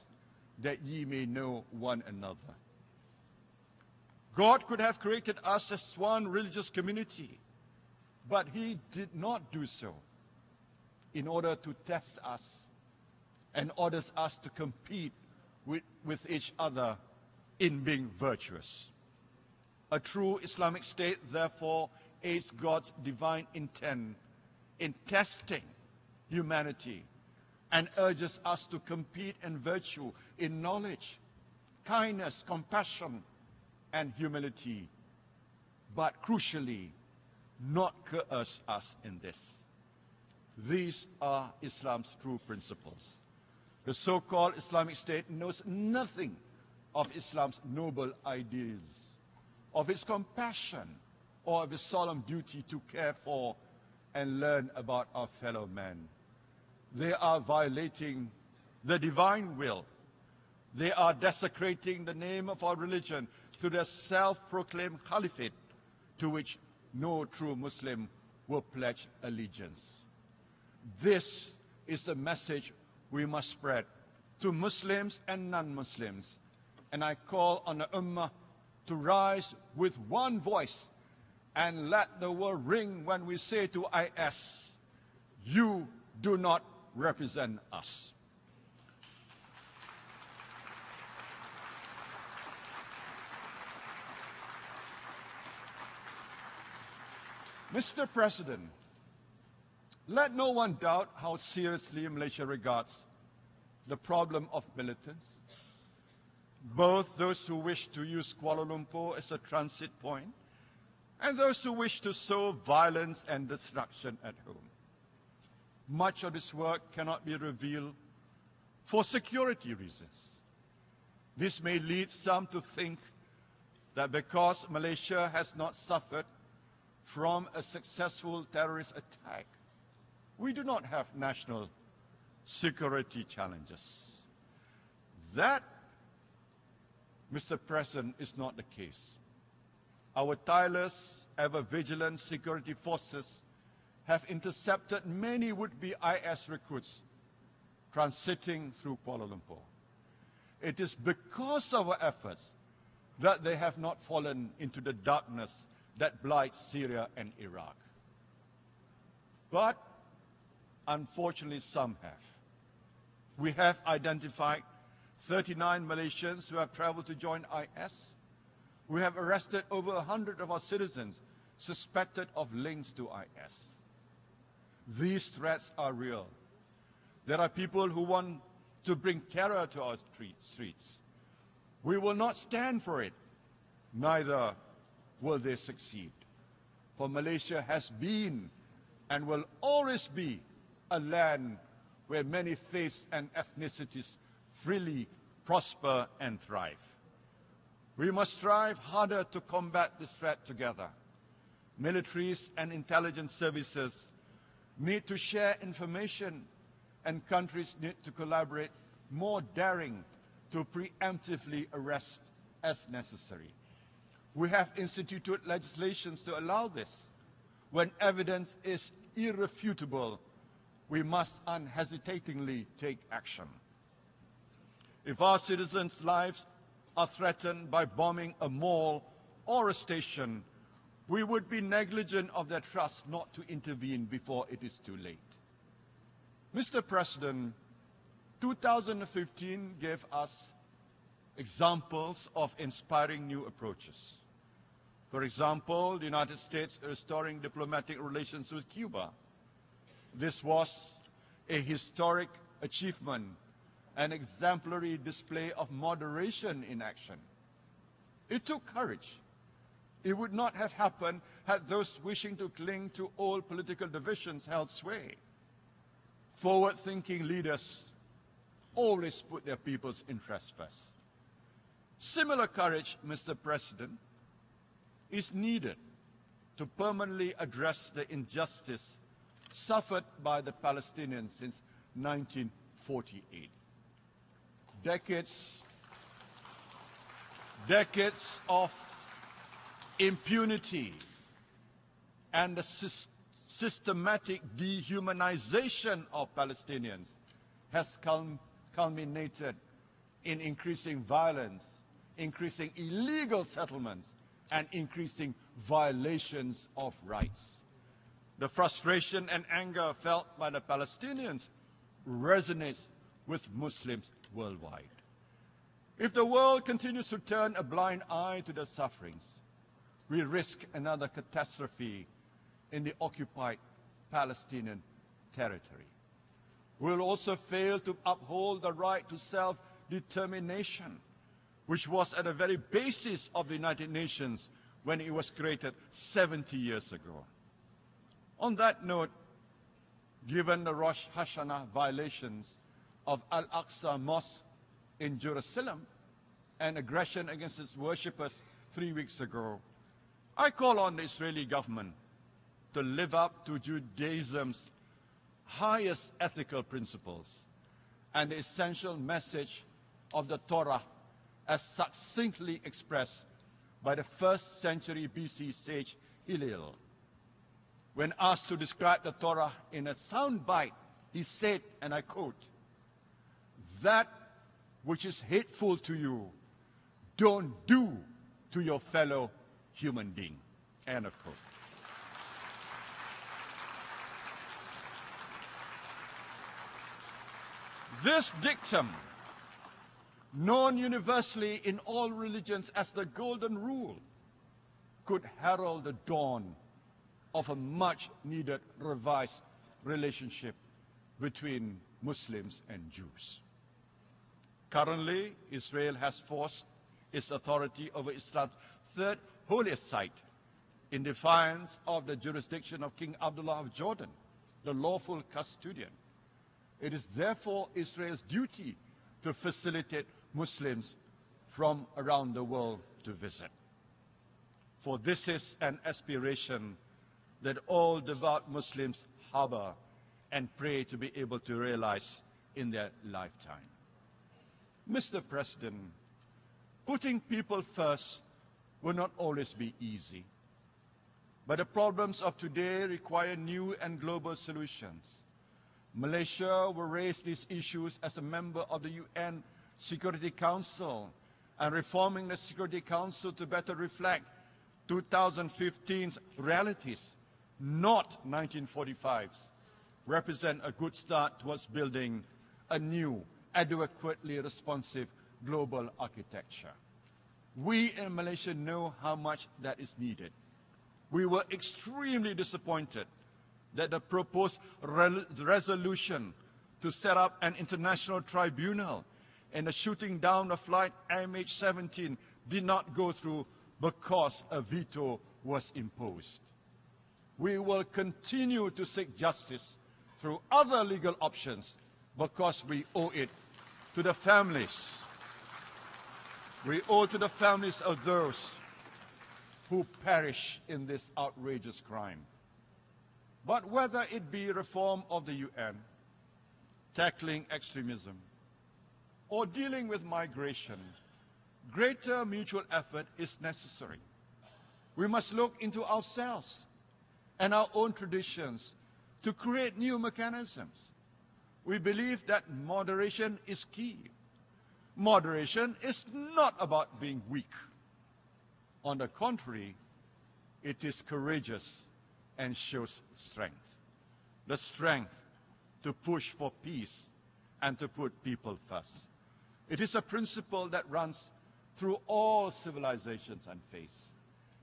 that ye may know one another." God could have created us as one religious community, but He did not do so in order to test us and orders us to compete with each other in being virtuous. A true Islamic state, therefore, aids God's divine intent in testing humanity and urges us to compete in virtue, in knowledge, kindness, compassion, and humility, but crucially, not coerce us in this. These are Islam's true principles. The so-called Islamic State knows nothing of Islam's noble ideals, of its compassion, or of its solemn duty to care for and learn about our fellow men. They are violating the divine will. They are desecrating the name of our religion to their self-proclaimed caliphate, to which no true Muslim will pledge allegiance. This is the message we must spread to Muslims and non-Muslims. And I call on the Ummah to rise with one voice and let the world ring when we say to IS, you do not represent us. Mr. President, let no one doubt how seriously Malaysia regards the problem of militants, both those who wish to use Kuala Lumpur as a transit point and those who wish to sow violence and destruction at home. Much of this work cannot be revealed for security reasons. This may lead some to think that because Malaysia has not suffered from a successful terrorist attack, we do not have national security challenges. That, Mr. President, is not the case. Our tireless, ever-vigilant security forces have intercepted many would-be IS recruits transiting through Kuala Lumpur. It is because of our efforts that they have not fallen into the darkness that blights Syria and Iraq. But unfortunately, some have. We have identified 39 Malaysians who have traveled to join IS. We have arrested over 100 of our citizens suspected of links to IS. These threats are real. There are people who want to bring terror to our streets. We will not stand for it. Neither will they succeed. For Malaysia has been and will always be a land where many faiths and ethnicities freely prosper and thrive. We must strive harder to combat this threat together. Militaries and intelligence services need to share information, and countries need to collaborate more daring to preemptively arrest as necessary. We have instituted legislations to allow this. When evidence is irrefutable, we must unhesitatingly take action. If our citizens' lives are threatened by bombing a mall or a station, we would be negligent of their trust not to intervene before it is too late. Mr. President, 2015 gave us examples of inspiring new approaches. For example, the United States restoring diplomatic relations with Cuba. This was a historic achievement, an exemplary display of moderation in action. It took courage. It would not have happened had those wishing to cling to old political divisions held sway. Forward-thinking leaders always put their people's interests first. Similar courage, Mr. President, is needed to permanently address the injustice suffered by the Palestinians since 1948. Decades of impunity and the systematic dehumanization of Palestinians has culminated in increasing violence, increasing illegal settlements, and increasing violations of rights. The frustration and anger felt by the Palestinians resonates with Muslims worldwide. If the world continues to turn a blind eye to their sufferings, we risk another catastrophe in the occupied Palestinian territory. We will also fail to uphold the right to self-determination, which was at the very basis of the United Nations when it was created 70 years ago. On that note, given the Rosh Hashanah violations of Al-Aqsa Mosque in Jerusalem and aggression against its worshippers 3 weeks ago, I call on the Israeli government to live up to Judaism's highest ethical principles and the essential message of the Torah as succinctly expressed by the 1st century BC sage Hillel. When asked to describe the Torah in a sound bite, he said, and I quote, "That which is hateful to you, don't do to your fellow human being." End of quote. This dictum, known universally in all religions as the Golden Rule, could herald the dawn of a much-needed revised relationship between Muslims and Jews. Currently, Israel has forced its authority over Islam's third holiest site in defiance of the jurisdiction of King Abdullah of Jordan, the lawful custodian. It is therefore Israel's duty to facilitate Muslims from around the world to visit. For this is an aspiration that all devout Muslims harbor and pray to be able to realize in their lifetime. Mr. President, putting people first will not always be easy, but the problems of today require new and global solutions. Malaysia will raise these issues as a member of the UN Security Council, and reforming the Security Council to better reflect 2015's realities, not 1945's, represent a good start towards building a new, adequately responsive global architecture. We in Malaysia know how much that is needed. We were extremely disappointed that the proposed resolution to set up an international tribunal and the shooting down of flight MH17 did not go through because a veto was imposed. We will continue to seek justice through other legal options because we owe it to the families. We owe to the families of those who perish in this outrageous crime. But whether it be reform of the UN, tackling extremism, or dealing with migration, greater mutual effort is necessary. We must look into ourselves and our own traditions to create new mechanisms. We believe that moderation is key. Moderation is not about being weak. On the contrary, it is courageous and shows strength. The strength to push for peace and to put people first. It is a principle that runs through all civilizations and faiths.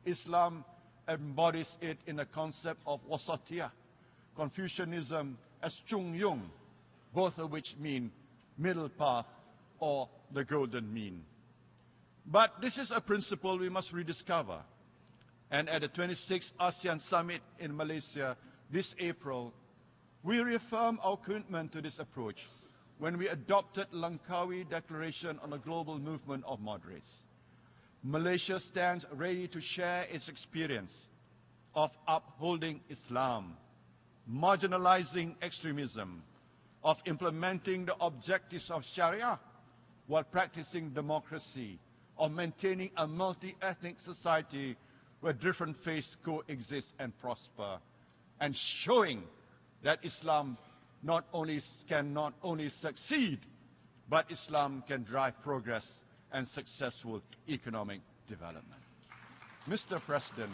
Islam embodies it in the concept of wasatiyah, Confucianism as chung yung, both of which mean middle path or the golden mean. But this is a principle we must rediscover. And at the 26th ASEAN Summit in Malaysia this April, we reaffirm our commitment to this approach when we adopted Langkawi Declaration on a Global Movement of Moderates. Malaysia stands ready to share its experience of upholding Islam, marginalizing extremism, of implementing the objectives of Sharia while practicing democracy, of maintaining a multi-ethnic society where different faiths coexist and prosper, and showing that Islam can not only succeed, but Islam can drive progress and successful economic development. Mr. President,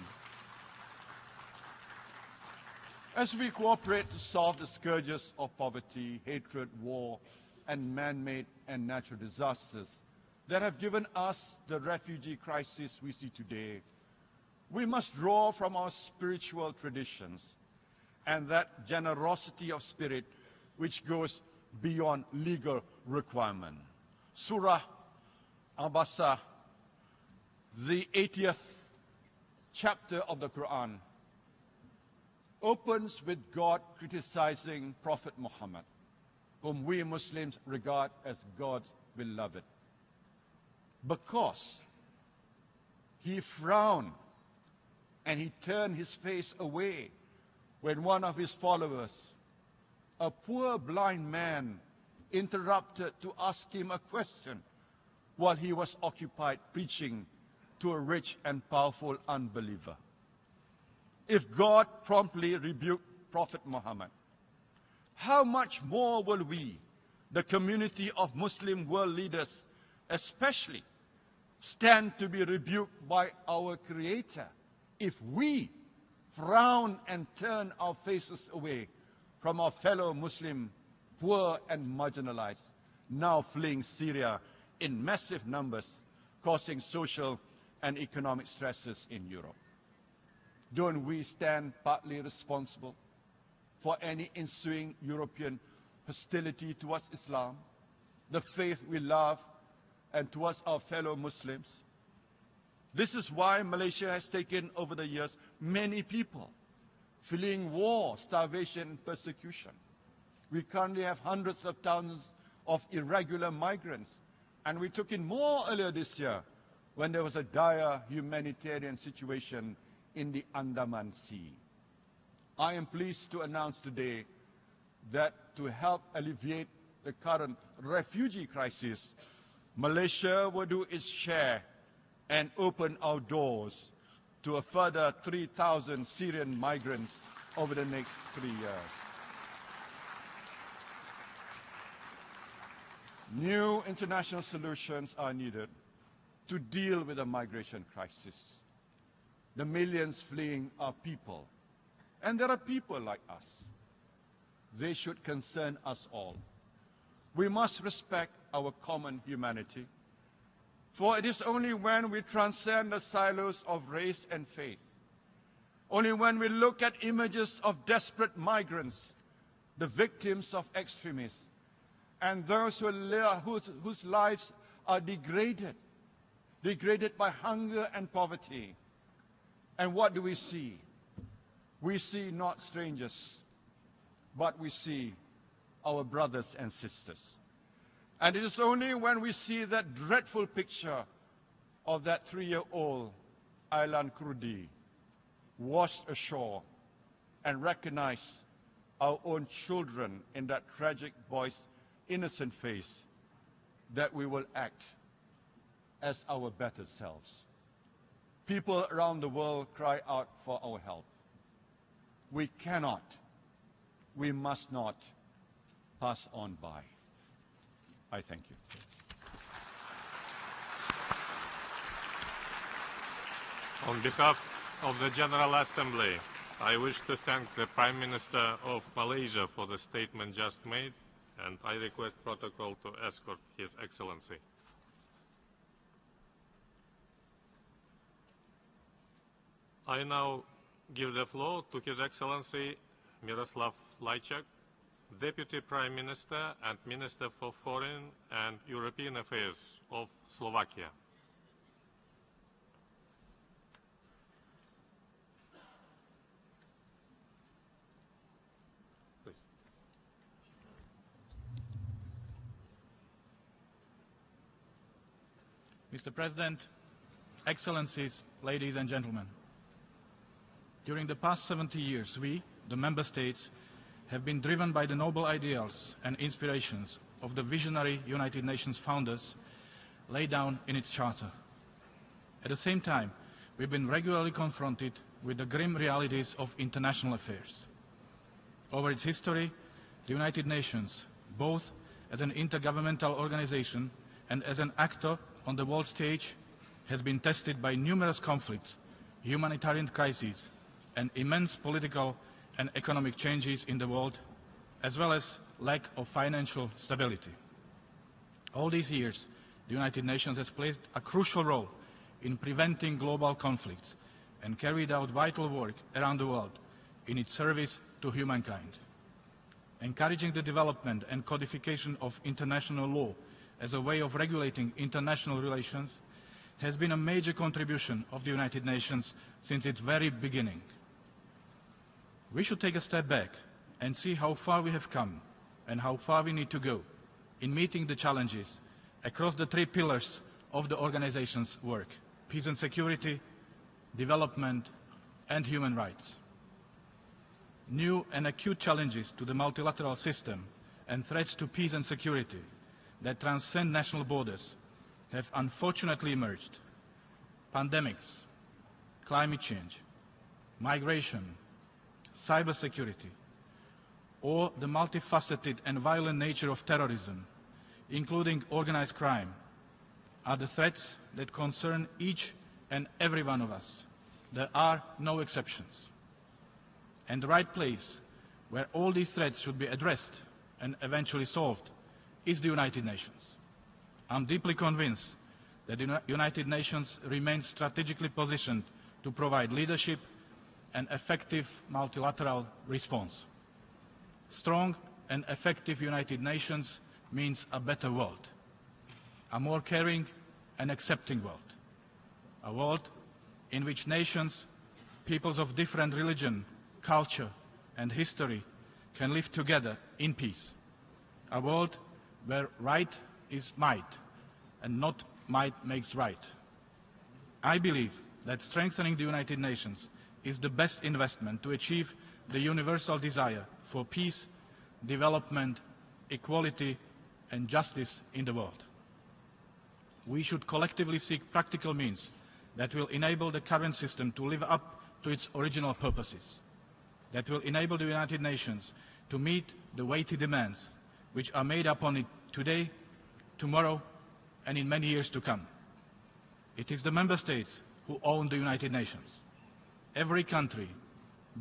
as we cooperate to solve the scourges of poverty, hatred, war, and man-made and natural disasters that have given us the refugee crisis we see today, we must draw from our spiritual traditions and that generosity of spirit which goes beyond legal requirement. Surah Abasa, the 80th chapter of the Quran, opens with God criticizing Prophet Muhammad, whom we Muslims regard as God's beloved. because he frowned and he turned his face away when one of his followers, a poor blind man, interrupted to ask him a question while he was occupied preaching to a rich and powerful unbeliever. If God promptly rebuked Prophet Muhammad, how much more will we, the community of Muslim world leaders especially, stand to be rebuked by our Creator if we frown and turn our faces away from our fellow Muslim, poor and marginalized, now fleeing Syria in massive numbers, causing social and economic stresses in Europe? Don't we stand partly responsible for any ensuing European hostility towards Islam, the faith we love, and towards our fellow Muslims? This is why Malaysia has taken over the years many people fleeing war, starvation, and persecution. We currently have hundreds of thousands of irregular migrants, and we took in more earlier this year when there was a dire humanitarian situation in the Andaman Sea. I am pleased to announce today that to help alleviate the current refugee crisis, Malaysia will do its share and open our doors to a further 3,000 Syrian migrants over the next 3 years. New international solutions are needed to deal with the migration crisis. The millions fleeing are people, and there are people like us. They should concern us all. We must respect our common humanity, for it is only when we transcend the silos of race and faith, only when we look at images of desperate migrants, the victims of extremists, and those whose lives are degraded by hunger and poverty. And what do we see? We see not strangers, but we see our brothers and sisters. And it is only when we see that dreadful picture of that 3-year-old Aylan Kurdi washed ashore and recognize our own children in that tragic boy's innocent face that we will act as our better selves. People around the world cry out for our help. We cannot, we must not pass on by. I thank you. On behalf of the General Assembly, I wish to thank the Prime Minister of Malaysia for the statement just made, and I request protocol to escort His Excellency. I now give the floor to His Excellency Miroslav Lajčák, Deputy Prime Minister and Minister for Foreign and European Affairs of Slovakia. Please. Mr. President, Excellencies, ladies and gentlemen. During the past 70 years, we, the Member States, have been driven by the noble ideals and inspirations of the visionary United Nations founders laid down in its charter. At the same time, we've been regularly confronted with the grim realities of international affairs. Over its history, the United Nations, both as an intergovernmental organization and as an actor on the world stage, has been tested by numerous conflicts, humanitarian crises, and immense political and economic changes in the world, as well as lack of financial stability. All these years, the United Nations has played a crucial role in preventing global conflicts and carried out vital work around the world in its service to humankind. Encouraging the development and codification of international law as a way of regulating international relations has been a major contribution of the United Nations since its very beginning. We should take a step back and see how far we have come and how far we need to go in meeting the challenges across the 3 pillars of the organization's work: peace and security, development, and human rights. New and acute challenges to the multilateral system and threats to peace and security that transcend national borders have unfortunately emerged. Pandemics, climate change, migration, cybersecurity, or the multifaceted and violent nature of terrorism, including organized crime, are the threats that concern each and every one of us. There are no exceptions. And the right place where all these threats should be addressed and eventually solved is the United Nations. I'm deeply convinced that the United Nations remains strategically positioned to provide leadership and effective multilateral response. Strong and effective United Nations means a better world, a more caring and accepting world, a world in which nations, peoples of different religion, culture, and history can live together in peace, a world where right is might and not might makes right. I believe that strengthening the United Nations is the best investment to achieve the universal desire for peace, development, equality, and justice in the world. We should collectively seek practical means that will enable the current system to live up to its original purposes, that will enable the United Nations to meet the weighty demands which are made upon it today, tomorrow, and in many years to come. It is the member states who own the United Nations. Every country,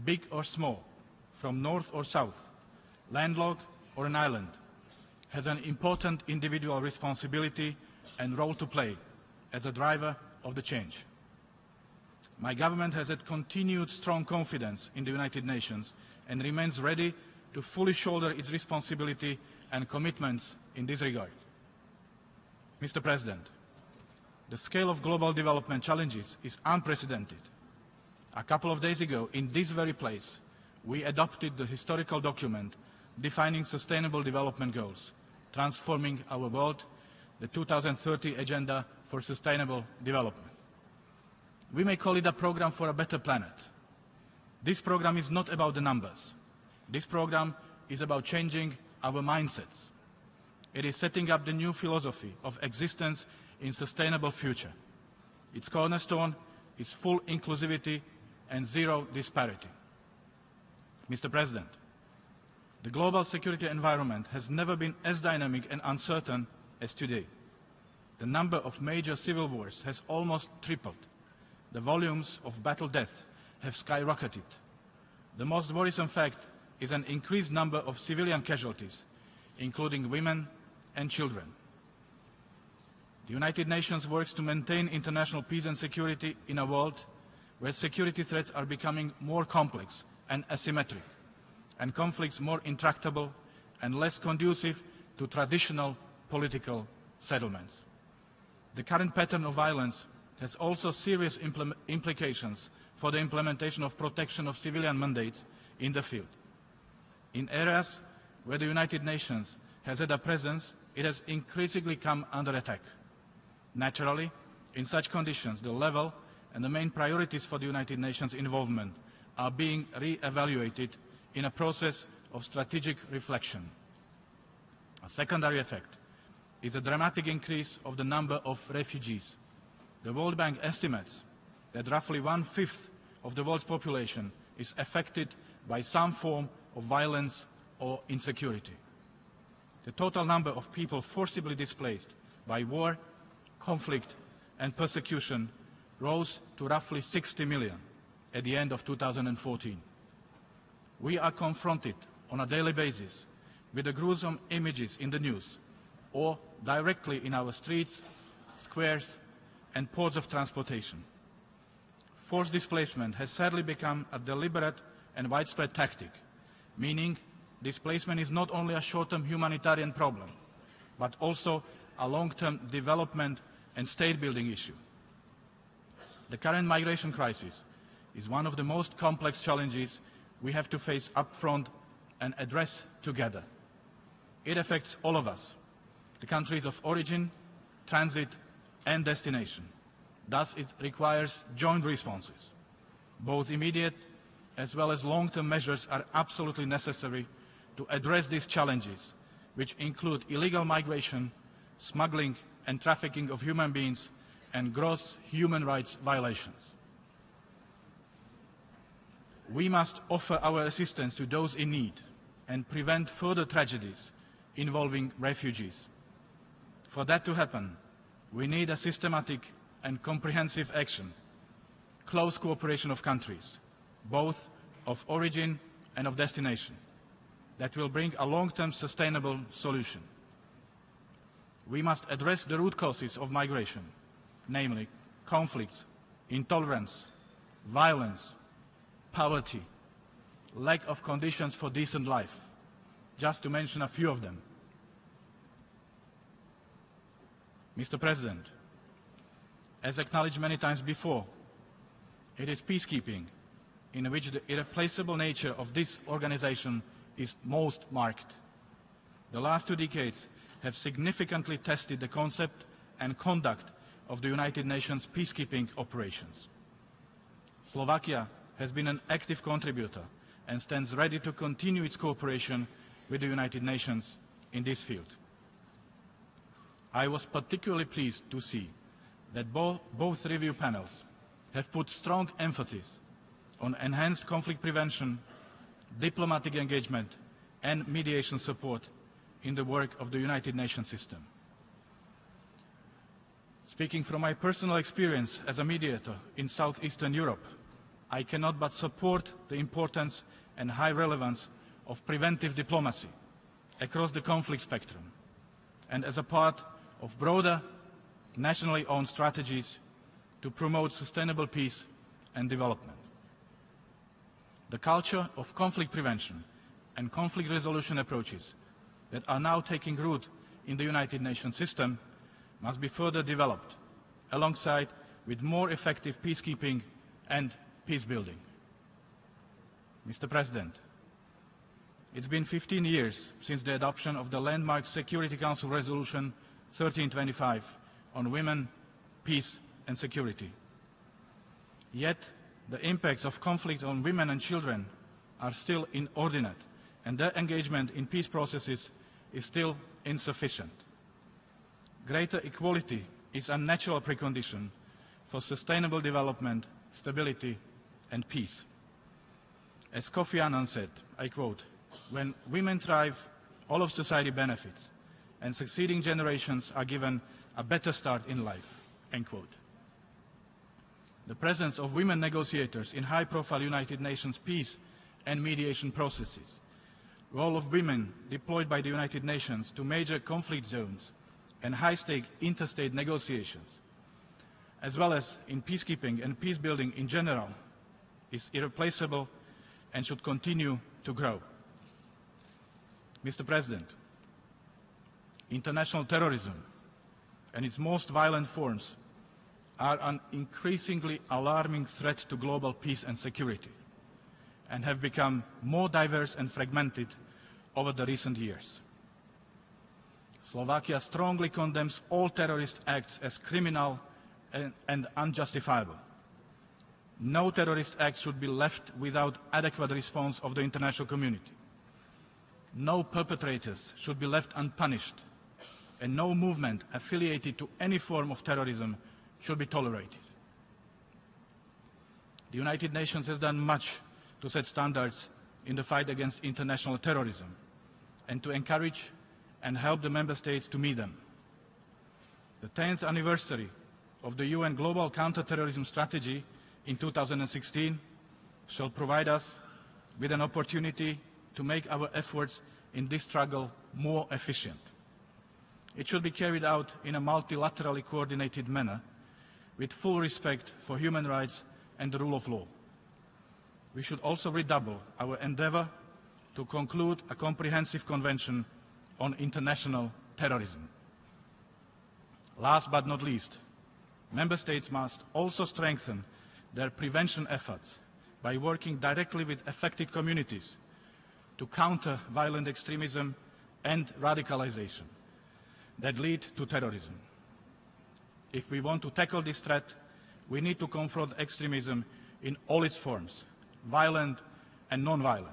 big or small, from north or south, landlocked or an island, has an important individual responsibility and role to play as a driver of the change. My government has had continued strong confidence in the United Nations and remains ready to fully shoulder its responsibility and commitments in this regard. Mr. President, the scale of global development challenges is unprecedented. A couple of days ago, in this very place, we adopted the historical document defining sustainable development goals, transforming our world, the 2030 Agenda for Sustainable Development. We may call it a program for a better planet. This program is not about the numbers. This program is about changing our mindsets. It is setting up the new philosophy of existence in sustainable future. Its cornerstone is full inclusivity and zero disparity. Mr. President, the global security environment has never been as dynamic and uncertain as today. The number of major civil wars has almost tripled. The volumes of battle death have skyrocketed. The most worrisome fact is an increased number of civilian casualties, including women and children. The United Nations works to maintain international peace and security in a world where security threats are becoming more complex and asymmetric, and conflicts more intractable and less conducive to traditional political settlements. The current pattern of violence has also serious implications for the implementation of protection of civilian mandates in the field. In areas where the United Nations has had a presence, it has increasingly come under attack. Naturally, in such conditions, the level and the main priorities for the United Nations involvement are being re-evaluated in a process of strategic reflection. A secondary effect is a dramatic increase of the number of refugees. The World Bank estimates that roughly 1/5 of the world's population is affected by some form of violence or insecurity. The total number of people forcibly displaced by war, conflict, and persecution rose to roughly 60 million at the end of 2014. We are confronted on a daily basis with the gruesome images in the news or directly in our streets, squares, and ports of transportation. Forced displacement has sadly become a deliberate and widespread tactic, meaning displacement is not only a short-term humanitarian problem, but also a long-term development and state-building issue. The current migration crisis is one of the most complex challenges we have to face up front and address together. It affects all of us, the countries of origin, transit, and destination. Thus, it requires joint responses. Both immediate as well as long-term measures are absolutely necessary to address these challenges, which include illegal migration, smuggling and trafficking of human beings, and gross human rights violations. We must offer our assistance to those in need and prevent further tragedies involving refugees. For that to happen, we need a systematic and comprehensive action, close cooperation of countries, both of origin and of destination, that will bring a long-term sustainable solution. We must address the root causes of migration, namely conflicts, intolerance, violence, poverty, lack of conditions for decent life, just to mention a few of them. Mr. President, as acknowledged many times before, it is peacekeeping in which the irreplaceable nature of this organization is most marked. The last 2 decades have significantly tested the concept and conduct of the United Nations peacekeeping operations. Slovakia has been an active contributor and stands ready to continue its cooperation with the United Nations in this field. I was particularly pleased to see that both review panels have put strong emphasis on enhanced conflict prevention, diplomatic engagement, and mediation support in the work of the United Nations system. Speaking from my personal experience as a mediator in Southeastern Europe, I cannot but support the importance and high relevance of preventive diplomacy across the conflict spectrum and as a part of broader nationally owned strategies to promote sustainable peace and development. The culture of conflict prevention and conflict resolution approaches that are now taking root in the United Nations system must be further developed alongside with more effective peacekeeping and peacebuilding. Mr. President, it's been 15 years since the adoption of the landmark Security Council Resolution 1325 on women, peace and security. Yet, the impacts of conflict on women and children are still inordinate, and their engagement in peace processes is still insufficient. Greater equality is a natural precondition for sustainable development, stability, and peace. As Kofi Annan said, I quote, "When women thrive, all of society benefits, and succeeding generations are given a better start in life," end quote. The presence of women negotiators in high-profile United Nations peace and mediation processes, role of women deployed by the United Nations to major conflict zones and high-stake interstate negotiations, as well as in peacekeeping and peacebuilding in general, is irreplaceable and should continue to grow. Mr. President, international terrorism and its most violent forms are an increasingly alarming threat to global peace and security and have become more diverse and fragmented over the recent years. Slovakia strongly condemns all terrorist acts as criminal and unjustifiable. No terrorist act should be left without adequate response of the international community. No perpetrators should be left unpunished, and no movement affiliated to any form of terrorism should be tolerated. The United Nations has done much to set standards in the fight against international terrorism and to encourage and help the member states to meet them. The 10th anniversary of the UN Global Counter-terrorism Strategy in 2016 shall provide us with an opportunity to make our efforts in this struggle more efficient. It should be carried out in a multilaterally coordinated manner with full respect for human rights and the rule of law. We should also redouble our endeavor to conclude a comprehensive convention on international terrorism. Last but not least, member states must also strengthen their prevention efforts by working directly with affected communities to counter violent extremism and radicalization that lead to terrorism. If we want to tackle this threat, we need to confront extremism in all its forms, violent and non-violent.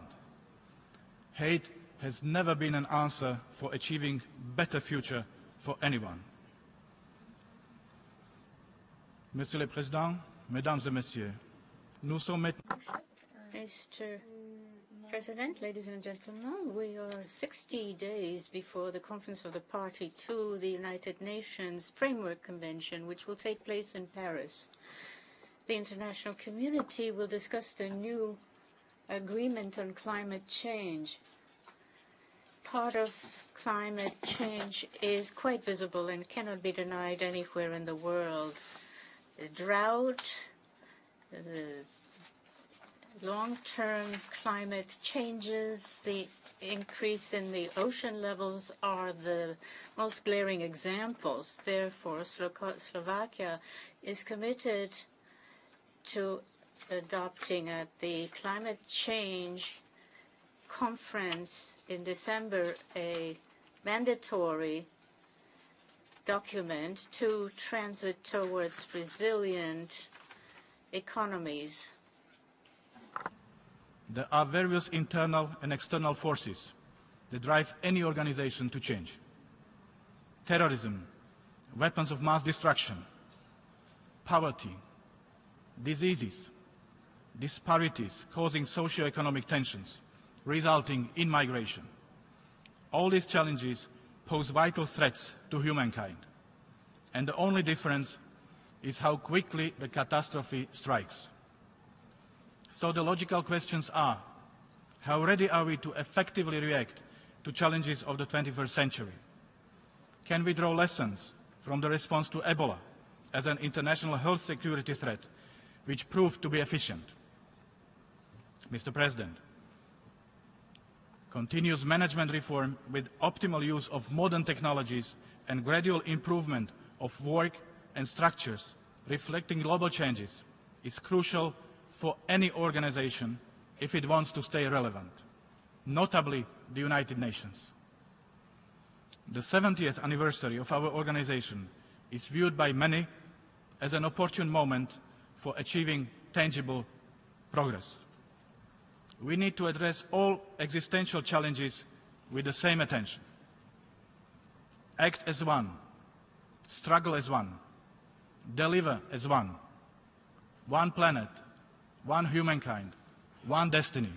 Hate has never been an answer for achieving a better future for anyone. Monsieur le Président, Mesdames et Messieurs, nous sommes maintenant... Mr. President, ladies and gentlemen, we are 60 days before the Conference of the Party to the United Nations Framework Convention, which will take place in Paris. The international community will discuss the new agreement on climate change. Part of climate change is quite visible and cannot be denied anywhere in the world. The drought, the long-term climate changes, the increase in the ocean levels are the most glaring examples. Therefore, Slovakia is committed to adopting at the climate change conference in December a mandatory document to transit towards resilient economies. There are various internal and external forces that drive any organization to change. Terrorism, weapons of mass destruction, poverty, diseases, disparities causing socio-economic tensions, resulting in migration. All these challenges pose vital threats to humankind, and the only difference is how quickly the catastrophe strikes. So the logical questions are, how ready are we to effectively react to challenges of the 21st century? Can we draw lessons from the response to Ebola as an international health security threat, which proved to be efficient? Mr. President, continuous management reform with optimal use of modern technologies and gradual improvement of work and structures reflecting global changes is crucial for any organization if it wants to stay relevant, notably the United Nations. The 70th anniversary of our organization is viewed by many as an opportune moment for achieving tangible progress. We need to address all existential challenges with the same attention. Act as one, struggle as one, deliver as one. One planet, one humankind, one destiny.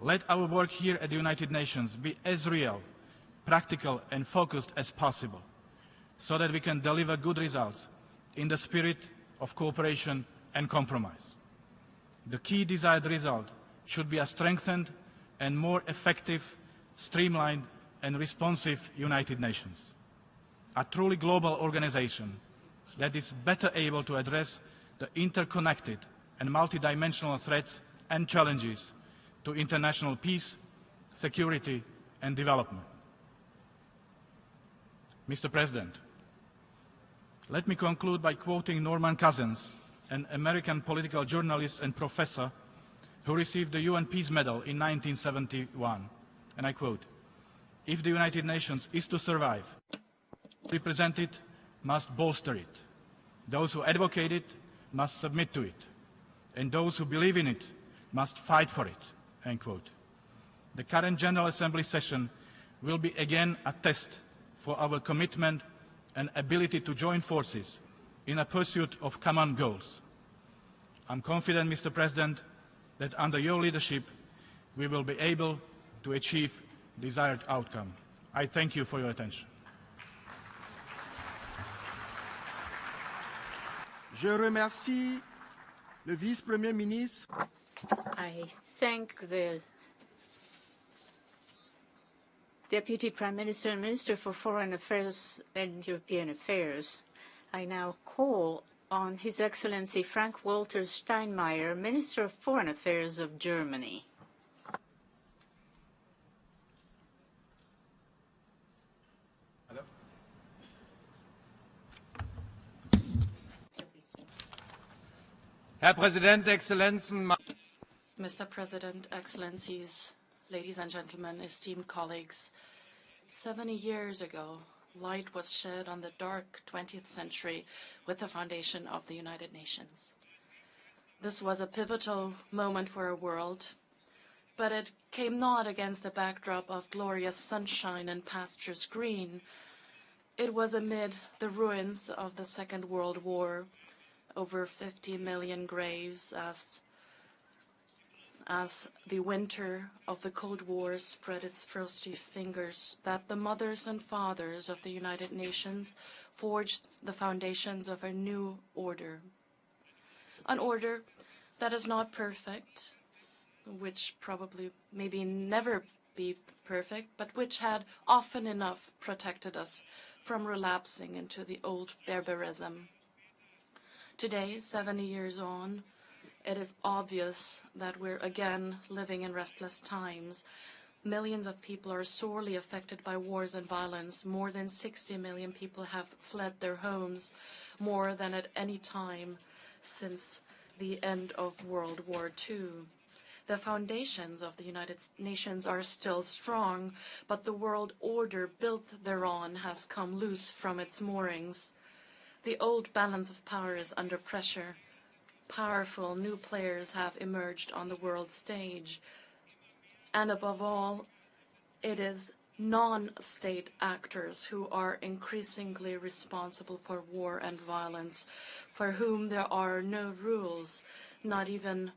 Let our work here at the United Nations be as real, practical and focused as possible, so that we can deliver good results in the spirit of cooperation and compromise. The key desired result should be a strengthened and more effective, streamlined and responsive United Nations. A truly global organization that is better able to address the interconnected and multidimensional threats and challenges to international peace, security and development. Mr. President, let me conclude by quoting Norman Cousins, an American political journalist and professor who received the UN Peace Medal in 1971, and I quote, "If the United Nations is to survive, represent it must bolster it. Those who advocate it must submit to it, and those who believe in it must fight for it," end quote. The current General Assembly session will be again a test for our commitment and ability to join forces in a pursuit of common goals. I'm confident, Mr. President, that under your leadership we will be able to achieve desired outcome. I thank you for your attention. Je remercie le vice-premier ministre. I thank the Deputy Prime Minister and Minister for Foreign Affairs and European Affairs. I now call on His Excellency Frank-Walter Steinmeier, Minister of Foreign Affairs of Germany. Herr Präsident, Exzellenzen! Mr. President, Excellencies, ladies and gentlemen, esteemed colleagues, 70 years ago, light was shed on the dark 20th century with the foundation of the United Nations. This was a pivotal moment for our world, but it came not against the backdrop of glorious sunshine and pastures green. It was amid the ruins of the Second World War, over 50 million graves as the winter of the Cold War spread its frosty fingers, that the mothers and fathers of the United Nations forged the foundations of a new order. An order that is not perfect, which probably maybe never be perfect, but which had often enough protected us from relapsing into the old barbarism. Today, 70 years on, it is obvious that we're again living in restless times. Millions of people are sorely affected by wars and violence. More than 60 million people have fled their homes, more than at any time since the end of World War II. The foundations of the United Nations are still strong, but the world order built thereon has come loose from its moorings. The old balance of power is under pressure. Powerful new players have emerged on the world stage. And above all, it is non-state actors who are increasingly responsible for war and violence, for whom there are no rules, not even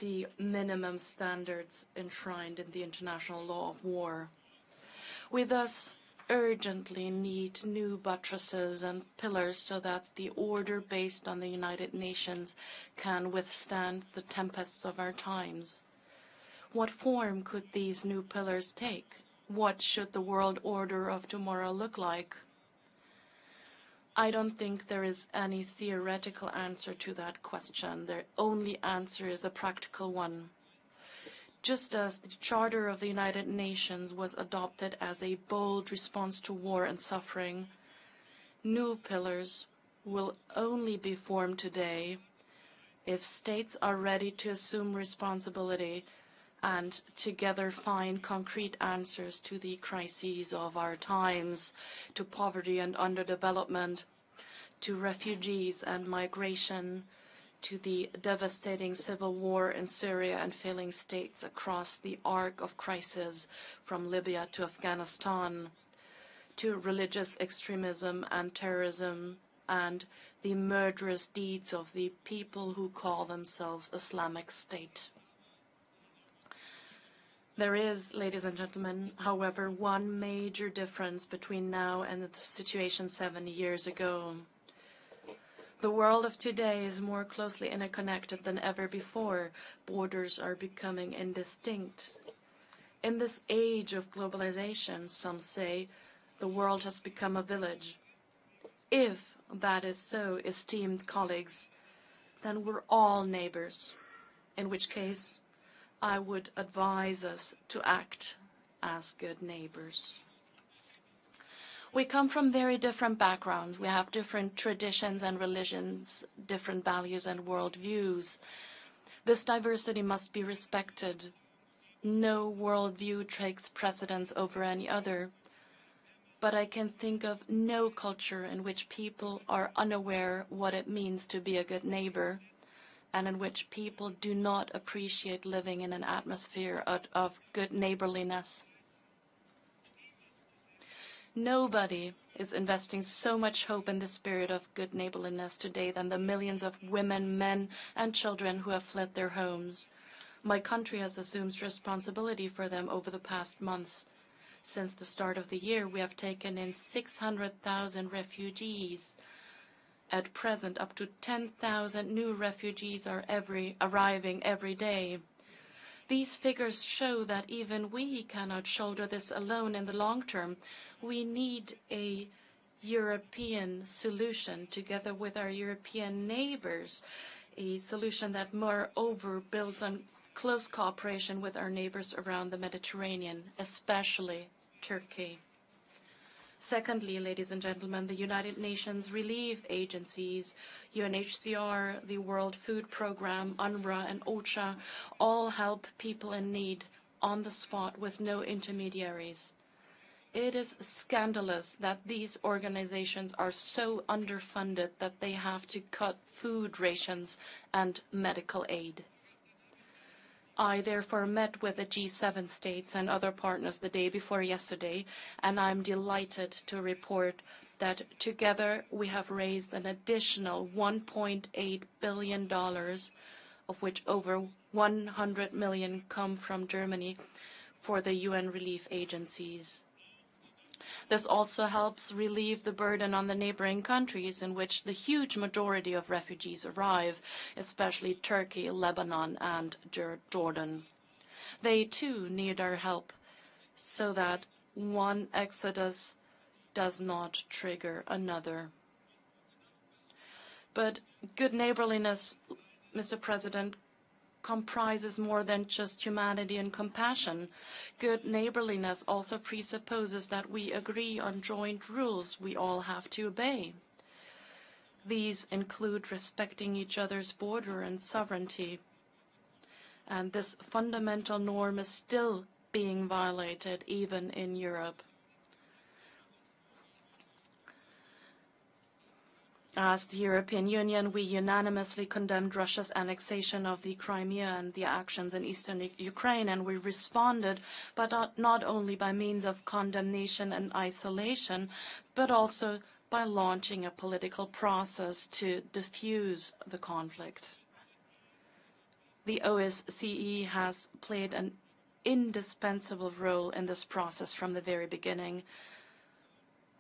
the minimum standards enshrined in the international law of war. We thus urgently need new buttresses and pillars so that the order based on the United Nations can withstand the tempests of our times. What form could these new pillars take? What should the world order of tomorrow look like? I don't think there is any theoretical answer to that question. The only answer is a practical one. Just as the Charter of the United Nations was adopted as a bold response to war and suffering, new pillars will only be formed today if states are ready to assume responsibility and together find concrete answers to the crises of our times, to poverty and underdevelopment, to refugees and migration, to the devastating civil war in Syria and failing states across the arc of crisis from Libya to Afghanistan, to religious extremism and terrorism and the murderous deeds of the people who call themselves Islamic State. There is, ladies and gentlemen, however, one major difference between now and the situation 70 years ago. The world of today is more closely interconnected than ever before. Borders are becoming indistinct. In this age of globalization, some say, the world has become a village. If that is so, esteemed colleagues, then we're all neighbors, in which case I would advise us to act as good neighbors. We come from very different backgrounds. We have different traditions and religions, different values and worldviews. This diversity must be respected. No worldview takes precedence over any other. But I can think of no culture in which people are unaware what it means to be a good neighbor, and in which people do not appreciate living in an atmosphere of good neighborliness. Nobody is investing so much hope in the spirit of good neighborliness today than the millions of women, men, and children who have fled their homes. My country has assumed responsibility for them over the past months. Since the start of the year, we have taken in 600,000 refugees. At present, up to 10,000 new refugees are arriving every day. These figures show that even we cannot shoulder this alone in the long term. We need a European solution together with our European neighbors, a solution that moreover builds on close cooperation with our neighbors around the Mediterranean, especially Turkey. Secondly, ladies and gentlemen, the United Nations relief agencies, UNHCR, the World Food Programme, UNRWA, and OCHA all help people in need on the spot with no intermediaries. It is scandalous that these organizations are so underfunded that they have to cut food rations and medical aid. I therefore met with the G7 states and other partners the day before yesterday, and I'm delighted to report that together we have raised an additional $1.8 billion, of which over 100 million come from Germany, for the UN relief agencies. This also helps relieve the burden on the neighboring countries in which the huge majority of refugees arrive, especially Turkey, Lebanon, and Jordan. They too need our help so that one exodus does not trigger another. But good neighborliness, Mr. President, comprises more than just humanity and compassion. Good neighborliness also presupposes that we agree on joint rules we all have to obey. These include respecting each other's border and sovereignty. And this fundamental norm is still being violated even in Europe. As the European Union, we unanimously condemned Russia's annexation of the Crimea and the actions in eastern Ukraine, and we responded, but not only by means of condemnation and isolation, but also by launching a political process to diffuse the conflict. The OSCE has played an indispensable role in this process from the very beginning.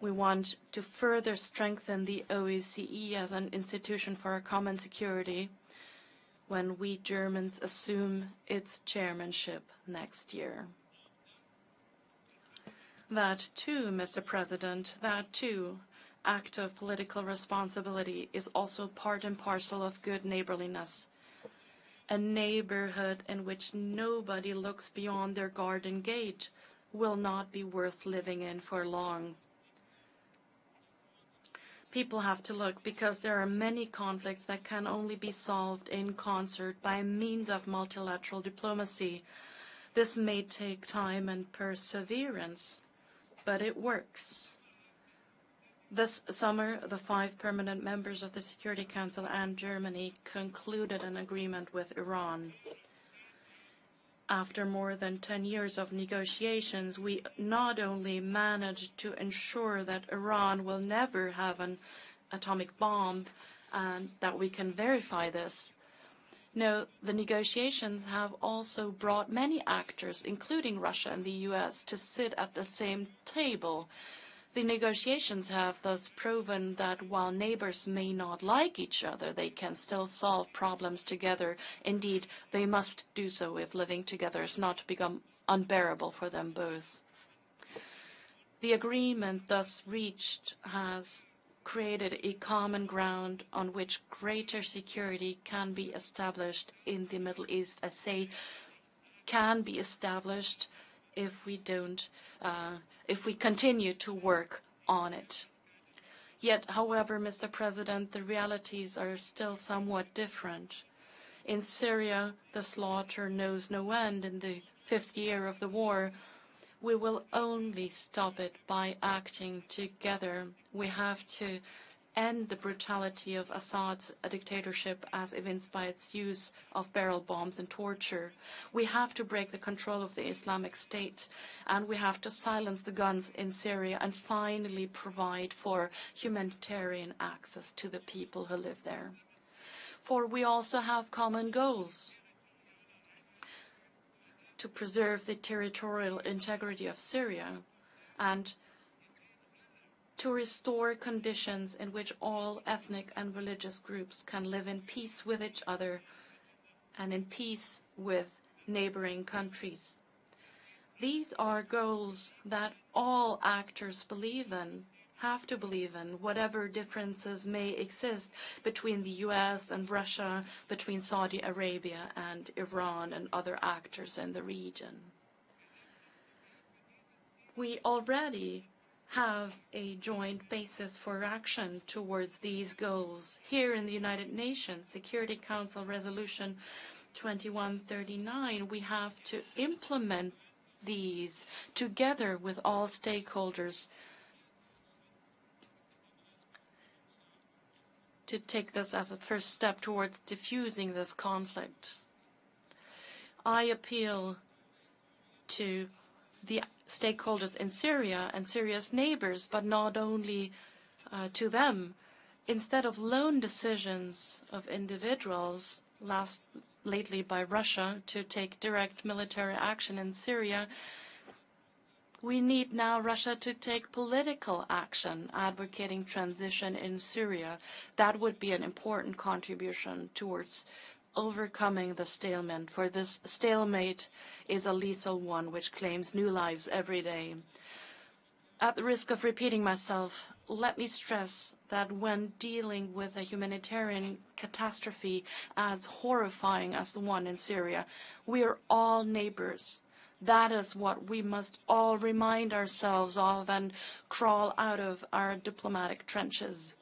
We want to further strengthen the OSCE as an institution for our common security when we Germans assume its chairmanship next year. That too, Mr. President, that too, act of political responsibility is also part and parcel of good neighborliness. A neighborhood in which nobody looks beyond their garden gate will not be worth living in for long. People have to look because there are many conflicts that can only be solved in concert by means of multilateral diplomacy. This may take time and perseverance, but it works. This summer, the 5 permanent members of the Security Council and Germany concluded an agreement with Iran. After more than 10 years of negotiations, we not only managed to ensure that Iran will never have an atomic bomb and that we can verify this. No, the negotiations have also brought many actors, including Russia and the US, to sit at the same table. The negotiations have thus proven that while neighbors may not like each other, they can still solve problems together. Indeed, they must do so if living together is not to become unbearable for them both. The agreement thus reached has created a common ground on which greater security can be established in the Middle East. I say can be established if we continue to work on it. Yet, however, Mr. President, the realities are still somewhat different. In Syria, the slaughter knows no end. In the 5th year of the war, we will only stop it by acting together. We have to end the brutality of Assad's dictatorship as evinced by its use of barrel bombs and torture. We have to break the control of the Islamic State, and we have to silence the guns in Syria and finally provide for humanitarian access to the people who live there. For we also have common goals: to preserve the territorial integrity of Syria and to restore conditions in which all ethnic and religious groups can live in peace with each other and in peace with neighboring countries. These are goals that all actors believe in, have to believe in, whatever differences may exist between the US and Russia, between Saudi Arabia and Iran and other actors in the region. We already have a joint basis for action towards these goals. Here in the United Nations Security Council Resolution 2139, we have to implement these together with all stakeholders to take this as a first step towards diffusing this conflict. I appeal to the stakeholders in Syria and Syria's neighbors, but not only to them. Instead of lone decisions of individuals, lately by Russia, to take direct military action in Syria, we need now Russia to take political action, advocating transition in Syria. That would be an important contribution towards overcoming the stalemate, for this stalemate is a lethal one which claims new lives every day. At the risk of repeating myself, let me stress that when dealing with a humanitarian catastrophe as horrifying as the one in Syria, we are all neighbors. That is what we must all remind ourselves of and crawl out of our diplomatic trenches.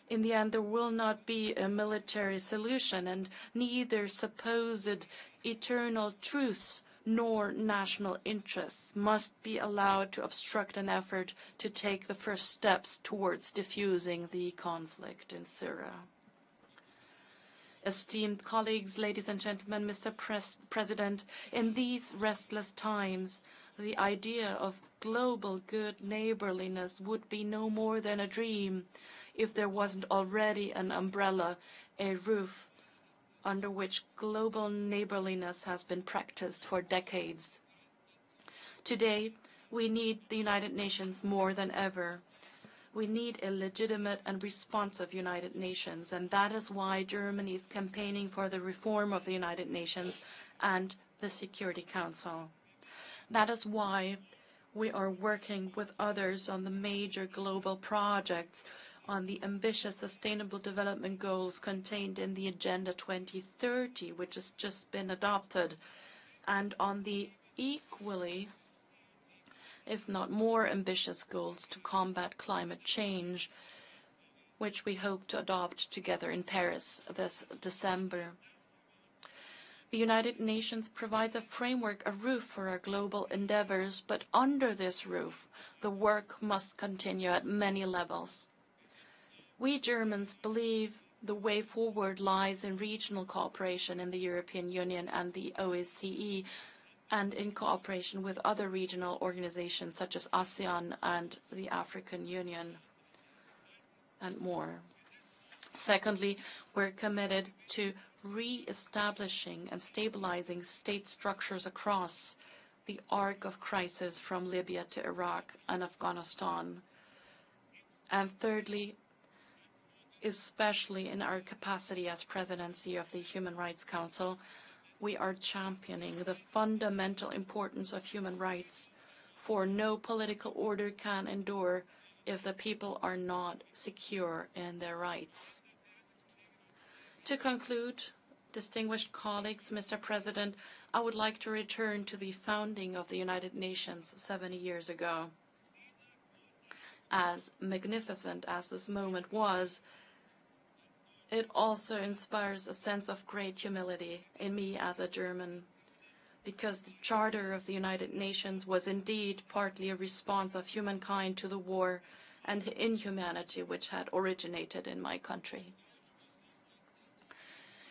In the end, there will not be a military solution, and neither supposed eternal truths nor national interests must be allowed to obstruct an effort to take the first steps towards diffusing the conflict in Syria. Esteemed colleagues, ladies and gentlemen, Mr. President, in these restless times, the idea of global good neighborliness would be no more than a dream if there wasn't already an umbrella, a roof, under which global neighborliness has been practiced for decades. Today, we need the United Nations more than ever. We need a legitimate and responsive United Nations, and that is why Germany is campaigning for the reform of the United Nations and the Security Council. That is why we are working with others on the major global projects, on the ambitious Sustainable Development Goals contained in the Agenda 2030, which has just been adopted, and on the equally, if not more ambitious goals to combat climate change, which we hope to adopt together in Paris this December. The United Nations provides a framework, a roof for our global endeavors, but under this roof, the work must continue at many levels. We Germans believe the way forward lies in regional cooperation in the European Union and the OSCE, and in cooperation with other regional organizations such as ASEAN and the African Union, and more. Secondly, we're committed to re-establishing and stabilizing state structures across the arc of crisis from Libya to Iraq and Afghanistan. And thirdly, especially in our capacity as presidency of the Human Rights Council, we are championing the fundamental importance of human rights, for no political order can endure if the people are not secure in their rights. To conclude, distinguished colleagues, Mr. President, I would like to return to the founding of the United Nations 70 years ago. As magnificent as this moment was, it also inspires a sense of great humility in me as a German, because the Charter of the United Nations was indeed partly a response of humankind to the war and inhumanity which had originated in my country.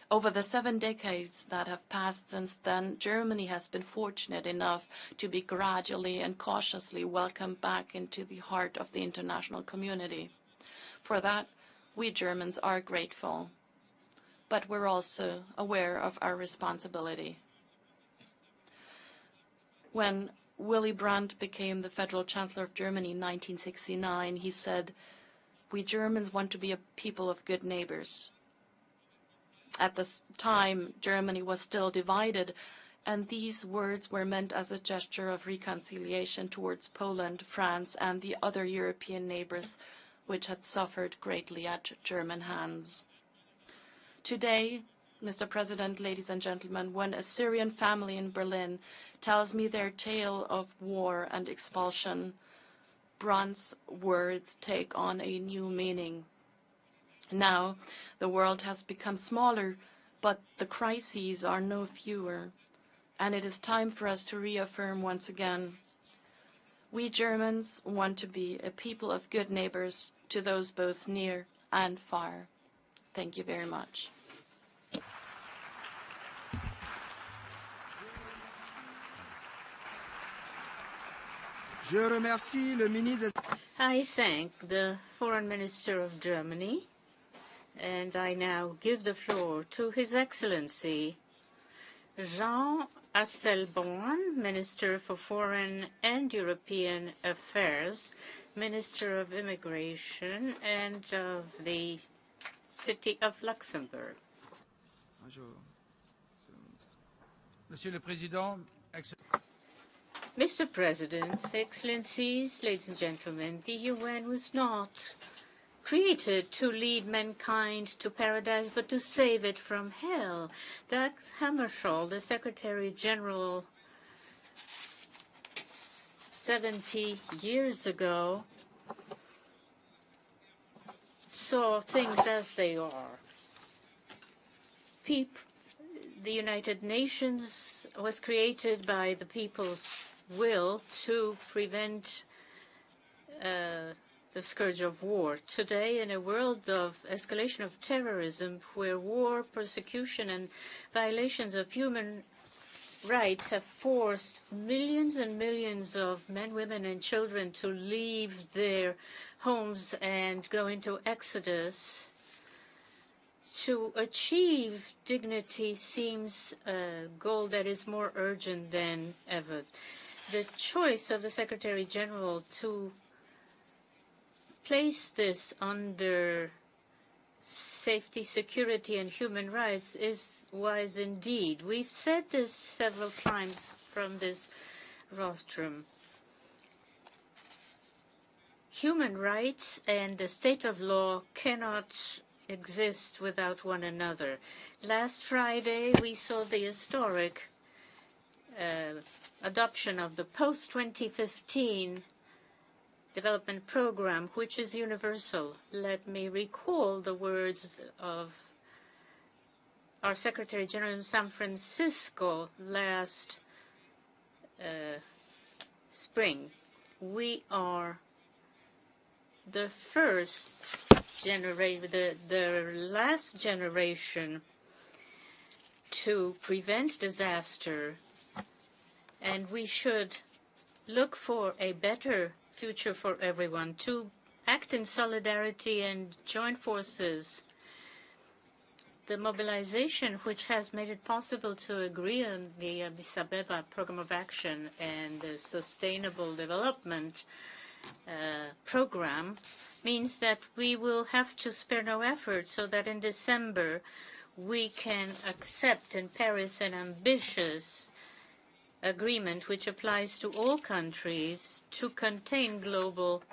Over the 7 decades that have passed since then, Germany has been fortunate enough to be gradually and cautiously welcomed back into the heart of the international community. For that, we Germans are grateful, but we're also aware of our responsibility. When Willy Brandt became the Federal Chancellor of Germany in 1969, he said, "We Germans want to be a people of good neighbors." At this time, Germany was still divided, and these words were meant as a gesture of reconciliation towards Poland, France, and the other European neighbors which had suffered greatly at German hands. Today, Mr. President, ladies and gentlemen, when a Syrian family in Berlin tells me their tale of war and expulsion, Brandt's words take on a new meaning. Now, the world has become smaller, but the crises are no fewer. And it is time for us to reaffirm once again, we Germans want to be a people of good neighbors to those both near and far. Thank you very much. Je remercie le ministre. I thank the Foreign Minister of Germany, and I now give the floor to His Excellency Jean Asselborn, Minister for Foreign and European Affairs, Minister of Immigration and of the City of Luxembourg. Monsieur le Président, Mr. President, Excellencies, ladies and gentlemen, the UN was not created to lead mankind to paradise, but to save it from hell. Dag Hammarskjöld, the Secretary General 70 years ago, saw things as they are. The United Nations was created by the people's will to prevent the scourge of war. Today, in a world of escalation of terrorism, where war, persecution, and violations of human rights have forced millions and millions of men, women, and children to leave their homes and go into exodus, to achieve dignity seems a goal that is more urgent than ever. The choice of the Secretary General to place this under safety, security, and human rights is wise indeed. We've said this several times from this rostrum. Human rights and the state of law cannot exist without one another. Last Friday, we saw the historic adoption of the post-2015 development program, which is universal. Let me recall the words of our Secretary General in San Francisco last spring. We are the first generation, the last generation to prevent disaster, and we should look for a better future for everyone, to act in solidarity and join forces. The mobilization which has made it possible to agree on the Addis Ababa Program of Action and the Sustainable Development Program means that we will have to spare no effort so that in December we can accept in Paris an ambitious agreement which applies to all countries to contain global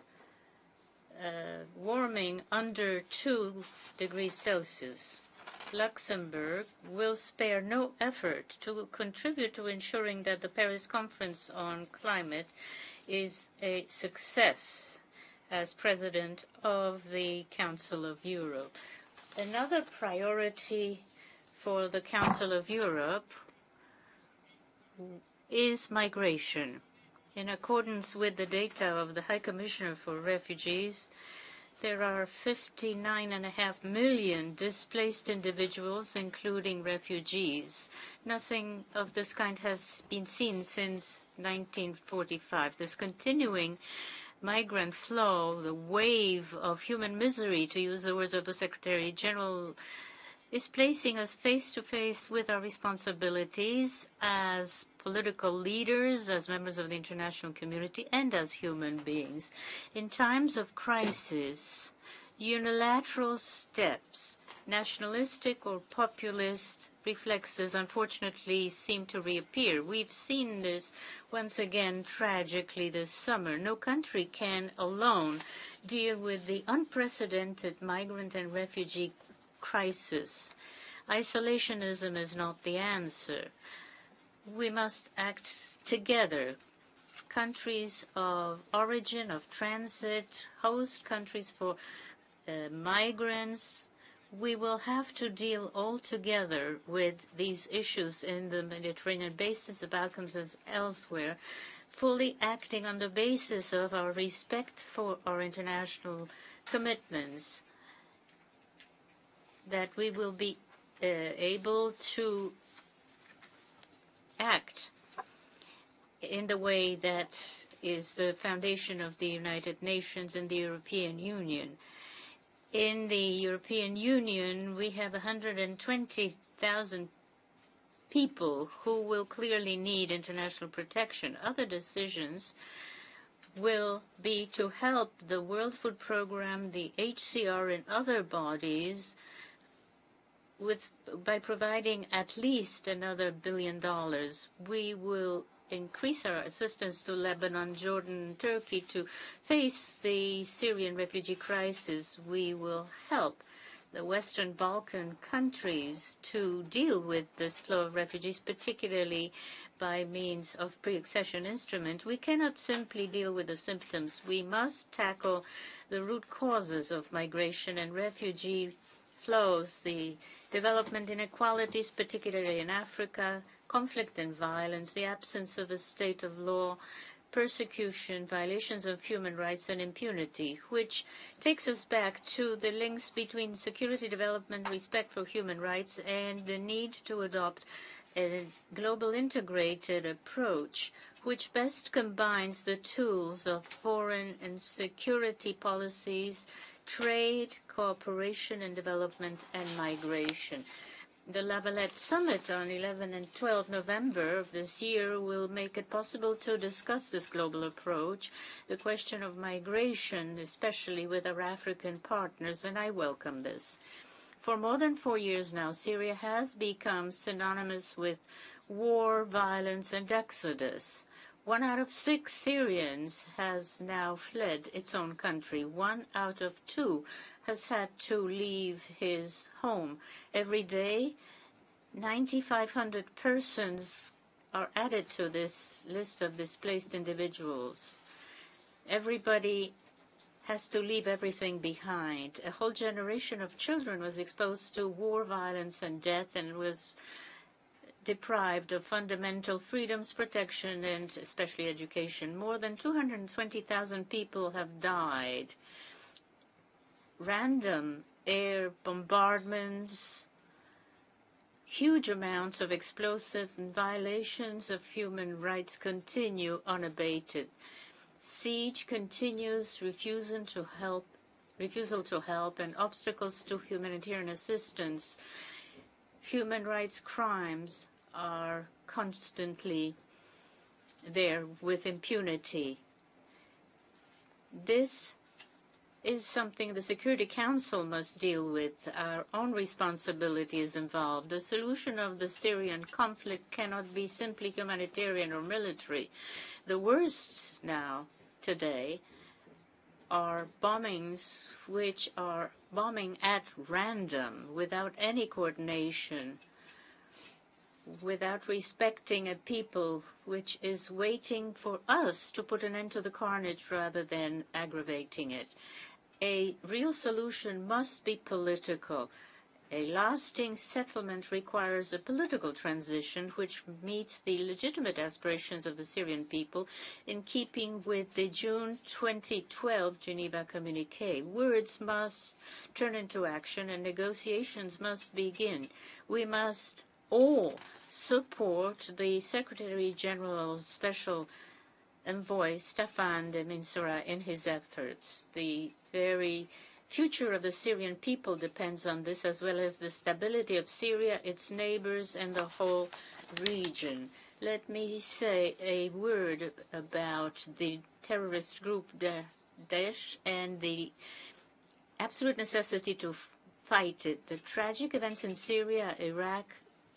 warming under 2 degrees Celsius. Luxembourg will spare no effort to contribute to ensuring that the Paris Conference on Climate is a success as President of the Council of Europe. Another priority for the Council of Europe is migration. In accordance with the data of the High Commissioner for Refugees, there are 59.5 million displaced individuals, including refugees. Nothing of this kind has been seen since 1945. This continuing migrant flow, the wave of human misery, to use the words of the Secretary General, is placing us face to face with our responsibilities as political leaders, as members of the international community, and as human beings. In times of crisis, unilateral steps, nationalistic or populist reflexes, unfortunately, seem to reappear. We've seen this once again tragically this summer. No country can alone deal with the unprecedented migrant and refugee crisis. Isolationism is not the answer. We must act together. Countries of origin, of transit, host countries for migrants, we will have to deal all together with these issues in the Mediterranean basin, the Balkans and elsewhere, fully acting on the basis of our respect for our international commitments, that we will be able to act in the way that is the foundation of the United Nations and the European Union. In the European Union, we have 120,000 people who will clearly need international protection. Other decisions will be to help the World Food Programme, the HCR, and other bodies by providing at least another $1 billion. We will increase our assistance to Lebanon, Jordan, and Turkey to face the Syrian refugee crisis. We will help the Western Balkan countries to deal with this flow of refugees, particularly by means of pre-accession instrument. We cannot simply deal with the symptoms. We must tackle the root causes of migration and refugee flows, the development inequalities, particularly in Africa, conflict and violence, the absence of a state of law, persecution, violations of human rights, and impunity, which takes us back to the links between security, development, respect for human rights, and the need to adopt a global integrated approach which best combines the tools of foreign and security policies, trade, cooperation and development, and migration. The La Valette Summit on 11 and 12 November of this year will make it possible to discuss this global approach, the question of migration, especially with our African partners, and I welcome this. For more than 4 years now, Syria has become synonymous with war, violence, and exodus. 1 out of 6 Syrians has now fled its own country. 1 out of 2 has had to leave his home. Every day, 9,500 persons are added to this list of displaced individuals. Everybody has to leave everything behind. A whole generation of children was exposed to war, violence, and death, and was deprived of fundamental freedoms, protection, and especially education. More than 220,000 people have died. Random air bombardments, huge amounts of explosive and violations of human rights continue unabated. Siege continues, refusal to help, and obstacles to humanitarian assistance. Human rights crimes are constantly there with impunity. This is something the Security Council must deal with. Our own responsibility is involved. The solution of the Syrian conflict cannot be simply humanitarian or military. The worst now, today, are bombings which are bombing at random, without any coordination, without respecting a people which is waiting for us to put an end to the carnage rather than aggravating it. A real solution must be political. A lasting settlement requires a political transition which meets the legitimate aspirations of the Syrian people in keeping with the June 2012 Geneva Communiqué. Words must turn into action and negotiations must begin. We must all support the Secretary General's Special Envoy, Staffan de Mistura, in his efforts. The very future of the Syrian people depends on this, as well as the stability of Syria, its neighbors, and the whole region. Let me say a word about the terrorist group Daesh and the absolute necessity to fight it. The tragic events in Syria, Iraq,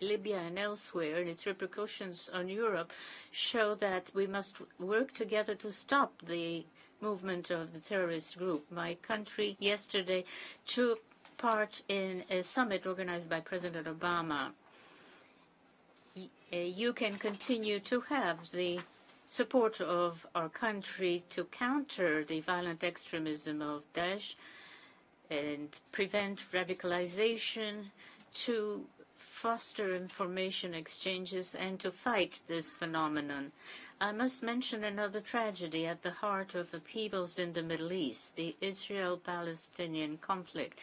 Libya, and elsewhere, and its repercussions on Europe, show that we must work together to stop the movement of the terrorist group. My country yesterday took part in a summit organized by President Obama. You can continue to have the support of our country to counter the violent extremism of Daesh and prevent radicalization, to foster information exchanges, and to fight this phenomenon. I must mention another tragedy at the heart of the peoples in the Middle East, the Israel-Palestinian conflict.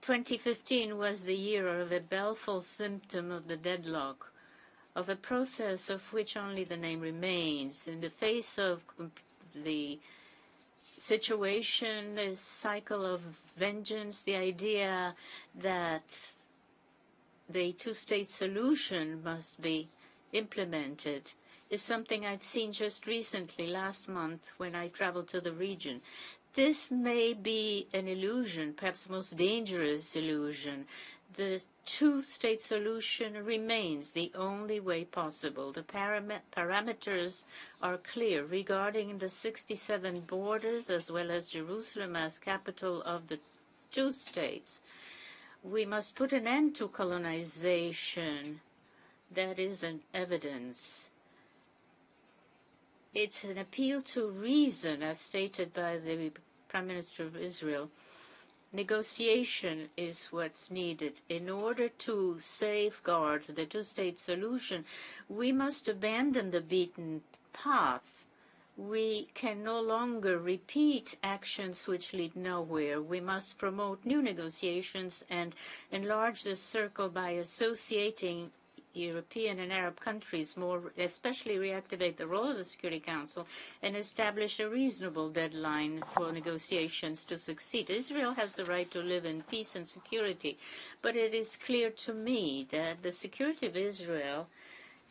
2015 was the year of a baleful symptom of the deadlock, of a process of which only the name remains. In the face of the situation, the cycle of vengeance, the idea that the two-state solution must be implemented is something I've seen just recently, last month, when I traveled to the region. This may be an illusion, perhaps the most dangerous illusion. The two-state solution remains the only way possible. The parameters are clear regarding the 67 borders as well as Jerusalem as capital of the two states. We must put an end to colonization. That is an evidence. It's an appeal to reason, as stated by the Prime Minister of Israel. Negotiation is what's needed. In order to safeguard the two-state solution, we must abandon the beaten path. We can no longer repeat actions which lead nowhere. We must promote new negotiations and enlarge the circle by associating European and Arab countries more, especially reactivate the role of the Security Council and establish a reasonable deadline for negotiations to succeed. Israel has the right to live in peace and security, but it is clear to me that the security of Israel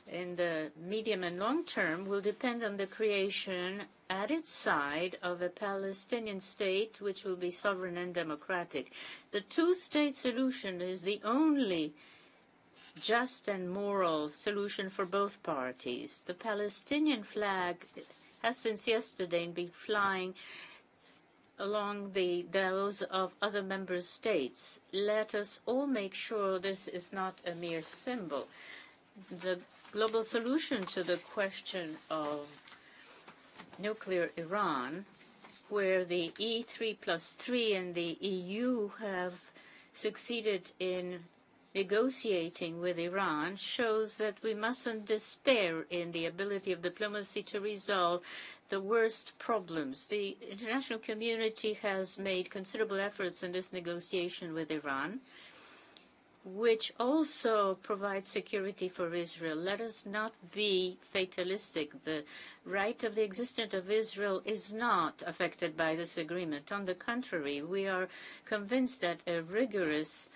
in the medium and long term will depend on the creation at its side of a Palestinian state which will be sovereign and democratic. The two-state solution is the only just and moral solution for both parties. The Palestinian flag has since yesterday been flying along those of other member states. Let us all make sure this is not a mere symbol. The global solution to the question of nuclear Iran, where the E3+3 and the EU have succeeded in negotiating with Iran, shows that we mustn't despair in the ability of diplomacy to resolve the worst problems. The international community has made considerable efforts in this negotiation with Iran, which also provides security for Israel. Let us not be fatalistic. The right of the existence of Israel is not affected by this agreement. On the contrary, we are convinced that a rigorous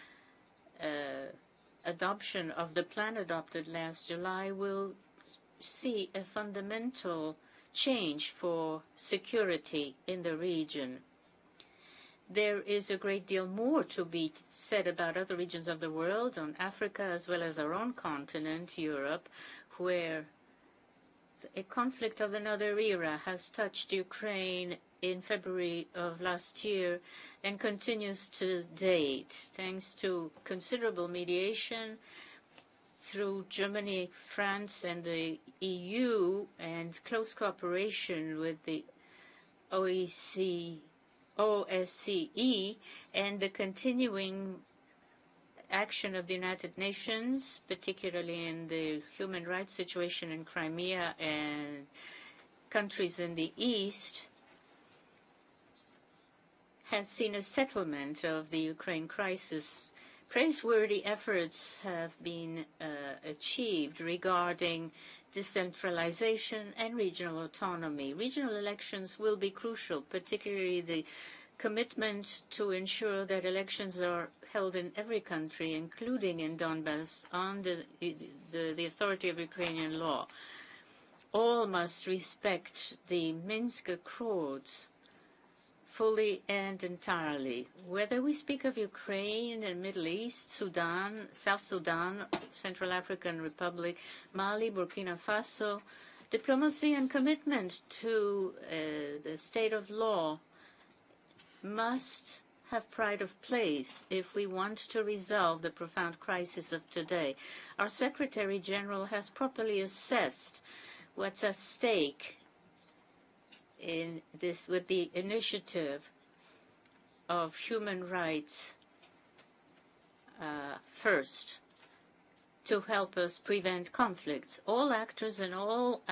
adoption of the plan adopted last July will see a fundamental change for security in the region. There is a great deal more to be said about other regions of the world, on Africa as well as our own continent, Europe, where a conflict of another era has touched Ukraine in February of last year and continues to date, thanks to considerable mediation through Germany, France, and the EU, and close cooperation with the OSCE, and the continuing action of the United Nations, particularly in the human rights situation in Crimea and countries in the East, has seen a settlement of the Ukraine crisis. Praiseworthy efforts have been achieved regarding decentralization and regional autonomy. Regional elections will be crucial, particularly the commitment to ensure that elections are held in every country, including in Donbass, on the authority of Ukrainian law. All must respect the Minsk Accords fully and entirely. Whether we speak of Ukraine and Middle East, Sudan, South Sudan, Central African Republic, Mali, Burkina Faso, diplomacy and commitment to the state of law must have pride of place if we want to resolve the profound crisis of today. Our Secretary General has properly assessed what's at stake in this with the initiative of human rights first to help us prevent conflicts. All actors and all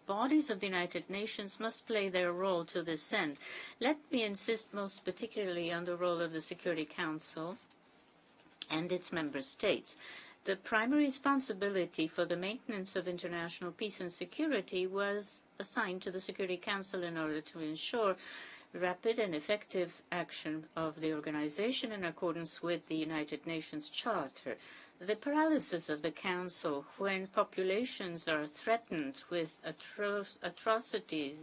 bodies of the United Nations must play their role to this end. Let me insist most particularly on the role of the Security Council and its member states. The primary responsibility for the maintenance of international peace and security was assigned to the Security Council in order to ensure rapid and effective action of the organization in accordance with the United Nations Charter. The paralysis of the Council when populations are threatened with atrocities,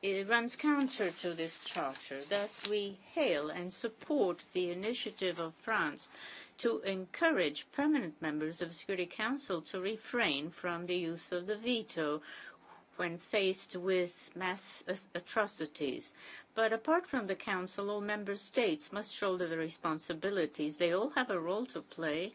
it runs counter to this charter. Thus, we hail and support the initiative of France to encourage permanent members of the Security Council to refrain from the use of the veto when faced with mass atrocities. But apart from the Council, all member states must shoulder the responsibilities. They all have a role to play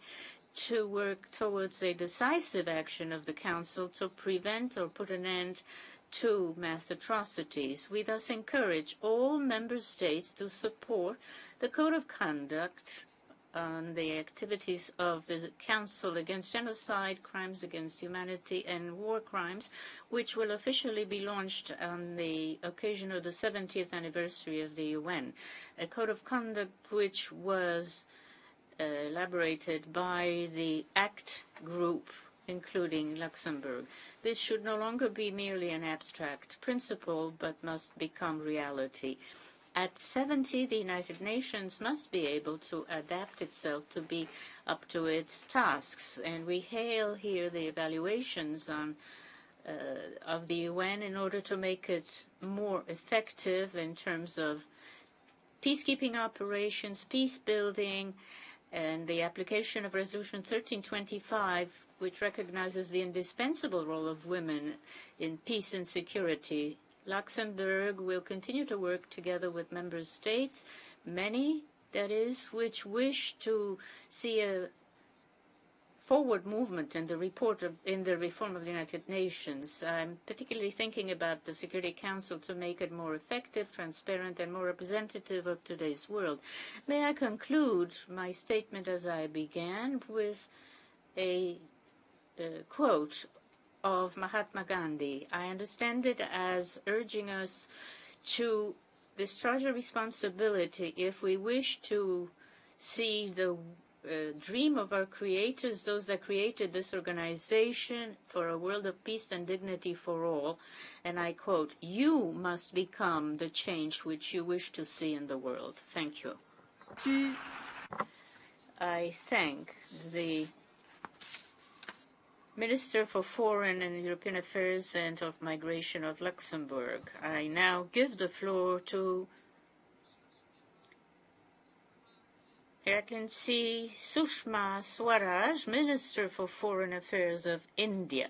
to work towards a decisive action of the Council to prevent or put an end to mass atrocities. We thus encourage all member states to support the Code of Conduct on the activities of the Council against Genocide, Crimes Against Humanity, and War Crimes, which will officially be launched on the occasion of the 70th anniversary of the UN. A Code of Conduct which was elaborated by the ACT group, including Luxembourg. This should no longer be merely an abstract principle, but must become reality. At 70, the United Nations must be able to adapt itself to be up to its tasks, and we hail here the evaluations of the UN in order to make it more effective in terms of peacekeeping operations, peace building, and the application of Resolution 1325, which recognizes the indispensable role of women in peace and security. Luxembourg will continue to work together with member states, many, that is, which wish to see a forward movement in the reform of the United Nations. I'm particularly thinking about the Security Council to make it more effective, transparent, and more representative of today's world. May I conclude my statement as I began with a quote of Mahatma Gandhi. I understand it as urging us to discharge a responsibility if we wish to see the dream of our creators, those that created this organization for a world of peace and dignity for all. And I quote, "You must become the change which you wish to see in the world." Thank you. I thank the Minister for Foreign and European Affairs and of Migration of Luxembourg. I now give the floor to Her Excellency Sushma Swaraj, Minister for Foreign Affairs of India.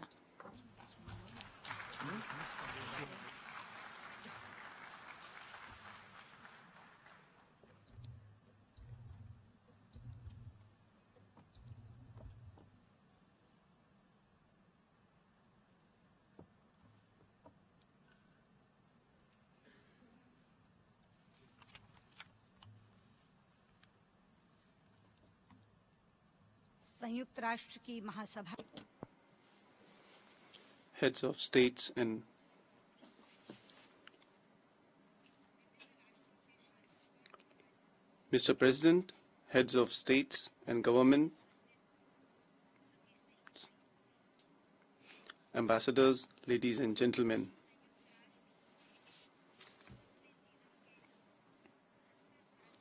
संयुक्त राष्ट्र की महासभा Heads of states and Mr. President, heads of states and government, ambassadors, ladies and gentlemen.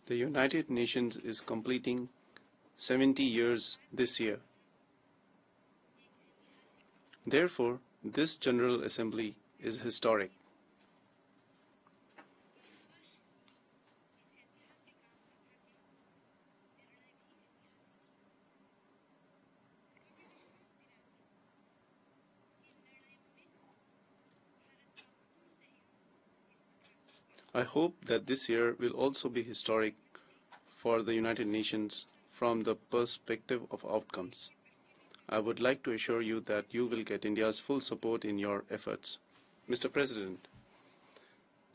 The United Nations is completing 70 years this year. Therefore, this General Assembly is historic. I hope that this year will also be historic for the United Nations from the perspective of outcomes. I would like to assure you that you will get India's full support in your efforts. Mr. President,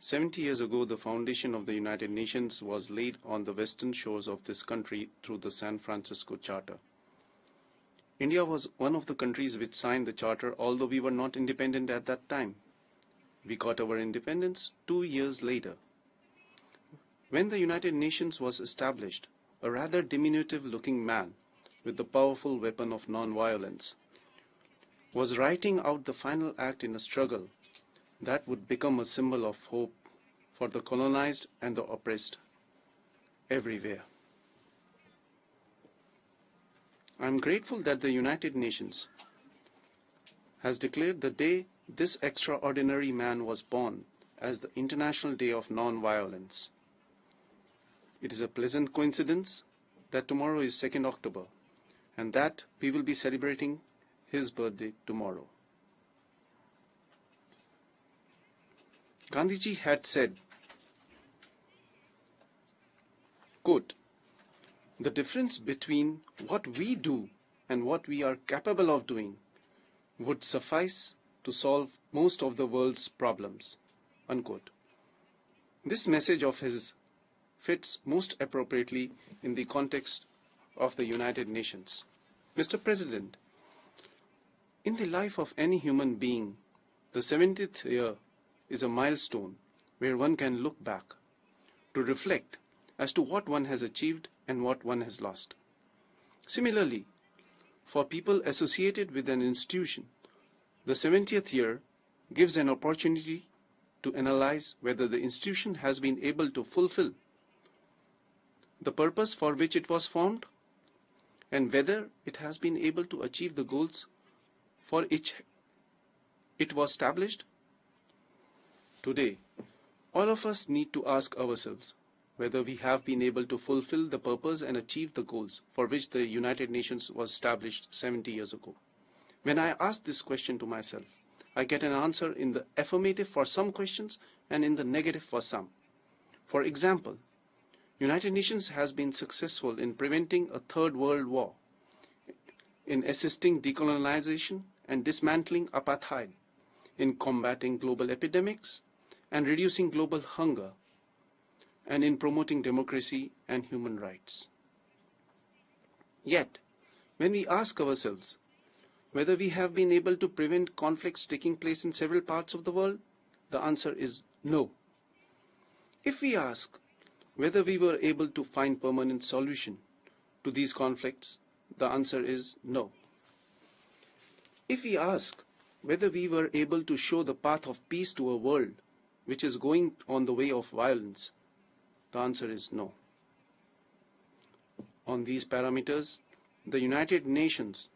70 years ago, the foundation of the United Nations was laid on the western shores of this country through the San Francisco Charter. India was one of the countries which signed the Charter, although we were not independent at that time. We got our independence 2 years later. When the United Nations was established, a rather diminutive-looking man with the powerful weapon of non-violence was writing out the final act in a struggle that would become a symbol of hope for the colonized and the oppressed everywhere. I am grateful that the United Nations has declared the day this extraordinary man was born as the International Day of Non-Violence. It is a pleasant coincidence that tomorrow is 2nd October and that we will be celebrating his birthday tomorrow. Gandhiji had said, quote, "The difference between what we do and what we are capable of doing would suffice to solve most of the world's problems." Unquote. This message of his fits most appropriately in the context of the United Nations. Mr. President, in the life of any human being, the 70th year is a milestone where one can look back to reflect as to what one has achieved and what one has lost. Similarly, for people associated with an institution, the 70th year gives an opportunity to analyze whether the institution has been able to fulfill the purpose for which it was formed and whether it has been able to achieve the goals for which it was established. Today, all of us need to ask ourselves whether we have been able to fulfill the purpose and achieve the goals for which the United Nations was established 70 years ago. When I ask this question to myself, I get an answer in the affirmative for some questions and in the negative for some. For example, United Nations has been successful in preventing a third world war, in assisting decolonization and dismantling apartheid, in combating global epidemics and reducing global hunger, and in promoting democracy and human rights. Yet, when we ask ourselves whether we have been able to prevent conflicts taking place in several parts of the world, the answer is no. If we ask whether we were able to find permanent solution to these conflicts, the answer is no. If we ask whether we were able to show the path of peace to a world which is going on the way of violence, the answer is no. On these parameters, the United Nations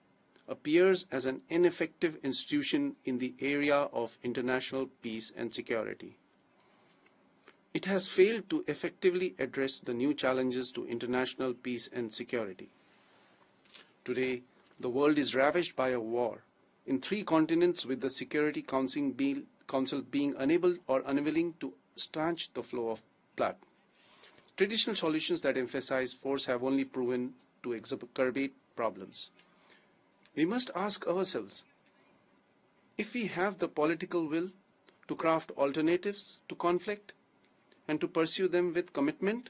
appears as an ineffective institution in the area of international peace and security. It has failed to effectively address the new challenges to international peace and security. Today, the world is ravaged by a war in 3 continents, with the Security Council being unable or unwilling to stanch the flow of blood. Traditional solutions that emphasize force have only proven to exacerbate problems. We must ask ourselves if we have the political will to craft alternatives to conflict and to pursue them with commitment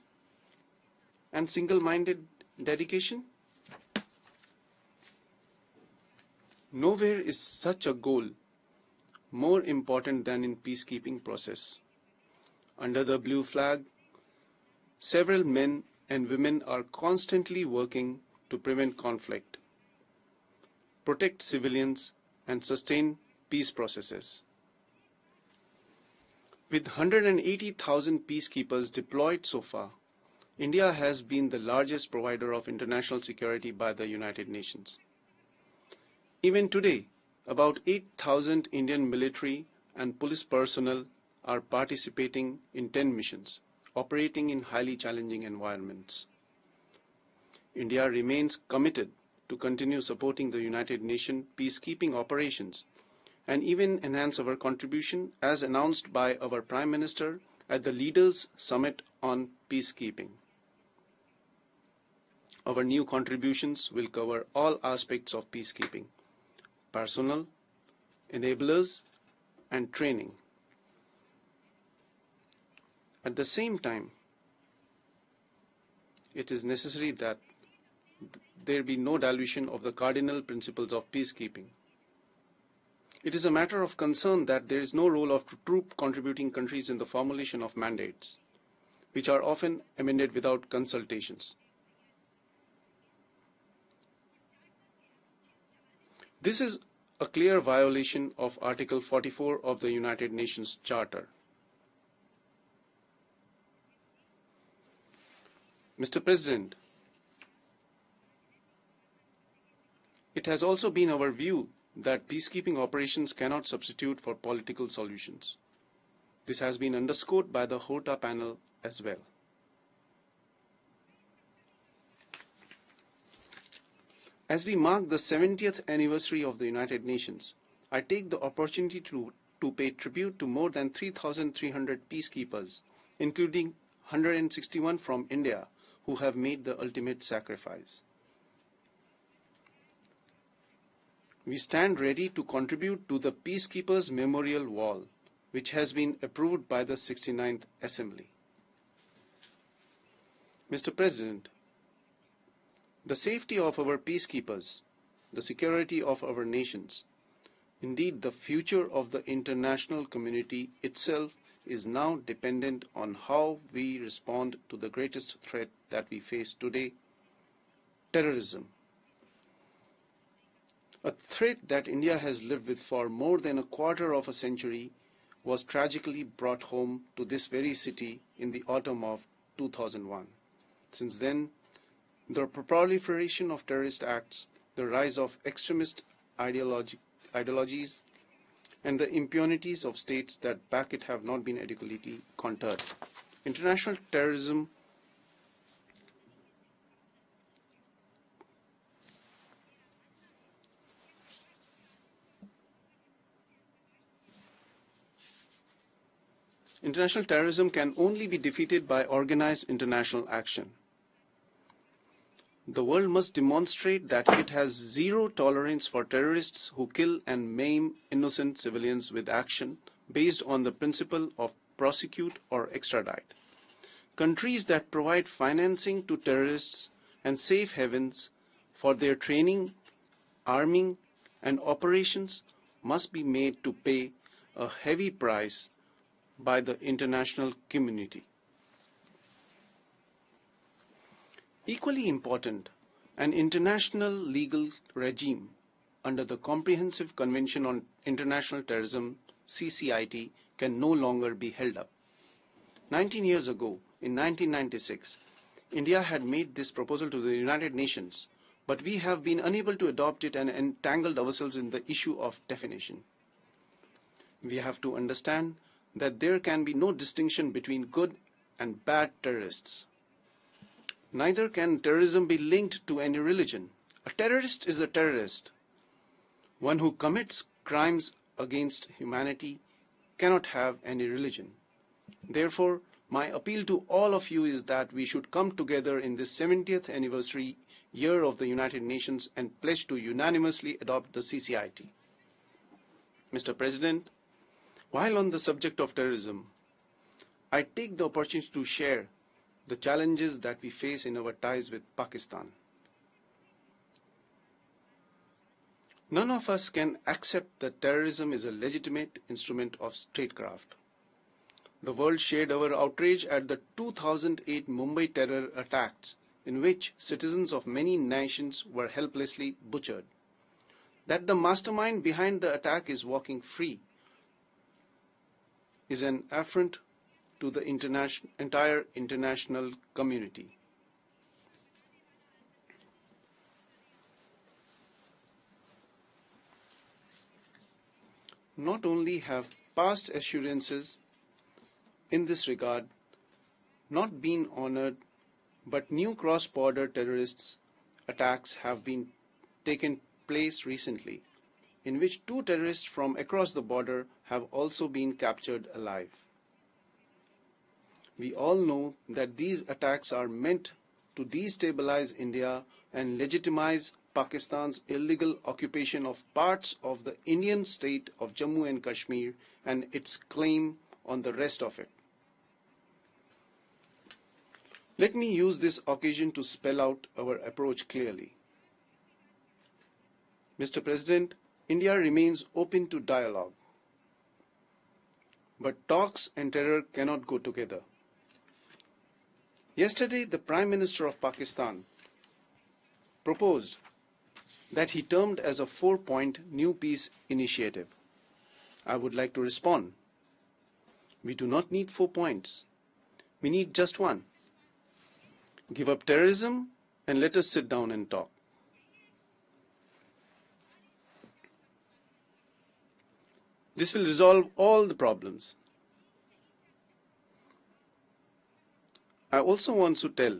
and single-minded dedication. Nowhere is such a goal more important than in peacekeeping process. Under the blue flag, several men and women are constantly working to prevent conflict, protect civilians, and sustain peace processes. With 180,000 peacekeepers deployed so far, India has been the largest provider of international security by the United Nations. Even today, about 8,000 Indian military and police personnel are participating in 10 missions, operating in highly challenging environments. India remains committed to continue supporting the United Nations peacekeeping operations and even enhance our contribution as announced by our Prime Minister at the Leaders' Summit on Peacekeeping. Our new contributions will cover all aspects of peacekeeping: personnel, enablers, and training. At the same time, it is necessary that there be no dilution of the cardinal principles of peacekeeping. It is a matter of concern that there is no role of troop contributing countries in the formulation of mandates, which are often amended without consultations. This is a clear violation of Article 44 of the United Nations Charter. Mr. President, it has also been our view that peacekeeping operations cannot substitute for political solutions. This has been underscored by the HOTA panel as well. As we mark the 70th anniversary of the United Nations, I take the opportunity to pay tribute to more than 3,300 peacekeepers, including 161 from India, who have made the ultimate sacrifice. We stand ready to contribute to the Peacekeepers Memorial Wall, which has been approved by the 69th Assembly. Mr. President, the safety of our peacekeepers, the security of our nations, indeed the future of the international community itself is now dependent on how we respond to the greatest threat that we face today, terrorism. A threat that India has lived with for more than a quarter of a century was tragically brought home to this very city in the autumn of 2001. Since then, the proliferation of terrorist acts, the rise of extremist ideologies, and the impunities of states that back it have not been adequately countered. International terrorism can only be defeated by organized international action. The world must demonstrate that it has zero tolerance for terrorists who kill and maim innocent civilians with action based on the principle of prosecute or extradite. Countries that provide financing to terrorists and safe havens for their training, arming, and operations must be made to pay a heavy price by the international community. Equally important, an international legal regime under the Comprehensive Convention on International Terrorism, CCIT, can no longer be held up. 19 years ago, in 1996, India had made this proposal to the United Nations, but we have been unable to adopt it and entangled ourselves in the issue of definition. We have to understand that there can be no distinction between good and bad terrorists. Neither can terrorism be linked to any religion. A terrorist is a terrorist. One who commits crimes against humanity cannot have any religion. Therefore, my appeal to all of you is that we should come together in this 70th anniversary year of the United Nations and pledge to unanimously adopt the CCIT. Mr. President, while on the subject of terrorism, I take the opportunity to share the challenges that we face in our ties with Pakistan. None of us can accept that terrorism is a legitimate instrument of statecraft. The world shared our outrage at the 2008 Mumbai terror attacks, in which citizens of many nations were helplessly butchered. That the mastermind behind the attack is walking free is an affront to the entire international community. Not only have past assurances in this regard not been honored, but new cross-border terrorist attacks have been taken place recently, in which 2 terrorists from across the border have also been captured alive. We all know that these attacks are meant to destabilize India and legitimize Pakistan's illegal occupation of parts of the Indian state of Jammu and Kashmir and its claim on the rest of it. Let me use this occasion to spell out our approach clearly. Mr. President, India remains open to dialogue. But talks and terror cannot go together. Yesterday, the Prime Minister of Pakistan proposed that he termed as a 4-point new peace initiative. I would like to respond. We do not need 4 points. We need just one. Give up terrorism and let us sit down and talk. This will resolve all the problems. I also want to tell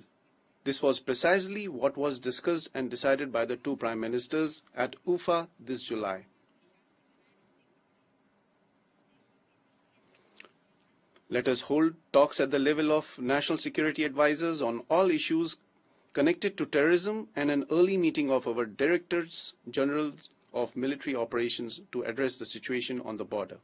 this was precisely what was discussed and decided by the two Prime Ministers at UFA this July. Let us hold talks at the level of national security advisors on all issues connected to terrorism and an early meeting of our Directors General of Military Operations to address the situation on the border.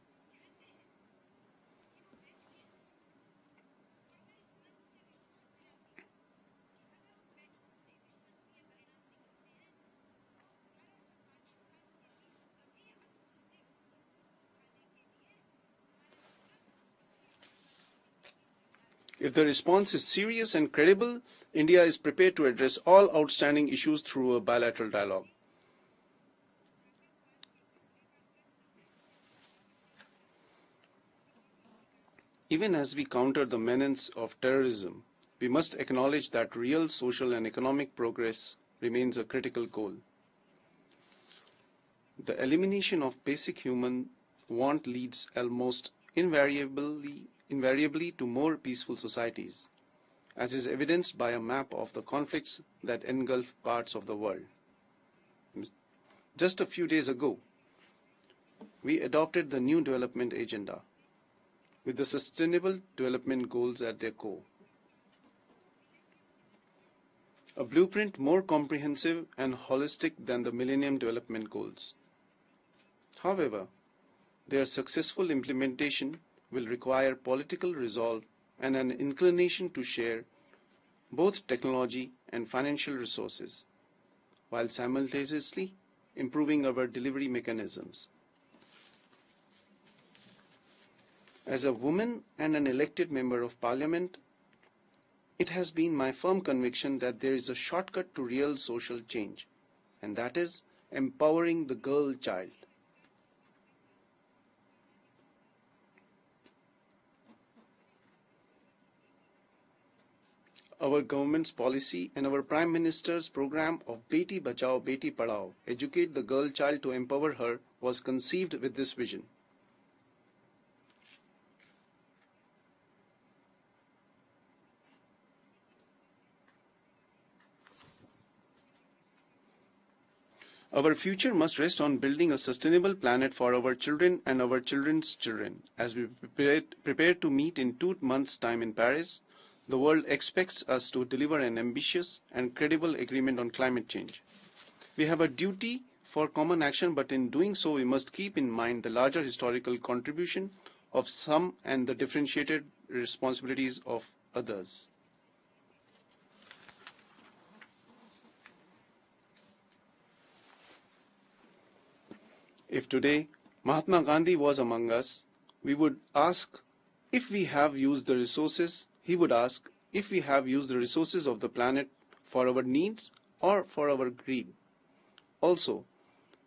If the response is serious and credible, India is prepared to address all outstanding issues through a bilateral dialogue. Even as we counter the menace of terrorism, we must acknowledge that real social and economic progress remains a critical goal. The elimination of basic human want leads almost invariably to more peaceful societies, as is evidenced by a map of the conflicts that engulf parts of the world. Just a few days ago, we adopted the New Development Agenda, with the Sustainable Development Goals at their core. A blueprint more comprehensive and holistic than the Millennium Development Goals. However, their successful implementation will require political resolve and an inclination to share both technology and financial resources, while simultaneously improving our delivery mechanisms. As a woman and an elected member of Parliament, it has been my firm conviction that there is a shortcut to real social change, and that is empowering the girl child. Our government's policy and our Prime Minister's program of Beti Bachao, Beti Padhao, educate the girl child to empower her, was conceived with this vision. Our future must rest on building a sustainable planet for our children and our children's children. As we prepare to meet in 2 months' time in Paris, the world expects us to deliver an ambitious and credible agreement on climate change. We have a duty for common action, but in doing so, we must keep in mind the larger historical contribution of some and the differentiated responsibilities of others. If today Mahatma Gandhi was among us, we would ask if we have used the resources. He would ask if we have used the resources of the planet for our needs or for our greed. Also,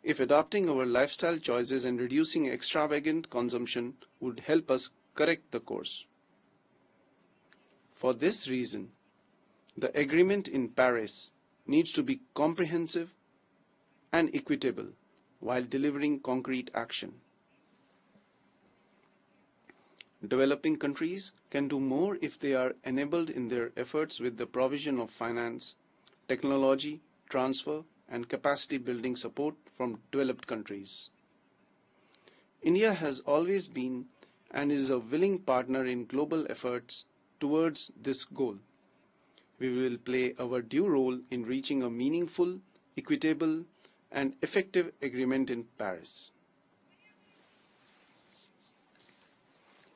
if adopting our lifestyle choices and reducing extravagant consumption would help us correct the course. For this reason, the agreement in Paris needs to be comprehensive and equitable while delivering concrete action. Developing countries can do more if they are enabled in their efforts with the provision of finance, technology, transfer, and capacity building support from developed countries. India has always been and is a willing partner in global efforts towards this goal. We will play our due role in reaching a meaningful, equitable, and effective agreement in Paris.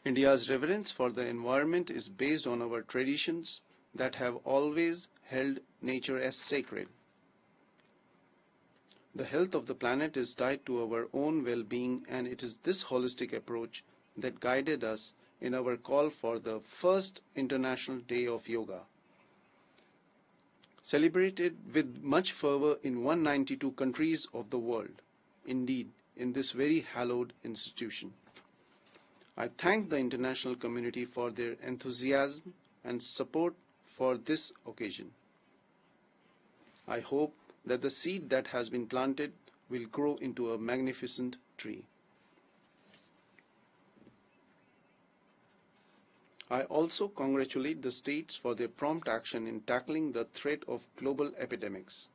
India's reverence for the environment is based on our traditions, that have always held nature as sacred. The health of the planet is tied to our own well-being, and it is this holistic approach that guided us in our call for the first International Day of Yoga, celebrated with much fervor in 192 countries of the world, indeed, in this very hallowed institution. I thank the international community for their enthusiasm and support for this occasion. I hope that the seed that has been planted will grow into a magnificent tree. I also congratulate the states for their prompt action in tackling the threat of global epidemics.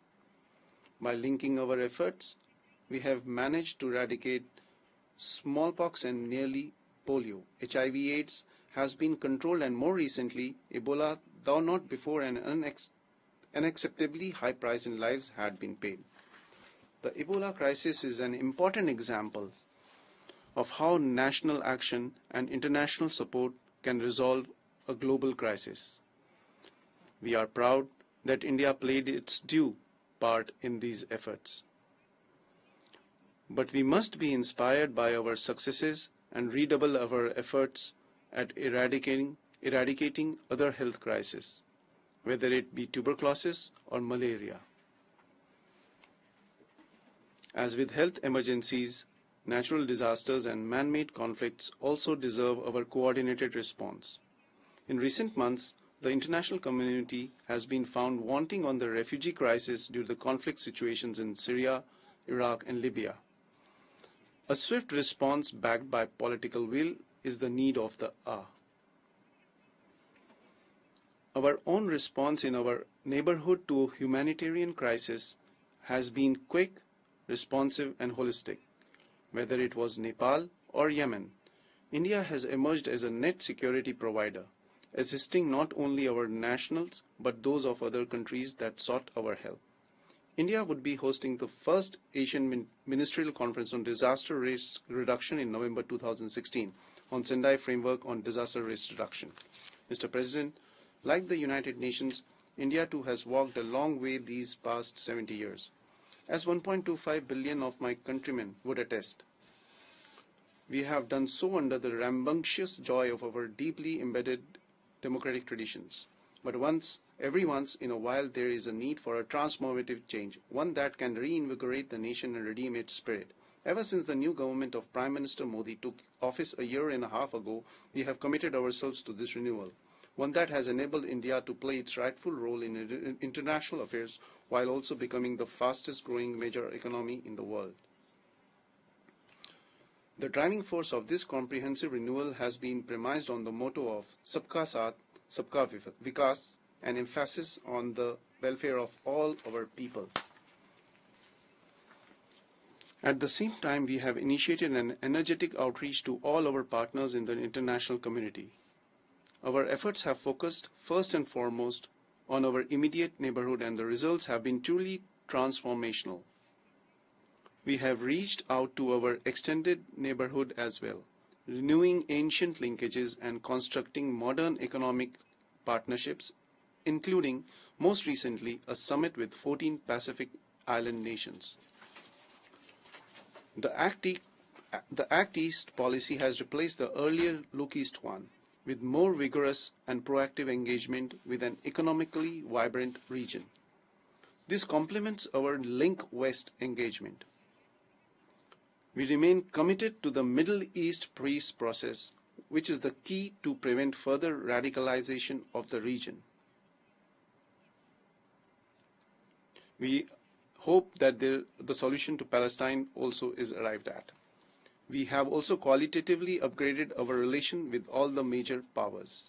By linking our efforts, we have managed to eradicate smallpox and nearly polio. HIV/AIDS has been controlled, and more recently, Ebola, though not before an unacceptably high price in lives had been paid. The Ebola crisis is an important example of how national action and international support can resolve a global crisis. We are proud that India played its due part in these efforts. But we must be inspired by our successes and redouble our efforts at eradicating other health crises, whether it be tuberculosis or malaria. As with health emergencies, natural disasters and man-made conflicts also deserve our coordinated response. In recent months, the international community has been found wanting on the refugee crisis due to the conflict situations in Syria, Iraq, and Libya. A swift response backed by political will is the need of the hour. Our own response in our neighborhood to a humanitarian crisis has been quick, responsive, and holistic. Whether it was Nepal or Yemen, India has emerged as a net security provider, assisting not only our nationals but those of other countries that sought our help. India would be hosting the first Asian Ministerial Conference on Disaster Risk Reduction in November 2016 on Sendai Framework on Disaster Risk Reduction. Mr. President, like the United Nations, India too has walked a long way these past 70 years. As 1.25 billion of my countrymen would attest, we have done so under the rambunctious joy of our deeply embedded democratic traditions. But every once in a while there is a need for a transformative change, one that can reinvigorate the nation and redeem its spirit. Ever since the new government of Prime Minister Modi took office a year and a half ago, we have committed ourselves to this renewal, one that has enabled India to play its rightful role in international affairs while also becoming the fastest growing major economy in the world. The driving force of this comprehensive renewal has been premised on the motto of Sabka Saath, Sabka Vikas, an emphasis on the welfare of all our people. At the same time, we have initiated an energetic outreach to all our partners in the international community. Our efforts have focused first and foremost on our immediate neighborhood, and the results have been truly transformational. We have reached out to our extended neighborhood as well, renewing ancient linkages and constructing modern economic partnerships, including, most recently, a summit with 14 Pacific Island nations. The Act East policy has replaced the earlier Look East one, with more vigorous and proactive engagement with an economically vibrant region. This complements our Link West engagement. We remain committed to the Middle East peace process, which is the key to prevent further radicalization of the region. We hope that the solution to Palestine also is arrived at. We have also qualitatively upgraded our relation with all the major powers.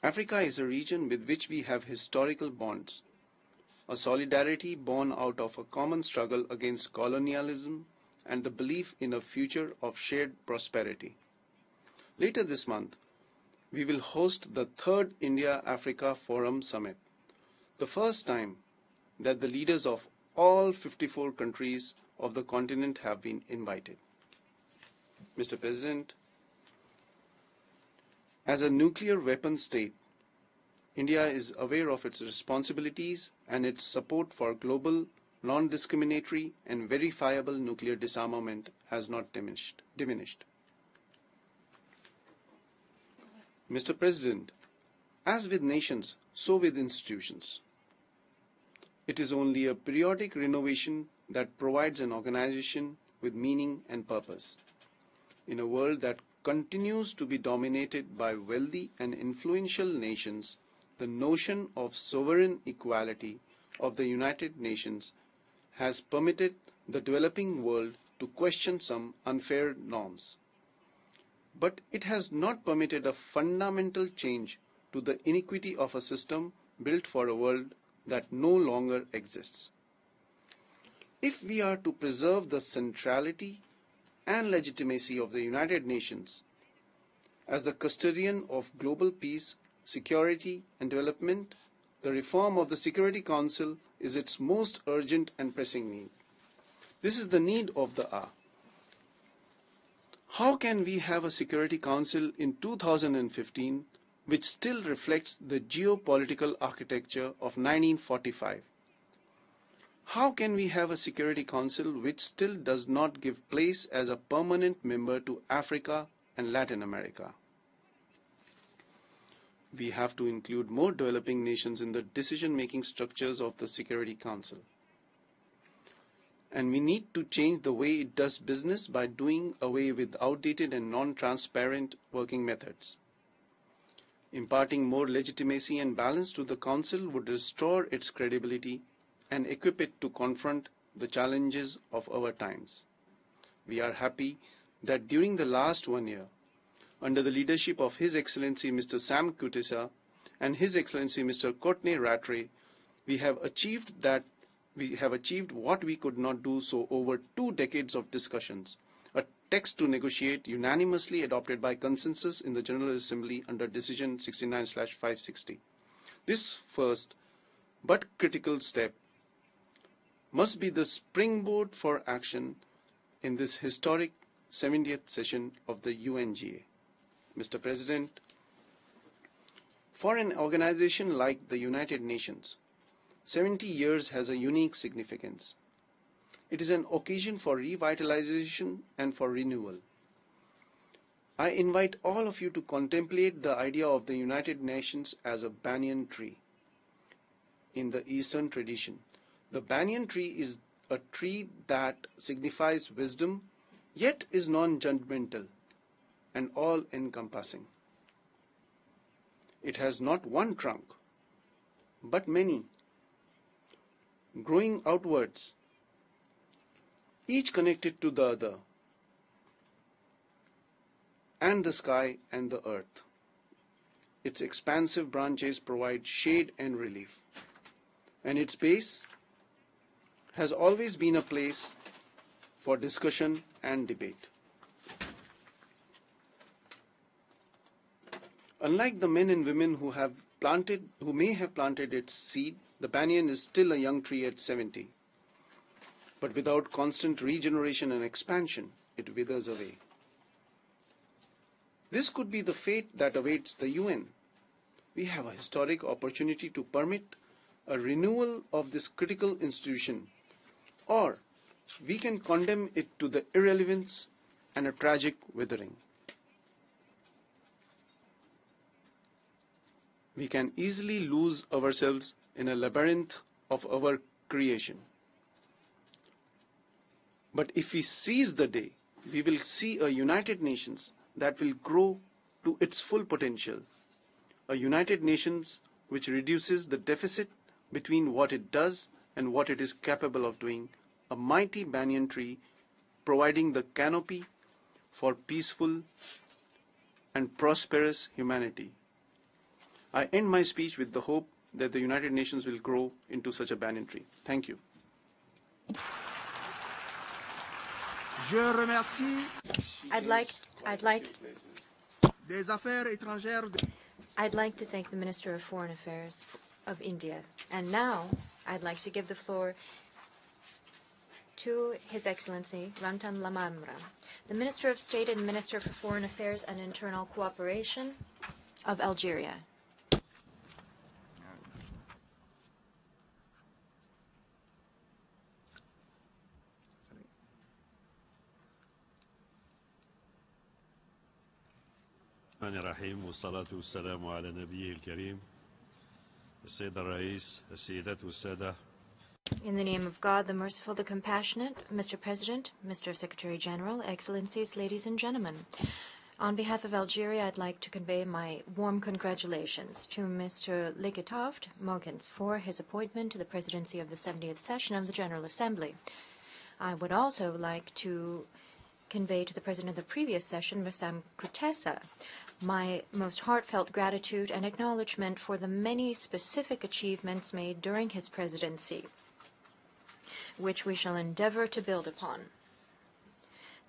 Africa is a region with which we have historical bonds, a solidarity born out of a common struggle against colonialism and the belief in a future of shared prosperity. Later this month, we will host the third India-Africa Forum Summit, the first time that the leaders of all 54 countries of the continent have been invited. Mr. President, As a nuclear weapon state, India is aware of its responsibilities and its support for global, non-discriminatory and verifiable nuclear disarmament has not diminished. Mr. President, as with nations, so with institutions. It is only a periodic renovation that provides an organization with meaning and purpose. In a world that continues to be dominated by wealthy and influential nations, the notion of sovereign equality of the United Nations has permitted the developing world to question some unfair norms. But it has not permitted a fundamental change to the iniquity of a system built for a world that no longer exists. If we are to preserve the centrality and legitimacy of the United Nations as the custodian of global peace, security and development, the reform of the Security Council is its most urgent and pressing need. This is the need of the hour. How can we have a Security Council in 2015 which still reflects the geopolitical architecture of 1945? How can we have a Security Council which still does not give place as a permanent member to Africa and Latin America? We have to include more developing nations in the decision-making structures of the Security Council. And we need to change the way it does business by doing away with outdated and non-transparent working methods. Imparting more legitimacy and balance to the Council would restore its credibility and equip it to confront the challenges of our times. We are happy that during the last 1 year, under the leadership of His Excellency Mr. Sam Kutesa and His Excellency Mr. Courtney Rattray, we have achieved what we could not do so over 2 decades of discussions, a text to negotiate unanimously adopted by consensus in the General Assembly under Decision 69/560. This first but critical step must be the springboard for action in this historic 70th session of the UNGA. Mr. President, for an organization like the United Nations, 70 years has a unique significance. It is an occasion for revitalization and for renewal. I invite all of you to contemplate the idea of the United Nations as a banyan tree. In the Eastern tradition, the banyan tree is a tree that signifies wisdom, yet is non-judgmental and all-encompassing. It has not one trunk, but many, growing outwards, each connected to the other, and the sky and the earth. Its expansive branches provide shade and relief, and its base has always been a place for discussion and debate. Unlike the men and women who may have planted its seed, the banyan is still a young tree at 70. But without constant regeneration and expansion, it withers away. This could be the fate that awaits the UN. We have a historic opportunity to permit a renewal of this critical institution, or we can condemn it to the irrelevance and a tragic withering. We can easily lose ourselves in a labyrinth of our creation. But if we seize the day, we will see a United Nations that will grow to its full potential, a United Nations which reduces the deficit between what it does and what it is capable of doing, a mighty banyan tree providing the canopy for peaceful and prosperous humanity. I end my speech with the hope that the United Nations will grow into such a banyan tree. Thank you. Je remercie I'd like des Affaires étrangères. I'd like to thank the Minister of Foreign Affairs of India. And now I'd like to give the floor to His Excellency Rantan Lamamra, the Minister of State and Minister for Foreign Affairs and Internal Cooperation of Algeria. الرحمن الرحيم والصلاة والسلام على نبيه الكريم السيد الرئيس السيدات والسادة. In the name of God, the merciful, the compassionate, Mr. President, Mr. Secretary General, Excellencies, ladies and gentlemen. On behalf of Algeria, I'd like to convey my warm congratulations to Mr. Leketoft Mogens for his appointment to the presidency of the 70th session of the General Assembly. I would also like to convey to the president of the previous session, Mr. Kutesa, my most heartfelt gratitude and acknowledgement for the many specific achievements made during his presidency, which we shall endeavor to build upon.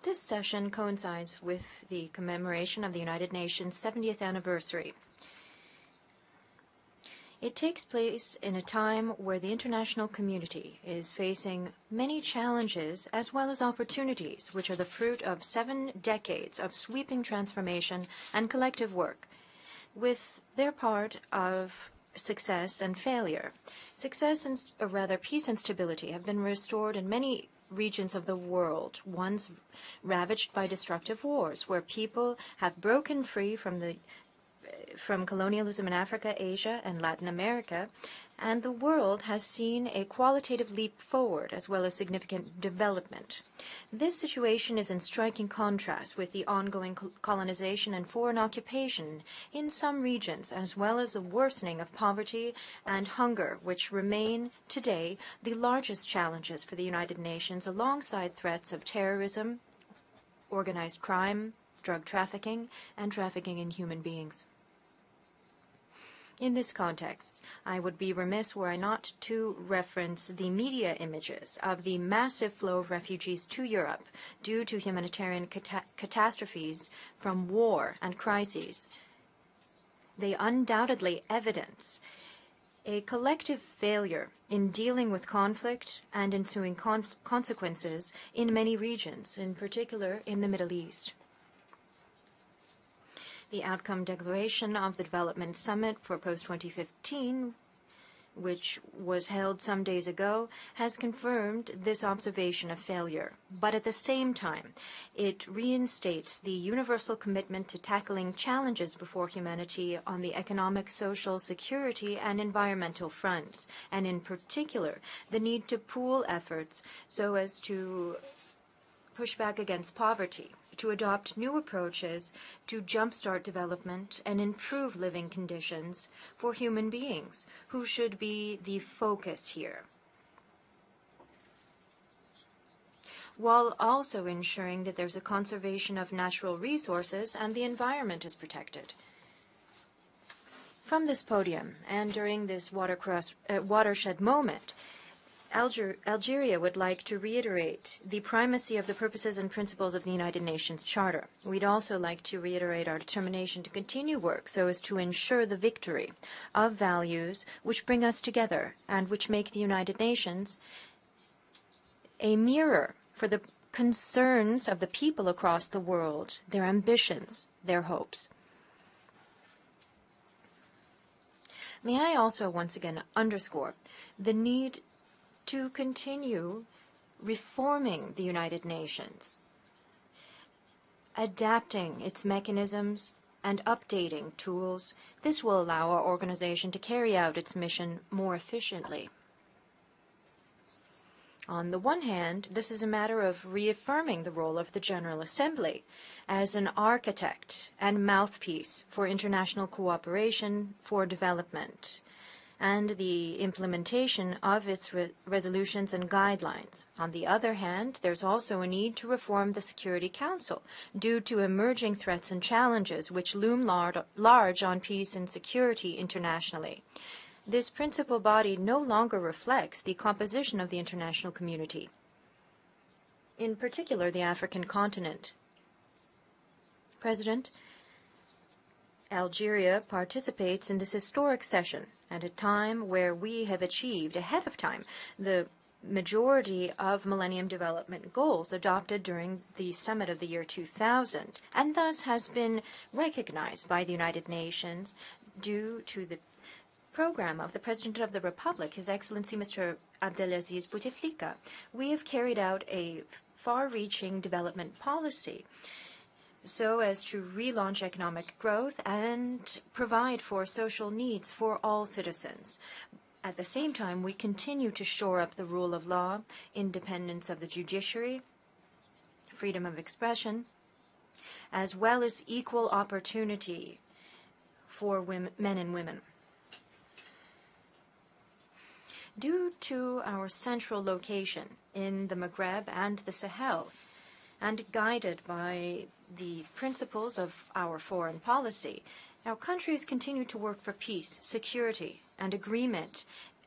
This session coincides with the commemoration of the United Nations 70th anniversary. It takes place in a time where the international community is facing many challenges as well as opportunities, which are the fruit of 7 decades of sweeping transformation and collective work, with their part of success and failure. Success, or rather peace and stability, have been restored in many regions of the world, once ravaged by destructive wars, where people have broken free from colonialism in Africa, Asia, and Latin America, and the world has seen a qualitative leap forward as well as significant development. This situation is in striking contrast with the ongoing colonization and foreign occupation in some regions, as well as the worsening of poverty and hunger, which remain today the largest challenges for the United Nations, alongside threats of terrorism, organized crime, drug trafficking, and trafficking in human beings. In this context, I would be remiss were I not to reference the media images of the massive flow of refugees to Europe due to humanitarian catastrophes from war and crises. They undoubtedly evidence a collective failure in dealing with conflict and ensuing consequences in many regions, in particular in the Middle East. The outcome declaration of the Development Summit for post-2015, which was held some days ago, has confirmed this observation of failure. But at the same time, it reinstates the universal commitment to tackling challenges before humanity on the economic, social, security, and environmental fronts, and in particular, the need to pool efforts so as to push back against poverty, to adopt new approaches to jumpstart development and improve living conditions for human beings, who should be the focus here, while also ensuring that there's a conservation of natural resources and the environment is protected. From this podium and during this watershed moment, Algeria would like to reiterate the primacy of the purposes and principles of the United Nations Charter. We'd also like to reiterate our determination to continue work so as to ensure the victory of values which bring us together and which make the United Nations a mirror for the concerns of the people across the world, their ambitions, their hopes. May I also once again underscore the need to continue reforming the United Nations, adapting its mechanisms and updating tools. This will allow our organization to carry out its mission more efficiently. On the one hand, this is a matter of reaffirming the role of the General Assembly as an architect and mouthpiece for international cooperation for development and the implementation of its resolutions and guidelines. On the other hand, there's also a need to reform the Security Council due to emerging threats and challenges which loom large on peace and security internationally. This principal body no longer reflects the composition of the international community, in particular the African continent. President, Algeria participates in this historic session at a time where we have achieved ahead of time the majority of Millennium Development Goals adopted during the summit of the year 2000, and thus has been recognized by the United Nations due to the program of the President of the Republic, His Excellency Mr. Abdelaziz Bouteflika. We have carried out a far-reaching development policy so as to relaunch economic growth and provide for social needs for all citizens. At the same time, we continue to shore up the rule of law, independence of the judiciary, freedom of expression, as well as equal opportunity for men and women. Due to our central location in the Maghreb and the Sahel, and guided by the principles of our foreign policy, our countries continue to work for peace, security, and agreement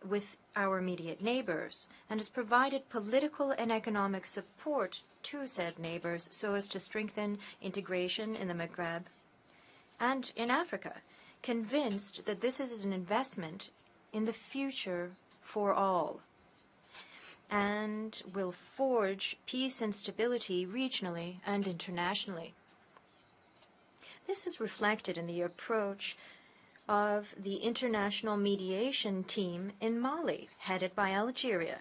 with our immediate neighbors, and has provided political and economic support to said neighbors so as to strengthen integration in the Maghreb and in Africa, convinced that this is an investment in the future for all, and will forge peace and stability regionally and internationally. This is reflected in the approach of the international mediation team in Mali, headed by Algeria,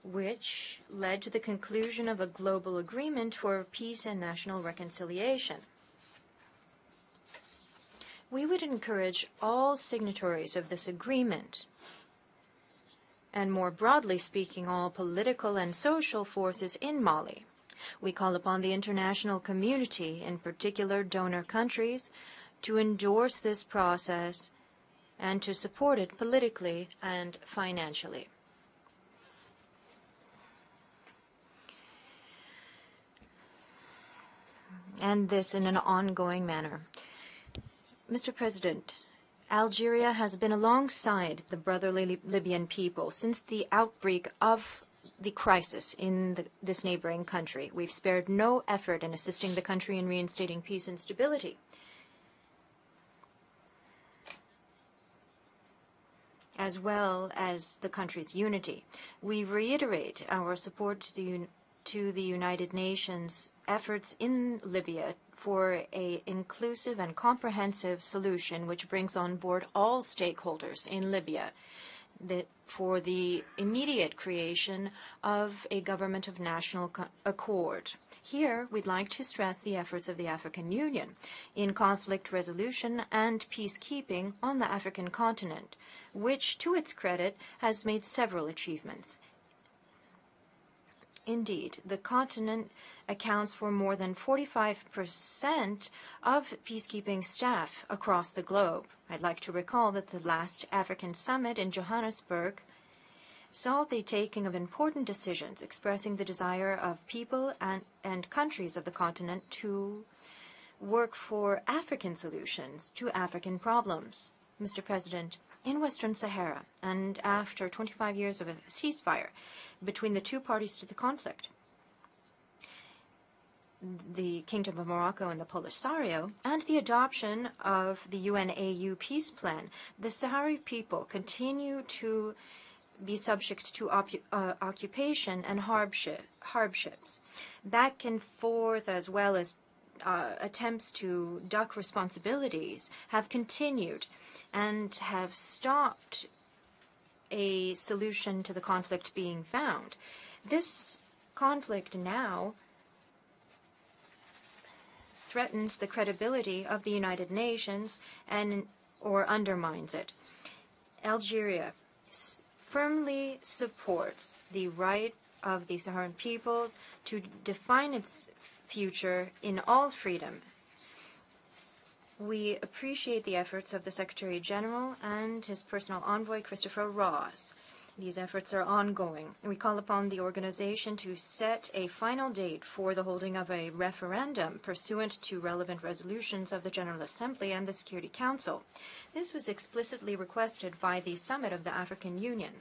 which led to the conclusion of a global agreement for peace and national reconciliation. We would encourage all signatories of this agreement, and more broadly speaking, all political and social forces in Mali. We call upon the international community, in particular donor countries, to endorse this process and to support it politically and financially. And this in an ongoing manner. Mr. President, Algeria has been alongside the brotherly Libyan people since the outbreak of the crisis in this neighboring country. We've spared no effort in assisting the country in reinstating peace and stability, as well as the country's unity. We reiterate our support to the United Nations efforts in Libya for an inclusive and comprehensive solution which brings on board all stakeholders in Libya for the immediate creation of a government of national accord. Here, we'd like to stress the efforts of the African Union in conflict resolution and peacekeeping on the African continent, which, to its credit, has made several achievements. Indeed, the continent accounts for more than 45% of peacekeeping staff across the globe. I'd like to recall that the last African summit in Johannesburg saw the taking of important decisions expressing the desire of people and countries of the continent to work for African solutions to African problems. Mr. President, in Western Sahara, and after 25 years of a ceasefire between the two parties to the conflict, the Kingdom of Morocco and the Polisario, and the adoption of the UNAU peace plan, the Sahrawi people continue to be subject to occupation and hardships. Back and forth, as well as attempts to duck responsibilities, have continued and have stopped a solution to the conflict being found. This conflict now threatens the credibility of the United Nations or undermines it. Algeria firmly supports the right of the Saharan people to define its future in all freedom. We appreciate the efforts of the Secretary General and his personal envoy, Christopher Ross. These efforts are ongoing. We call upon the organization to set a final date for the holding of a referendum pursuant to relevant resolutions of the General Assembly and the Security Council. This was explicitly requested by the Summit of the African Union,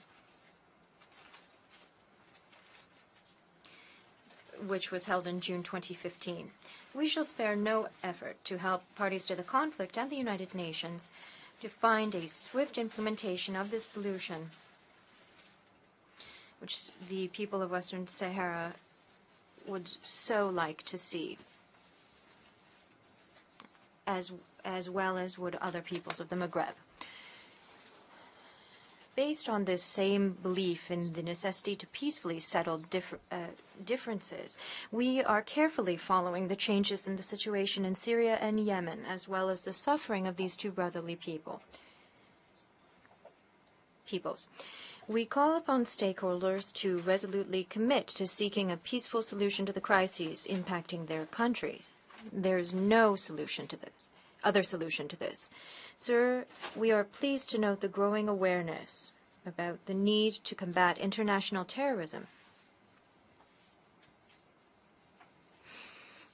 which was held in June 2015. We shall spare no effort to help parties to the conflict and the United Nations to find a swift implementation of this solution which the people of Western Sahara would so like to see, as well as would other peoples of the Maghreb. Based on this same belief in the necessity to peacefully settle differences, we are carefully following the changes in the situation in Syria and Yemen, as well as the suffering of these two brotherly peoples. We call upon stakeholders to resolutely commit to seeking a peaceful solution to the crises impacting their countries. There is no other solution to this. Sir, we are pleased to note the growing awareness about the need to combat international terrorism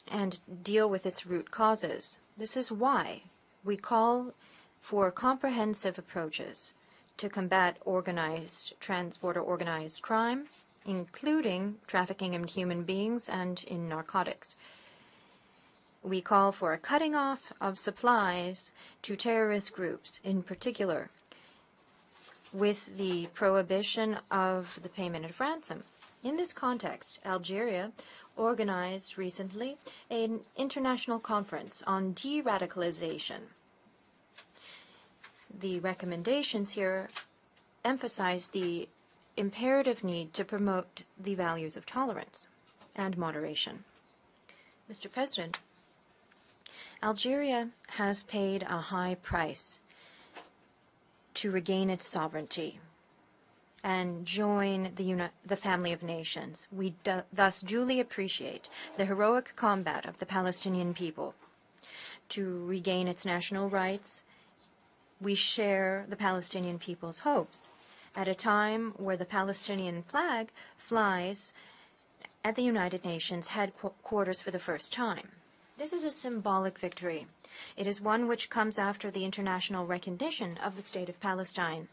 and deal with its root causes. This is why we call for comprehensive approaches to combat transborder organized crime, including trafficking in human beings and in narcotics. We call for a cutting off of supplies to terrorist groups, in particular, with the prohibition of the payment of ransom. In this context, Algeria organized recently an international conference on de-radicalization. The recommendations here emphasize the imperative need to promote the values of tolerance and moderation. Mr. President, Algeria has paid a high price to regain its sovereignty and join the family of nations. We thus duly appreciate the heroic combat of the Palestinian people to regain its national rights. We share the Palestinian people's hopes at a time where the Palestinian flag flies at the United Nations headquarters for the first time. This is a symbolic victory. It is one which comes after the international recognition of the State of Palestine.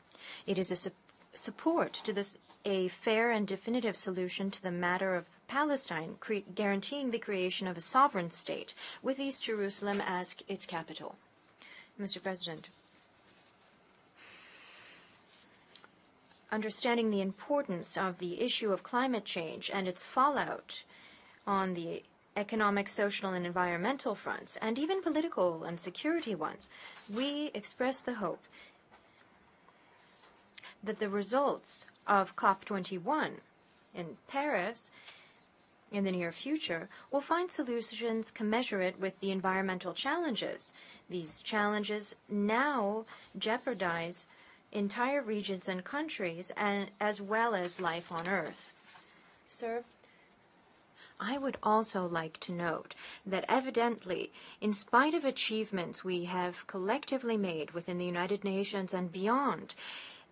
It is a support to a fair and definitive solution to the matter of Palestine, guaranteeing the creation of a sovereign state with East Jerusalem as its capital. Mr. President, understanding the importance of the issue of climate change and its fallout on the economic, social, and environmental fronts, and even political and security ones, we express the hope that the results of COP21 in Paris in the near future will find solutions commensurate with the environmental challenges. These challenges now jeopardize entire regions and countries, and as well as life on Earth. Sir, I would also like to note that evidently, in spite of achievements we have collectively made within the United Nations and beyond,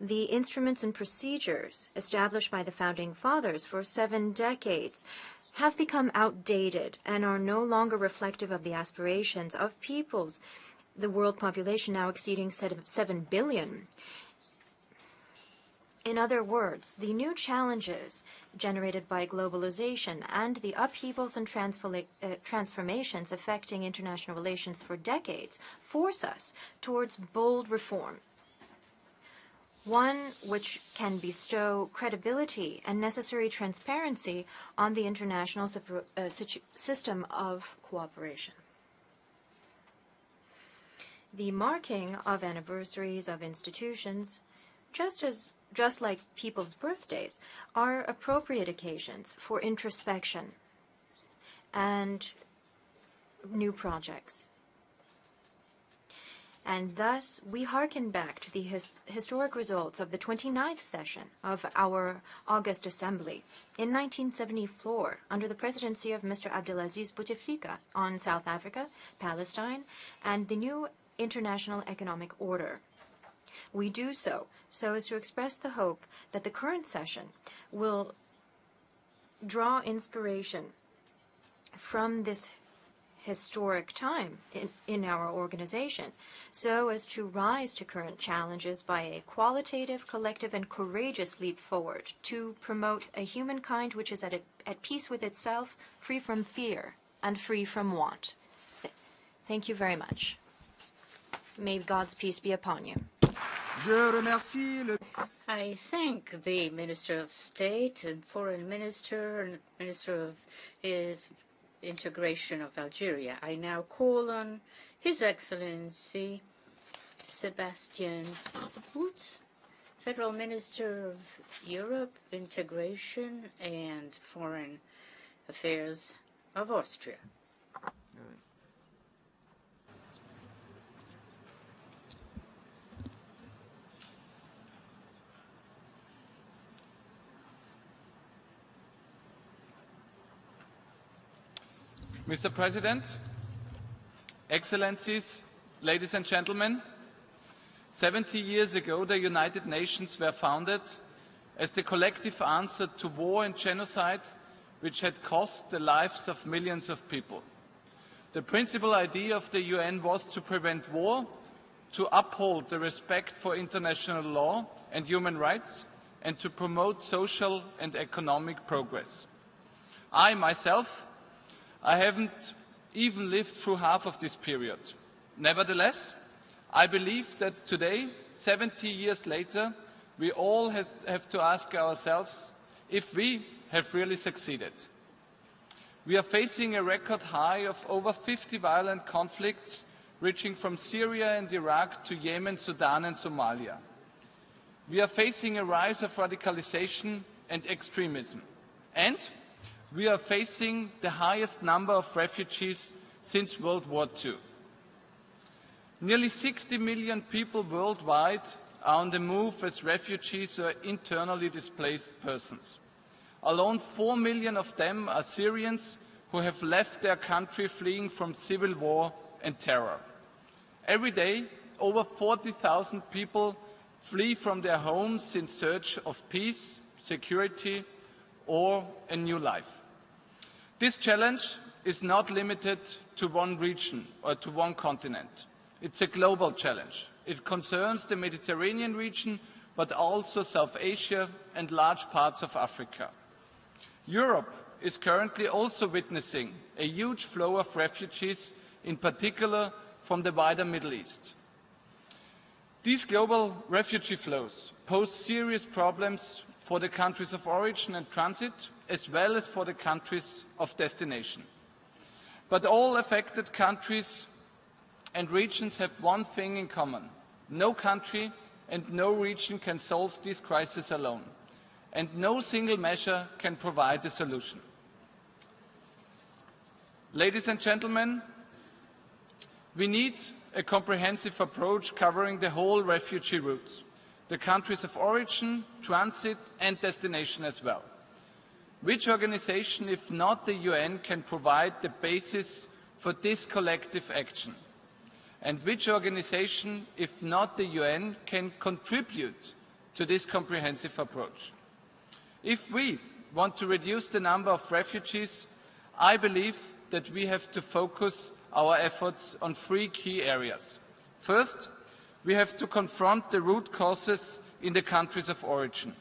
the instruments and procedures established by the Founding Fathers for 7 decades have become outdated and are no longer reflective of the aspirations of peoples, the world population now exceeding 7 billion. In other words, the new challenges generated by globalization and the upheavals and transformations affecting international relations for decades force us towards bold reform, one which can bestow credibility and necessary transparency on the international system of cooperation. The marking of anniversaries of institutions, just like people's birthdays, are appropriate occasions for introspection and new projects. And thus, we hearken back to the historic results of the 29th session of our August Assembly in 1974 under the presidency of Mr. Abdelaziz Bouteflika on South Africa, Palestine, and the new international economic order. We do so as to express the hope that the current session will draw inspiration from this historic time in our organization, so as to rise to current challenges by a qualitative, collective, and courageous leap forward to promote a humankind which is at peace with itself, free from fear, and free from want. Thank you very much. May God's peace be upon you. I thank the Minister of State and Foreign Minister and Minister of Integration of Algeria. I now call on His Excellency Sebastian Kurz, Federal Minister of Europe, Integration and Foreign Affairs of Austria. Mr. President, Excellencies, ladies and gentlemen, 70 years ago the United Nations were founded as the collective answer to war and genocide which had cost the lives of millions of people. The principal idea of the UN was to prevent war, to uphold the respect for international law and human rights, and to promote social and economic progress. I myself haven't even lived through half of this period. Nevertheless, I believe that today, 70 years later, we all have to ask ourselves if we have really succeeded. We are facing a record high of over 50 violent conflicts reaching from Syria and Iraq to Yemen, Sudan and Somalia. We are facing a rise of radicalization and extremism. And we are facing the highest number of refugees since World War II. Nearly 60 million people worldwide are on the move as refugees or internally displaced persons. Alone 4 million of them are Syrians who have left their country fleeing from civil war and terror. Every day, over 40,000 people flee from their homes in search of peace, security, or a new life. This challenge is not limited to one region or to one continent. It's a global challenge. It concerns the Mediterranean region, but also South Asia and large parts of Africa. Europe is currently also witnessing a huge flow of refugees, in particular from the wider Middle East. These global refugee flows pose serious problems for the countries of origin and transit, as well as for the countries of destination. But all affected countries and regions have one thing in common. No country and no region can solve this crisis alone, and no single measure can provide a solution. Ladies and gentlemen, we need a comprehensive approach covering the whole refugee route, the countries of origin, transit and destination as well. Which organization, if not the UN, can provide the basis for this collective action? And which organization, if not the UN, can contribute to this comprehensive approach? If we want to reduce the number of refugees, I believe that we have to focus our efforts on 3 key areas. First, we have to confront the root causes in the countries of origin.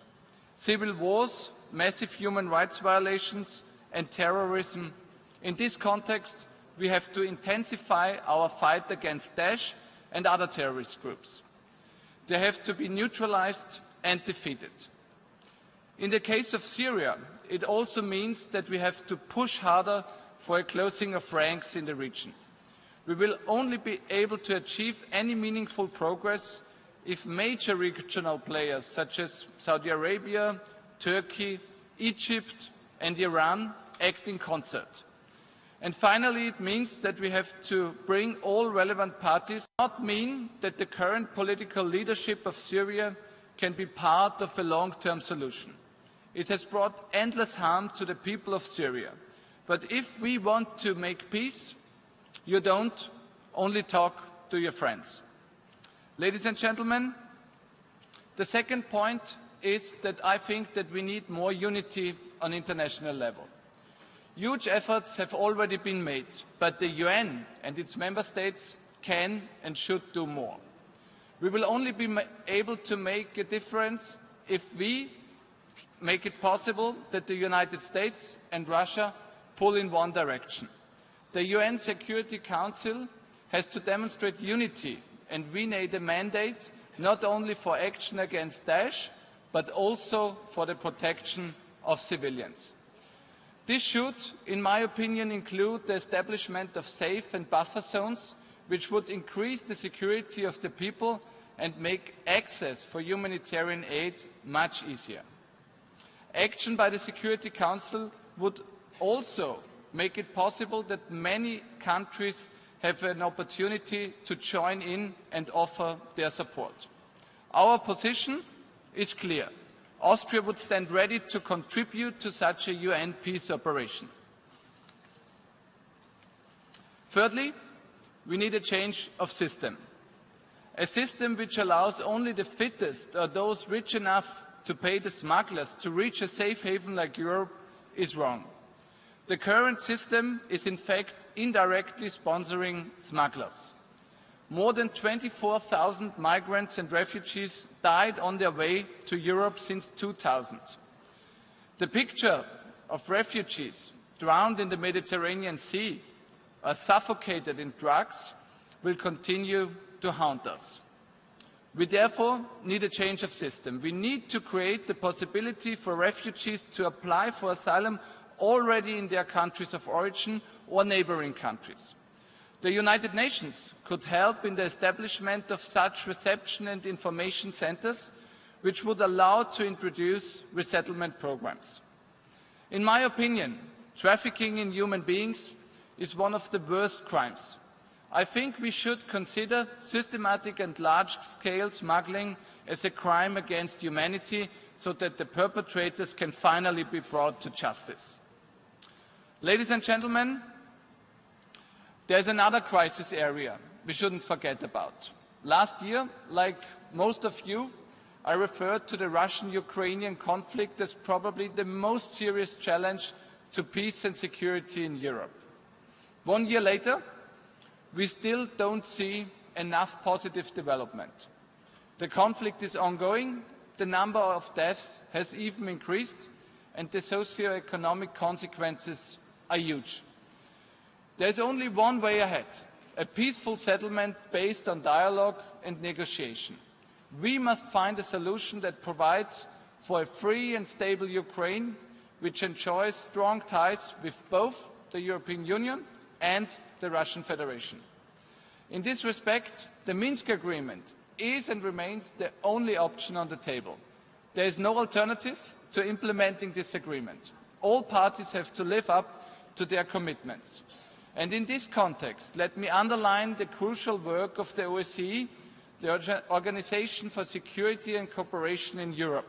Civil wars, massive human rights violations and terrorism. In this context, we have to intensify our fight against Daesh and other terrorist groups. They have to be neutralized and defeated. In the case of Syria, it also means that we have to push harder for a closing of ranks in the region. We will only be able to achieve any meaningful progress if major regional players such as Saudi Arabia, Turkey, Egypt and Iran act in concert. And finally, it means that we have to bring all relevant parties. It does not mean that the current political leadership of Syria can be part of a long-term solution. It has brought endless harm to the people of Syria. But if we want to make peace, you don't only talk to your friends. Ladies and gentlemen, the second point is that I think that we need more unity on international level. Huge efforts have already been made, but the UN and its member states can and should do more. We will only be able to make a difference if we make it possible that the United States and Russia pull in one direction. The UN Security Council has to demonstrate unity, and we need a mandate not only for action against Daesh, but also for the protection of civilians. This should, in my opinion, include the establishment of safe and buffer zones, which would increase the security of the people and make access for humanitarian aid much easier. Action by the Security Council would also make it possible that many countries have an opportunity to join in and offer their support. Our position is clear. Austria would stand ready to contribute to such a UN peace operation. Thirdly, we need a change of system. A system which allows only the fittest or those rich enough to pay the smugglers to reach a safe haven like Europe is wrong. The current system is in fact indirectly sponsoring smugglers. More than 24,000 migrants and refugees died on their way to Europe since 2000. The picture of refugees drowned in the Mediterranean Sea or suffocated in drugs will continue to haunt us. We therefore need a change of system. We need to create the possibility for refugees to apply for asylum already in their countries of origin or neighbouring countries. The United Nations could help in the establishment of such reception and information centres, which would allow to introduce resettlement programmes. In my opinion, trafficking in human beings is one of the worst crimes. I think we should consider systematic and large-scale smuggling as a crime against humanity so that the perpetrators can finally be brought to justice. Ladies and gentlemen, there is another crisis area we shouldn't forget about. Last year, like most of you, I referred to the Russian-Ukrainian conflict as probably the most serious challenge to peace and security in Europe. 1 year later, we still don't see enough positive development. The conflict is ongoing, the number of deaths has even increased, and the socio-economic consequences are huge. There is only one way ahead, a peaceful settlement based on dialogue and negotiation. We must find a solution that provides for a free and stable Ukraine, which enjoys strong ties with both the European Union and the Russian Federation. In this respect, the Minsk Agreement is and remains the only option on the table. There is no alternative to implementing this agreement. All parties have to live up to their commitments. And in this context, let me underline the crucial work of the OSCE, the Organization for Security and Cooperation in Europe.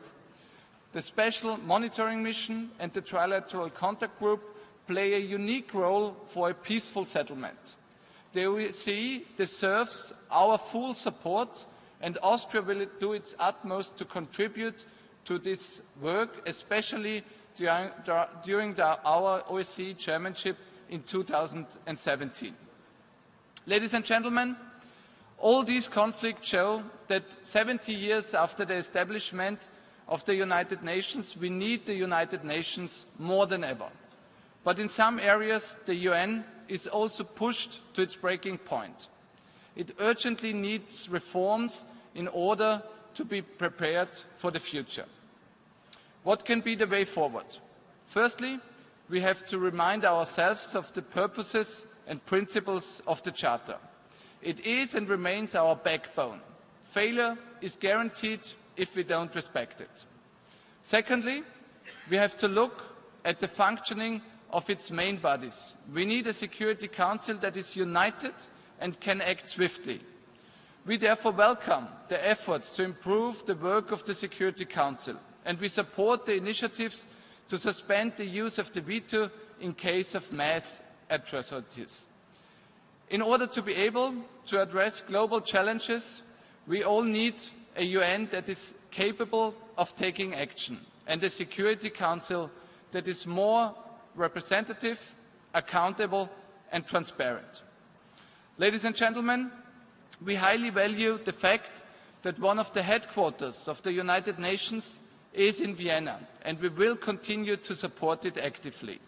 The Special Monitoring Mission and the Trilateral Contact Group play a unique role for a peaceful settlement. The OSCE deserves our full support, and Austria will do its utmost to contribute to this work, especially during our OSCE chairmanship in 2017. Ladies and gentlemen, all these conflicts show that 70 years after the establishment of the United Nations, we need the United Nations more than ever. But in some areas, the UN is also pushed to its breaking point. It urgently needs reforms in order to be prepared for the future. What can be the way forward? Firstly, we have to remind ourselves of the purposes and principles of the Charter. It is and remains our backbone. Failure is guaranteed if we don't respect it. Secondly, we have to look at the functioning of its main bodies. We need a Security Council that is united and can act swiftly. We therefore welcome the efforts to improve the work of the Security Council, and we support the initiatives to suspend the use of the veto in case of mass atrocities. In order to be able to address global challenges, we all need a UN that is capable of taking action and a Security Council that is more representative, accountable and transparent. Ladies and gentlemen, we highly value the fact that one of the headquarters of the United Nations is in Vienna, and we will continue to support it actively.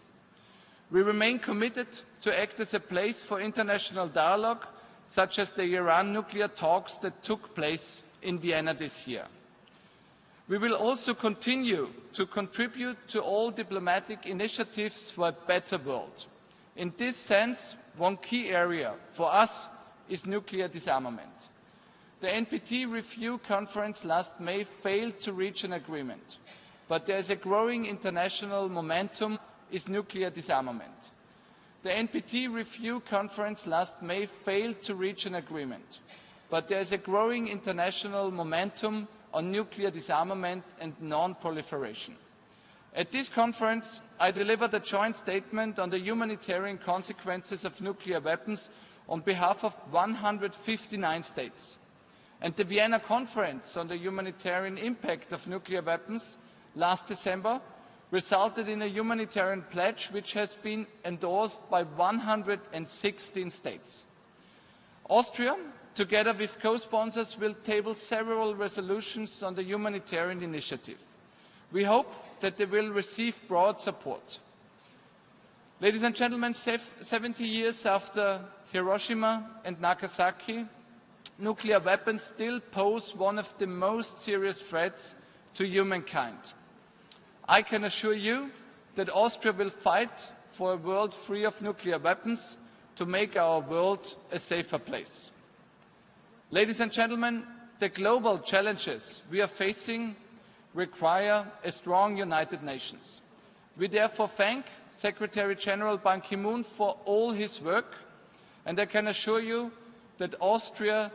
We remain committed to act as a place for international dialogue, such as the Iran nuclear talks that took place in Vienna this year. We will also continue to contribute to all diplomatic initiatives for a better world. In this sense, one key area for us is nuclear disarmament. The NPT Review Conference last May failed to reach an agreement, but there is a growing international momentum is nuclear disarmament. The NPT Review Conference last May failed to reach an agreement, but there is a growing international momentum on nuclear disarmament and non-proliferation. At this conference, I delivered a joint statement on the humanitarian consequences of nuclear weapons on behalf of 159 states. And the Vienna Conference on the humanitarian impact of nuclear weapons last December resulted in a humanitarian pledge which has been endorsed by 116 states. Austria, together with co-sponsors, will table several resolutions on the humanitarian initiative. We hope that they will receive broad support. Ladies and gentlemen, 70 years after Hiroshima and Nagasaki, nuclear weapons still pose one of the most serious threats to humankind. I can assure you that Austria will fight for a world free of nuclear weapons to make our world a safer place. Ladies and gentlemen, the global challenges we are facing require a strong United Nations. We therefore thank Secretary General Ban Ki-moon for all his work, and I can assure you that Austria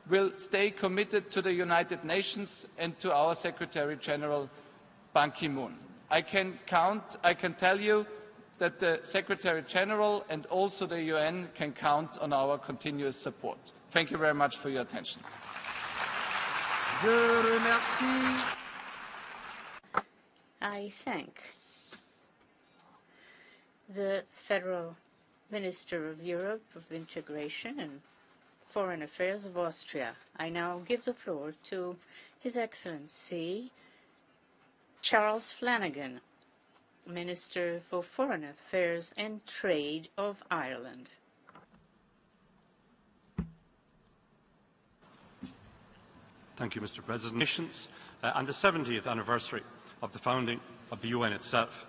will stay committed to the United Nations and to our Secretary General Ban Ki-moon. I can tell you that the Secretary General and also the UN can count on our continuous support. Thank you very much for your attention. I thank the Federal Minister of Europe of Integration and Foreign Affairs of Austria. I now give the floor to His Excellency Charles Flanagan, Minister for Foreign Affairs and Trade of Ireland. Thank you, Mr. President. Nations and the 70th anniversary of the founding of the UN itself.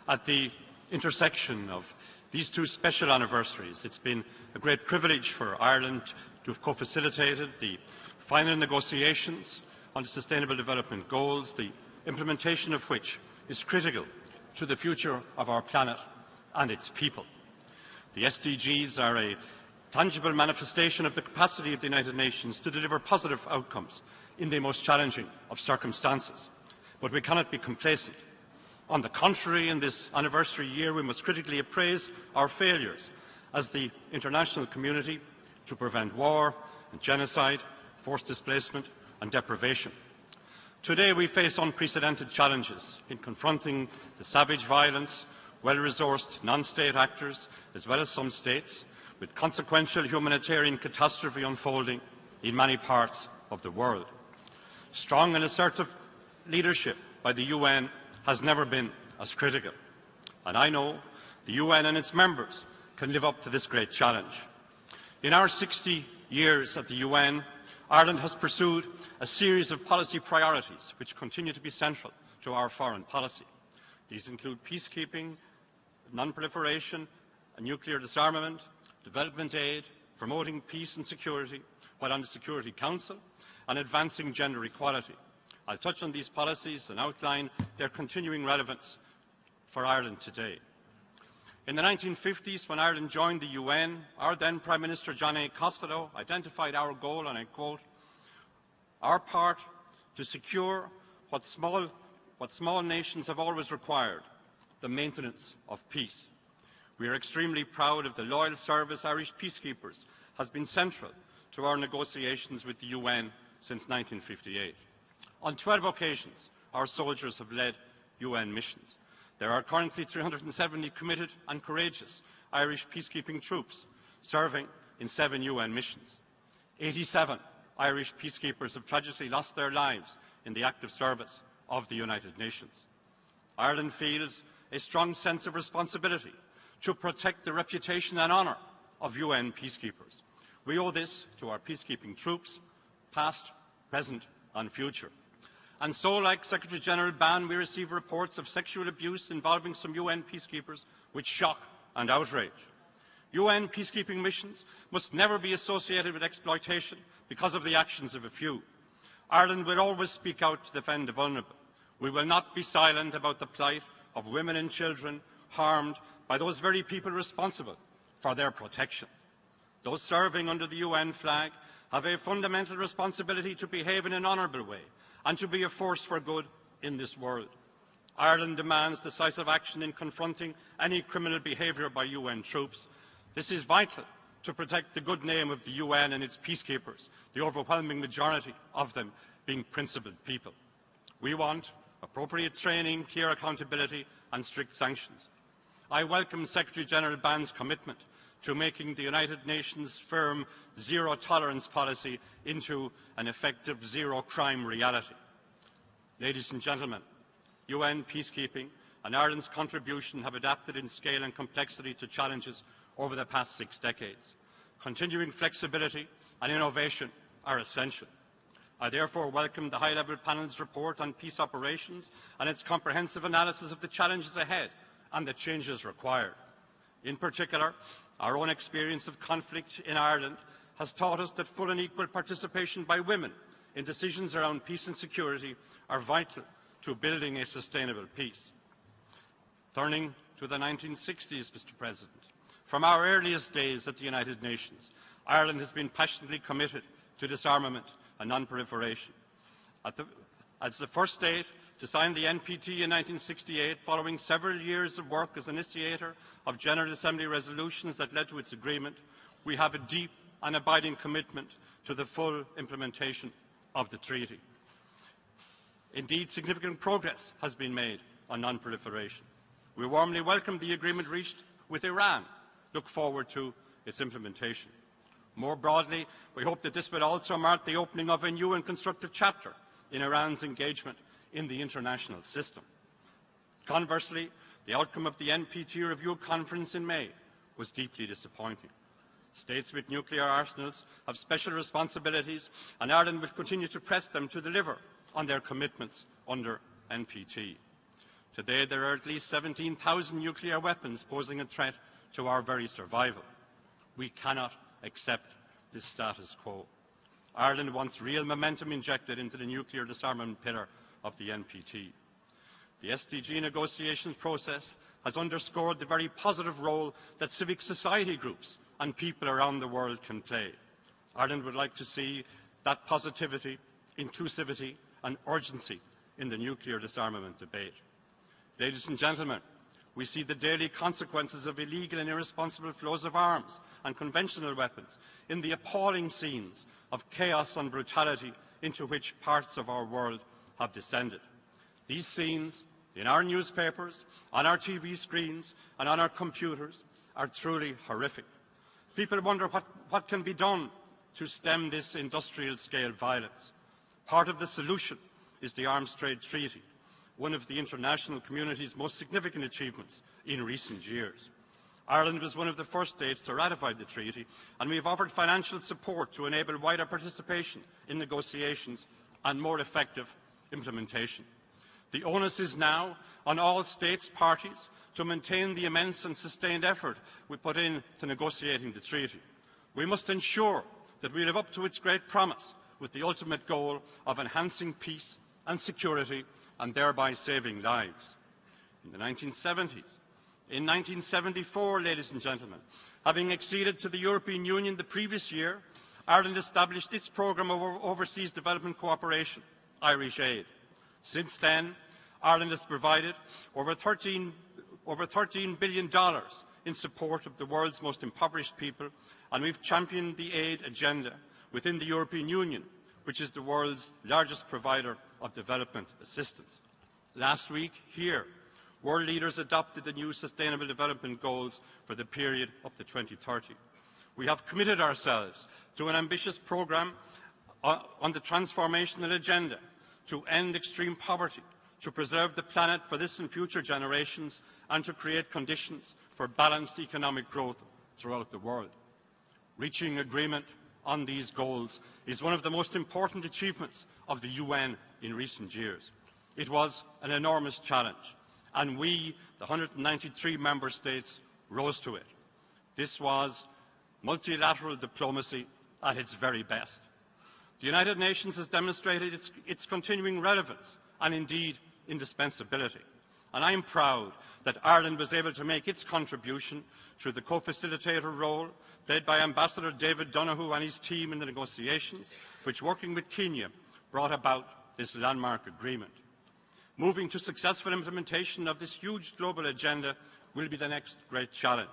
At the intersection of these two special anniversaries, it's been a great privilege for Ireland to have co-facilitated the final negotiations on the Sustainable Development Goals, the implementation of which is critical to the future of our planet and its people. The SDGs are a tangible manifestation of the capacity of the United Nations to deliver positive outcomes in the most challenging of circumstances. But we cannot be complacent. On the contrary, in this anniversary year, we must critically appraise our failures as the international community to prevent war and genocide, forced displacement and deprivation. Today we face unprecedented challenges in confronting the savage violence, well-resourced non-state actors, as well as some states, with consequential humanitarian catastrophe unfolding in many parts of the world. Strong and assertive leadership by the UN has never been as critical, and I know the UN and its members can live up to this great challenge. In our 60 years at the UN, Ireland has pursued a series of policy priorities which continue to be central to our foreign policy. These include peacekeeping, non-proliferation, nuclear disarmament, development aid, promoting peace and security, while on the Security Council, and advancing gender equality. I'll touch on these policies and outline their continuing relevance for Ireland today. In the 1950s, when Ireland joined the UN, our then Prime Minister John A. Costello identified our goal, and I quote, "Our part to secure what small nations have always required, the maintenance of peace." We are extremely proud of the loyal service Irish peacekeepers has been central to our negotiations with the UN since 1958. On 12 occasions, our soldiers have led UN missions. There are currently 370 committed and courageous Irish peacekeeping troops serving in 7 UN missions. 87 Irish peacekeepers have tragically lost their lives in the active service of the United Nations. Ireland feels a strong sense of responsibility to protect the reputation and honour of UN peacekeepers. We owe this to our peacekeeping troops, past, present and future. And so, like Secretary-General Ban, we receive reports of sexual abuse involving some UN peacekeepers which shock and outrage. UN peacekeeping missions must never be associated with exploitation because of the actions of a few. Ireland will always speak out to defend the vulnerable. We will not be silent about the plight of women and children harmed by those very people responsible for their protection. Those serving under the UN flag have a fundamental responsibility to behave in an honourable way and to be a force for good in this world. Ireland demands decisive action in confronting any criminal behaviour by UN troops. This is vital to protect the good name of the UN and its peacekeepers, the overwhelming majority of them being principled people. We want appropriate training, clear accountability and strict sanctions. I welcome Secretary-General Ban's commitment to making the United Nations' firm zero-tolerance policy into an effective zero-crime reality. Ladies and gentlemen, UN peacekeeping and Ireland's contribution have adapted in scale and complexity to challenges over the past 6 decades. Continuing flexibility and innovation are essential. I therefore welcome the high-level panel's report on peace operations and its comprehensive analysis of the challenges ahead and the changes required. In particular, our own experience of conflict in Ireland has taught us that full and equal participation by women in decisions around peace and security are vital to building a sustainable peace. Turning to the 1960s, Mr. President, from our earliest days at the United Nations, Ireland has been passionately committed to disarmament and non-proliferation. As the first state to sign the NPT in 1968, following several years of work as initiator of General Assembly resolutions that led to its agreement, we have a deep and abiding commitment to the full implementation of the treaty. Indeed, significant progress has been made on non-proliferation. We warmly welcome the agreement reached with Iran, look forward to its implementation. More broadly, we hope that this will also mark the opening of a new and constructive chapter in Iran's engagement in the international system. Conversely, the outcome of the NPT review conference in May was deeply disappointing. States with nuclear arsenals have special responsibilities, and Ireland will continue to press them to deliver on their commitments under NPT. Today, there are at least 17,000 nuclear weapons posing a threat to our very survival. We cannot accept this status quo. Ireland wants real momentum injected into the nuclear disarmament pillar of the NPT. The SDG negotiations process has underscored the very positive role that civic society groups and people around the world can play. Ireland would like to see that positivity, inclusivity and urgency in the nuclear disarmament debate. Ladies and gentlemen, we see the daily consequences of illegal and irresponsible flows of arms and conventional weapons in the appalling scenes of chaos and brutality into which parts of our world have descended. These scenes, in our newspapers, on our TV screens and on our computers, are truly horrific. People wonder what can be done to stem this industrial-scale violence. Part of the solution is the Arms Trade Treaty, one of the international community's most significant achievements in recent years. Ireland was one of the first states to ratify the treaty, and we have offered financial support to enable wider participation in negotiations and more effective implementation. The onus is now on all states parties to maintain the immense and sustained effort we put into negotiating the treaty. We must ensure that we live up to its great promise with the ultimate goal of enhancing peace and security and thereby saving lives. In the 1970s, in 1974, ladies and gentlemen, having acceded to the European Union the previous year, Ireland established its programme of overseas development cooperation, Irish Aid. Since then, Ireland has provided over $13 billion in support of the world's most impoverished people, and we've championed the aid agenda within the European Union, which is the world's largest provider of development assistance. Last week, here, world leaders adopted the new Sustainable Development Goals for the period up to 2030. We have committed ourselves to an ambitious programme on the transformational agenda to end extreme poverty, to preserve the planet for this and future generations, and to create conditions for balanced economic growth throughout the world. Reaching agreement on these goals is one of the most important achievements of the UN in recent years. It was an enormous challenge, and we, the 193 member states, rose to it. This was multilateral diplomacy at its very best. The United Nations has demonstrated its continuing relevance and indeed indispensability. And I am proud that Ireland was able to make its contribution through the co-facilitator role played by Ambassador David Donoghue and his team in the negotiations, which, working with Kenya, brought about this landmark agreement. Moving to successful implementation of this huge global agenda will be the next great challenge.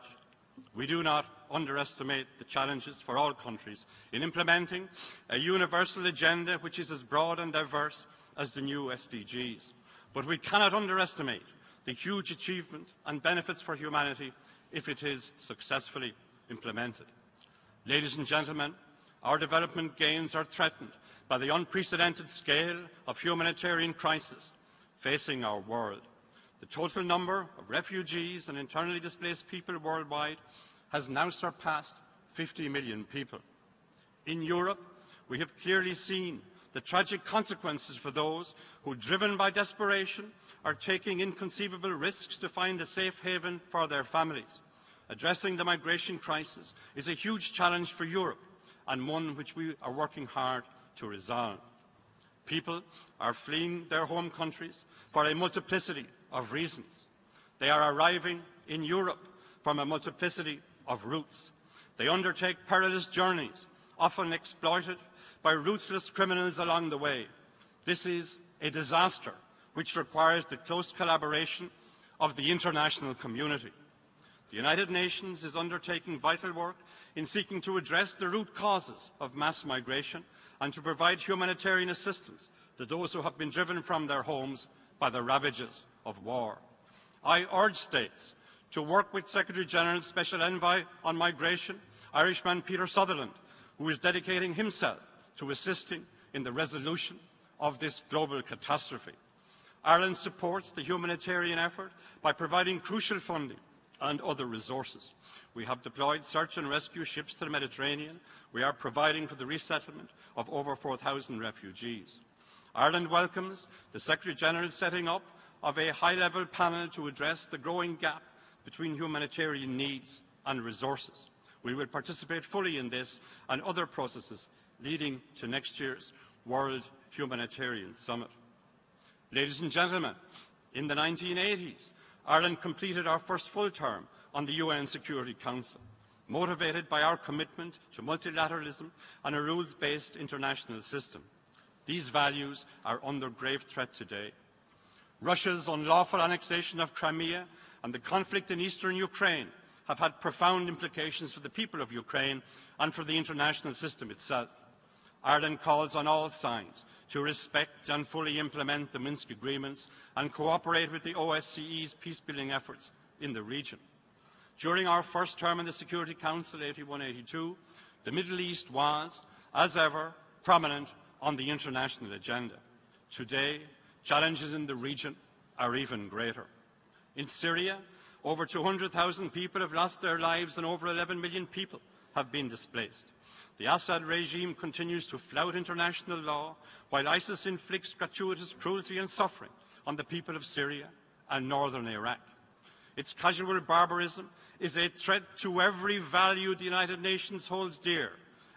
We do not underestimate the challenges for all countries in implementing a universal agenda which is as broad and diverse as the new SDGs. But we cannot underestimate the huge achievement and benefits for humanity if it is successfully implemented. Ladies and gentlemen, our development gains are threatened by the unprecedented scale of humanitarian crisis facing our world. The total number of refugees and internally displaced people worldwide has now surpassed 50 million people. In Europe, we have clearly seen the tragic consequences for those who, driven by desperation, are taking inconceivable risks to find a safe haven for their families. Addressing the migration crisis is a huge challenge for Europe, and one which we are working hard to resolve. People are fleeing their home countries for a multiplicity of reasons. They are arriving in Europe from a multiplicity of routes. They undertake perilous journeys, often exploited by ruthless criminals along the way. This is a disaster which requires the close collaboration of the international community. The United Nations is undertaking vital work in seeking to address the root causes of mass migration and to provide humanitarian assistance to those who have been driven from their homes by the ravages of war. I urge states to work with Secretary-General Special Envoy on Migration, Irishman Peter Sutherland, who is dedicating himself to assisting in the resolution of this global catastrophe. Ireland supports the humanitarian effort by providing crucial funding and other resources. We have deployed search and rescue ships to the Mediterranean. We are providing for the resettlement of over 4,000 refugees. Ireland welcomes the Secretary-General's setting up of a high-level panel to address the growing gap between humanitarian needs and resources. We will participate fully in this and other processes leading to next year's World Humanitarian Summit. Ladies and gentlemen, in the 1980s, Ireland completed our first full term on the UN Security Council, motivated by our commitment to multilateralism and a rules-based international system. These values are under grave threat today. Russia's unlawful annexation of Crimea and the conflict in eastern Ukraine have had profound implications for the people of Ukraine and for the international system itself. Ireland calls on all sides to respect and fully implement the Minsk agreements and cooperate with the OSCE's peacebuilding efforts in the region. During our first term in the Security Council, 81-82, the Middle East was, as ever, prominent on the international agenda. Today, challenges in the region are even greater. In Syria, over 200,000 people have lost their lives and over 11 million people have been displaced. The Assad regime continues to flout international law, while ISIS inflicts gratuitous cruelty and suffering on the people of Syria and northern Iraq. Its casual barbarism is a threat to every value the United Nations holds dear,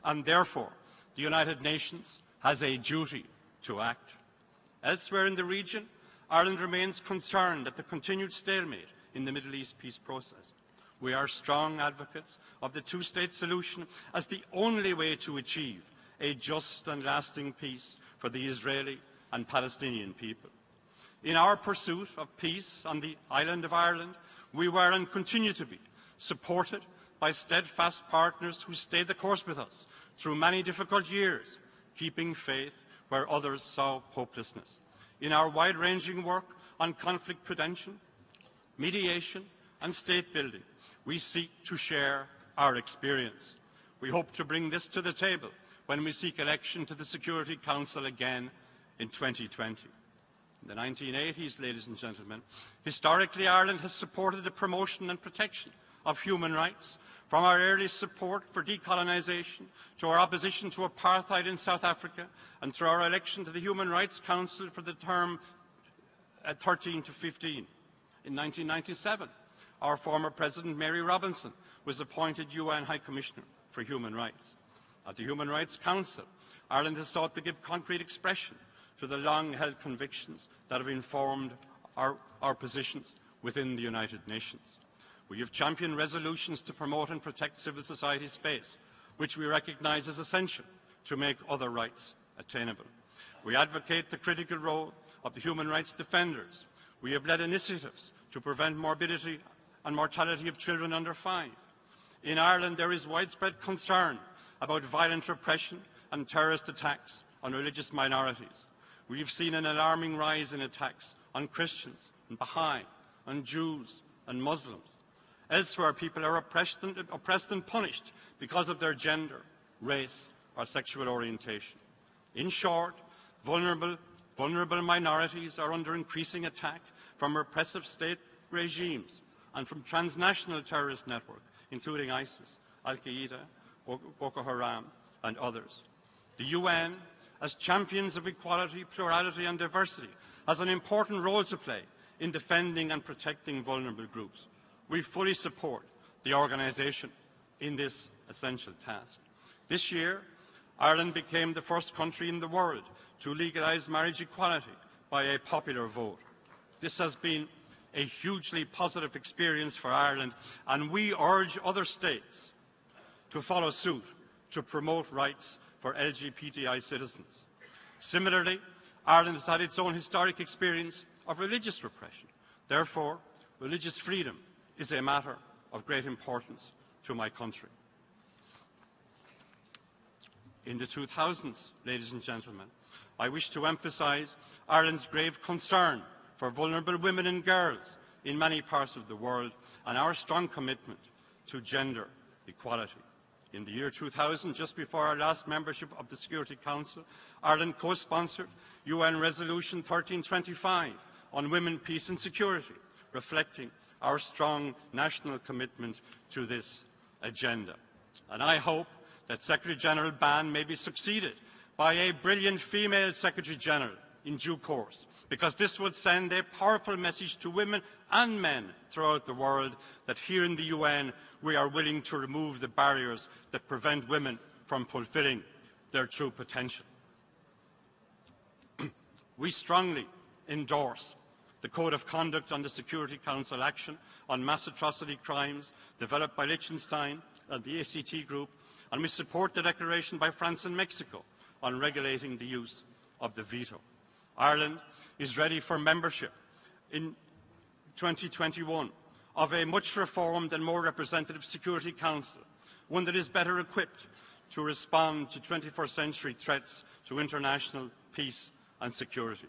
and therefore the United Nations has a duty to act. Elsewhere in the region, Ireland remains concerned at the continued stalemate in the Middle East peace process. We are strong advocates of the two-state solution as the only way to achieve a just and lasting peace for the Israeli and Palestinian people. In our pursuit of peace on the island of Ireland, we were and continue to be supported by steadfast partners who stayed the course with us through many difficult years, keeping faith where others saw hopelessness. In our wide-ranging work on conflict prevention, mediation and state building, we seek to share our experience. We hope to bring this to the table when we seek election to the Security Council again in 2020. In the 1980s, ladies and gentlemen, historically Ireland has supported the promotion and protection of human rights, from our early support for decolonisation to our opposition to apartheid in South Africa, and through our election to the Human Rights Council for the term 13 to 15. In 1997, our former President Mary Robinson was appointed UN High Commissioner for Human Rights. At the Human Rights Council, Ireland has sought to give concrete expression to the long-held convictions that have informed our positions within the United Nations. We have championed resolutions to promote and protect civil society space, which we recognise as essential to make other rights attainable. We advocate the critical role of the human rights defenders. We have led initiatives to prevent morbidity and mortality of children under 5. In Ireland, there is widespread concern about violent repression and terrorist attacks on religious minorities. We have seen an alarming rise in attacks on Christians, and Baha'i, and Jews, and Muslims. Elsewhere, people are oppressed and punished because of their gender, race, or sexual orientation. In short, vulnerable minorities are under increasing attack from repressive state regimes and from transnational terrorist networks, including ISIS, Al-Qaeda, Boko Haram, and others. The UN, as champions of equality, plurality, and diversity, has an important role to play in defending and protecting vulnerable groups. We fully support the organisation in this essential task. This year, Ireland became the first country in the world to legalise marriage equality by a popular vote. This has been a hugely positive experience for Ireland, and we urge other states to follow suit to promote rights for LGBTI citizens. Similarly, Ireland has had its own historic experience of religious repression. Therefore, religious freedom is a matter of great importance to my country. In the 2000s, ladies and gentlemen, I wish to emphasise Ireland's grave concern for vulnerable women and girls in many parts of the world and our strong commitment to gender equality. In the year 2000, just before our last membership of the Security Council, Ireland co-sponsored UN Resolution 1325 on women, peace and security, reflecting our strong national commitment to this agenda. And I hope that Secretary-General Ban may be succeeded by a brilliant female Secretary-General in due course, because this would send a powerful message to women and men throughout the world that here in the UN we are willing to remove the barriers that prevent women from fulfilling their true potential. We strongly endorse the Code of Conduct on the Security Council action on mass atrocity crimes developed by Liechtenstein and the ACT group, and we support the declaration by France and Mexico on regulating the use of the veto. Ireland is ready for membership in 2021 of a much reformed and more representative Security Council, one that is better equipped to respond to 21st century threats to international peace and security.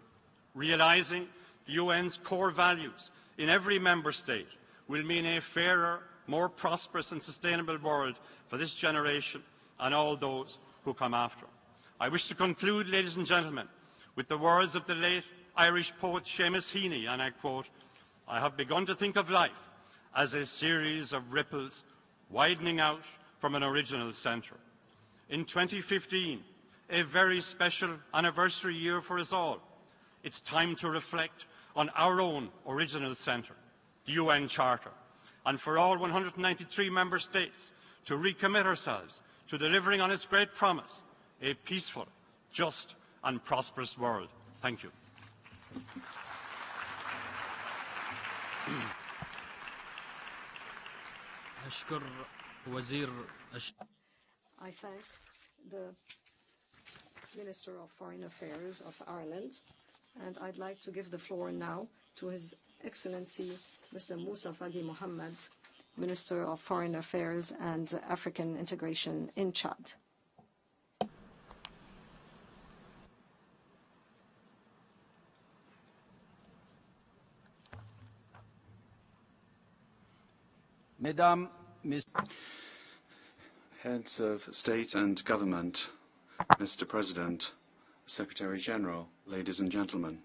Realising the UN's core values in every member state will mean a fairer, more prosperous and sustainable world for this generation and all those who come after. I wish to conclude, ladies and gentlemen, with the words of the late Irish poet Seamus Heaney, and I quote, "I have begun to think of life as a series of ripples widening out from an original centre." In 2015, a very special anniversary year for us all, it's time to reflect on our own original centre, the UN Charter, and for all 193 member states to recommit ourselves to delivering on its great promise, a peaceful, just and prosperous world. Thank you. I thank the Minister of Foreign Affairs of Ireland, and I'd like to give the floor now to His Excellency Mr. Moussa Faki Mohammed, Minister of Foreign Affairs and African Integration in Chad. Mesdames, Messieurs, Heads of State and Government, Mr. President, Secretary General, ladies and gentlemen.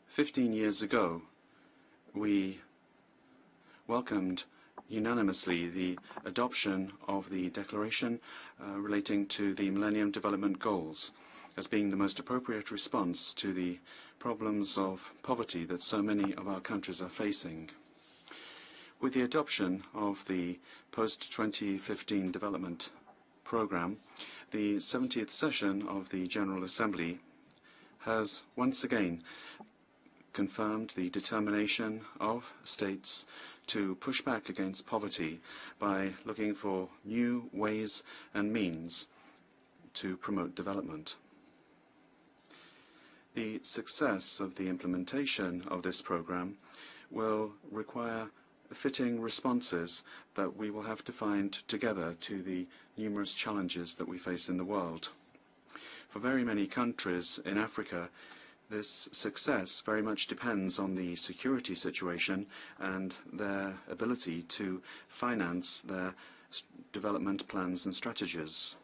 15 years ago, we welcomed unanimously the adoption of the declaration relating to the Millennium Development Goals as being the most appropriate response to the problems of poverty that so many of our countries are facing. With the adoption of the post-2015 development programme, the 70th session of the General Assembly has once again confirmed the determination of states to push back against poverty by looking for new ways and means to promote development. The success of the implementation of this programme will require fitting responses that we will have to find together to the numerous challenges that we face in the world. For very many countries in Africa, this success very much depends on the security situation and their ability to finance their development plans and strategies.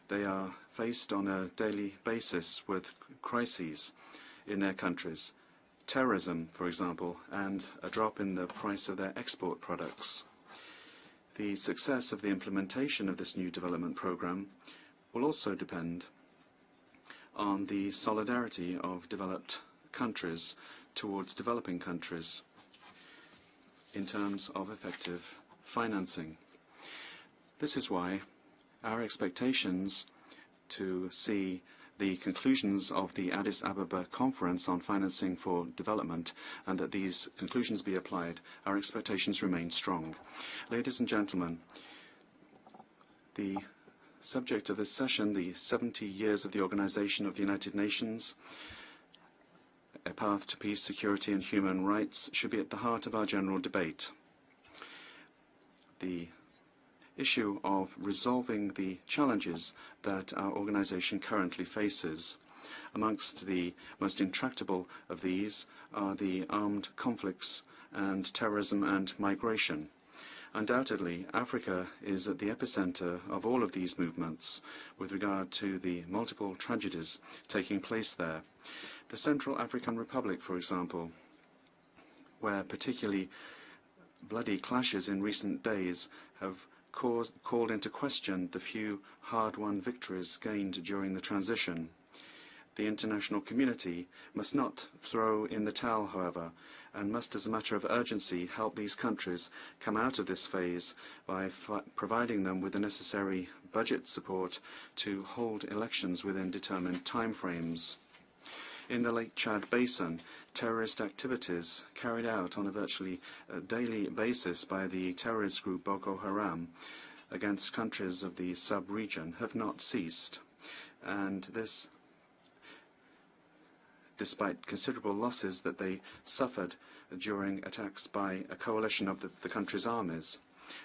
They are faced on a daily basis with crises in their countries, terrorism, for example, and a drop in the price of their export products. The success of the implementation of this new development programme will also depend on the solidarity of developed countries towards developing countries in terms of effective financing. This is why our expectations to see the conclusions of the Addis Ababa Conference on Financing for Development and that these conclusions be applied, our expectations remain strong. Ladies and gentlemen, the subject of this session, the 70 years of the Organization of the United Nations, a path to peace, security and human rights, should be at the heart of our general debate. The issue of resolving the challenges that our organization currently faces. Amongst the most intractable of these are the armed conflicts and terrorism and migration. Undoubtedly, Africa is at the epicenter of all of these movements with regard to the multiple tragedies taking place there. The Central African Republic, for example, where particularly bloody clashes in recent days have called into question the few hard-won victories gained during the transition. The international community must not throw in the towel, however, and must, as a matter of urgency, help these countries come out of this phase by providing them with the necessary budget support to hold elections within determined timeframes. In the Lake Chad Basin, terrorist activities carried out on a virtually daily basis by the terrorist group Boko Haram against countries of the sub-region have not ceased, and this despite considerable losses that they suffered during attacks by a coalition of the country's armies.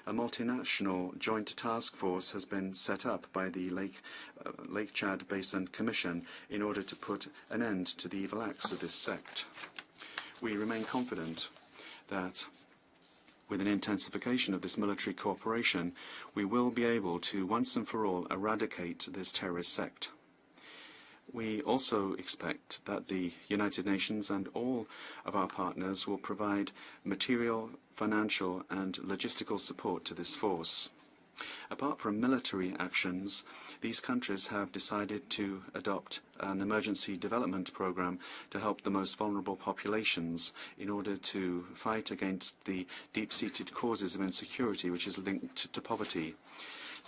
A multinational joint task force has been set up by the Lake Chad Basin Commission in order to put an end to the evil acts of this sect. We remain confident that with an intensification of this military cooperation, we will be able to once and for all eradicate this terrorist sect. We also expect that the United Nations and all of our partners will provide material, financial and logistical support to this force. Apart from military actions, these countries have decided to adopt an emergency development program to help the most vulnerable populations in order to fight against the deep-seated causes of insecurity which is linked to poverty.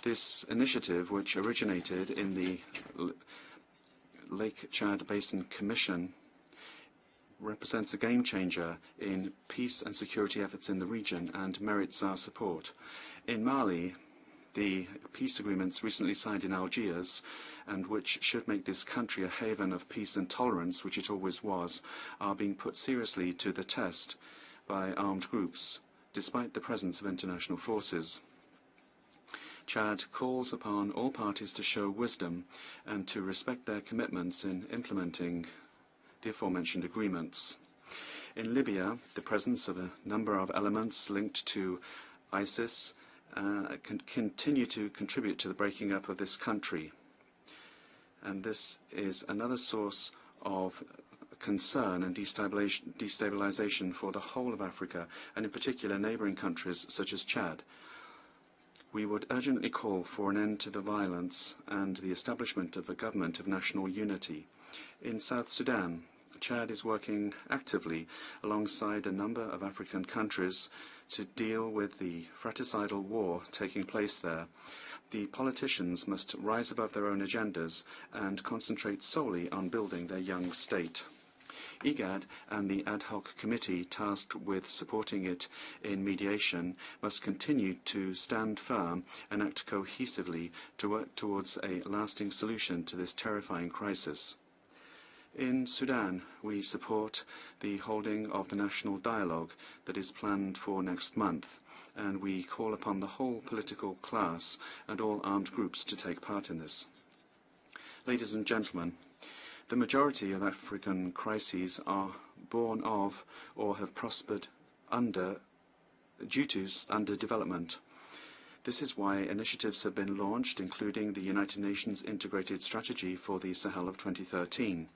This initiative, which originated in the Lake Chad Basin Commission, represents a game changer in peace and security efforts in the region and merits our support. In Mali, the peace agreements recently signed in Algiers, and which should make this country a haven of peace and tolerance, which it always was, are being put seriously to the test by armed groups, despite the presence of international forces. Chad calls upon all parties to show wisdom and to respect their commitments in implementing the aforementioned agreements. In Libya, the presence of a number of elements linked to ISIS can continue to contribute to the breaking up of this country. And this is another source of concern and destabilization for the whole of Africa, and in particular neighboring countries such as Chad. We would urgently call for an end to the violence and the establishment of a government of national unity. In South Sudan, Chad is working actively alongside a number of African countries to deal with the fratricidal war taking place there. The politicians must rise above their own agendas and concentrate solely on building their young state. IGAD and the ad hoc committee tasked with supporting it in mediation must continue to stand firm and act cohesively to work towards a lasting solution to this terrifying crisis. In Sudan, we support the holding of the national dialogue that is planned for next month, and we call upon the whole political class and all armed groups to take part in this. Ladies and gentlemen, the majority of African crises are born of or have prospered due to underdevelopment. This is why initiatives have been launched, including the United Nations Integrated Strategy for the Sahel of 2013.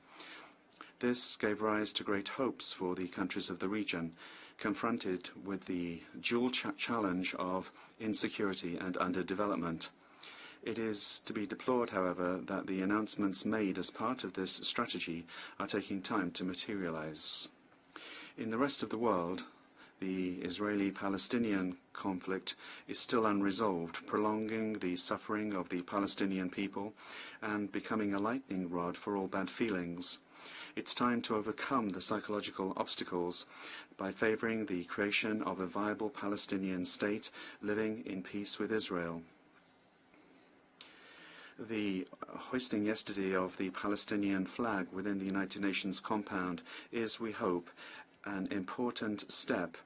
This gave rise to great hopes for the countries of the region, confronted with the dual challenge of insecurity and underdevelopment. It is to be deplored, however, that the announcements made as part of this strategy are taking time to materialize. In the rest of the world, the Israeli-Palestinian conflict is still unresolved, prolonging the suffering of the Palestinian people and becoming a lightning rod for all bad feelings. It's time to overcome the psychological obstacles by favoring the creation of a viable Palestinian state living in peace with Israel. The hoisting yesterday of the Palestinian flag within the United Nations compound is, we hope, an important step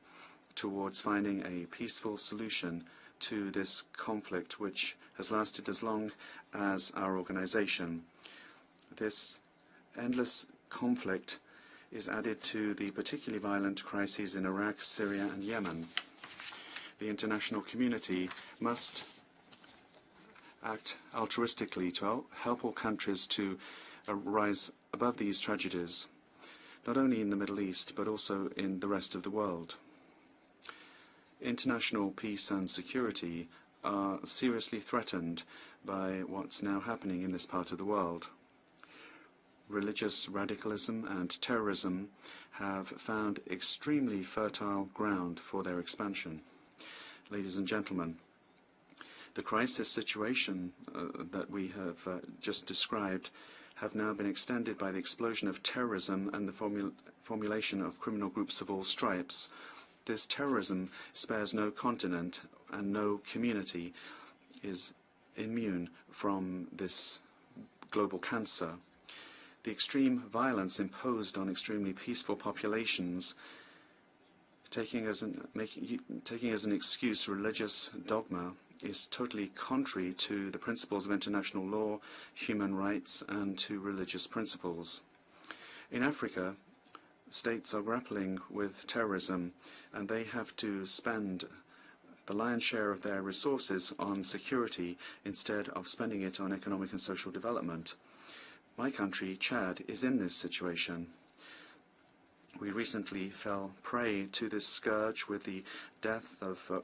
towards finding a peaceful solution to this conflict, which has lasted as long as our organization. This endless conflict is added to the particularly violent crises in Iraq, Syria, and Yemen. The international community must act altruistically to help all countries to rise above these tragedies, not only in the Middle East, but also in the rest of the world. International peace and security are seriously threatened by what's now happening in this part of the world. Religious radicalism and terrorism have found extremely fertile ground for their expansion. Ladies and gentlemen, the crisis situation that we have just described have now been extended by the explosion of terrorism and the formulation of criminal groups of all stripes. This terrorism spares no continent, and no community is immune from this global cancer. The extreme violence imposed on extremely peaceful populations, taking as an excuse religious dogma, is totally contrary to the principles of international law, human rights, and to religious principles. In Africa, states are grappling with terrorism, and they have to spend the lion's share of their resources on security instead of spending it on economic and social development. My country, Chad, is in this situation. We recently fell prey to this scourge with the death of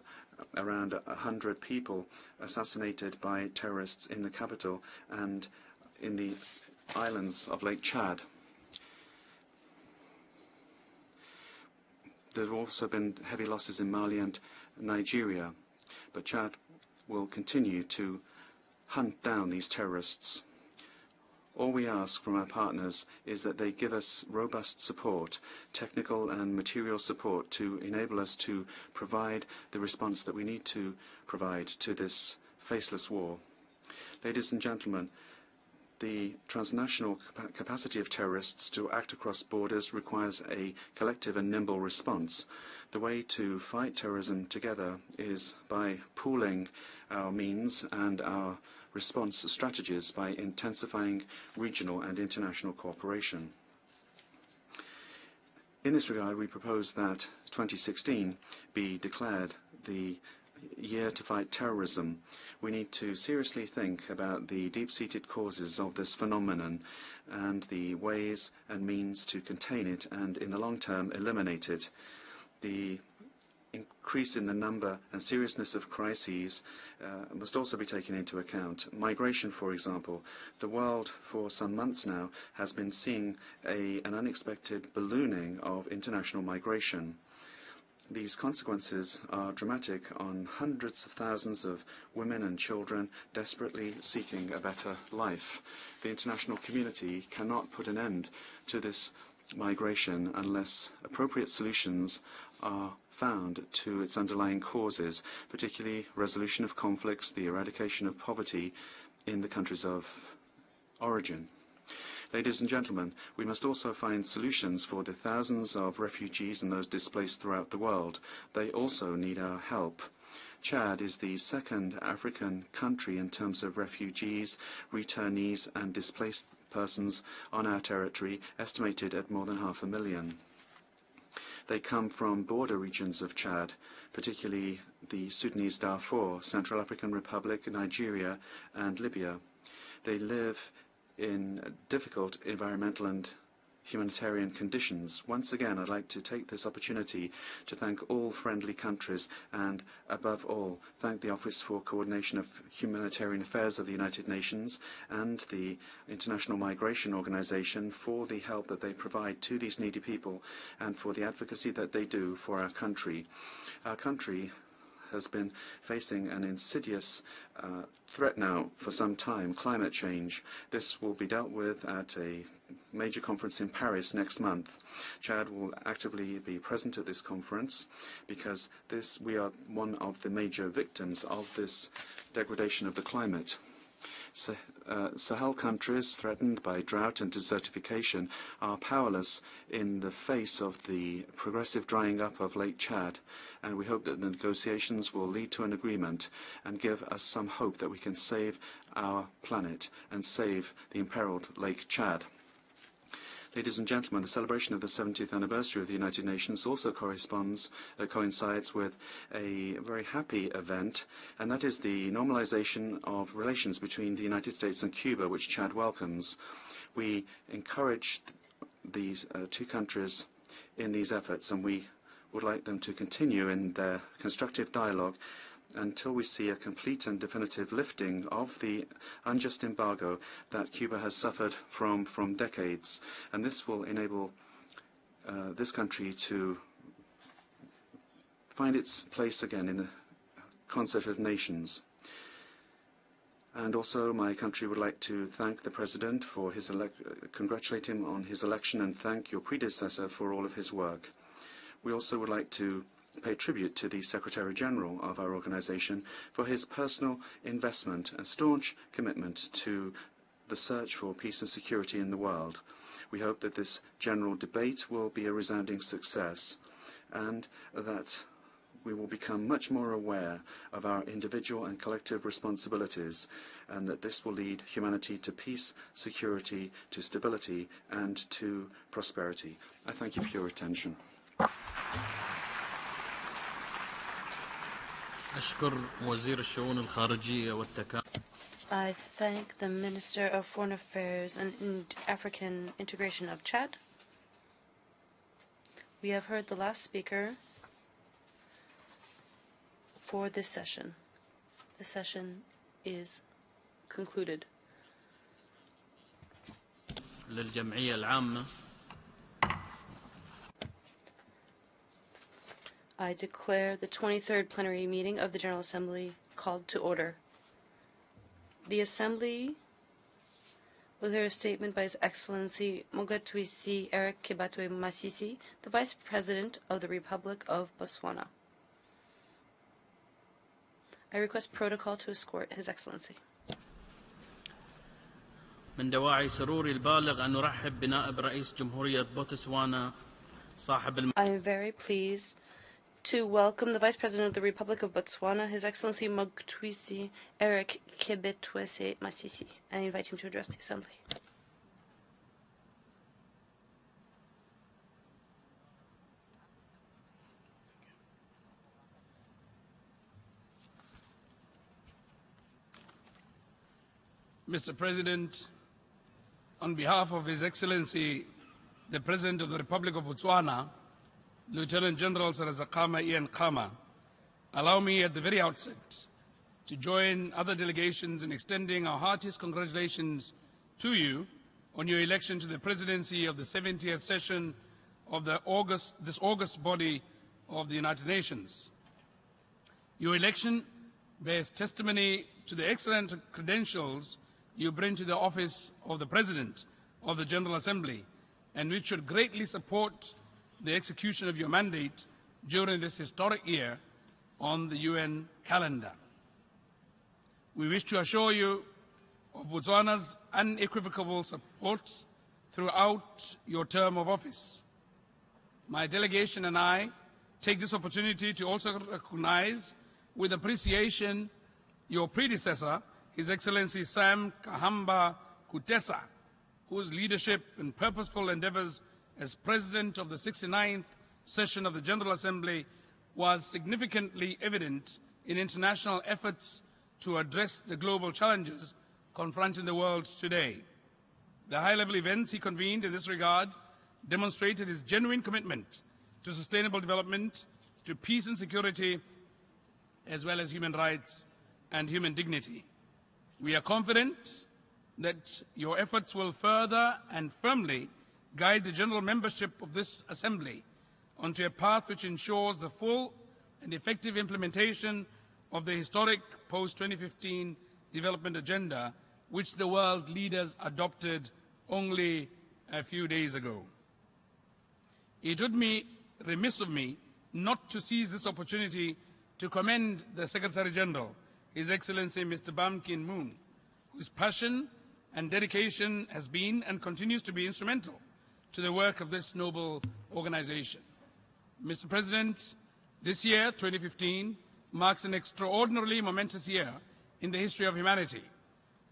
around 100 people assassinated by terrorists in the capital and in the islands of Lake Chad. There have also been heavy losses in Mali and Nigeria, but Chad will continue to hunt down these terrorists. All we ask from our partners is that they give us robust support, technical and material support, to enable us to provide the response that we need to provide to this faceless war. Ladies and gentlemen, the transnational capacity of terrorists to act across borders requires a collective and nimble response. The way to fight terrorism together is by pooling our means and our response strategies by intensifying regional and international cooperation. In this regard, we propose that 2016 be declared the year to fight terrorism. We need to seriously think about the deep-seated causes of this phenomenon and the ways and means to contain it and, in the long term, eliminate it. The increase in the number and seriousness of crises must also be taken into account. Migration, for example. The world, for some months now, has been seeing an unexpected ballooning of international migration. These consequences are dramatic on hundreds of thousands of women and children desperately seeking a better life. The international community cannot put an end to this migration unless appropriate solutions are found to its underlying causes, particularly resolution of conflicts, the eradication of poverty in the countries of origin. Ladies and gentlemen, we must also find solutions for the thousands of refugees and those displaced throughout the world. They also need our help. Chad is the second African country in terms of refugees, returnees and displaced persons on our territory, estimated at more than 500,000. They come from border regions of Chad, particularly the Sudanese Darfur, Central African Republic, Nigeria and Libya. They live in difficult environmental and humanitarian conditions. Once again, I'd like to take this opportunity to thank all friendly countries and, above all, thank the Office for Coordination of Humanitarian Affairs of the United Nations and the International Migration Organization for the help that they provide to these needy people and for the advocacy that they do for our country. Our country has been facing an insidious threat now for some time, climate change. This will be dealt with at a major conference in Paris next month. Chad will actively be present at this conference because we are one of the major victims of this degradation of the climate. Sahel countries threatened by drought and desertification are powerless in the face of the progressive drying up of Lake Chad, and we hope that the negotiations will lead to an agreement and give us some hope that we can save our planet and save the imperiled Lake Chad. Ladies and gentlemen, the celebration of the 70th anniversary of the United Nations also coincides with a very happy event, and that is the normalization of relations between the United States and Cuba, which Chad welcomes. We encourage these two countries in these efforts, and we would like them to continue in their constructive dialogue until we see a complete and definitive lifting of the unjust embargo that Cuba has suffered from decades. And this will enable this country to find its place again in the concert of nations. And also my country would like to thank the President for his congratulate him on his election and thank your predecessor for all of his work. We also would like to pay tribute to the Secretary General of our organization for his personal investment and staunch commitment to the search for peace and security in the world. We hope that this general debate will be a resounding success and that we will become much more aware of our individual and collective responsibilities, and that this will lead humanity to peace, security, to stability, and to prosperity. I thank you for your attention. I thank the Minister of Foreign Affairs and African Integration of Chad. We have heard the last speaker for this session. The session is concluded. للجمعية العامة I declare the 23rd plenary meeting of the General Assembly called to order. The Assembly will hear a statement by His Excellency Mokgweetsi Eric Kibatwe Masisi, the Vice President of the Republic of Botswana. I request protocol to escort His Excellency. من دواعي سروري البالغ أن نرحب بنائب رئيس جمهورية بوتسوانا صاحب I am very pleased to welcome the Vice President of the Republic of Botswana, His Excellency Mokgweetsi Eric Kibatwe Masisi, and I invite him to address the Assembly. Mr. President, on behalf of His Excellency, the President of the Republic of Botswana, Lieutenant General Sarazakama Ian Khama, allow me at the very outset to join other delegations in extending our heartiest congratulations to you on your election to the presidency of the 70th session of this August body of the United Nations. Your election bears testimony to the excellent credentials you bring to the office of the President of the General Assembly, and which should greatly support the execution of your mandate during this historic year on the UN calendar. We wish to assure you of Botswana's unequivocal support throughout your term of office. My delegation and I take this opportunity to also recognize with appreciation your predecessor, His Excellency Sam Kahamba Kutesa, whose leadership and purposeful endeavors as President of the 69th session of the General Assembly was significantly evident in international efforts to address the global challenges confronting the world today. The high-level events he convened in this regard demonstrated his genuine commitment to sustainable development, to peace and security, as well as human rights and human dignity. We are confident that your efforts will further and firmly guide the general membership of this Assembly onto a path which ensures the full and effective implementation of the historic post-2015 development agenda, which the world leaders adopted only a few days ago. It would be remiss of me not to seize this opportunity to commend the Secretary General, His Excellency Mr. Ban Ki-moon, whose passion and dedication has been and continues to be instrumental to the work of this noble organization. Mr. President, this year, 2015, marks an extraordinarily momentous year in the history of humanity.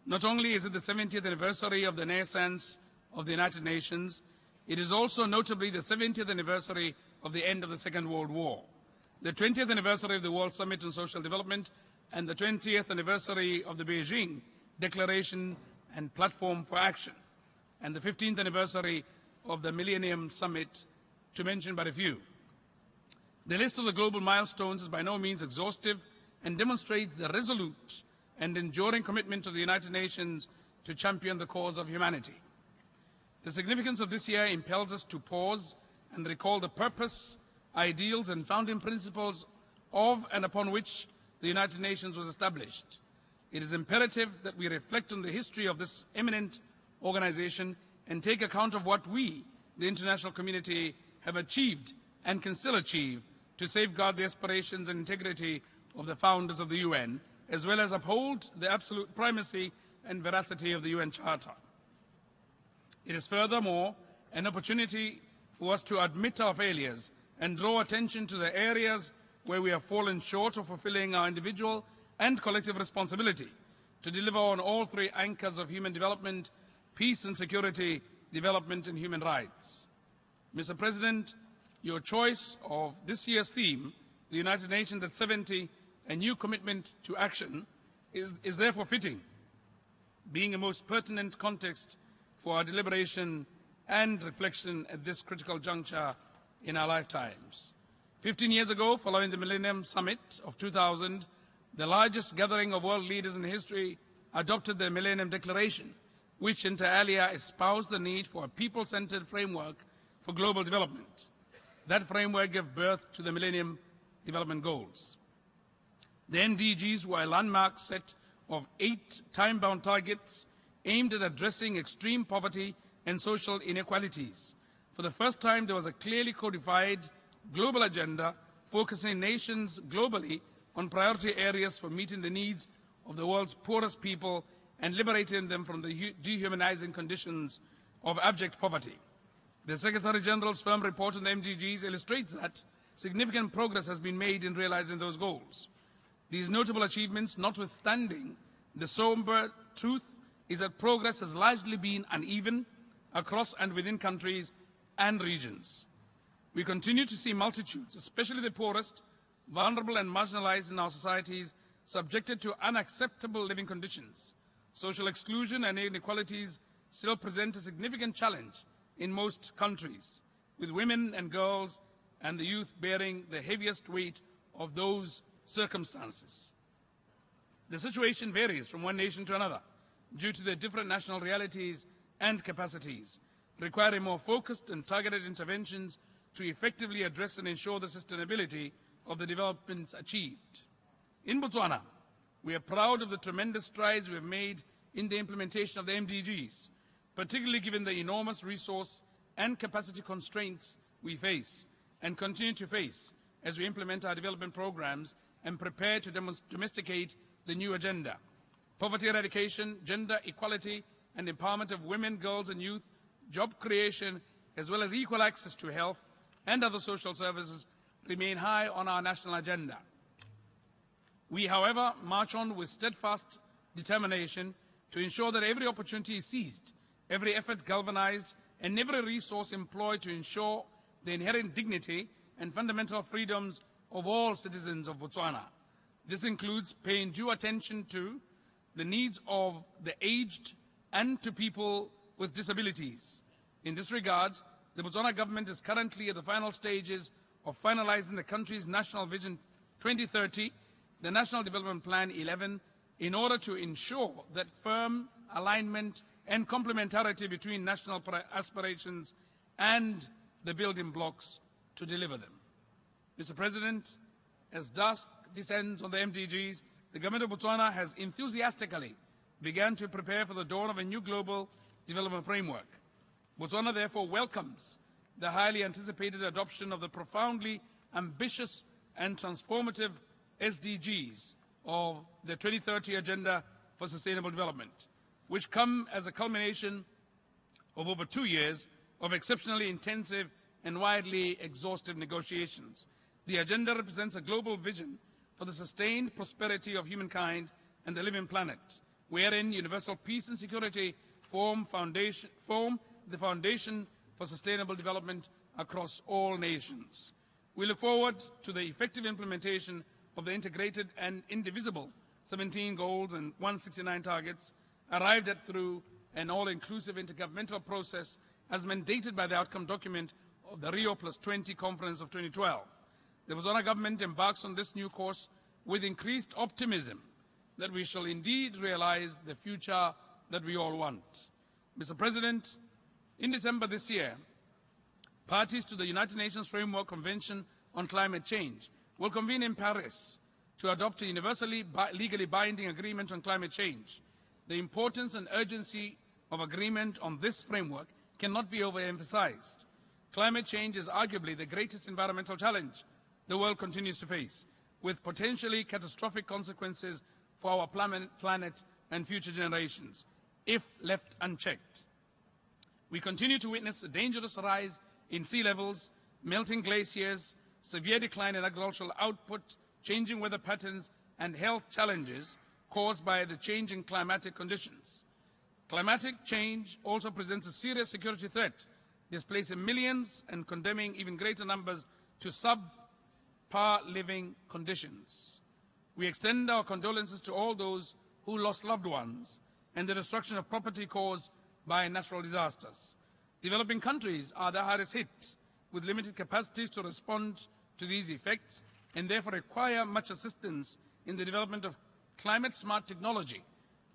Not only is it the 70th anniversary of the naissance of the United Nations, it is also notably the 70th anniversary of the end of the Second World War, the 20th anniversary of the World Summit on Social Development, and the 20th anniversary of the Beijing Declaration and Platform for Action, and the 15th anniversary of the Millennium Summit, to mention but a few. The list of the global milestones is by no means exhaustive and demonstrates the resolute and enduring commitment of the United Nations to champion the cause of humanity. The significance of this year impels us to pause and recall the purpose, ideals, and founding principles of and upon which the United Nations was established. It is imperative that we reflect on the history of this eminent organization and take account of what we, the international community, have achieved and can still achieve to safeguard the aspirations and integrity of the founders of the UN, as well as uphold the absolute primacy and veracity of the UN Charter. It is furthermore an opportunity for us to admit our failures and draw attention to the areas where we have fallen short of fulfilling our individual and collective responsibility to deliver on all three anchors of human development: peace and security, development and human rights. Mr. President, your choice of this year's theme, the United Nations at 70, a new commitment to action, is therefore fitting, being a most pertinent context for our deliberation and reflection at this critical juncture in our lifetimes. 15 years ago, following the Millennium Summit of 2000, the largest gathering of world leaders in history adopted the Millennium Declaration, which inter alia espoused the need for a people-centered framework for global development. That framework gave birth to the Millennium Development Goals. The MDGs were a landmark set of 8 time-bound targets aimed at addressing extreme poverty and social inequalities. For the first time, there was a clearly codified global agenda focusing nations globally on priority areas for meeting the needs of the world's poorest people and liberating them from the dehumanizing conditions of abject poverty. The Secretary General's firm report on the MDGs illustrates that significant progress has been made in realizing those goals. These notable achievements notwithstanding, the somber truth is that progress has largely been uneven across and within countries and regions. We continue to see multitudes, especially the poorest, vulnerable and marginalized in our societies, subjected to unacceptable living conditions. Social exclusion and inequalities still present a significant challenge in most countries, with women and girls and the youth bearing the heaviest weight of those circumstances. The situation varies from one nation to another due to their different national realities and capacities, requiring more focused and targeted interventions to effectively address and ensure the sustainability of the developments achieved. In Botswana, we are proud of the tremendous strides we have made in the implementation of the MDGs, particularly given the enormous resource and capacity constraints we face and continue to face as we implement our development programs and prepare to domesticate the new agenda. Poverty eradication, gender equality and empowerment of women, girls and youth, job creation, as well as equal access to health and other social services remain high on our national agenda. We, however, march on with steadfast determination to ensure that every opportunity is seized, every effort galvanized, and every resource employed to ensure the inherent dignity and fundamental freedoms of all citizens of Botswana. This includes paying due attention to the needs of the aged and to people with disabilities. In this regard, the Botswana government is currently at the final stages of finalizing the country's National Vision 2030, the National Development Plan 11, in order to ensure that firm alignment and complementarity between national aspirations and the building blocks to deliver them. Mr. President, as dusk descends on the MDGs, the government of Botswana has enthusiastically begun to prepare for the dawn of a new global development framework. Botswana therefore welcomes the highly anticipated adoption of the profoundly ambitious and transformative SDGs of the 2030 Agenda for Sustainable Development, which come as a culmination of over 2 years of exceptionally intensive and widely exhaustive negotiations. The agenda represents a global vision for the sustained prosperity of humankind and the living planet, wherein universal peace and security form the foundation for sustainable development across all nations. We look forward to the effective implementation of the integrated and indivisible 17 goals and 169 targets arrived at through an all-inclusive intergovernmental process as mandated by the outcome document of the Rio +20 conference of 2012. The Botswana government embarks on this new course with increased optimism that we shall indeed realize the future that we all want. Mr. President, in December this year, parties to the United Nations Framework Convention on Climate Change will convene in Paris to adopt a universally legally binding agreement on climate change. The importance and urgency of agreement on this framework cannot be overemphasized. Climate change is arguably the greatest environmental challenge the world continues to face, with potentially catastrophic consequences for our planet and future generations, if left unchecked. We continue to witness a dangerous rise in sea levels, melting glaciers, severe decline in agricultural output, changing weather patterns, and health challenges caused by the changing climatic conditions. Climatic change also presents a serious security threat, displacing millions and condemning even greater numbers to subpar living conditions. We extend our condolences to all those who lost loved ones and the destruction of property caused by natural disasters. Developing countries are the hardest hit, with limited capacities to respond to these effects, and therefore require much assistance in the development of climate-smart technology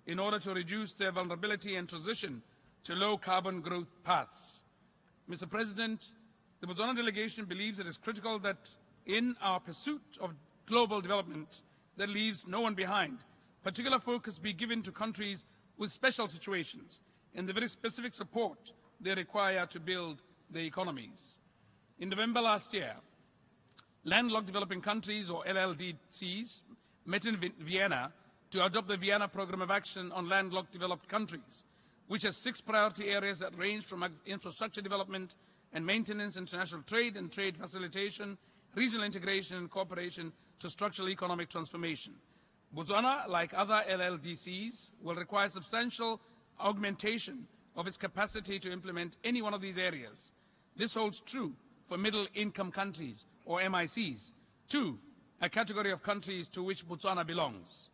in order to reduce their vulnerability and transition to low-carbon growth paths. Mr. President, the Botswana delegation believes it is critical that in our pursuit of global development that leaves no one behind, particular focus be given to countries with special situations and the very specific support they require to build their economies. In November last year, landlocked developing countries, or LLDCs, met in Vienna to adopt the Vienna Programme of Action on Landlocked Developed Countries, which has 6 priority areas that range from infrastructure development and maintenance, international trade and trade facilitation, regional integration and cooperation to structural economic transformation. Botswana, like other LLDCs, will require substantial augmentation of its capacity to implement any one of these areas. This holds true for middle-income countries, or MICs, 2, a category of countries to which Botswana belongs.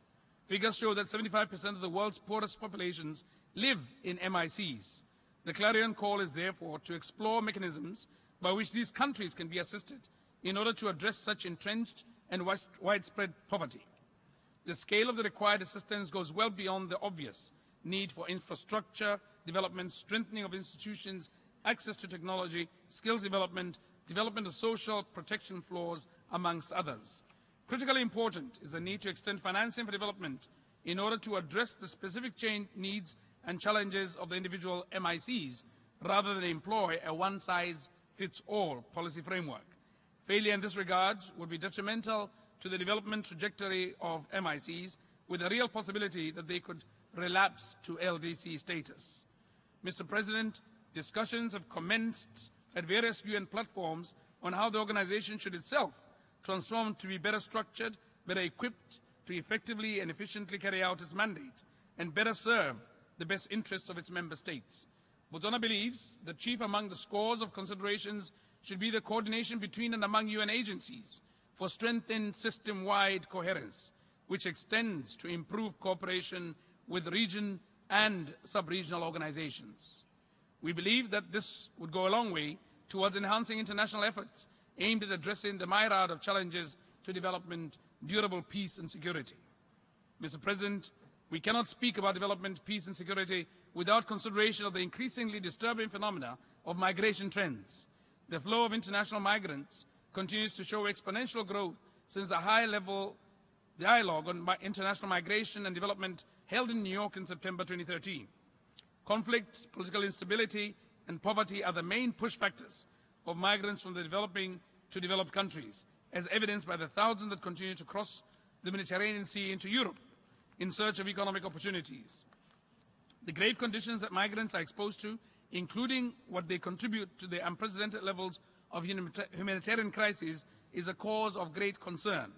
Figures show that 75% of the world's poorest populations live in MICs. The clarion call is therefore to explore mechanisms by which these countries can be assisted in order to address such entrenched and widespread poverty. The scale of the required assistance goes well beyond the obvious need for infrastructure development, strengthening of institutions, access to technology, skills development, development of social protection floors, amongst others. Critically important is the need to extend financing for development in order to address the specific needs and challenges of the individual MICs, rather than employ a one-size-fits-all policy framework. Failure in this regard would be detrimental to the development trajectory of MICs, with a real possibility that they could relapse to LDC status. Mr. President, discussions have commenced at various UN platforms on how the organization should itself transform to be better structured, better equipped to effectively and efficiently carry out its mandate, and better serve the best interests of its member states. Botswana believes that chief among the scores of considerations should be the coordination between and among UN agencies for strengthened system-wide coherence, which extends to improved cooperation with region and sub-regional organizations. We believe that this would go a long way towards enhancing international efforts aimed at addressing the myriad of challenges to development, durable peace and security. Mr. President, we cannot speak about development, peace and security without consideration of the increasingly disturbing phenomena of migration trends. The flow of international migrants continues to show exponential growth since the high-level dialogue on international migration and development held in New York in September 2013. Conflict, political instability, and poverty are the main push factors of migrants from the developing to developed countries, as evidenced by the thousands that continue to cross the Mediterranean Sea into Europe in search of economic opportunities. The grave conditions that migrants are exposed to, including what they contribute to the unprecedented levels of humanitarian crises, is a cause of great concern.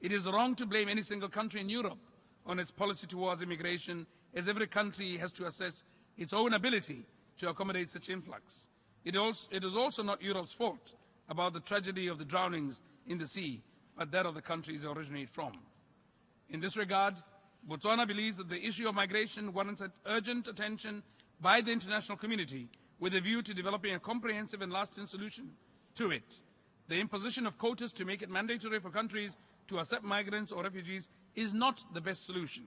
It is wrong to blame any single country in Europe on its policy towards immigration, as every country has to assess its own ability to accommodate such influx. It is also not Europe's fault about the tragedy of the drownings in the sea, but that of the countries they originate from. In this regard, Botswana believes that the issue of migration warrants urgent attention by the international community, with a view to developing a comprehensive and lasting solution to it. The imposition of quotas to make it mandatory for countries to accept migrants or refugees is not the best solution.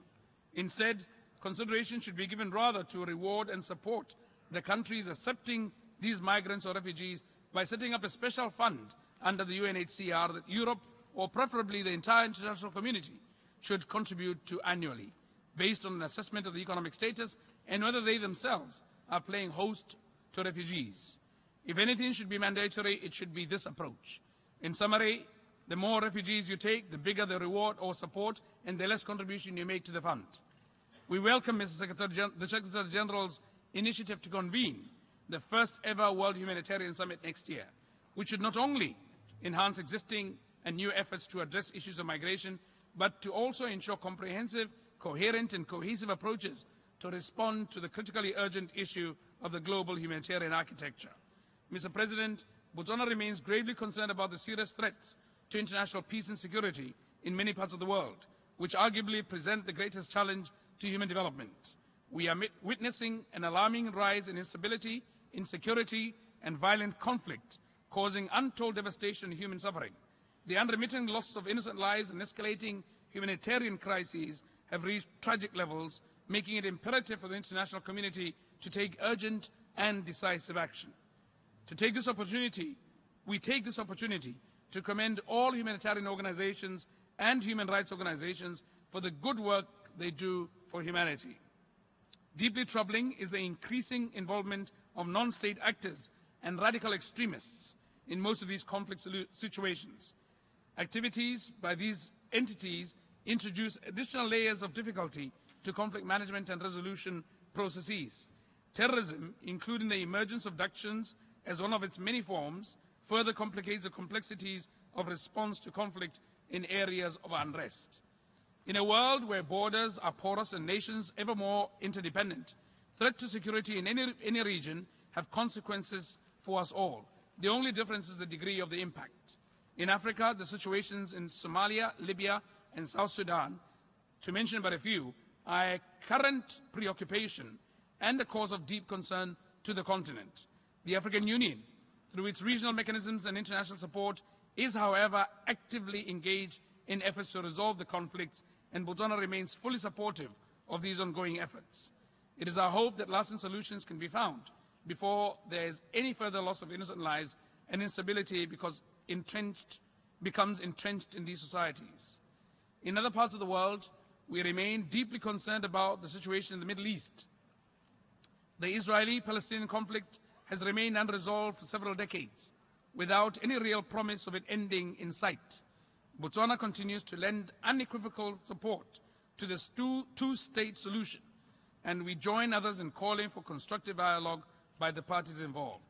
Instead, consideration should be given rather to reward and support the countries accepting these migrants or refugees by setting up a special fund under the UNHCR that Europe, or preferably the entire international community, should contribute to annually, based on an assessment of the economic status and whether they themselves are playing host to refugees. If anything should be mandatory, it should be this approach. In summary, the more refugees you take, the bigger the reward or support and the less contribution you make to the fund. We welcome the Secretary General's initiative to convene the first ever World Humanitarian Summit next year, which should not only enhance existing and new efforts to address issues of migration, but to also ensure comprehensive, coherent and cohesive approaches to respond to the critically urgent issue of the global humanitarian architecture. Mr. President, Botswana remains gravely concerned about the serious threats to international peace and security in many parts of the world, which arguably present the greatest challenge to human development. We are witnessing an alarming rise in instability, insecurity, and violent conflict, causing untold devastation and human suffering. The unremitting loss of innocent lives and escalating humanitarian crises have reached tragic levels, making it imperative for the international community to take urgent and decisive action. We take this opportunity to commend all humanitarian organizations and human rights organizations for the good work they do for humanity. Deeply troubling is the increasing involvement of non-state actors and radical extremists in most of these conflict situations. Activities by these entities introduce additional layers of difficulty to conflict management and resolution processes. Terrorism, including the emergence of abductions as one of its many forms, further complicates the complexities of response to conflict in areas of unrest. In a world where borders are porous and nations ever more interdependent, threat to security in any region have consequences for us all. The only difference is the degree of the impact. In Africa, the situations in Somalia, Libya, and South Sudan to mention but a few, are a current preoccupation and a cause of deep concern to the continent. The African Union, through its regional mechanisms and international support, is, however, actively engaged in efforts to resolve the conflicts, and Botswana remains fully supportive of these ongoing efforts. It is our hope that lasting solutions can be found before there is any further loss of innocent lives and instability becomes entrenched in these societies. In other parts of the world, we remain deeply concerned about the situation in the Middle East. The Israeli-Palestinian conflict has remained unresolved for several decades, without any real promise of it ending in sight. Botswana continues to lend unequivocal support to this two-state solution, and we join others in calling for constructive dialogue by the parties involved.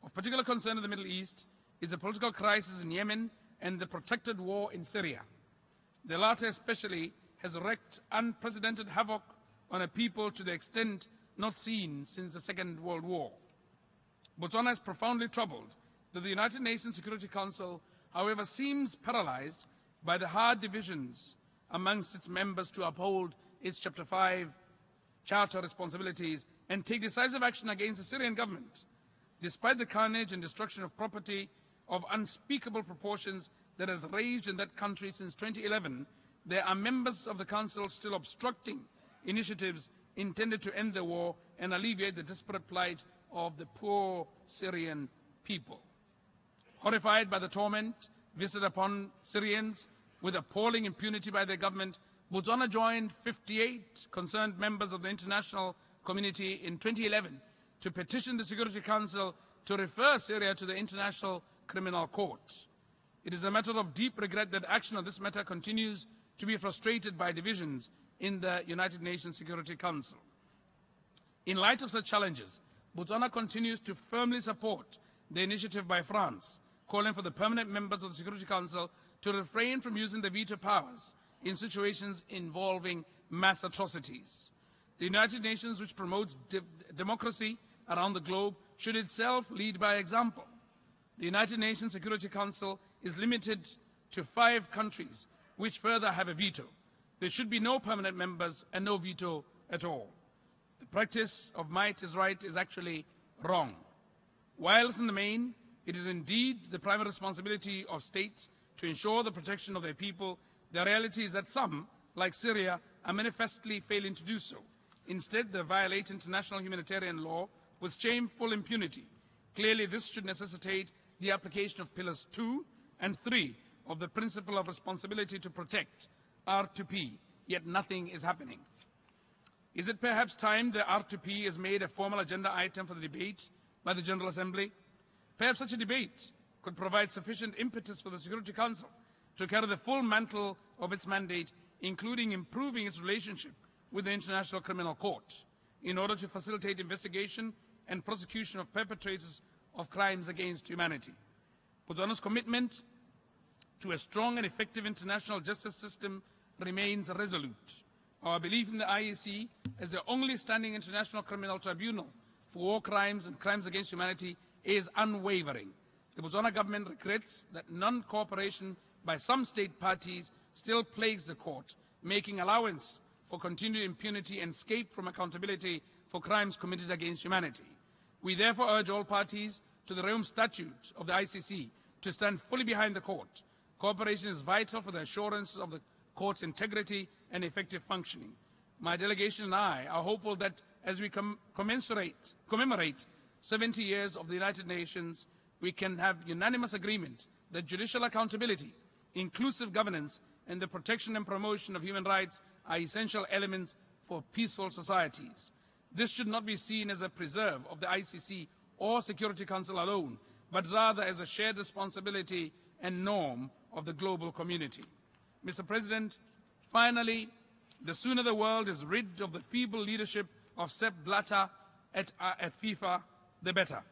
Of particular concern in the Middle East is the political crisis in Yemen and the protracted war in Syria. The latter especially has wreaked unprecedented havoc on a people to the extent not seen since the Second World War. Botswana is profoundly troubled that the United Nations Security Council, however, seems paralyzed by the hard divisions amongst its members to uphold its Chapter 5 Charter responsibilities and take decisive action against the Syrian government. Despite the carnage and destruction of property of unspeakable proportions that has raged in that country since 2011, there are members of the Council still obstructing initiatives intended to end the war and alleviate the desperate plight of the poor Syrian people. Horrified by the torment visited upon Syrians with appalling impunity by their government, Botswana joined 58 concerned members of the international community in 2011 to petition the Security Council to refer Syria to the International Criminal Court. It is a matter of deep regret that action on this matter continues to be frustrated by divisions in the United Nations Security Council. In light of such challenges, Botswana continues to firmly support the initiative by France, calling for the permanent members of the Security Council to refrain from using the veto powers in situations involving mass atrocities. The United Nations, which promotes democracy around the globe, should itself lead by example. The United Nations Security Council is limited to 5 countries, which further have a veto. There should be no permanent members and no veto at all. The practice of might is right is actually wrong. Whilst in the main, it is indeed the primary responsibility of states to ensure the protection of their people, the reality is that some, like Syria, are manifestly failing to do so. Instead, they violate international humanitarian law with shameful impunity. Clearly, this should necessitate the application of Pillars 2 and 3 of the principle of responsibility to protect, R2P, yet nothing is happening. Is it perhaps time the R2P is made a formal agenda item for the debate by the General Assembly? Perhaps such a debate could provide sufficient impetus for the Security Council to carry the full mantle of its mandate, including improving its relationship with the International Criminal Court, in order to facilitate investigation and prosecution of perpetrators of crimes against humanity. Botswana's commitment to a strong and effective international justice system remains resolute. Our belief in the IAC as the only standing international criminal tribunal for war crimes and crimes against humanity is unwavering. The Botswana government regrets that non-cooperation by some state parties still plagues the court, making allowance for continued impunity and escape from accountability for crimes committed against humanity. We therefore urge all parties to the Rome Statute of the ICC to stand fully behind the court. Cooperation is vital for the assurance of the court's integrity and effective functioning. My delegation and I are hopeful that as we commemorate 70 years of the United Nations, we can have unanimous agreement that judicial accountability, inclusive governance, and the protection and promotion of human rights are essential elements for peaceful societies. This should not be seen as a preserve of the ICC or Security Council alone, but rather as a shared responsibility and norm of the global community. Mr. President, finally, the sooner the world is rid of the feeble leadership of Sepp Blatter at FIFA, the better.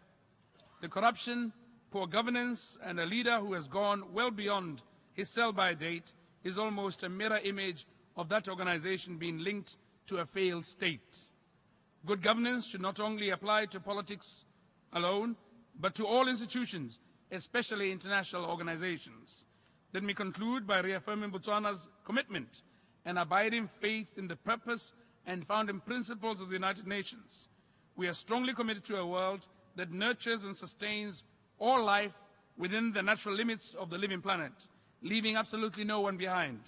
The corruption, poor governance, and a leader who has gone well beyond his sell-by date is almost a mirror image of that organization being linked to a failed state. Good governance should not only apply to politics alone, but to all institutions, especially international organizations. Let me conclude by reaffirming Botswana's commitment and abiding faith in the purpose and founding principles of the United Nations. We are strongly committed to a world that nurtures and sustains all life within the natural limits of the living planet, leaving absolutely no one behind.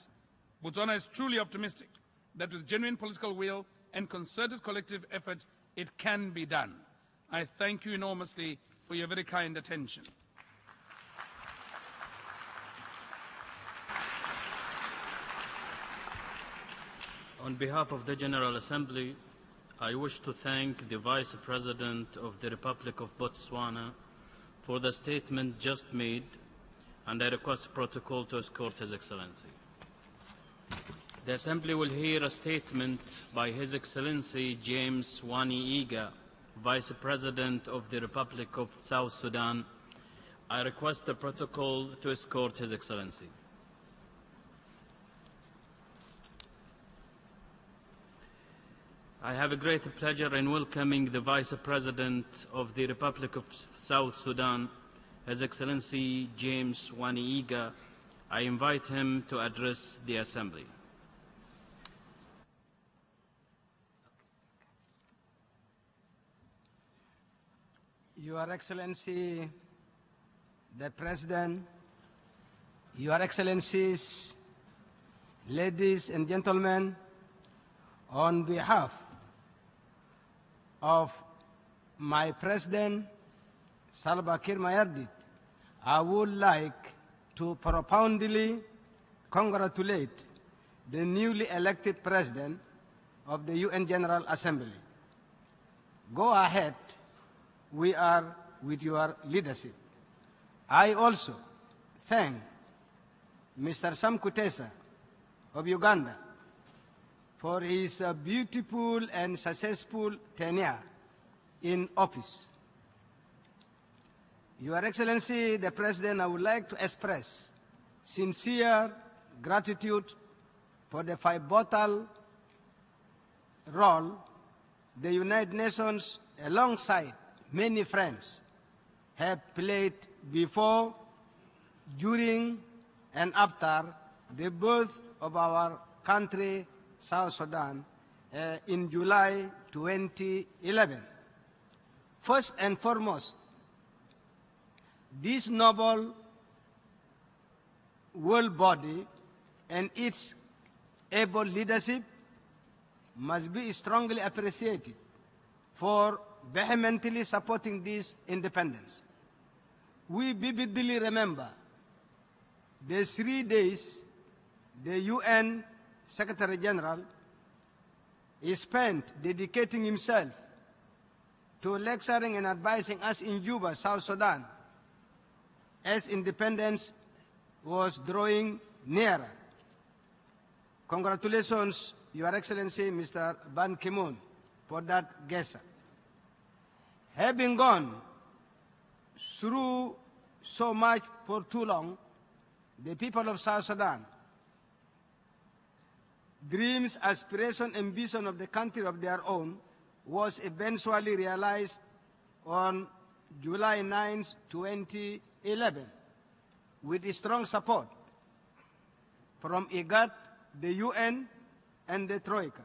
Botswana is truly optimistic that with genuine political will and concerted collective effort, it can be done. I thank you enormously for your very kind attention. On behalf of the General Assembly, I wish to thank the Vice President of the Republic of Botswana for the statement just made, and I request protocol to escort His Excellency. The Assembly will hear a statement by His Excellency James Wani Iga, Vice President of the Republic of South Sudan. I request the protocol to escort His Excellency. I have a great pleasure in welcoming the Vice President of the Republic of South Sudan, His Excellency James Wani Iga. I invite him to address the Assembly. Your Excellency, the President, Your Excellencies, ladies and gentlemen, on behalf of my President, Salva Kiir Mayardit, I would like to profoundly congratulate the newly elected President of the UN General Assembly. Go ahead, we are with your leadership. I also thank Mr. Sam Kutesa of Uganda for his beautiful and successful tenure in office. Your Excellency, the President, I would like to express sincere gratitude for the pivotal role the United Nations, alongside many friends, have played before, during, and after the birth of our country, South Sudan, in July 2011. First and foremost, this noble world body and its able leadership must be strongly appreciated for vehemently supporting this independence. We vividly remember the 3 days the UN Secretary General spent dedicating himself to lecturing and advising us in Juba, South Sudan, as independence was drawing nearer. Congratulations, Your Excellency, Mr. Ban Ki-moon, for that gesture. Having gone through so much for too long, the people of South Sudan, dreams, aspiration, and vision of the country of their own was eventually realized on July 9, 2011, with strong support from IGAD, the UN, and the Troika.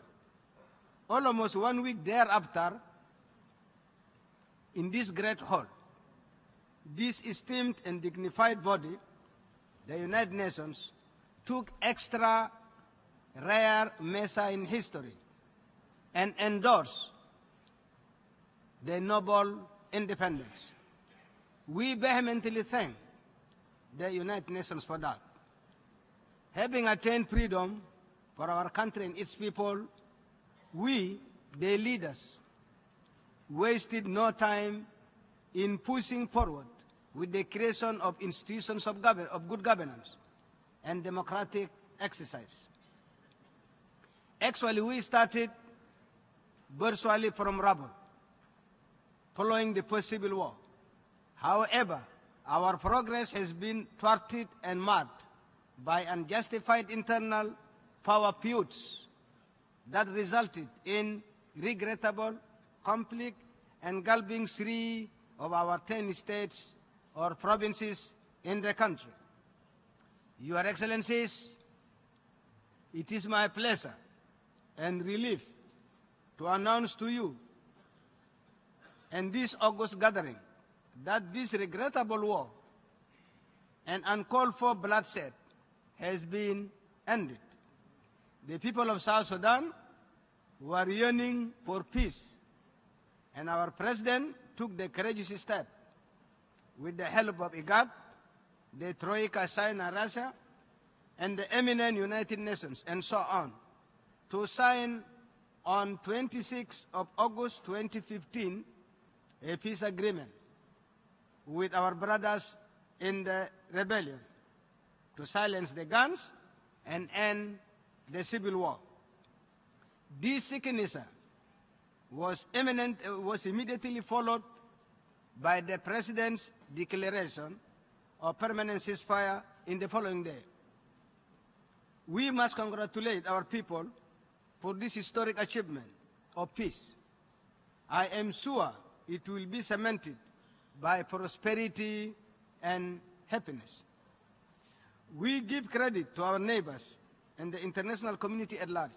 Almost 1 week thereafter, in this great hall, this esteemed and dignified body, the United Nations, took extra rare measure in history and endorsed the noble independence. We vehemently thank the United Nations for that. Having attained freedom for our country and its people, we, the leaders, wasted no time in pushing forward with the creation of institutions of good governance and democratic exercise. Actually, we started virtually from rubble, following the post-civil war. However, our progress has been thwarted and marred by unjustified internal power feuds that resulted in regrettable conflict engulfing 3 of our 10 states or provinces in the country. Your Excellencies, it is my pleasure and relief to announce to you and this August gathering that this regrettable war and uncalled for bloodshed has been ended. The people of South Sudan were yearning for peace, and our president took the courageous step with the help of IGAD, the Troika, China, Russia, and the eminent United Nations, and so on, to sign on 26 of August 2015 a peace agreement with our brothers in the rebellion to silence the guns and end the civil war. This signature was immediately followed by the President's declaration of permanent ceasefire in the following day. We must congratulate our people for this historic achievement of peace. I am sure it will be cemented by prosperity and happiness. We give credit to our neighbors and the international community at large.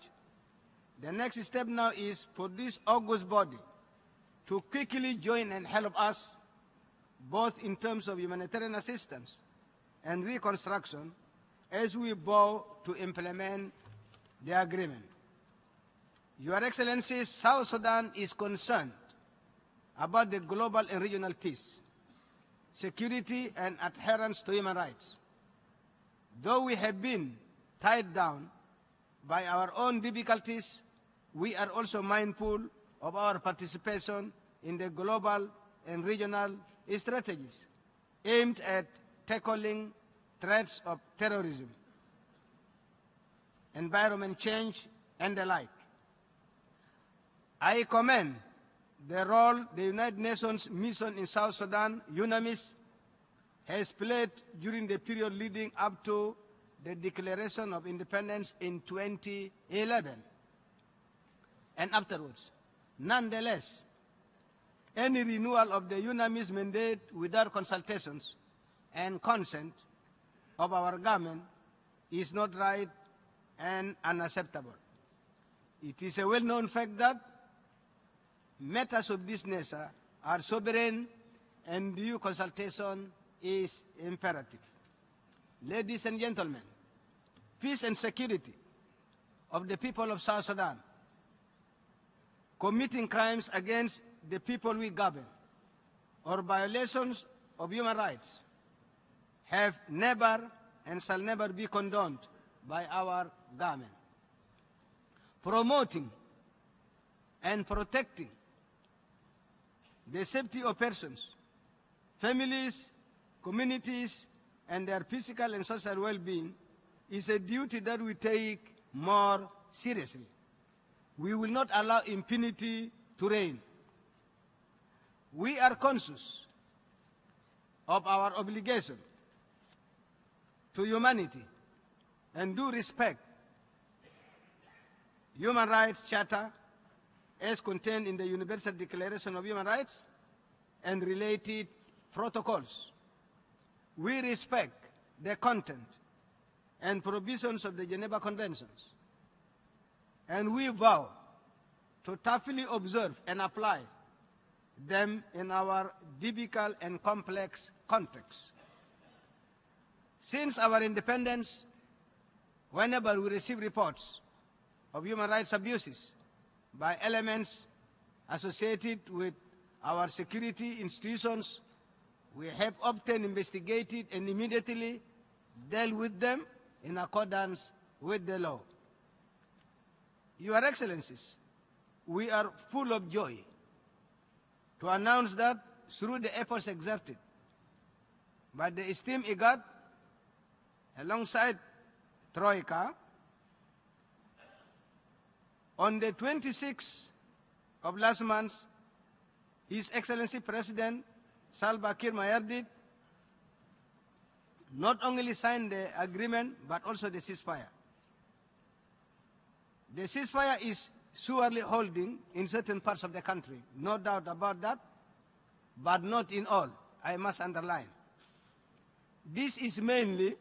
The next step now is for this august body to quickly join and help us, both in terms of humanitarian assistance and reconstruction, as we vow to implement the agreement. Your Excellencies, South Sudan is concerned about the global and regional peace, security, and adherence to human rights. Though we have been tied down by our own difficulties, we are also mindful of our participation in the global and regional strategies aimed at tackling threats of terrorism, environment change, and the like. I commend the role the United Nations mission in South Sudan, UNAMIS, has played during the period leading up to the declaration of independence in 2011 and afterwards. Nonetheless, any renewal of the UNAMIS mandate without consultations and consent of our government is not right and unacceptable. It is a well-known fact that matters of this nature are sovereign and due consultation is imperative. Ladies and gentlemen, peace and security of the people of South Sudan committing crimes against the people we govern or violations of human rights have never and shall never be condoned by our government. Promoting and protecting the safety of persons, families, communities, and their physical and social well-being is a duty that we take more seriously. We will not allow impunity to reign. We are conscious of our obligation to humanity and do respect Human Rights Charter as contained in the Universal Declaration of Human Rights and related protocols. We respect the content and provisions of the Geneva Conventions, and we vow to thoughtfully observe and apply them in our difficult and complex context. Since our independence, whenever we receive reports of human rights abuses by elements associated with our security institutions, we have often investigated and immediately dealt with them in accordance with the law. Your Excellencies, we are full of joy to announce that through the efforts exerted by the esteemed IGAD alongside Troika, on the 26th of last month, His Excellency President Salva Kiir Mayardit not only signed the agreement but also the ceasefire. The ceasefire is surely holding in certain parts of the country, no doubt about that, but not in all, I must underline. This is mainly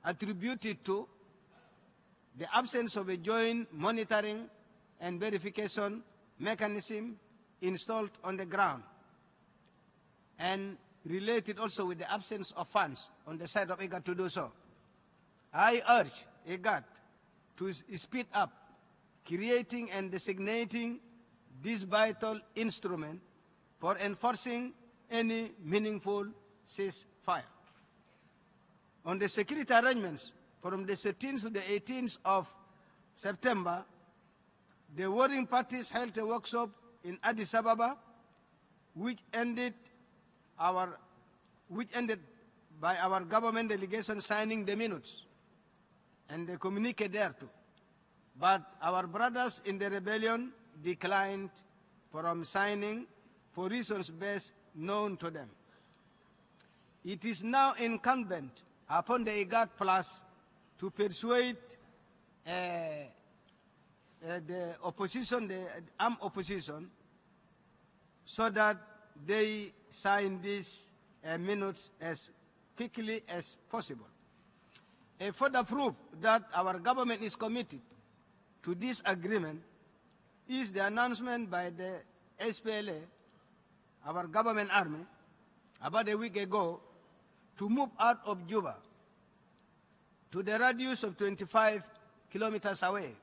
attributed to the absence of a joint monitoring and verification mechanism installed on the ground, and related also with the absence of funds on the side of IGAD to do so. I urge IGAD to speed up creating and designating this vital instrument for enforcing any meaningful ceasefire. On the security arrangements, from the 13th to the 18th of September, the warring parties held a workshop in Addis Ababa, which ended by our government delegation signing the minutes and the communique thereto. But our brothers in the rebellion declined from signing for reasons best known to them. It is now incumbent upon the IGAD Plus to persuade the opposition, the armed opposition, so that they sign these minutes as quickly as possible. A further proof that our government is committed to this agreement is the announcement by the SPLA, our government army, about a week ago, to move out of Juba to the radius of 25 kilometers away.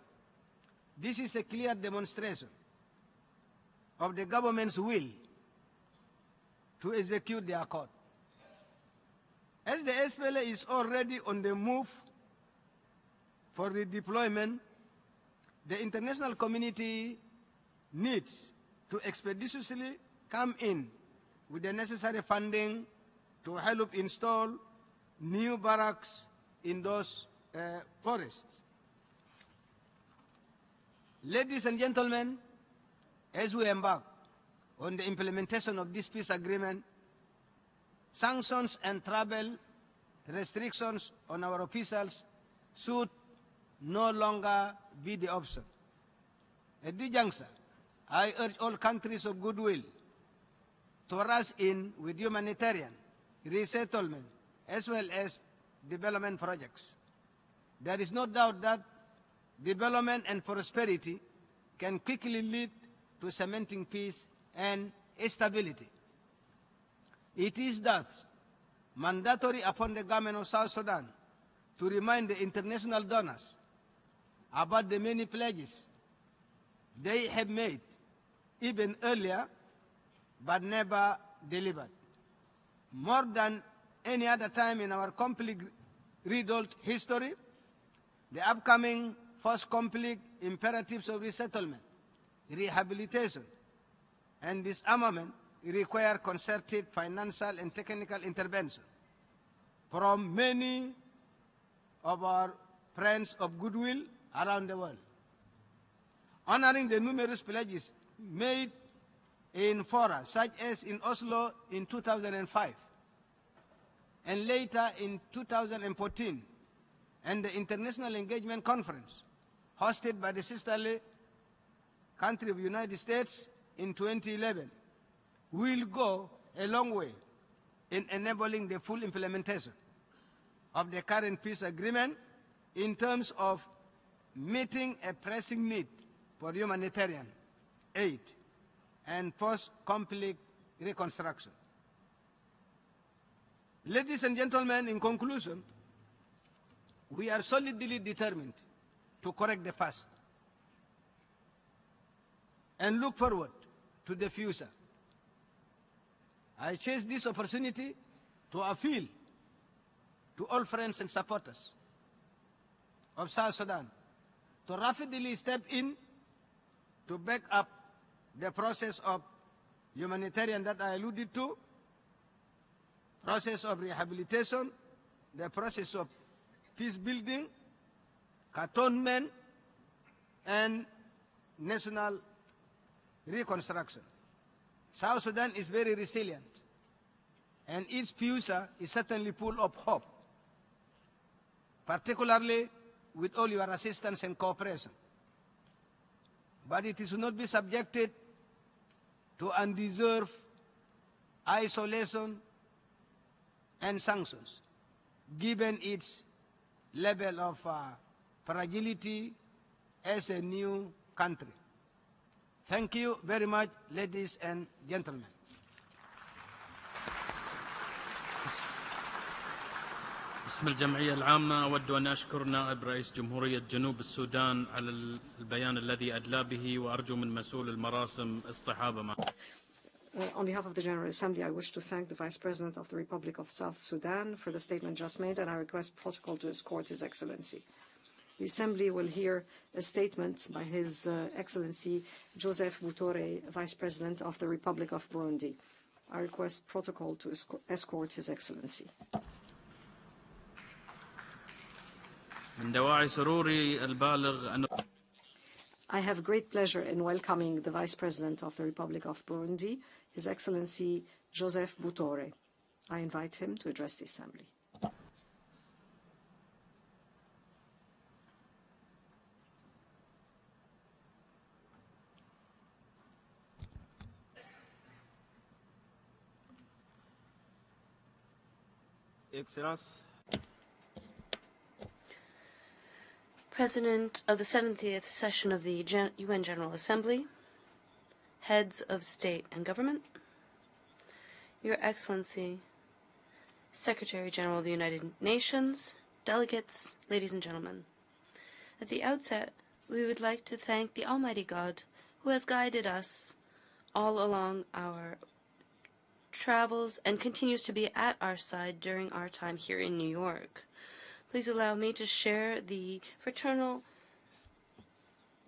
This is a clear demonstration of the government's will to execute the accord. As the SPLA is already on the move for redeployment, the international community needs to expeditiously come in with the necessary funding to help install new barracks in those forests. Ladies and gentlemen, as we embark on the implementation of this peace agreement, sanctions and travel restrictions on our officials should no longer be the option. At this juncture, I urge all countries of goodwill to rush in with humanitarian, resettlement, as well as development projects. There is no doubt that development and prosperity can quickly lead to cementing peace and stability. It is thus mandatory upon the government of South Sudan to remind the international donors about the many pledges they have made even earlier but never delivered. More than any other time in our conflict-riddled history, the upcoming post-conflict imperatives of resettlement, rehabilitation, and disarmament require concerted financial and technical intervention from many of our friends of goodwill around the world. Honoring the numerous pledges made in fora, such as in Oslo in 2005, and later in 2014, and the International Engagement Conference, hosted by the sisterly country of the United States in 2011, will go a long way in enabling the full implementation of the current peace agreement in terms of meeting a pressing need for humanitarian aid and post-conflict reconstruction. Ladies and gentlemen, in conclusion, we are solidly determined to correct the past and look forward to the future. I chase this opportunity to appeal to all friends and supporters of South Sudan to rapidly step in to back up the process of humanitarian that I alluded to, process of rehabilitation, the process of peace building, cantonment, and national reconstruction. South Sudan is very resilient, and its future is certainly full of hope, particularly with all your assistance and cooperation. But it is not be subjected to undeserved isolation and sanctions, given its level of fragility as a new country. Thank you very much, ladies and gentlemen. باسم الجمعية العامة أود أن أشكر نائب رئيس جمهورية جنوب السودان على البيان الذي أدلى به وأرجو من مسؤول المراسم اصطحابه معه. On behalf of the General Assembly, I wish to thank the Vice President of the Republic of South Sudan for the statement just made, and I request protocol to escort His Excellency. The Assembly will hear a statement by His Excellency Joseph Butore, Vice President of the Republic of Burundi. I request protocol to escort His Excellency. من دواعي سروري البالغ أن I have great pleasure in welcoming the Vice President of the Republic of Burundi, His Excellency Joseph Butore. I invite him to address the Assembly. Excellence. President of the 70th session of the UN General Assembly, heads of state and government, Your Excellency, Secretary General of the United Nations, delegates, ladies and gentlemen. At the outset, we would like to thank the Almighty God who has guided us all along our travels and continues to be at our side during our time here in New York. Please allow me to share the fraternal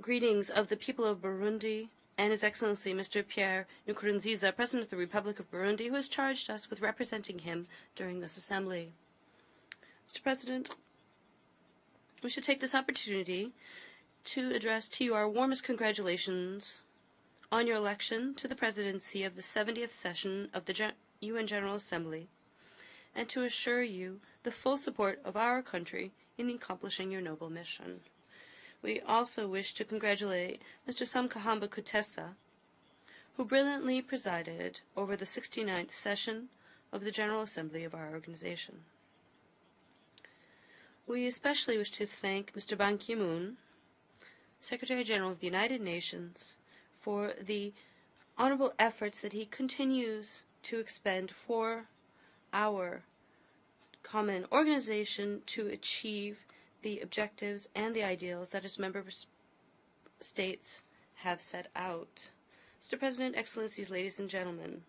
greetings of the people of Burundi and His Excellency Mr. Pierre Nkurunziza, President of the Republic of Burundi, who has charged us with representing him during this assembly. Mr. President, we should take this opportunity to address to you our warmest congratulations on your election to the presidency of the 70th session of the UN General Assembly, and to assure you the full support of our country in accomplishing your noble mission. We also wish to congratulate Mr. Samkahamba Kutesa, who brilliantly presided over the 69th session of the General Assembly of our organization. We especially wish to thank Mr. Ban Ki-moon, Secretary General of the United Nations, for the honorable efforts that he continues to expend for our common organization to achieve the objectives and the ideals that its member states have set out. Mr. President, Excellencies, ladies and gentlemen,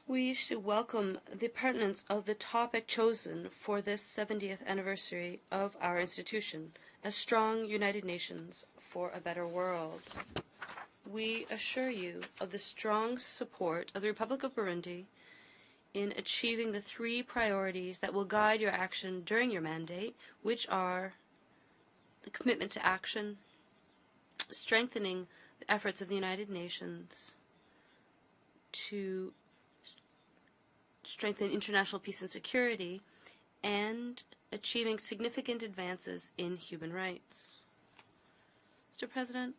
we should welcome the pertinence of the topic chosen for this 70th anniversary of our institution, a strong United Nations for a better world. We assure you of the strong support of the Republic of Burundi in achieving the three priorities that will guide your action during your mandate, which are the commitment to action, strengthening the efforts of the United Nations to strengthen international peace and security, and achieving significant advances in human rights. Mr. President,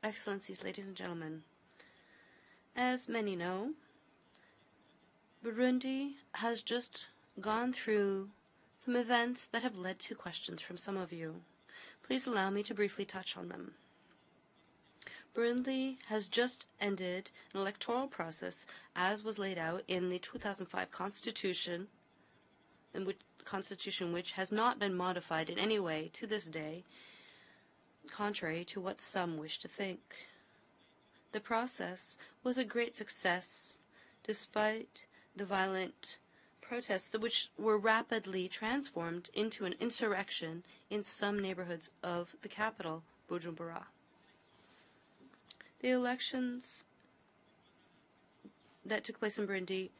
Excellencies, ladies and gentlemen, as many know, Burundi has just gone through some events that have led to questions from some of you. Please allow me to briefly touch on them. Burundi has just ended an electoral process as was laid out in the 2005 Constitution, which has not been modified in any way to this day, contrary to what some wish to think. The process was a great success despite the violent protests which were rapidly transformed into an insurrection in some neighborhoods of the capital, Bujumbura. The elections that took place in Burundi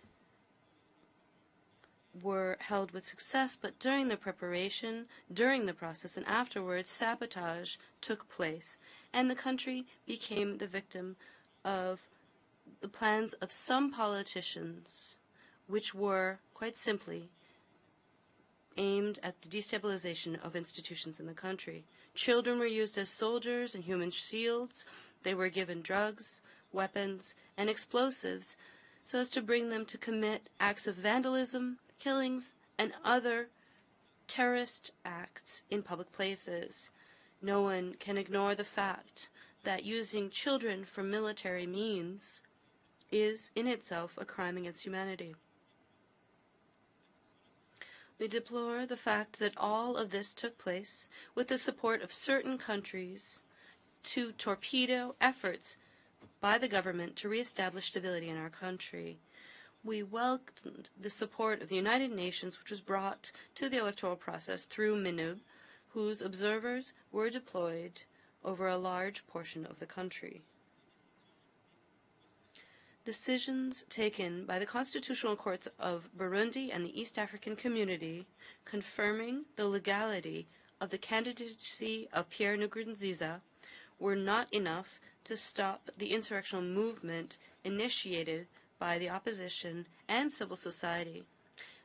were held with success, but during the preparation, during the process, and afterwards, sabotage took place, and the country became the victim of the plans of some politicians, which were, quite simply, aimed at the destabilization of institutions in the country. Children were used as soldiers and human shields. They were given drugs, weapons, and explosives so as to bring them to commit acts of vandalism, killings, and other terrorist acts in public places. No one can ignore the fact that using children for military means is in itself a crime against humanity. We deplore the fact that all of this took place with the support of certain countries to torpedo efforts by the government to reestablish stability in our country. We welcomed the support of the United Nations, which was brought to the electoral process through MINUB, whose observers were deployed over a large portion of the country. Decisions taken by the constitutional courts of Burundi and the East African Community confirming the legality of the candidacy of Pierre Nkurunziza were not enough to stop the insurrectional movement initiated by the opposition and civil society,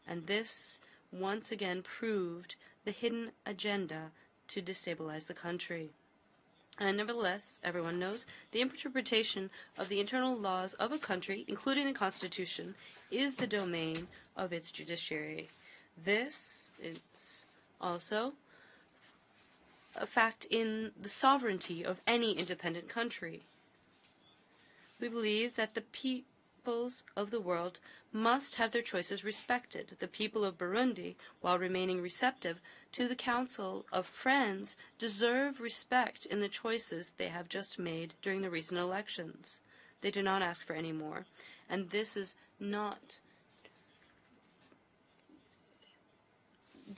and this once again proved the hidden agenda to destabilize the country. And nevertheless, everyone knows, the interpretation of the internal laws of a country, including the Constitution, is the domain of its judiciary. This is also a fact in the sovereignty of any independent country. We believe that the peoples of the world must have their choices respected. The people of Burundi, while remaining receptive to the Council of Friends, deserve respect in the choices they have just made during the recent elections. They do not ask for any more, and this is not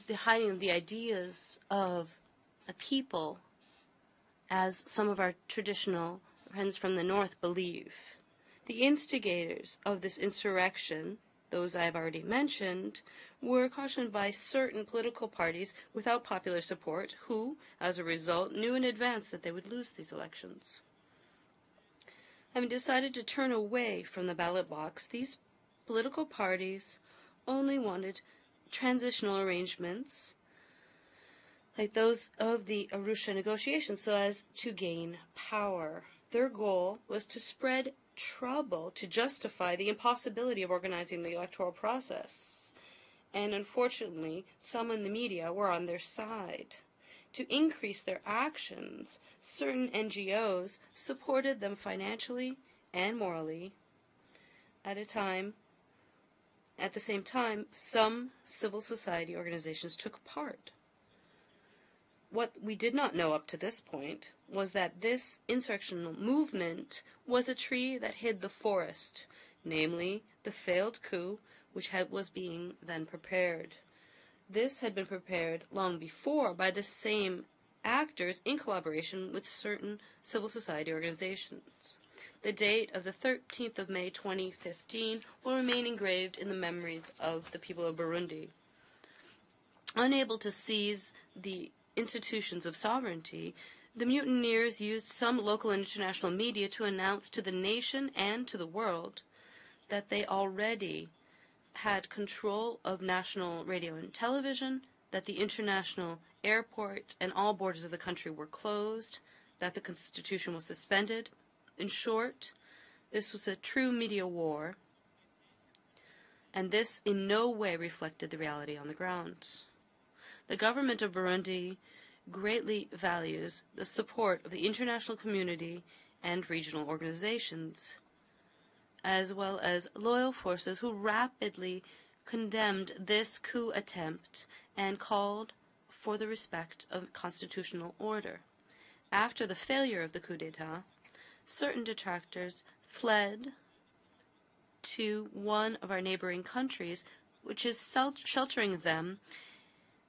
the hiding of the ideas of a people, as some of our traditional friends from the north believe. The instigators of this insurrection, those I have already mentioned, were cautioned by certain political parties without popular support who, as a result, knew in advance that they would lose these elections. Having decided to turn away from the ballot box, these political parties only wanted transitional arrangements like those of the Arusha negotiations so as to gain power. Their goal was to spread trouble to justify the impossibility of organizing the electoral process. And unfortunately, some in the media were on their side. To increase their actions, certain NGOs supported them financially and morally. At the same time, some civil society organizations took part. What we did not know up to this point was that this insurrectional movement was a tree that hid the forest, namely the failed coup which was being then prepared. This had been prepared long before by the same actors in collaboration with certain civil society organizations. The date of the 13th of May 2015 will remain engraved in the memories of the people of Burundi. Unable to seize the institutions of sovereignty, the mutineers used some local and international media to announce to the nation and to the world that they already had control of national radio and television, that the international airport and all borders of the country were closed, that the constitution was suspended. In short, this was a true media war, and this in no way reflected the reality on the ground. The government of Burundi greatly values the support of the international community and regional organizations, as well as loyal forces who rapidly condemned this coup attempt and called for the respect of constitutional order. After the failure of the coup d'etat, certain detractors fled to one of our neighboring countries, which is sheltering them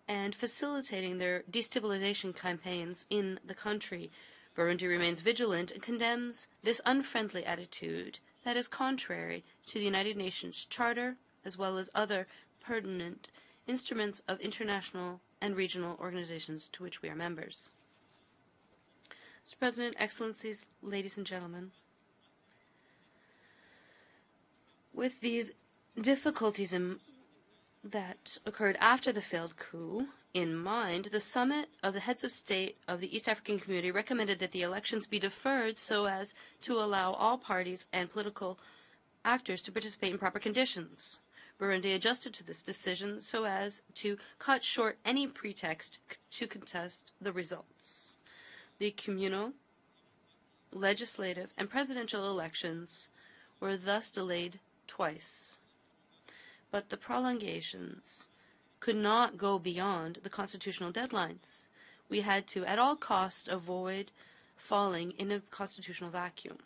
and facilitating their destabilization campaigns in the country. Burundi remains vigilant and condemns this unfriendly attitude that is contrary to the United Nations Charter, as well as other pertinent instruments of international and regional organizations to which we are members. Mr. President, Excellencies, ladies and gentlemen, with these difficulties that occurred after the failed coup in mind, the summit of the heads of state of the East African Community recommended that the elections be deferred so as to allow all parties and political actors to participate in proper conditions. Burundi adjusted to this decision so as to cut short any pretext to contest the results. The communal, legislative, and presidential elections were thus delayed twice. But the prolongations could not go beyond the constitutional deadlines. We had to, at all costs, avoid falling in a constitutional vacuum.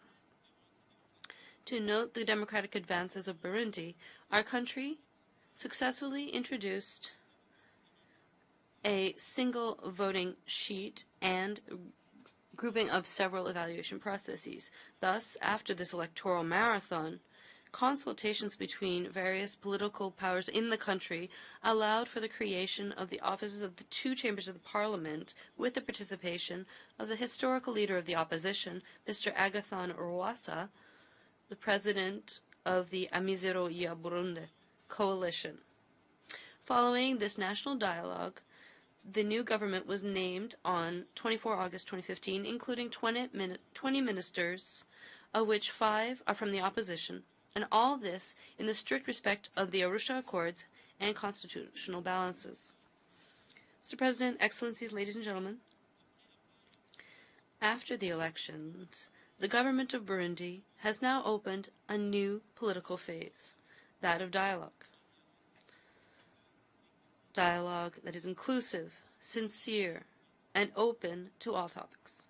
To note the democratic advances of Burundi, our country successfully introduced a single voting sheet and grouping of several evaluation processes. Thus, after this electoral marathon, consultations between various political powers in the country allowed for the creation of the offices of the two chambers of the parliament with the participation of the historical leader of the opposition, Mr. Agathon Rwasa, the president of the Amizero ya Burundi coalition. Following this national dialogue, the new government was named on 24 August 2015, including 20 ministers, of which 5 are from the opposition, and all this in the strict respect of the Arusha Accords and constitutional balances. Mr. President, Excellencies, ladies and gentlemen, after the elections, the government of Burundi has now opened a new political phase, that of dialogue. Dialogue that is inclusive, sincere, and open to all topics.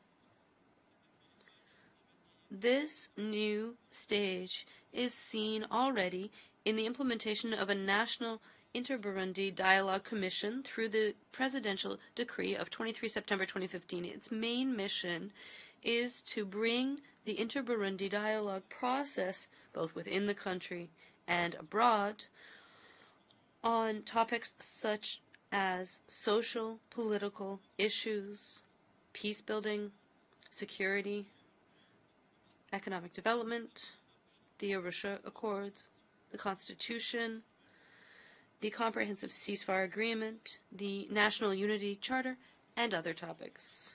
This new stage is seen already in the implementation of a national Inter-Burundi Dialogue Commission through the Presidential Decree of 23 September 2015. Its main mission is to bring the Inter-Burundi dialogue process, both within the country and abroad, on topics such as social, political issues, peacebuilding, security, economic development, the Arusha Accords, the Constitution, the Comprehensive Ceasefire Agreement, the National Unity Charter, and other topics.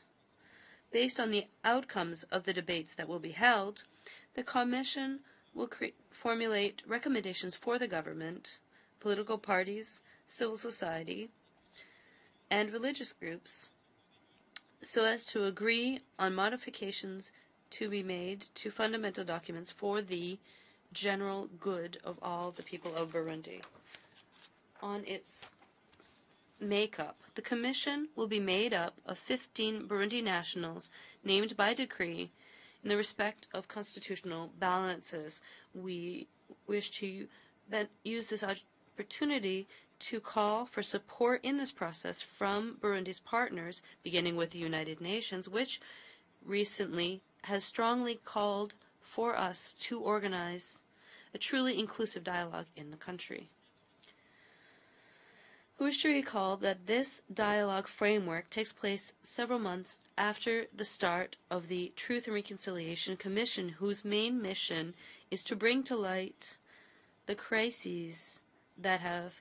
Based on the outcomes of the debates that will be held, the Commission will formulate recommendations for the government, political parties, civil society, and religious groups, so as to agree on modifications to be made to fundamental documents for the general good of all the people of Burundi. On its makeup, the Commission will be made up of 15 Burundi nationals named by decree in the respect of constitutional balances. We wish to use this opportunity to call for support in this process from Burundi's partners, beginning with the United Nations, which recently has strongly called for us to organize a truly inclusive dialogue in the country. We wish to recall that this dialogue framework takes place several months after the start of the Truth and Reconciliation Commission, whose main mission is to bring to light the crises that have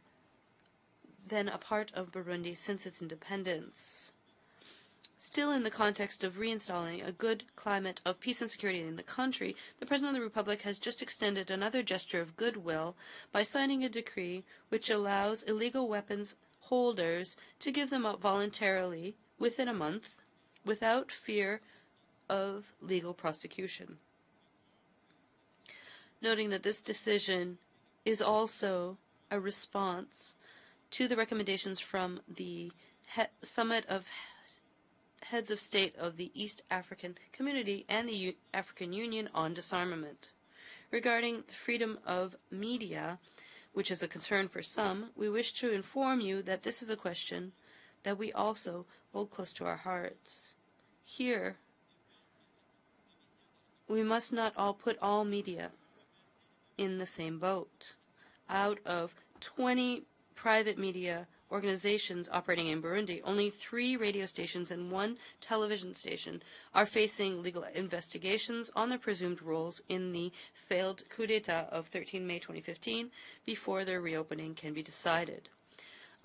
been a part of Burundi since its independence. Still in the context of reinstalling a good climate of peace and security in the country, the President of the Republic has just extended another gesture of goodwill by signing a decree which allows illegal weapons holders to give them up voluntarily within a month without fear of legal prosecution. Noting that this decision is also a response to the recommendations from the Summit of Heads of State of the East African Community and the African Union on disarmament. Regarding the freedom of media, which is a concern for some, we wish to inform you that this is a question that we also hold close to our hearts. Here, we must not all put all media in the same boat. Out of 20 private media organizations operating in Burundi, only 3 radio stations and 1 television station are facing legal investigations on their presumed roles in the failed coup d'etat of 13 May 2015 before their reopening can be decided.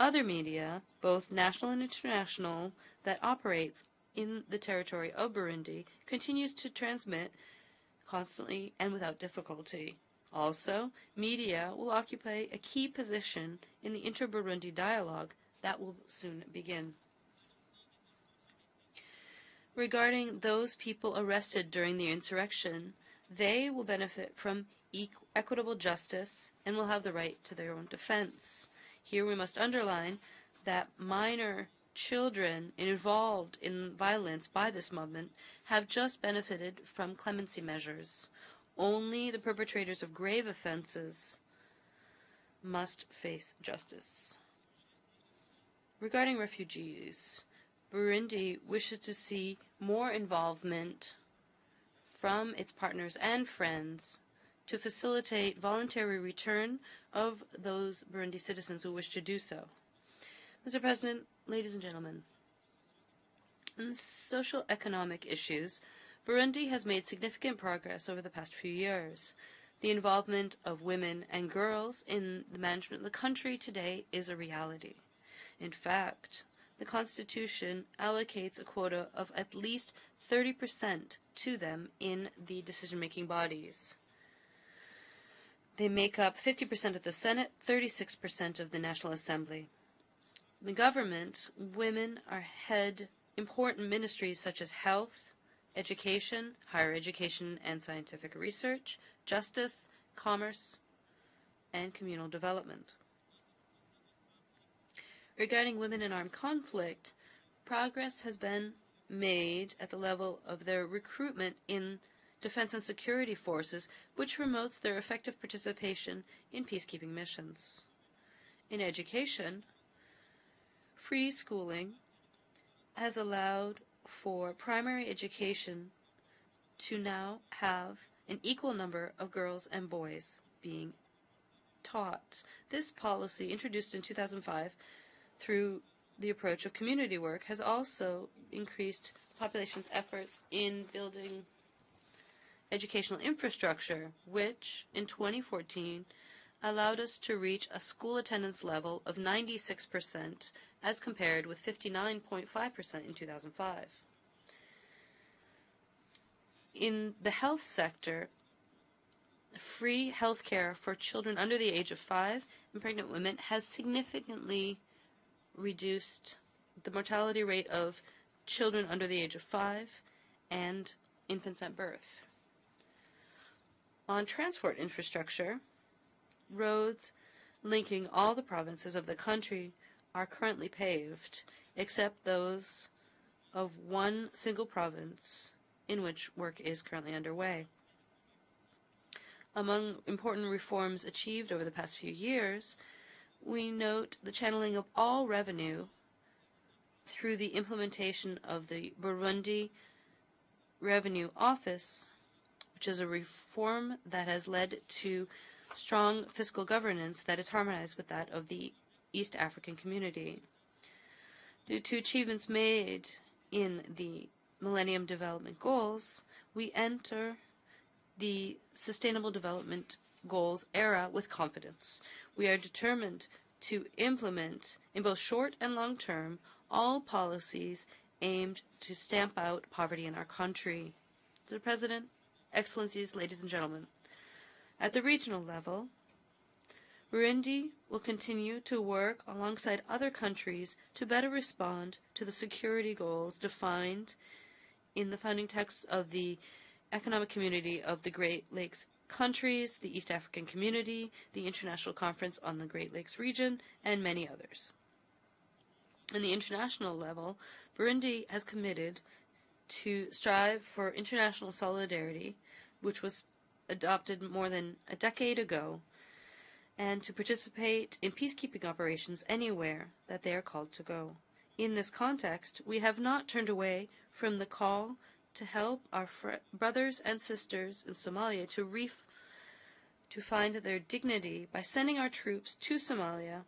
Other media, both national and international, that operates in the territory of Burundi continues to transmit constantly and without difficulty. Also, media will occupy a key position in the inter-Burundi dialogue that will soon begin. Regarding those people arrested during the insurrection, they will benefit from equitable justice and will have the right to their own defense. Here we must underline that minor children involved in violence by this movement have just benefited from clemency measures. Only the perpetrators of grave offenses must face justice. Regarding refugees, Burundi wishes to see more involvement from its partners and friends to facilitate voluntary return of those Burundi citizens who wish to do so. Mr. President, ladies and gentlemen, in social economic issues, Burundi has made significant progress over the past few years. The involvement of women and girls in the management of the country today is a reality. In fact, the Constitution allocates a quota of at least 30% to them in the decision-making bodies. They make up 50% of the Senate, 36% of the National Assembly. In the government, women are head important ministries such as health, education, higher education and scientific research, justice, commerce, and communal development. Regarding women in armed conflict, progress has been made at the level of their recruitment in defense and security forces, which promotes their effective participation in peacekeeping missions. In education, free schooling has allowed for primary education to now have an equal number of girls and boys being taught. This policy, introduced in 2005 through the approach of community work, has also increased the population's efforts in building educational infrastructure, which in 2014 allowed us to reach a school attendance level of 96% as compared with 59.5% in 2005. In the health sector, free health care for children under the age of 5 and pregnant women has significantly reduced the mortality rate of children under the age of 5 and infants at birth. On transport infrastructure, roads linking all the provinces of the country are currently paved, except those of one single province in which work is currently underway. Among important reforms achieved over the past few years, we note the channeling of all revenue through the implementation of the Burundi Revenue Office, which is a reform that has led to strong fiscal governance that is harmonized with that of the East African community. Due to achievements made in the Millennium Development Goals, we enter the Sustainable Development Goals era with confidence. We are determined to implement, in both short and long term, all policies aimed to stamp out poverty in our country. Mr. President, Excellencies, ladies and gentlemen, at the regional level, Burundi will continue to work alongside other countries to better respond to the security goals defined in the founding text of the Economic Community of the Great Lakes countries, the East African Community, the International Conference on the Great Lakes region, and many others. On the international level, Burundi has committed to strive for international solidarity, which was adopted more than a decade ago, and to participate in peacekeeping operations anywhere that they are called to go. In this context, we have not turned away from the call to help our brothers and sisters in Somalia to find their dignity by sending our troops to Somalia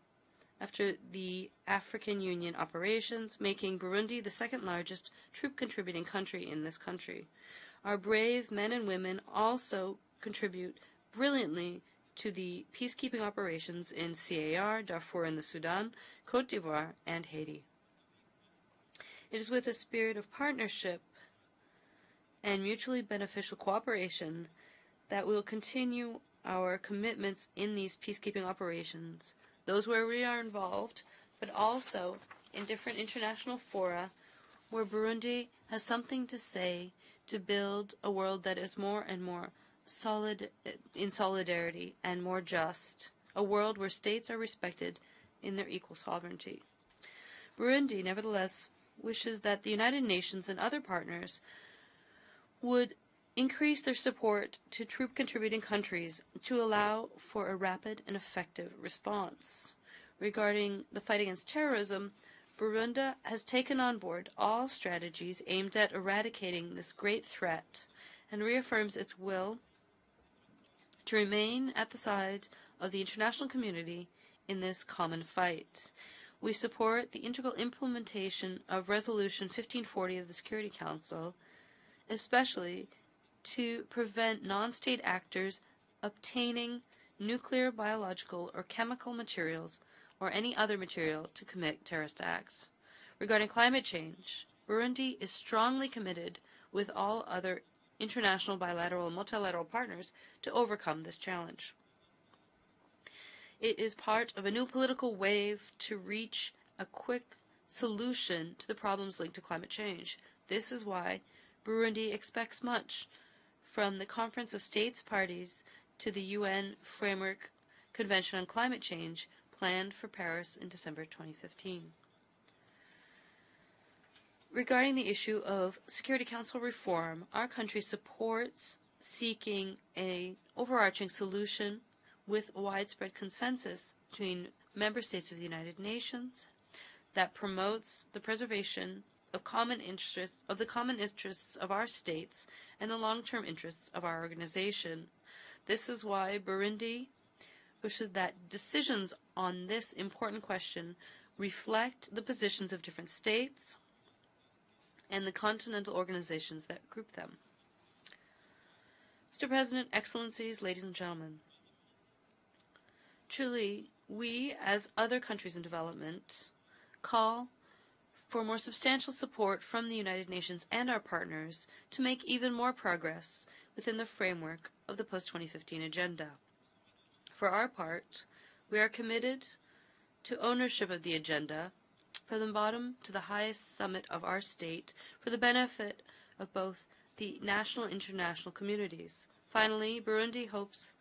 after the African Union operations, making Burundi the second largest troop-contributing country in this country. Our brave men and women also contribute brilliantly to the peacekeeping operations in CAR, Darfur in the Sudan, Côte d'Ivoire, and Haiti. It is with a spirit of partnership and mutually beneficial cooperation that we will continue our commitments in these peacekeeping operations, those where we are involved, but also in different international fora where Burundi has something to say to build a world that is more and more solid in solidarity and more just, a world where states are respected in their equal sovereignty. Burundi, nevertheless, wishes that the United Nations and other partners would increase their support to troop-contributing countries to allow for a rapid and effective response. Regarding the fight against terrorism, Burundi has taken on board all strategies aimed at eradicating this great threat and reaffirms its will to remain at the side of the international community in this common fight. We support the integral implementation of Resolution 1540 of the Security Council, especially to prevent non-state actors obtaining nuclear, biological, or chemical materials or any other material to commit terrorist acts. Regarding climate change, Burundi is strongly committed with all other international, bilateral, and multilateral partners to overcome this challenge. It is part of a new political wave to reach a quick solution to the problems linked to climate change. This is why Burundi expects much from the Conference of States Parties to the UN Framework Convention on Climate Change planned for Paris in December 2015. Regarding the issue of Security Council reform, our country supports seeking an overarching solution with widespread consensus between member states of the United Nations that promotes the preservation of the common interests of our states and the long-term interests of our organization. This is why Burundi wishes that decisions on this important question reflect the positions of different states and the continental organizations that group them. Mr. President, Excellencies, ladies and gentlemen, truly, we, as other countries in development, call for more substantial support from the United Nations and our partners to make even more progress within the framework of the post-2015 agenda. For our part, we are committed to ownership of the agenda from the bottom to the highest summit of our state for the benefit of both the national and international communities. Finally, Burundi hopes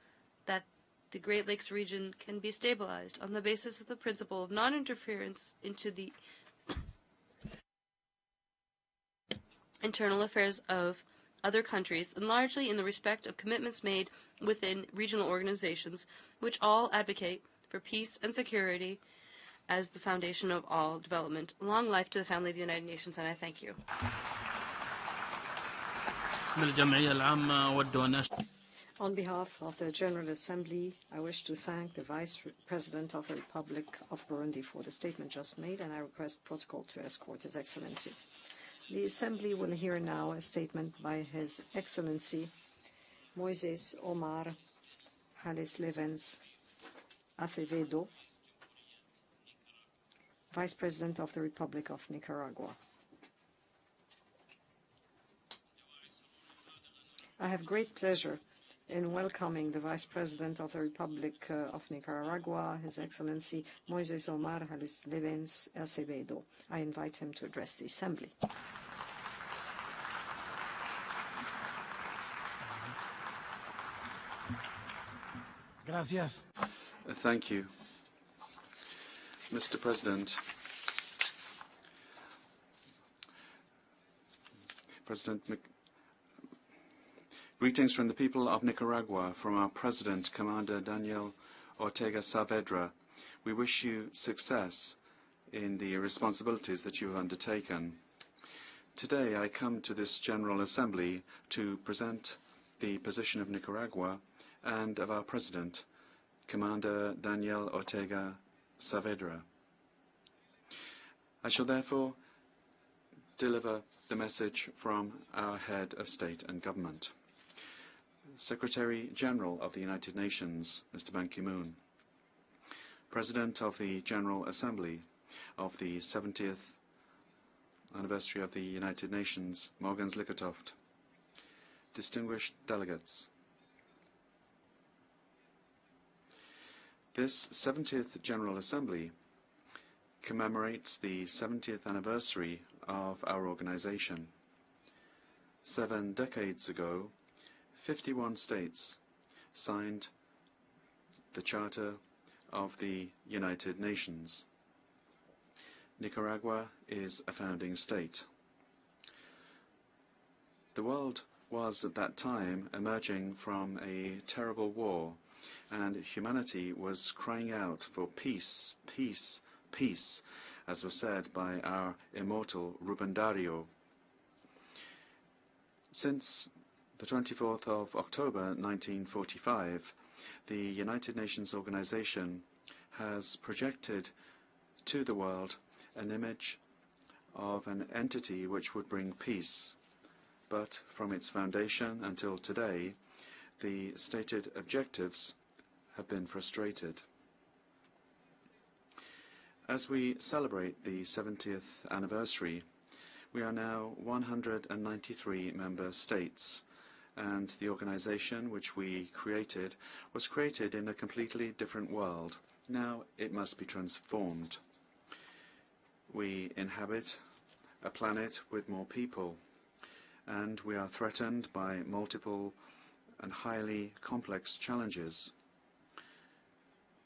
that the Great Lakes region can be stabilized on the basis of the principle of non-interference into the internal affairs of other countries, and largely in the respect of commitments made within regional organizations, which all advocate for peace and security as the foundation of all development. Long life to the family of the United Nations, and I thank you. On behalf of the General Assembly, I wish to thank the Vice President of the Republic of Burundi for the statement just made, and I request protocol to escort His Excellency. The Assembly will hear now a statement by His Excellency Moises Omar Hales Levens Acevedo, Vice President of the Republic of Nicaragua. I have great pleasure in welcoming the Vice President of the Republic of Nicaragua, His Excellency Moises Omar Hales Levens Acevedo. I invite him to address the Assembly. Gracias. Thank you. Mr. President, greetings from the people of Nicaragua, from our President, Commander Daniel Ortega Saavedra. We wish you success in the responsibilities that you have undertaken. Today I come to this General Assembly to present the position of Nicaragua and of our President, Commander Daniel Ortega Saavedra. I shall therefore deliver the message from our head of state and government. Secretary General of the United Nations, Mr. Ban Ki-moon, President of the General Assembly of the 70th anniversary of the United Nations, Morgans Likatoft, distinguished delegates, This 70th General Assembly commemorates the 70th anniversary of our organization. 7 decades ago, 51 states signed the Charter of the United Nations. Nicaragua is a founding state. The world was at that time emerging from a terrible war, and humanity was crying out for peace, peace, peace, as was said by our immortal Rubén Darío. Since the 24th of October 1945, the United Nations organization has projected to the world an image of an entity which would bring peace. But from its foundation until today, the stated objectives have been frustrated. As we celebrate the 70th anniversary, we are now 193 member states, and the organization which we created was created in a completely different world. Now it must be transformed. We inhabit a planet with more people, and we are threatened by multiple and highly complex challenges.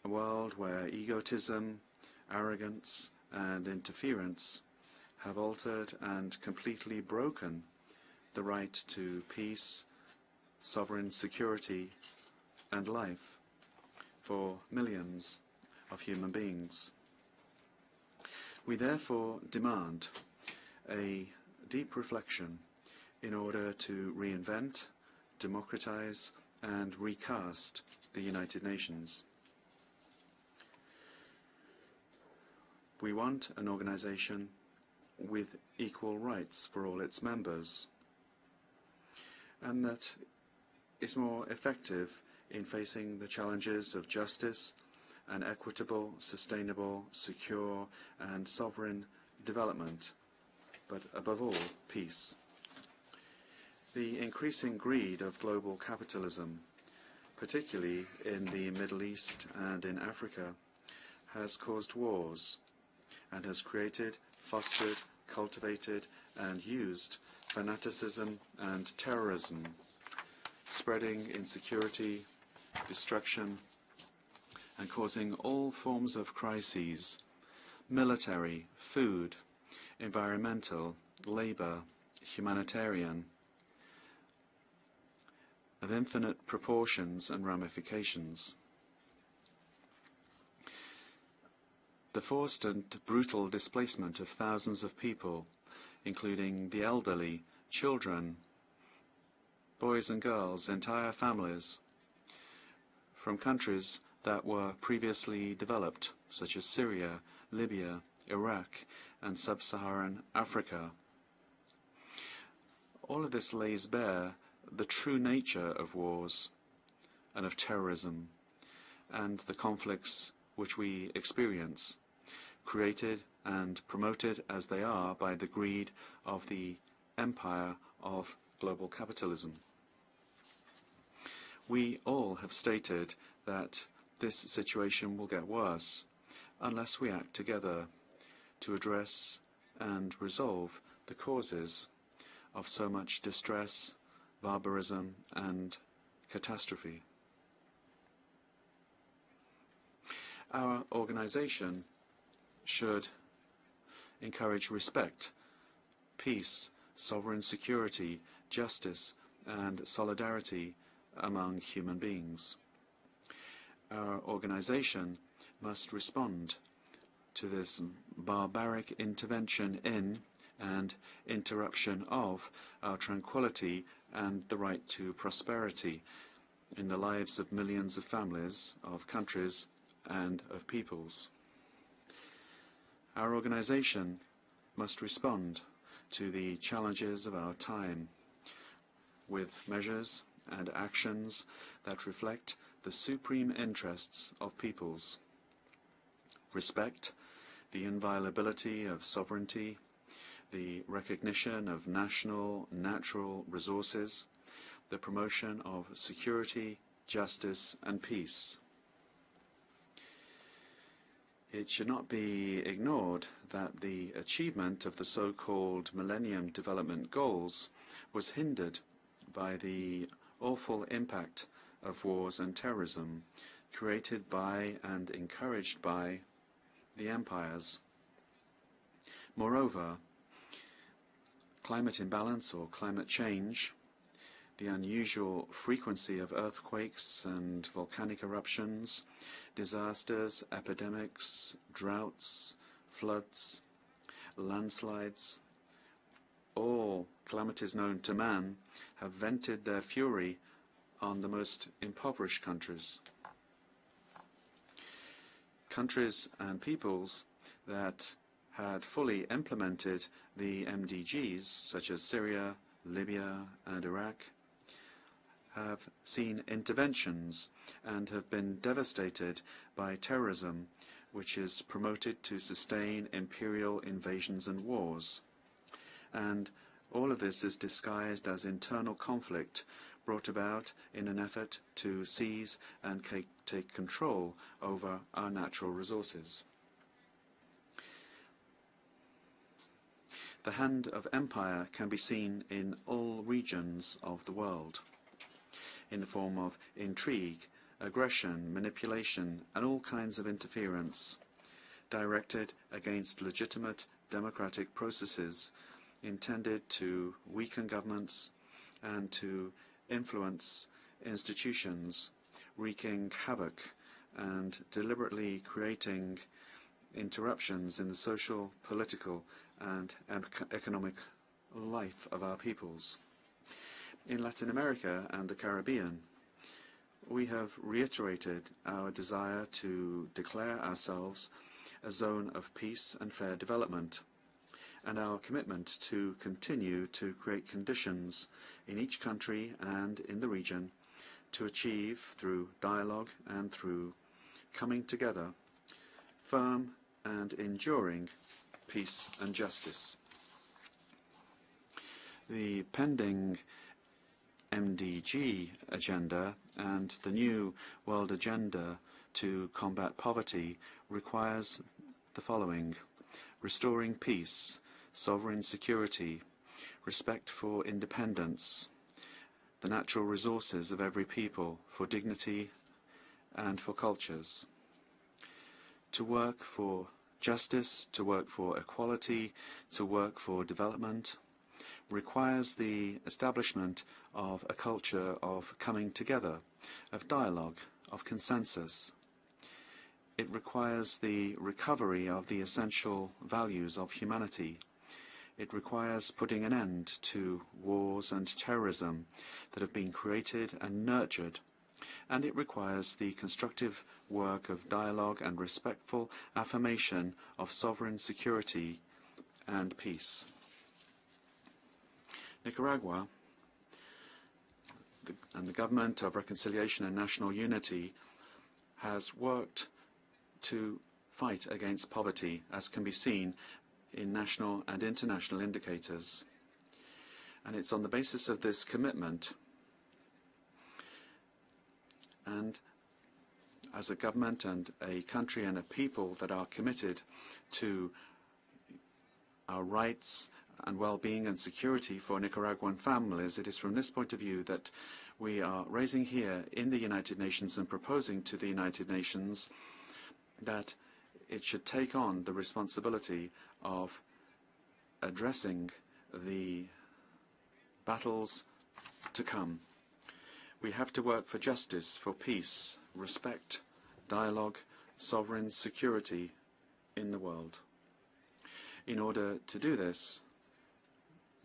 A world where egotism, arrogance, and interference have altered and completely broken the right to peace, sovereign security, and life for millions of human beings. We therefore demand a deep reflection in order to reinvent, democratize, and recast the United Nations. We want an organization with equal rights for all its members, and that is more effective in facing the challenges of justice and equitable, sustainable, secure, and sovereign development, but above all, peace. The increasing greed of global capitalism, particularly in the Middle East and in Africa, has caused wars and has created, fostered, cultivated, and used fanaticism and terrorism, spreading insecurity, destruction, and causing all forms of crises: military, food, environmental, labor, humanitarian, of infinite proportions and ramifications. The forced and brutal displacement of thousands of people, including the elderly, children, boys and girls, entire families, from countries that were previously developed, such as Syria, Libya, Iraq, and sub-Saharan Africa. All of this lays bare the true nature of wars and of terrorism, and the conflicts which we experience, created and promoted as they are by the greed of the empire of global capitalism. We all have stated that this situation will get worse unless we act together to address and resolve the causes of so much distress, barbarism, and catastrophe. Our organization should encourage respect, peace, sovereign security, justice, and solidarity among human beings. Our organization must respond to this barbaric intervention in and interruption of our tranquility and the right to prosperity in the lives of millions of families, of countries, and of peoples. Our organization must respond to the challenges of our time with measures and actions that reflect the supreme interests of peoples. Respect the inviolability of sovereignty, the recognition of national natural resources, the promotion of security, justice, and peace. It should not be ignored that the achievement of the so-called Millennium Development Goals was hindered by the awful impact of wars and terrorism created by and encouraged by the empires. Moreover, climate imbalance or climate change, the unusual frequency of earthquakes and volcanic eruptions, disasters, epidemics, droughts, floods, landslides, all calamities known to man have vented their fury on the most impoverished countries. Countries and peoples that had fully implemented the MDGs, such as Syria, Libya, and Iraq, have seen interventions and have been devastated by terrorism, which is promoted to sustain imperial invasions and wars. And all of this is disguised as internal conflict brought about in an effort to seize and take control over our natural resources. The hand of empire can be seen in all regions of the world, in the form of intrigue, aggression, manipulation, and all kinds of interference directed against legitimate democratic processes intended to weaken governments and to influence institutions, wreaking havoc and deliberately creating interruptions in the social, political, and economic life of our peoples. In Latin America and the Caribbean, we have reiterated our desire to declare ourselves a zone of peace and fair development, and our commitment to continue to create conditions in each country and in the region to achieve, through dialogue and through coming together, firm and enduring peace and justice. The pending MDG agenda and the new world agenda to combat poverty requires the following: restoring peace, sovereign security, respect for independence, the natural resources of every people, for dignity and for cultures. To work for justice, to work for equality, to work for development requires the establishment of a culture of coming together, of dialogue, of consensus. It requires the recovery of the essential values of humanity. It requires putting an end to wars and terrorism that have been created and nurtured, and it requires the constructive work of dialogue and respectful affirmation of sovereign security and peace. Nicaragua and the Government of Reconciliation and National Unity has worked to fight against poverty, as can be seen in national and international indicators. And it's on the basis of this commitment, and as a government and a country and a people that are committed to our rights and well-being and security for Nicaraguan families, it is from this point of view that we are raising here in the United Nations and proposing to the United Nations that it should take on the responsibility of addressing the battles to come. We have to work for justice, for peace, respect, dialogue, sovereign security in the world. In order to do this,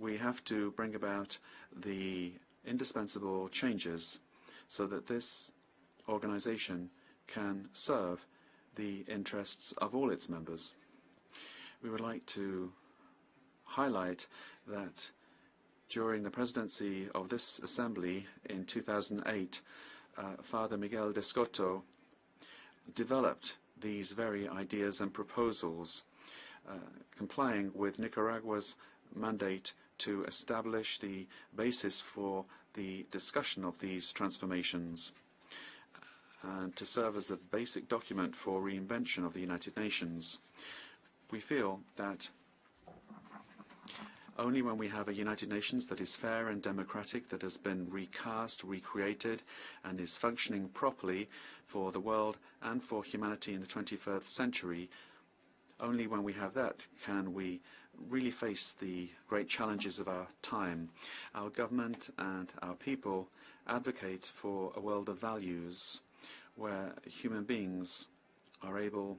we have to bring about the indispensable changes so that this organization can serve the interests of all its members. We would like to highlight that during the presidency of this assembly in 2008, Father Miguel Descoto developed these very ideas and proposals, complying with Nicaragua's mandate to establish the basis for the discussion of these transformations. and to serve as a basic document for reinvention of the United Nations. We feel that only when we have a United Nations that is fair and democratic, that has been recast, recreated, and is functioning properly for the world and for humanity in the 21st century, only when we have that can we really face the great challenges of our time. Our government and our people advocate for a world of values where human beings are able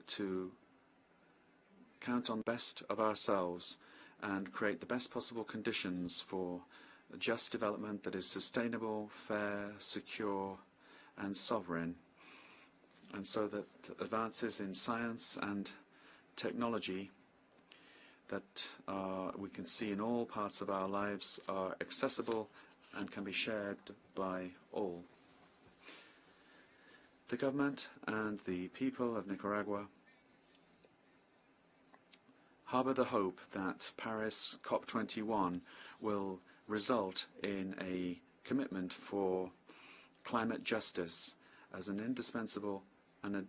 to count on the best of ourselves and create the best possible conditions for a just development that is sustainable, fair, secure, and sovereign, and so that advances in science and technology that we can see in all parts of our lives are accessible and can be shared by all. The government and the people of Nicaragua harbour the hope that Paris COP21 will result in a commitment for climate justice as an indispensable and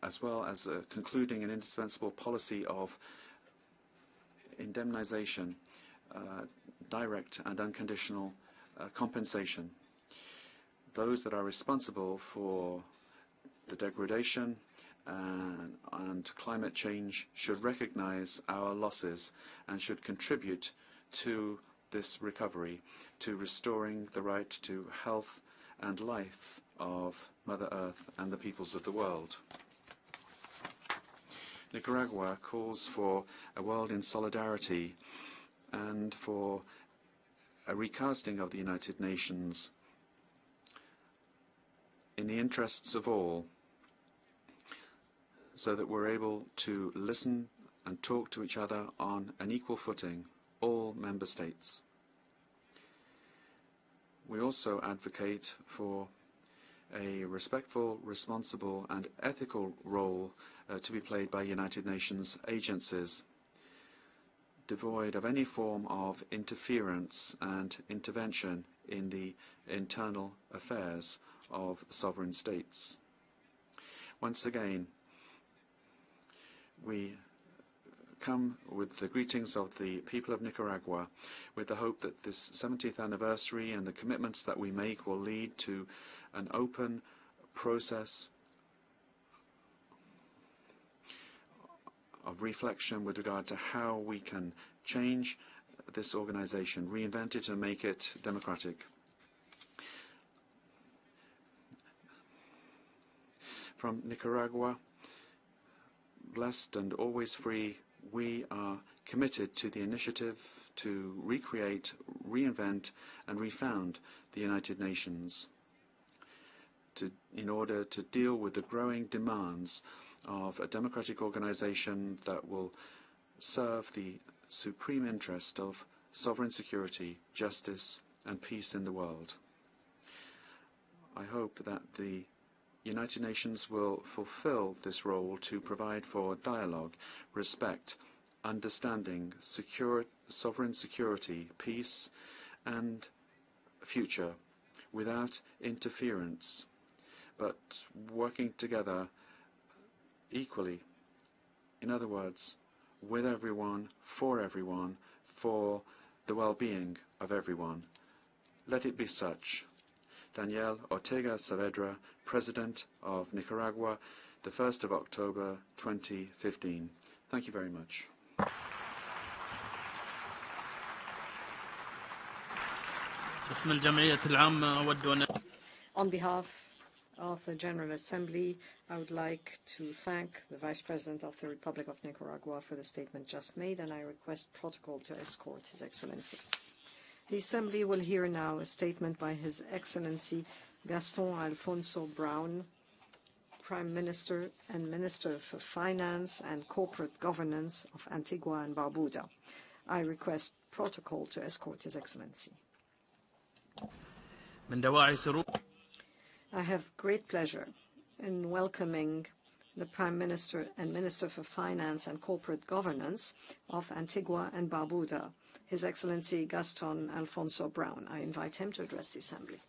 as well as concluding an indispensable policy of indemnisation, direct and unconditional compensation. Those that are responsible for the degradation and climate change should recognise our losses and should contribute to this recovery, to restoring the right to health and life of Mother Earth and the peoples of the world. Nicaragua calls for a world in solidarity and for a recasting of the United Nations in the interests of all, so that we're able to listen and talk to each other on an equal footing, all member states. We also advocate for a respectful, responsible and ethical role to be played by United Nations agencies, devoid of any form of interference and intervention in the internal affairs of sovereign states. Once again, we come with the greetings of the people of Nicaragua, with the hope that this 70th anniversary and the commitments that we make will lead to an open process of reflection with regard to how we can change this organization, reinvent it and make it democratic. From Nicaragua, blessed and always free, we are committed to the initiative to recreate, reinvent and refound the United Nations in order to deal with the growing demands of a democratic organization that will serve the supreme interest of sovereign security, justice and peace in the world. I hope that the United Nations will fulfill this role to provide for dialogue, respect, understanding, sovereign security, peace and future without interference, but working together equally. In other words, with everyone, for the well-being of everyone. Let it be such. Daniel Ortega Saavedra, President of Nicaragua, the 1st of October 2015. Thank you very much. On behalf of the General Assembly, I would like to thank the Vice President of the Republic of Nicaragua for the statement just made, and I request protocol to escort His Excellency. The Assembly will hear now a statement by His Excellency Gaston Alfonso Brown, Prime Minister and Minister for Finance and Corporate Governance of Antigua and Barbuda. I request protocol to escort His Excellency. I have great pleasure in welcoming the Prime Minister and Minister for Finance and Corporate Governance of Antigua and Barbuda, His Excellency Gaston Alfonso Brown. I invite him to address the Assembly.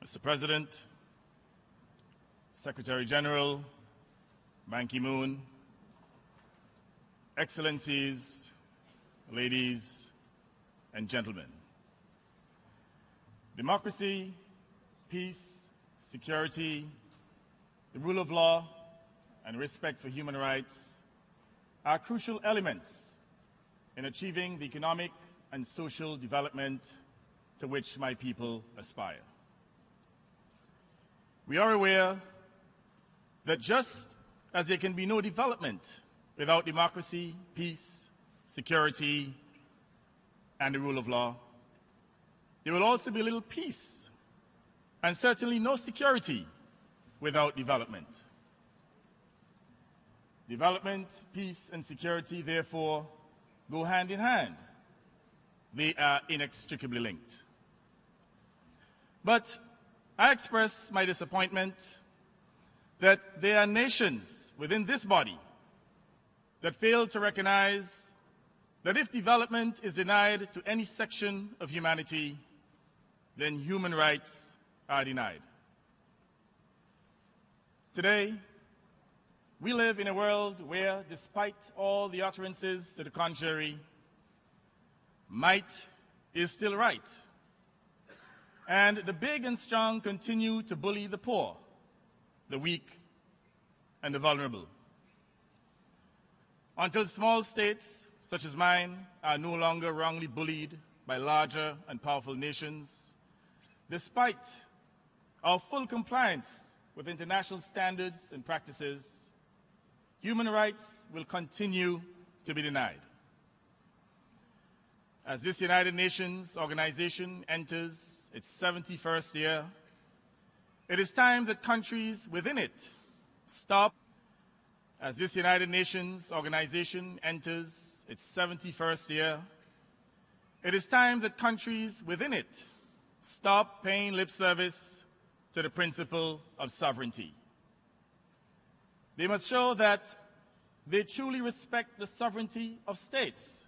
Mr. President, Secretary General, Ban Ki-moon, Excellencies, ladies and gentlemen. Democracy, peace, security, the rule of law, and respect for human rights are crucial elements in achieving the economic and social development to which my people aspire. We are aware that just as there can be no development without democracy, peace, security, and the rule of law, there will also be little peace and certainly no security without development. Development, peace, and security, therefore, go hand in hand. They are inextricably linked. But I express my disappointment that there are nations within this body that fail to recognize that if development is denied to any section of humanity, then human rights are denied. Today, we live in a world where, despite all the utterances to the contrary, might is still right. And the big and strong continue to bully the poor, the weak, and the vulnerable. Until small states, such as mine, are no longer wrongly bullied by larger and powerful nations, despite our full compliance with international standards and practices, human rights will continue to be denied. As this United Nations organization enters its 71st year, it is time that countries within it stop. As this United Nations organization enters its 71st year, it is time that countries within it stop paying lip service to the principle of sovereignty. They must show that they truly respect the sovereignty of states,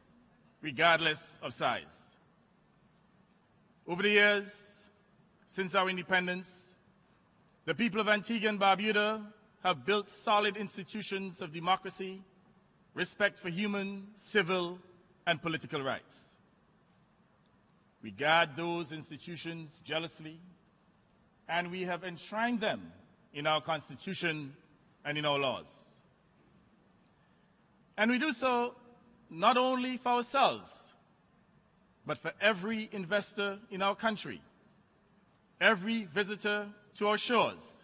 regardless of size. Over the years, since our independence, the people of Antigua and Barbuda have built solid institutions of democracy, respect for human, civil, and political rights. We guard those institutions jealously, and we have enshrined them in our Constitution and in our laws. And we do so not only for ourselves, but for every investor in our country, every visitor to our shores,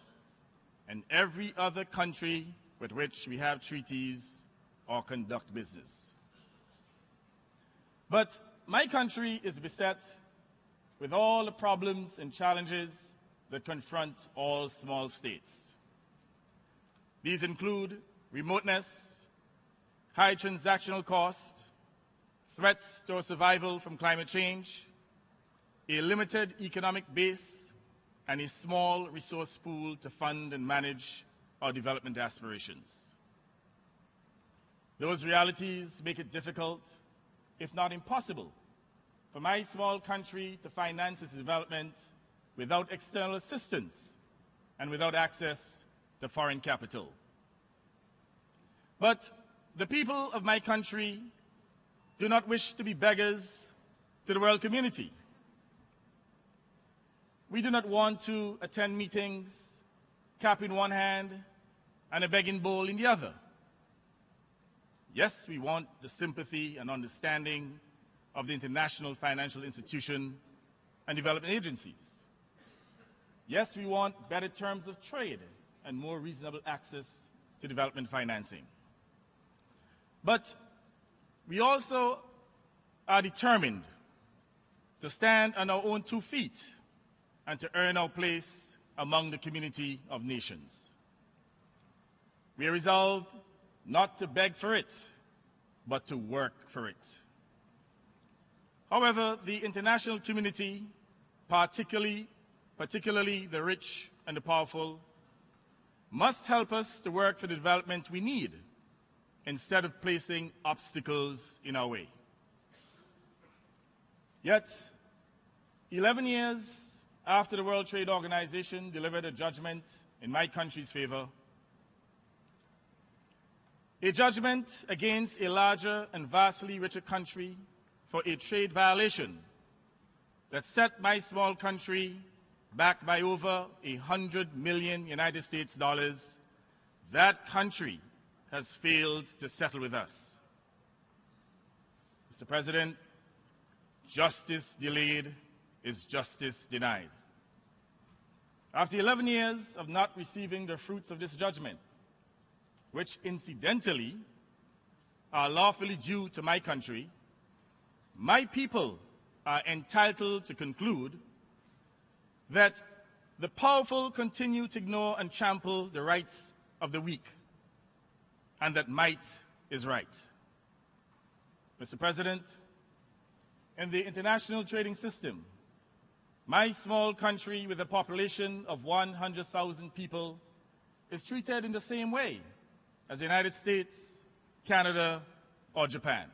and every other country with which we have treaties or conduct business. But my country is beset with all the problems and challenges that confront all small states. These include remoteness, high transactional cost, threats to our survival from climate change, a limited economic base, and a small resource pool to fund and manage our development aspirations. Those realities make it difficult, if not impossible, for my small country to finance its development without external assistance and without access to foreign capital. But the people of my country do not wish to be beggars to the world community. We do not want to attend meetings, cap in one hand and a begging bowl in the other. Yes, we want the sympathy and understanding of the international financial institution and development agencies. Yes, we want better terms of trade and more reasonable access to development financing. But we also are determined to stand on our own 2 feet and to earn our place among the community of nations. We are resolved not to beg for it, but to work for it. However, the international community, particularly the rich and the powerful, must help us to work for the development we need instead of placing obstacles in our way. Yet, 11 years after the World Trade Organization delivered a judgment in my country's favor, a judgment against a larger and vastly richer country for a trade violation that set my small country back by over $100 million United States dollars, that country has failed to settle with us. Mr. President, justice delayed is justice denied. After 11 years of not receiving the fruits of this judgment, which incidentally are lawfully due to my country, my people are entitled to conclude that the powerful continue to ignore and trample the rights of the weak, and that might is right. Mr. President, in the international trading system, my small country with a population of 100,000 people is treated in the same way as the United States, Canada, or Japan.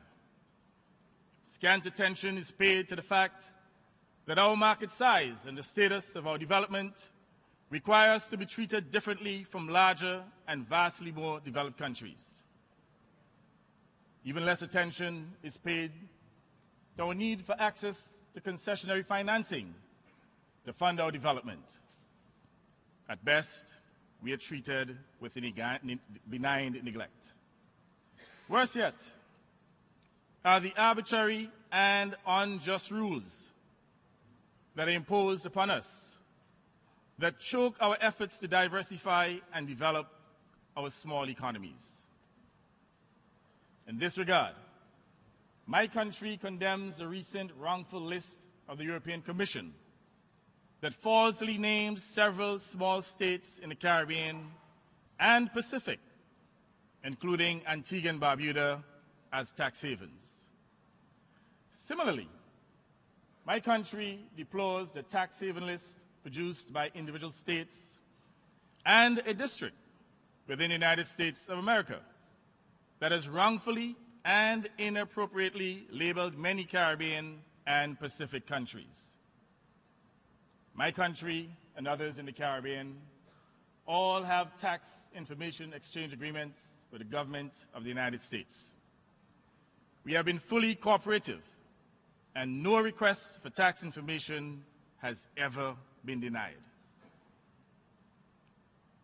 Scant attention is paid to the fact that our market size and the status of our development require us to be treated differently from larger and vastly more developed countries. Even less attention is paid to our need for access to concessionary financing to fund our development. At best, we are treated with benign neglect. Worse yet are the arbitrary and unjust rules that are imposed upon us that choke our efforts to diversify and develop our small economies. In this regard, my country condemns the recent wrongful list of the European Commission that falsely names several small states in the Caribbean and Pacific, including Antigua and Barbuda, as tax havens. Similarly, my country deplores the tax haven list produced by individual states and a district within the United States of America that has wrongfully and inappropriately labeled many Caribbean and Pacific countries. My country and others in the Caribbean all have tax information exchange agreements with the government of the United States. We have been fully cooperative, and no request for tax information has ever been denied.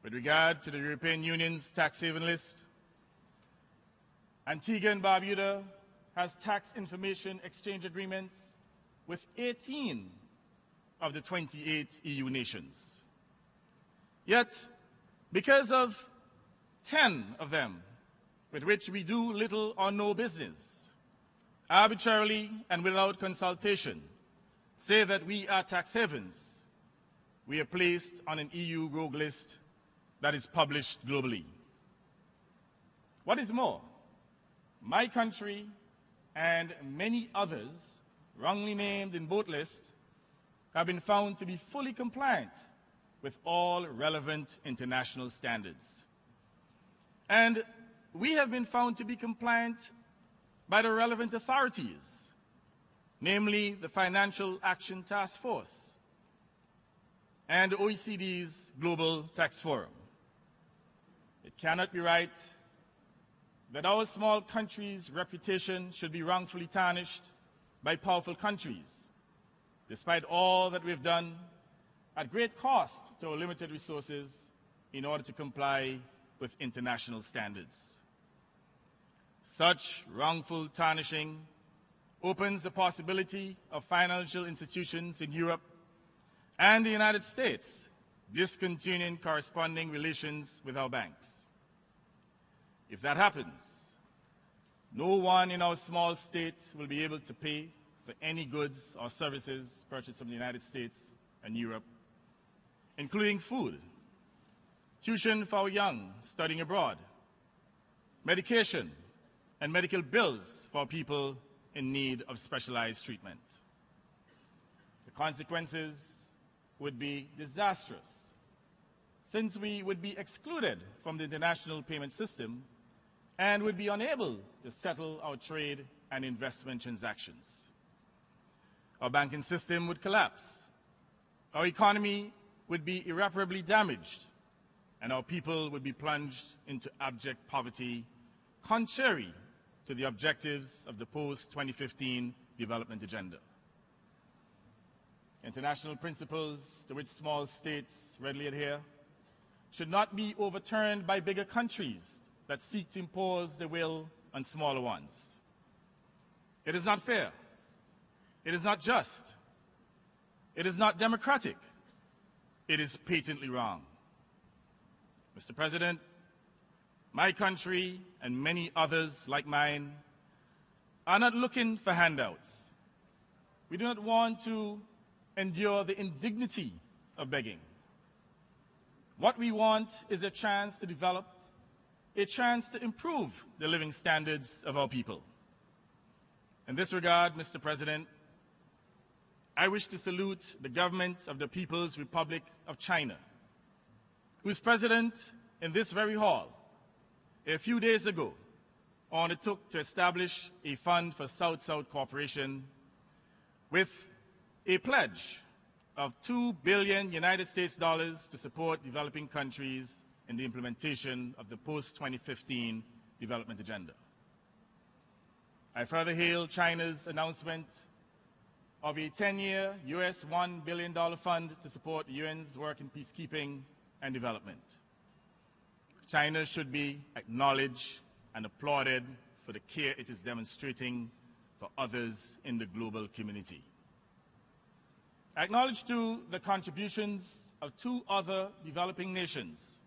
With regard to the European Union's tax haven list, Antigua and Barbuda has tax information exchange agreements with 18 of the 28 EU nations. Yet, because of 10 of them, with which we do little or no business, arbitrarily and without consultation, say that we are tax havens, we are placed on an EU rogue list that is published globally. What is more, my country and many others wrongly named in both lists have been found to be fully compliant with all relevant international standards. And we have been found to be compliant by the relevant authorities, namely the Financial Action Task Force and the OECD's Global Tax Forum. It cannot be right that our small country's reputation should be wrongfully tarnished by powerful countries, despite all that we've done at great cost to our limited resources in order to comply with international standards. Such wrongful tarnishing opens the possibility of financial institutions in Europe and the United States discontinuing corresponding relations with our banks. If that happens, no one in our small state will be able to pay for any goods or services purchased from the United States and Europe, including food, tuition for our young studying abroad, medication, and medical bills for people in need of specialized treatment. The consequences would be disastrous, since we would be excluded from the international payment system and would be unable to settle our trade and investment transactions. Our banking system would collapse, our economy would be irreparably damaged, and our people would be plunged into abject poverty, contrary to the objectives of the post-2015 development agenda. International principles to which small states readily adhere should not be overturned by bigger countries that seek to impose their will on smaller ones. It is not fair. It is not just. It is not democratic. It is patently wrong. Mr. President, my country and many others like mine are not looking for handouts. We do not want to endure the indignity of begging. What we want is a chance to develop, a chance to improve the living standards of our people. In this regard, Mr. President, I wish to salute the government of the People's Republic of China, whose president in this very hall a few days ago undertook to establish a fund for South-South cooperation with a pledge of $2 billion United States dollars to support developing countries in the implementation of the post-2015 development agenda. I further hail China's announcement of a 10-year US $1 billion fund to support the UN's work in peacekeeping and development. China should be acknowledged and applauded for the care it is demonstrating for others in the global community. I acknowledge, too, the contributions of two other developing nations,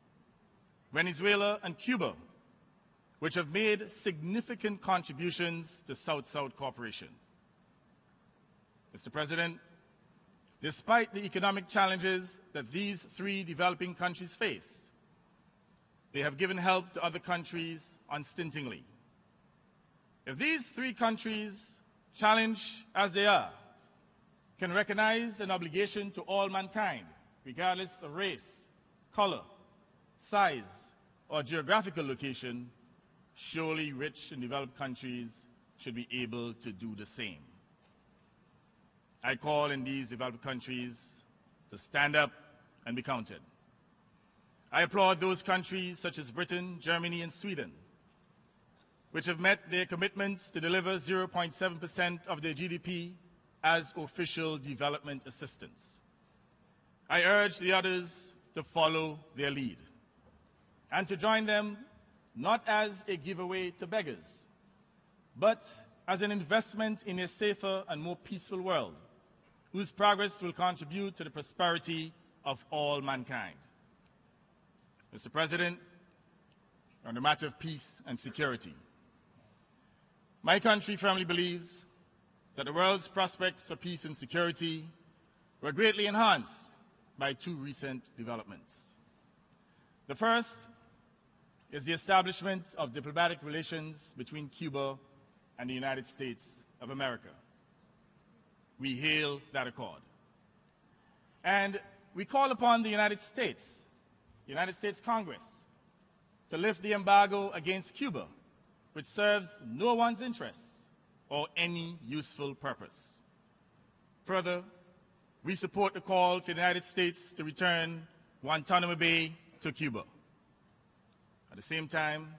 Venezuela and Cuba, which have made significant contributions to South-South cooperation. Mr. President, despite the economic challenges that these three developing countries face, they have given help to other countries unstintingly. If these three countries, challenged as they are, can recognize an obligation to all mankind, regardless of race, color, size, or geographical location, surely rich and developed countries should be able to do the same. I call in these developed countries to stand up and be counted. I applaud those countries such as Britain, Germany, and Sweden, which have met their commitments to deliver 0.7% of their GDP as official development assistance. I urge the others to follow their lead and to join them not as a giveaway to beggars, but as an investment in a safer and more peaceful world, whose progress will contribute to the prosperity of all mankind. Mr. President, on the matter of peace and security, my country firmly believes that the world's prospects for peace and security were greatly enhanced by two recent developments. The first is the establishment of diplomatic relations between Cuba and the United States of America. We hail that accord. And we call upon the United States Congress, to lift the embargo against Cuba, which serves no one's interests or any useful purpose. Further, we support the call for the United States to return Guantanamo Bay to Cuba. At the same time,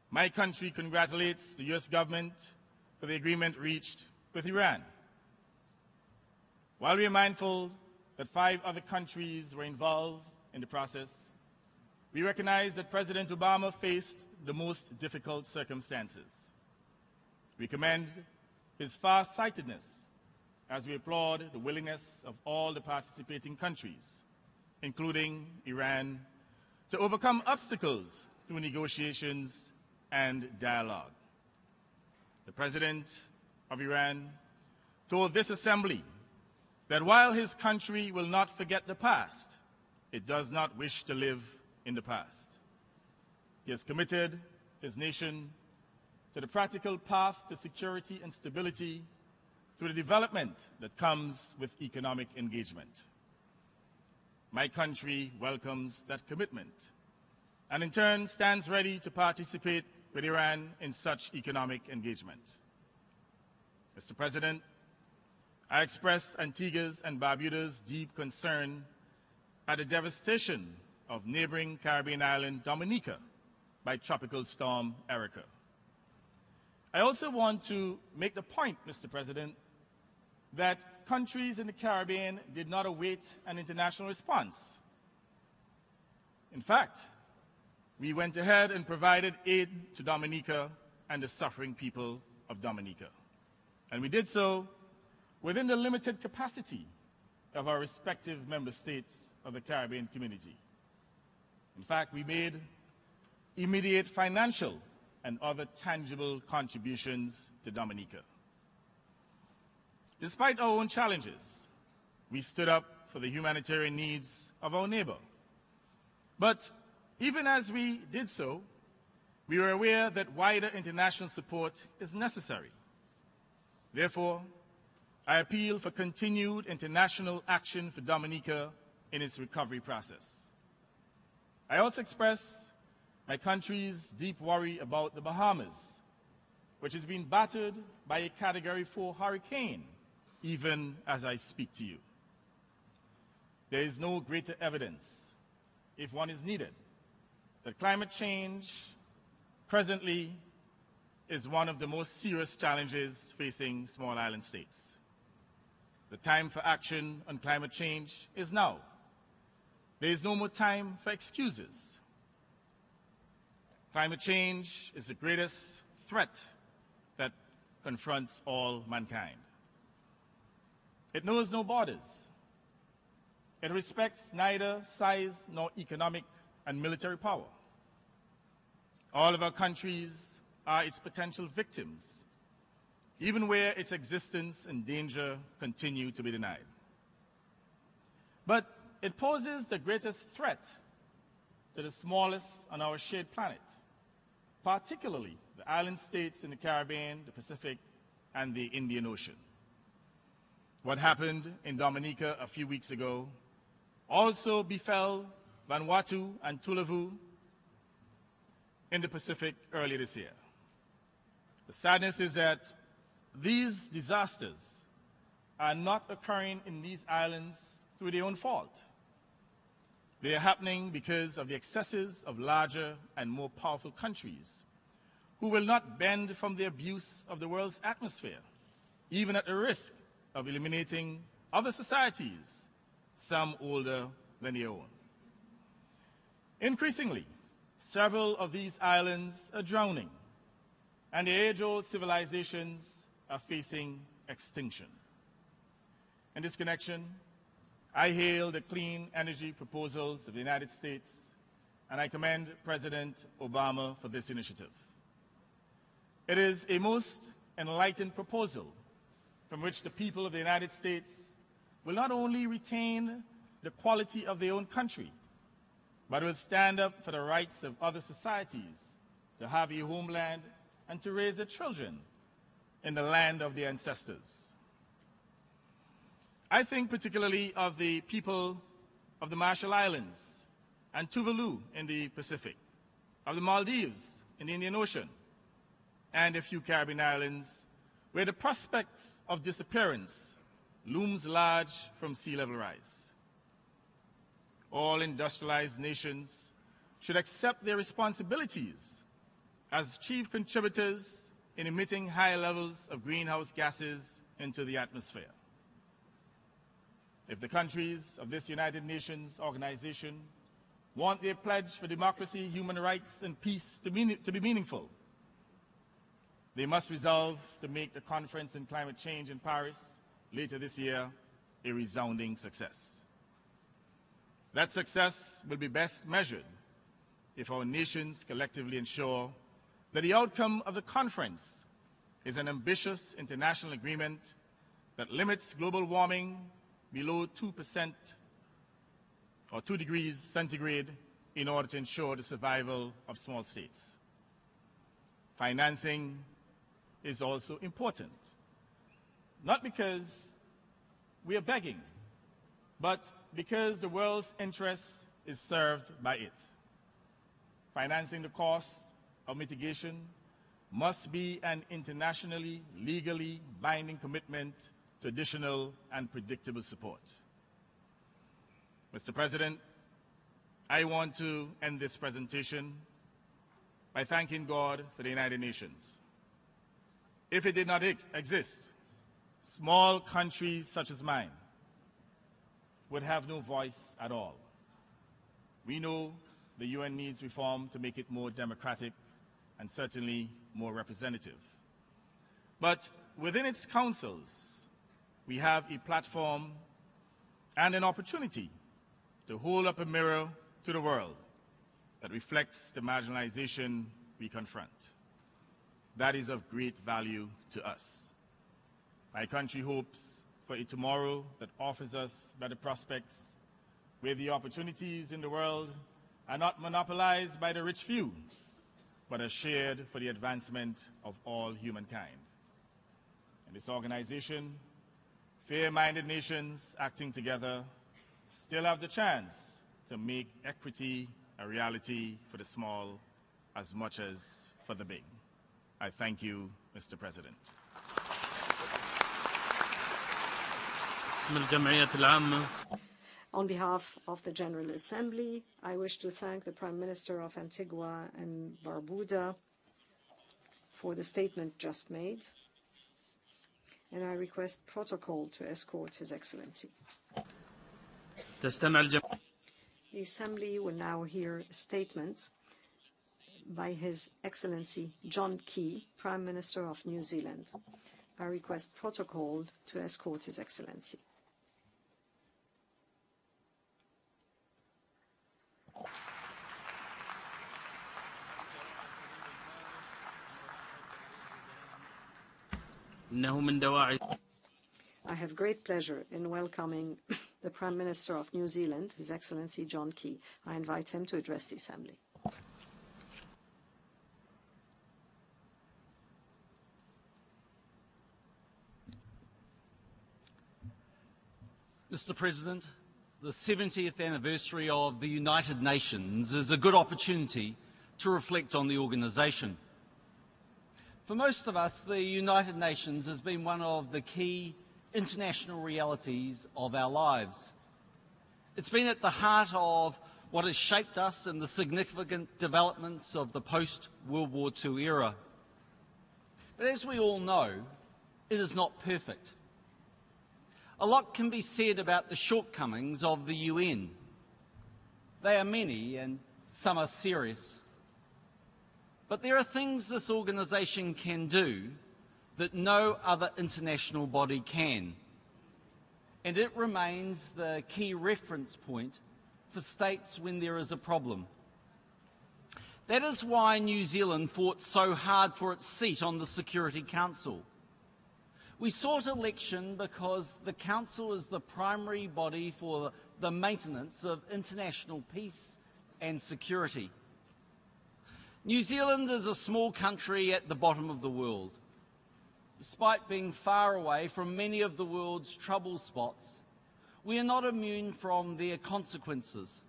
my country congratulates the U.S. government for the agreement reached with Iran. While we are mindful that 5 other countries were involved in the process, we recognize that President Obama faced the most difficult circumstances. We commend his far-sightedness as we applaud the willingness of all the participating countries, including Iran, to overcome obstacles through negotiations and dialogue. The President of Iran told this assembly that while his country will not forget the past, it does not wish to live in the past. He has committed his nation to the practical path to security and stability through the development that comes with economic engagement. My country welcomes that commitment and in turn stands ready to participate with Iran in such economic engagement. Mr. President, I express Antigua's and Barbuda's deep concern at the devastation of neighboring Caribbean island Dominica by Tropical Storm Erica. I also want to make the point, Mr. President, that countries in the Caribbean did not await an international response. In fact, we went ahead and provided aid to Dominica and the suffering people of Dominica. And we did so within the limited capacity of our respective member states of the Caribbean community. In fact, we made immediate financial and other tangible contributions to Dominica. Despite our own challenges, we stood up for the humanitarian needs of our neighbor. But even as we did so, we were aware that wider international support is necessary. Therefore, I appeal for continued international action for Dominica in its recovery process. I also express my country's deep worry about the Bahamas, which has been battered by a Category 4 hurricane, even as I speak to you. There is no greater evidence, if one is needed, that climate change presently is one of the most serious challenges facing small island states. The time for action on climate change is now. There is no more time for excuses. Climate change is the greatest threat that confronts all mankind. It knows no borders. It respects neither size nor economic and military power. All of our countries are its potential victims, even where its existence and danger continue to be denied. But it poses the greatest threat to the smallest on our shared planet, particularly the island states in the Caribbean, the Pacific, and the Indian Ocean. What happened in Dominica a few weeks ago also befell Vanuatu and Tuvalu in the Pacific earlier this year. The sadness is that these disasters are not occurring in these islands through their own fault. They are happening because of the excesses of larger and more powerful countries who will not bend from the abuse of the world's atmosphere, even at the risk of eliminating other societies, some older than their own. Increasingly, several of these islands are drowning, and their age-old civilizations are facing extinction. In this connection, I hail the clean energy proposals of the United States, and I commend President Obama for this initiative. It is a most enlightened proposal from which the people of the United States will not only retain the quality of their own country, but will stand up for the rights of other societies to have a homeland and to raise their children in the land of their ancestors. I think particularly of the people of the Marshall Islands and Tuvalu in the Pacific, of the Maldives in the Indian Ocean, and a few Caribbean islands where the prospects of disappearance looms large from sea level rise. All industrialized nations should accept their responsibilities as chief contributors in emitting high levels of greenhouse gases into the atmosphere. If the countries of this United Nations organization want their pledge for democracy, human rights, and peace to be meaningful, they must resolve to make the conference on climate change in Paris later this year a resounding success. That success will be best measured if our nations collectively ensure that the outcome of the conference is an ambitious international agreement that limits global warming below 2% or 2 degrees centigrade in order to ensure the survival of small states. financing is also important. Not because we are begging, but because the world's interest is served by it. Financing the cost of mitigation must be an internationally, legally binding commitment to additional and predictable support. Mr. President, I want to end this presentation by thanking God for the United Nations. If it did not exist, small countries such as mine would have no voice at all. We know the UN needs reform to make it more democratic and certainly more representative. But within its councils, we have a platform and an opportunity to hold up a mirror to the world that reflects the marginalization we confront. That is of great value to us. My country hopes for a tomorrow that offers us better prospects, where the opportunities in the world are not monopolized by the rich few, but are shared for the advancement of all humankind. In this organization, fair-minded nations acting together still have the chance to make equity a reality for the small as much as for the big. I thank you, Mr. President. On behalf of the General Assembly, I wish to thank the Prime Minister of Antigua and Barbuda for the statement just made, and I request protocol to escort His Excellency. The Assembly will now hear a statement by His Excellency John Key, Prime Minister of New Zealand. I request protocol to escort His Excellency. I have great pleasure in welcoming the Prime Minister of New Zealand, His Excellency John Key. I invite him to address the Assembly. Mr. President, the 70th anniversary of the United Nations is a good opportunity to reflect on the organisation. For most of us, the United Nations has been one of the key international realities of our lives. It's been at the heart of what has shaped us in the significant developments of the post-World War II era. But as we all know, it is not perfect. A lot can be said about the shortcomings of the UN. They are many and some are serious. But there are things this organisation can do that no other international body can. And it remains the key reference point for states when there is a problem. That is why New Zealand fought so hard for its seat on the Security Council. We sought election because the Council is the primary body for the maintenance of international peace and security. New Zealand is a small country at the bottom of the world. Despite being far away from many of the world's trouble spots, we are not immune from their consequences.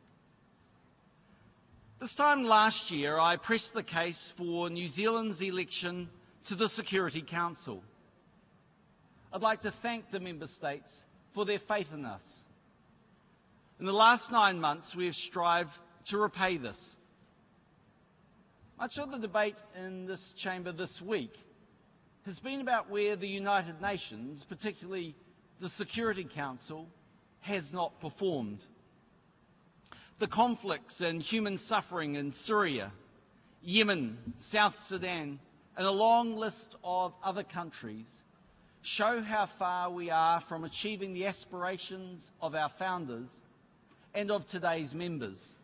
This time last year, I pressed the case for New Zealand's election to the Security Council. I'd like to thank the Member States for their faith in us. In the last 9 months, we have strived to repay this. Much of the debate in this chamber this week has been about where the United Nations, particularly the Security Council, has not performed. The conflicts and human suffering in Syria, Yemen, South Sudan, and a long list of other countries show how far we are from achieving the aspirations of our founders and of today's members.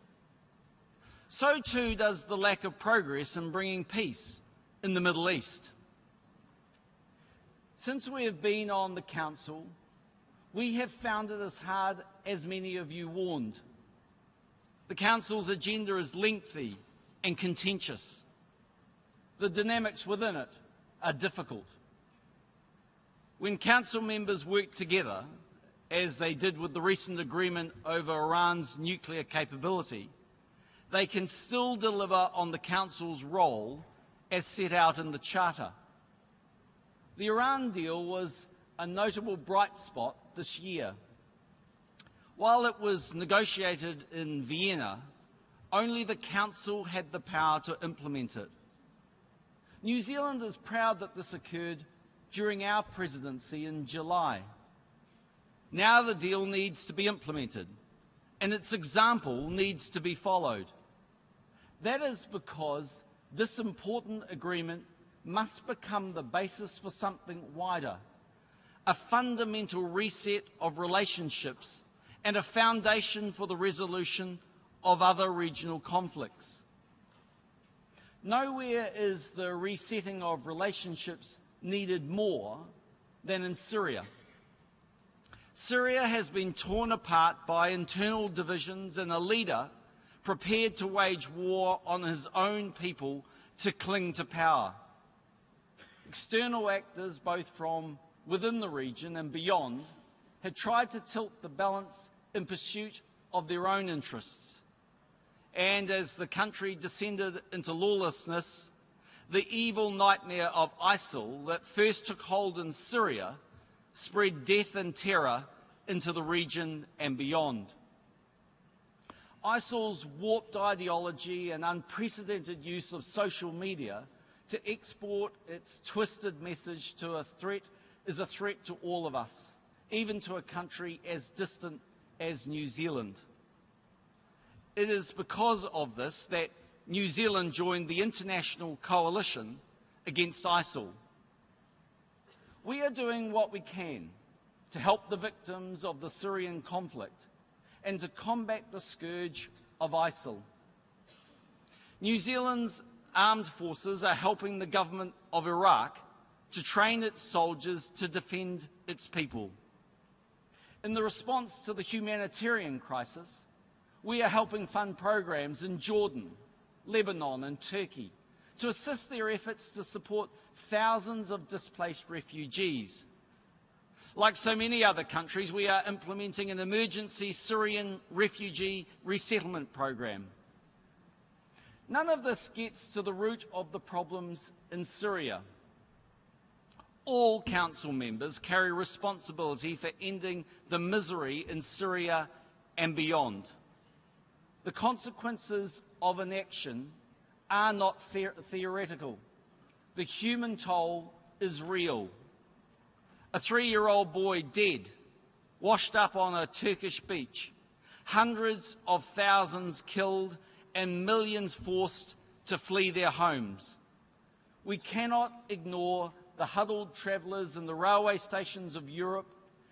So too does the lack of progress in bringing peace in the Middle East. Since we have been on the Council, we have found it as hard as many of you warned. The Council's agenda is lengthy and contentious. the dynamics within it are difficult. When Council members work together, as they did with the recent agreement over Iran's nuclear capability, they can still deliver on the Council's role as set out in the Charter. The Iran deal was a notable bright spot this year. While it was negotiated in Vienna, only the Council had the power to implement it. New Zealand is proud that this occurred during our presidency in July. Now the deal needs to be implemented, and its example needs to be followed. That is because this important agreement must become the basis for something wider, a fundamental reset of relationships and a foundation for the resolution of other regional conflicts. Nowhere is the resetting of relationships needed more than in Syria. Syria has been torn apart by internal divisions and a leader prepared to wage war on his own people to cling to power. External actors, both from within the region and beyond, had tried to tilt the balance in pursuit of their own interests. And as the country descended into lawlessness, the evil nightmare of ISIL that first took hold in Syria spread death and terror into the region and beyond. ISIL's warped ideology and unprecedented use of social media to export its twisted message to a threat is a threat to all of us, even to a country as distant as New Zealand. It is because of this that New Zealand joined the international coalition against ISIL. We are doing what we can to help the victims of the Syrian conflict and to combat the scourge of ISIL. New Zealand's armed forces are helping the government of Iraq to train its soldiers to defend its people. In the response to the humanitarian crisis, we are helping fund programs in Jordan, Lebanon and Turkey to assist their efforts to support thousands of displaced refugees. Like so many other countries, we are implementing an emergency Syrian refugee resettlement program. None of this gets to the root of the problems in Syria. All Council members carry responsibility for ending the misery in Syria and beyond. The consequences of inaction are not theoretical. The human toll is real. A 3-year-old boy dead, washed up on a Turkish beach, hundreds of thousands killed and millions forced to flee their homes. We cannot ignore the huddled travellers in the railway stations of Europe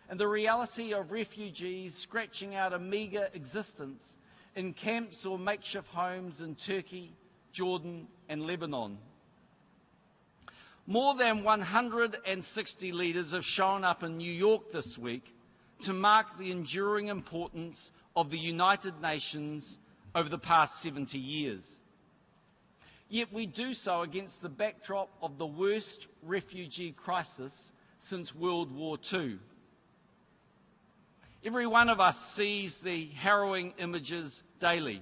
and the reality of refugees scratching out a meagre existence in camps or makeshift homes in Turkey, Jordan and Lebanon. More than 160 leaders have shown up in New York this week to mark the enduring importance of the United Nations over the past 70 years. Yet we do so against the backdrop of the worst refugee crisis since World War II. Every one of us sees the harrowing images daily.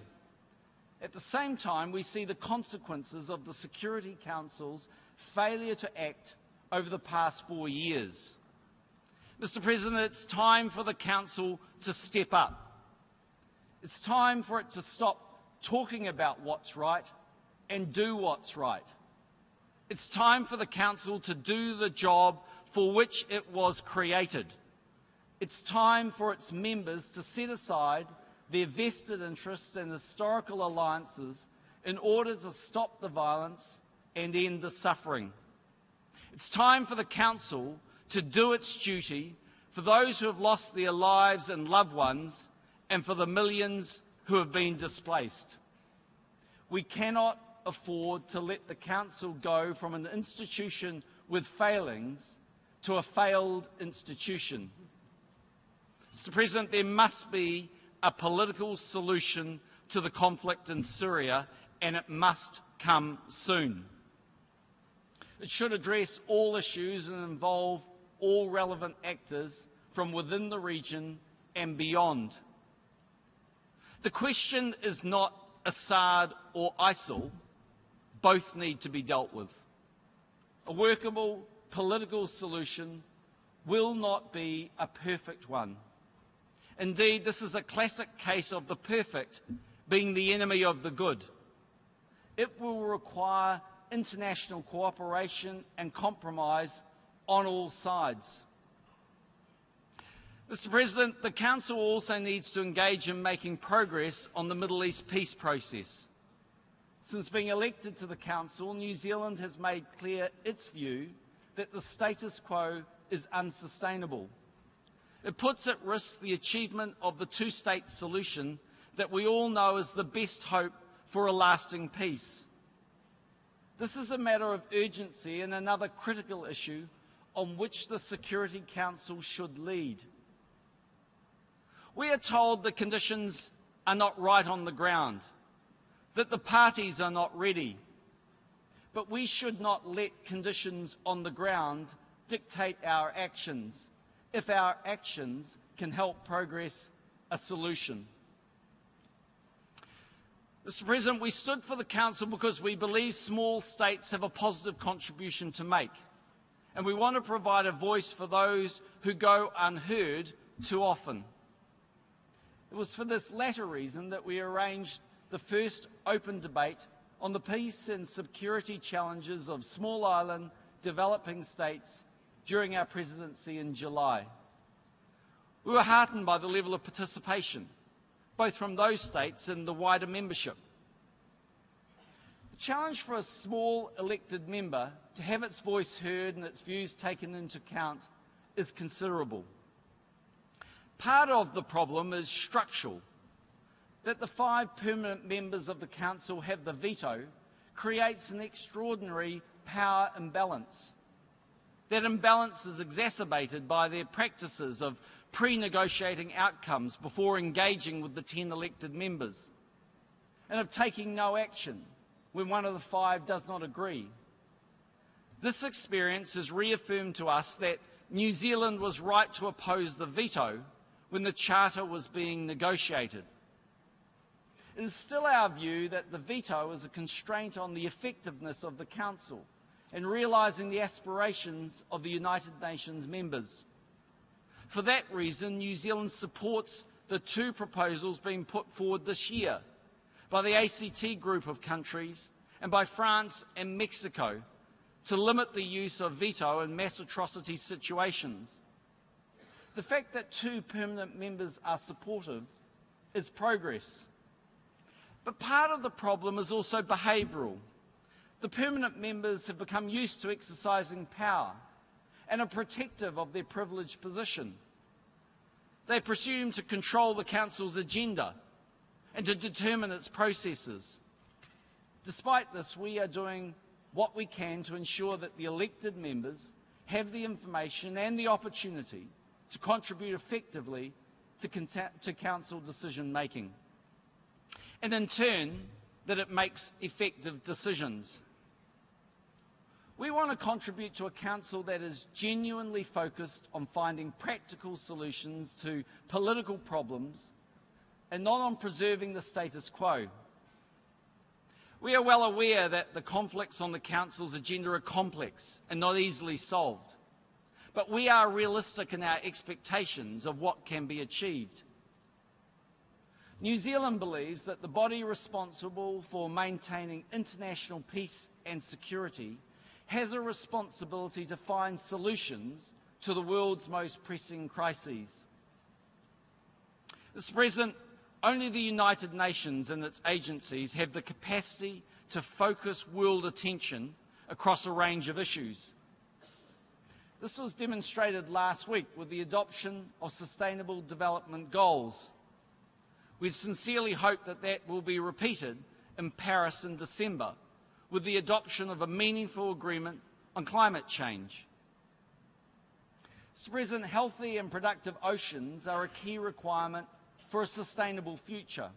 At the same time, we see the consequences of the Security Council's failure to act over the past 4 years. Mr. President, it's time for the Council to step up. It's time for it to stop talking about what's right and do what's right. It's time for the Council to do the job for which it was created. It's time for its members to set aside their vested interests and historical alliances in order to stop the violence and end the suffering. It's time for the Council to do its duty for those who have lost their lives and loved ones and for the millions who have been displaced. We cannot afford to let the Council go from an institution with failings to a failed institution. Mr. President, there must be a political solution to the conflict in Syria, and it must come soon. It should address all issues and involve all relevant actors from within the region and beyond. The question is not Assad or ISIL. Both need to be dealt with. A workable political solution will not be a perfect one. Indeed, this is a classic case of the perfect being the enemy of the good. It will require international cooperation and compromise on all sides. Mr. President, the Council also needs to engage in making progress on the Middle East peace process. Since being elected to the Council, New Zealand has made clear its view that the status quo is unsustainable. It puts at risk the achievement of the two-state solution that we all know is the best hope for a lasting peace. This is a matter of urgency and another critical issue on which the Security Council should lead. We are told the conditions are not right on the ground, that the parties are not ready. But we should not let conditions on the ground dictate our actions if our actions can help progress a solution. Mr. President, we stood for the Council because we believe small states have a positive contribution to make, and we want to provide a voice for those who go unheard too often. It was for this latter reason that we arranged the first open debate on the peace and security challenges of small island developing states during our presidency in July. We were heartened by the level of participation, both from those states and the wider membership. The challenge for a small elected member to have its voice heard and its views taken into account is considerable. Part of the problem is structural. That the 5 permanent members of the Council have the veto creates an extraordinary power imbalance. That imbalance is exacerbated by their practices of pre-negotiating outcomes before engaging with the 10 elected members, and of taking no action when one of the 5 does not agree. This experience has reaffirmed to us that New Zealand was right to oppose the veto when the Charter was being negotiated. It is still our view that the veto is a constraint on the effectiveness of the Council in realising the aspirations of the United Nations members. For that reason, New Zealand supports the 2 proposals being put forward this year by the ACT group of countries and by France and Mexico to limit the use of veto in mass atrocity situations. The fact that 2 permanent members are supportive is progress. But part of the problem is also behavioural. The permanent members have become used to exercising power and are protective of their privileged position. They presume to control the Council's agenda and to determine its processes. Despite this, we are doing what we can to ensure that the elected members have the information and the opportunity to contribute effectively to Council decision making, and in turn that it makes effective decisions. We want to contribute to a Council that is genuinely focused on finding practical solutions to political problems and not on preserving the status quo. We are well aware that the conflicts on the Council's agenda are complex and not easily solved, but we are realistic in our expectations of what can be achieved. New Zealand believes that the body responsible for maintaining international peace and security has a responsibility to find solutions to the world's most pressing crises. Mr. President, only the United Nations and its agencies have the capacity to focus world attention across a range of issues. This was demonstrated last week with the adoption of Sustainable Development Goals. We sincerely hope that that will be repeated in Paris in December with the adoption of a meaningful agreement on climate change. Mr. President, healthy and productive oceans are a key requirement for a sustainable future.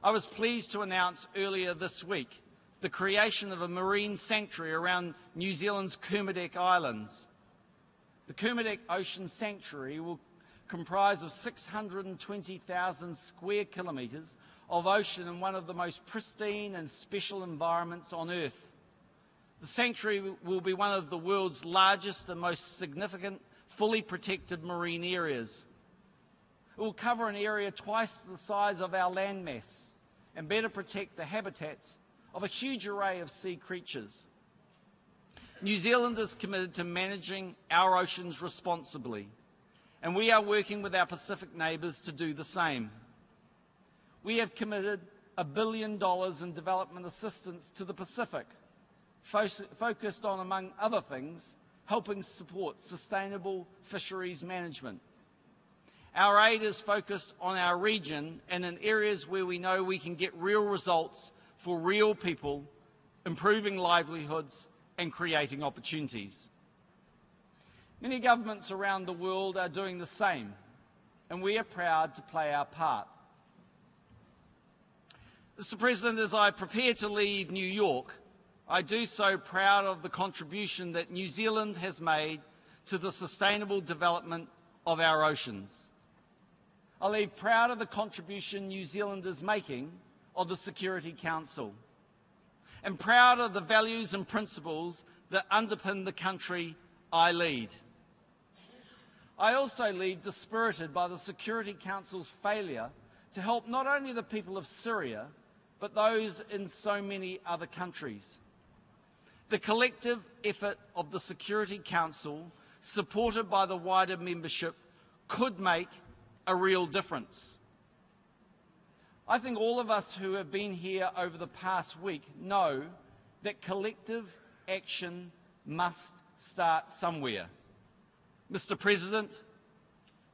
I was pleased to announce earlier this week the creation of a marine sanctuary around New Zealand's Kermadec Islands. The Kermadec Ocean Sanctuary will comprise of 620,000 square kilometres of ocean in one of the most pristine and special environments on Earth. The sanctuary will be one of the world's largest and most significant fully protected marine areas. It will cover an area twice the size of our landmass and better protect the habitats of a huge array of sea creatures. New Zealand is committed to managing our oceans responsibly, and we are working with our Pacific neighbours to do the same. We have committed $1 billion in development assistance to the Pacific, focused on, among other things, helping support sustainable fisheries management. Our aid is focused on our region and in areas where we know we can get real results for real people, improving livelihoods and creating opportunities. Many governments around the world are doing the same, and we are proud to play our part. Mr. President, as I prepare to leave New York, I do so proud of the contribution that New Zealand has made to the sustainable development of our oceans. I leave proud of the contribution New Zealand is making of the Security Council, and proud of the values and principles that underpin the country I lead. I also leave dispirited by the Security Council's failure to help not only the people of Syria, but those in so many other countries. The collective effort of the Security Council, supported by the wider membership, could make a real difference. I think all of us who have been here over the past week know that collective action must start somewhere. Mr. President,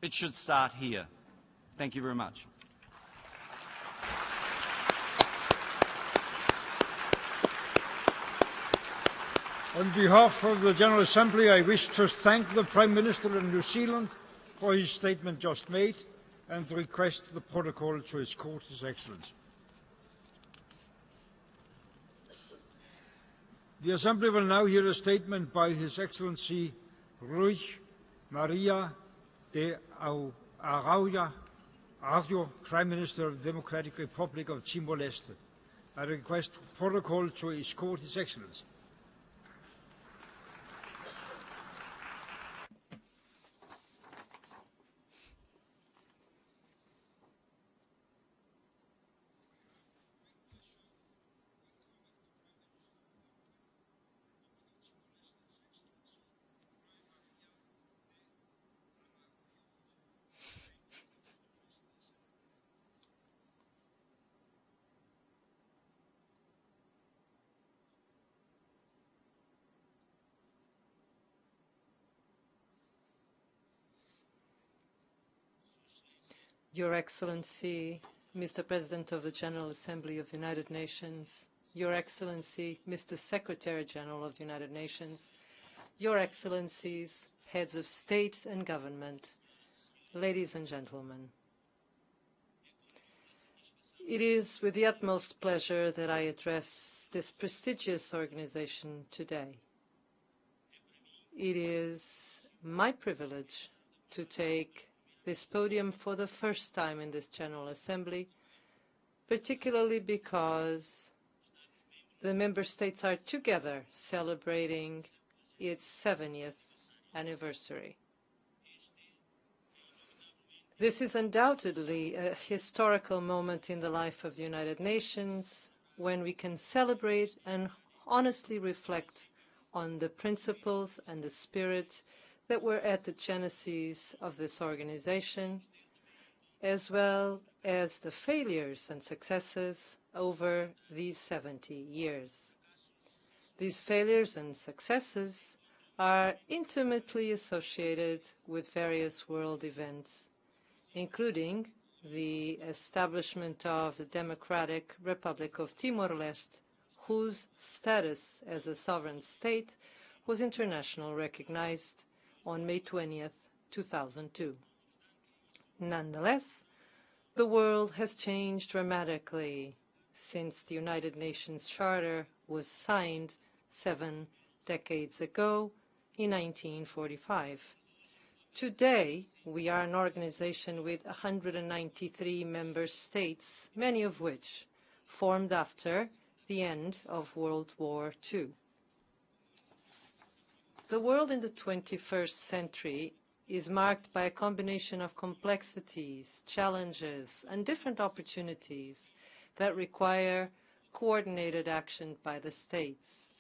it should start here. Thank you very much. On behalf of the General Assembly, I wish to thank the Prime Minister of New Zealand for his statement just made and request the protocol to escort His Excellency. The Assembly will now hear a statement by His Excellency Rui Maria de Araujo, Prime Minister of the Democratic Republic of Timor-Leste. I request protocol to escort His Excellency. Your Excellency, Mr. President of the General Assembly of the United Nations, Your Excellency, Mr. Secretary General of the United Nations, Your Excellencies, Heads of State and Government, ladies and gentlemen. It is with the utmost pleasure that I address this prestigious organization today. It is my privilege to take this podium for the first time in this General Assembly, particularly because the Member States are together celebrating its 70th anniversary. This is undoubtedly a historical moment in the life of the United Nations when we can celebrate and honestly reflect on the principles and the spirit that were at the genesis of this organization, as well as the failures and successes over these 70 years. These failures and successes are intimately associated with various world events, including the establishment of the Democratic Republic of Timor-Leste, whose status as a sovereign state was internationally recognized on May 20th, 2002. Nonetheless, the world has changed dramatically since the United Nations Charter was signed 7 decades ago in 1945. Today, we are an organization with 193 member states, many of which formed after the end of World War II. The world in the 21st century is marked by a combination of complexities, challenges, and different opportunities that require coordinated action by the states.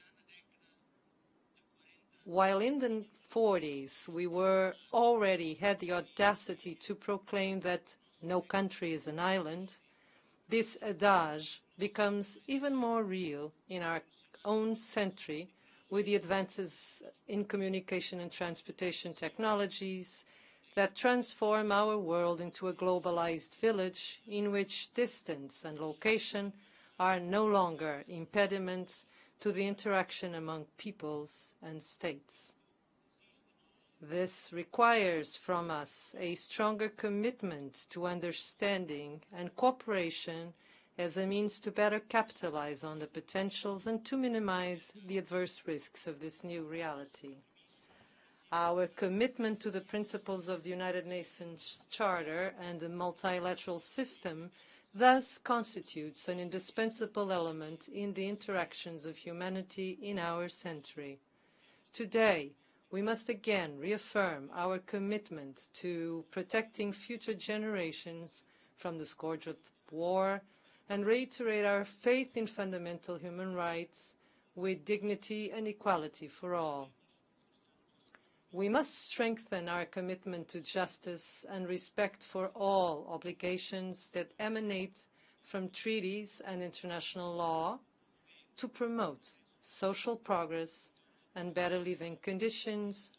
While in the 40s we already had the audacity to proclaim that no country is an island, this adage becomes even more real in our own century with the advances in communication and transportation technologies that transform our world into a globalized village in which distance and location are no longer impediments to the interaction among peoples and states. This requires from us a stronger commitment to understanding and cooperation as a means to better capitalize on the potentials and to minimize the adverse risks of this new reality. Our commitment to the principles of the United Nations Charter and the multilateral system thus constitutes an indispensable element in the interactions of humanity in our century. Today, we must again reaffirm our commitment to protecting future generations from the scourge of war and reiterate our faith in fundamental human rights with dignity and equality for all. We must strengthen our commitment to justice and respect for all obligations that emanate from treaties and international law to promote social progress and better living conditions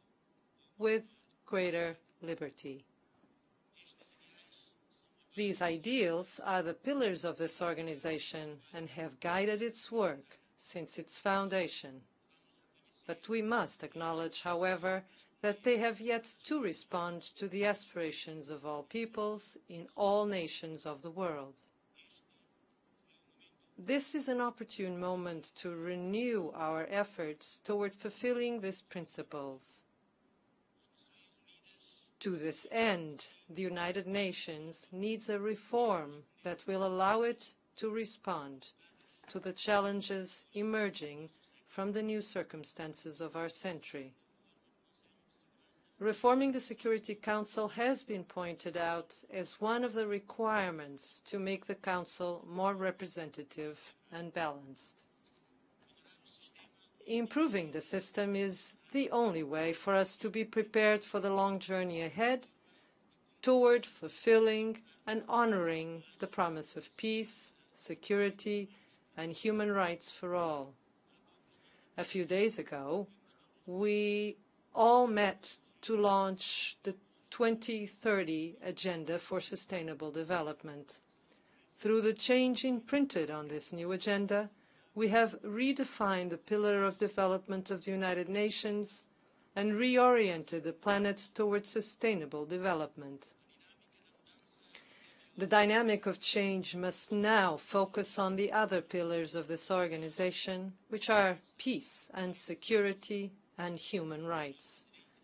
with greater liberty. These ideals are the pillars of this organization and have guided its work since its foundation. But we must acknowledge, however, that they have yet to respond to the aspirations of all peoples in all nations of the world. This is an opportune moment to renew our efforts toward fulfilling these principles. To this end, the United Nations needs a reform that will allow it to respond to the challenges emerging from the new circumstances of our century. Reforming the Security Council has been pointed out as one of the requirements to make the Council more representative and balanced. Improving the system is the only way for us to be prepared for the long journey ahead toward fulfilling and honoring the promise of peace, security, and human rights for all. A few days ago, we all met to launch the 2030 Agenda for Sustainable Development. Through the change imprinted on this new agenda, we have redefined the pillar of development of the United Nations and reoriented the planet towards sustainable development. The dynamic of change must now focus on the other pillars of this organization, which are peace and security and human rights.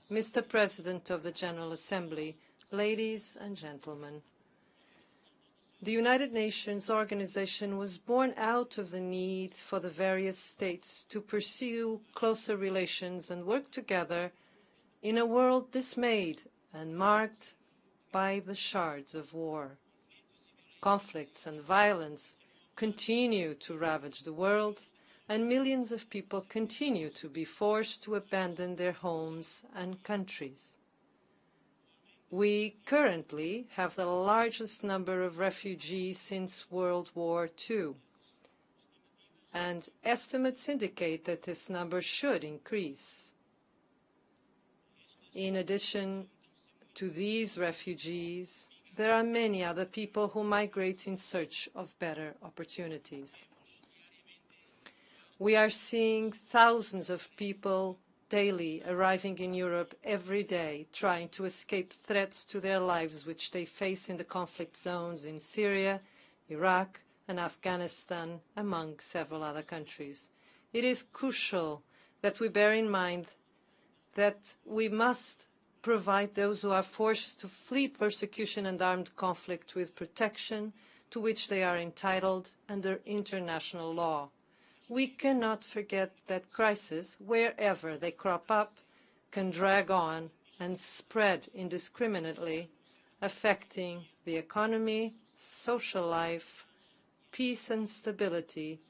Mr. President of the General Assembly, ladies and gentlemen, the United Nations organization was born out of the need for the various states to pursue closer relations and work together in a world dismayed and marked by the shards of war. Conflicts and violence continue to ravage the world, and millions of people continue to be forced to abandon their homes and countries. We currently have the largest number of refugees since World War II, and estimates indicate that this number should increase. In addition to these refugees, there are many other people who migrate in search of better opportunities. We are seeing thousands of people daily arriving in Europe every day, trying to escape threats to their lives which they face in the conflict zones in Syria, Iraq, and Afghanistan, among several other countries. it is crucial that we bear in mind that we must provide those who are forced to flee persecution and armed conflict with protection to which they are entitled under international law. We cannot forget that crises, wherever they crop up, can drag on and spread indiscriminately, affecting the economy, social life, peace and stability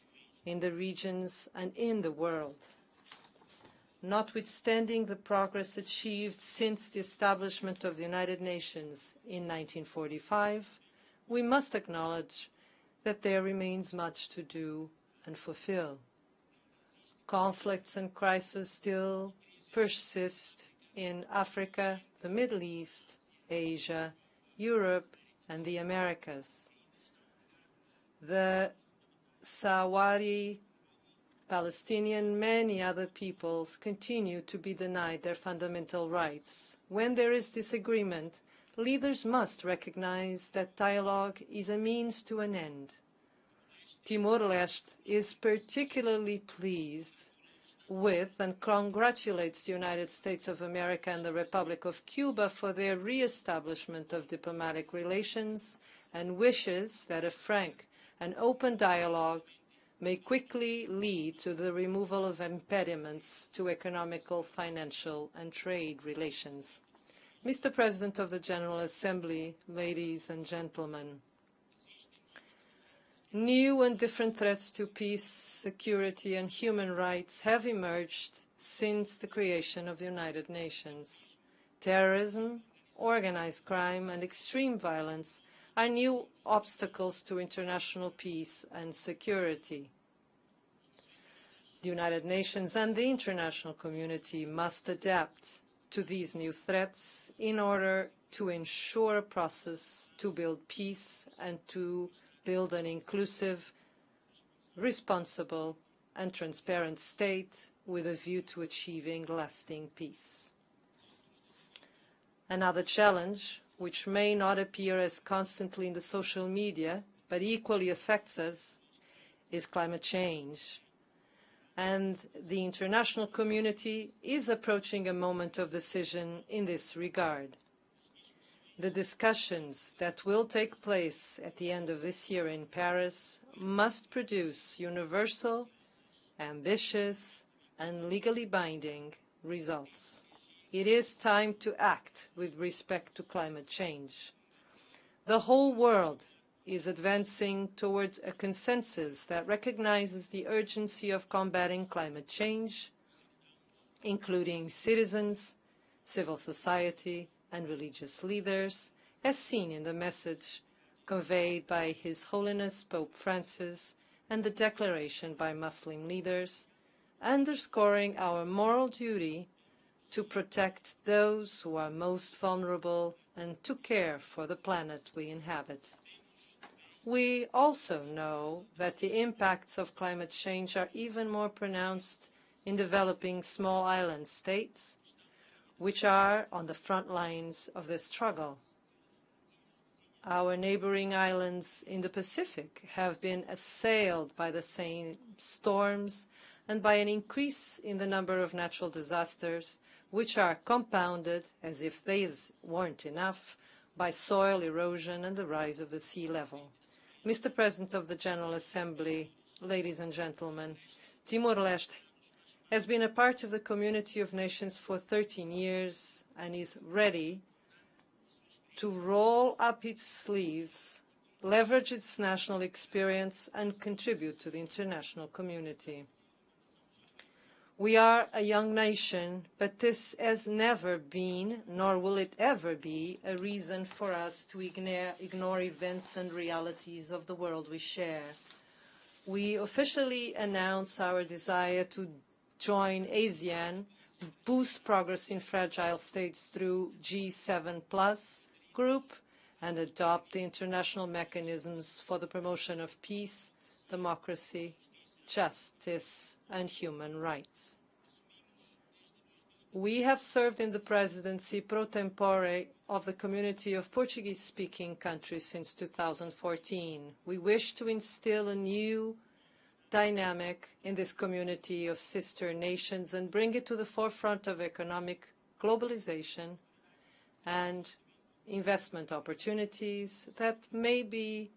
in the regions and in the world. Notwithstanding the progress achieved since the establishment of the United Nations in 1945, we must acknowledge that there remains much to do and fulfill. Conflicts and crises still persist in Africa, the Middle East, Asia, Europe, and the Americas. The Sahrawi, Palestinian, many other peoples continue to be denied their fundamental rights. When there is disagreement, leaders must recognize that dialogue is a means to an end. Timor-Leste is particularly pleased with and congratulates the United States of America and the Republic of Cuba for their re-establishment of diplomatic relations and wishes that a frank and open dialogue may quickly lead to the removal of impediments to economical, financial, and trade relations. Mr. President of the General Assembly, ladies and gentlemen, new and different threats to peace, security, and human rights have emerged since the creation of the United Nations. Terrorism, organized crime, and extreme violence are new obstacles to international peace and security. The United Nations and the international community must adapt to these new threats in order to ensure a process to build peace and to build an inclusive, responsible, and transparent state with a view to achieving lasting peace. Another challenge, which may not appear as constantly in the social media, but equally affects us, is climate change. And the international community is approaching a moment of decision in this regard. The discussions that will take place at the end of this year in Paris must produce universal, ambitious, and legally binding results. It is time to act with respect to climate change. The whole world is advancing towards a consensus that recognizes the urgency of combating climate change, including citizens, civil society, and religious leaders, as seen in the message conveyed by His Holiness Pope Francis and the declaration by Muslim leaders, underscoring our moral duty to protect those who are most vulnerable and to care for the planet we inhabit. We also know that the impacts of climate change are even more pronounced in developing small island states, which are on the front lines of the struggle. Our neighboring islands in the Pacific have been assailed by the same storms and by an increase in the number of natural disasters, which are compounded, as if these weren't enough, by soil erosion and the rise of the sea level. Mr. President of the General Assembly, ladies and gentlemen, Timor-Leste has been a part of the community of nations for 13 years and is ready to roll up its sleeves, leverage its national experience, and contribute to the international community. We are a young nation, but this has never been, nor will it ever be, a reason for us to ignore events and realities of the world we share. We officially announce our desire to join ASEAN, boost progress in fragile states through G7+ group, and adopt the international mechanisms for the promotion of peace, democracy, justice, and human rights. We have served in the presidency pro tempore of the community of Portuguese-speaking countries since 2014. We wish to instill a new dynamic in this community of sister nations and bring it to the forefront of economic globalization and investment opportunities that may be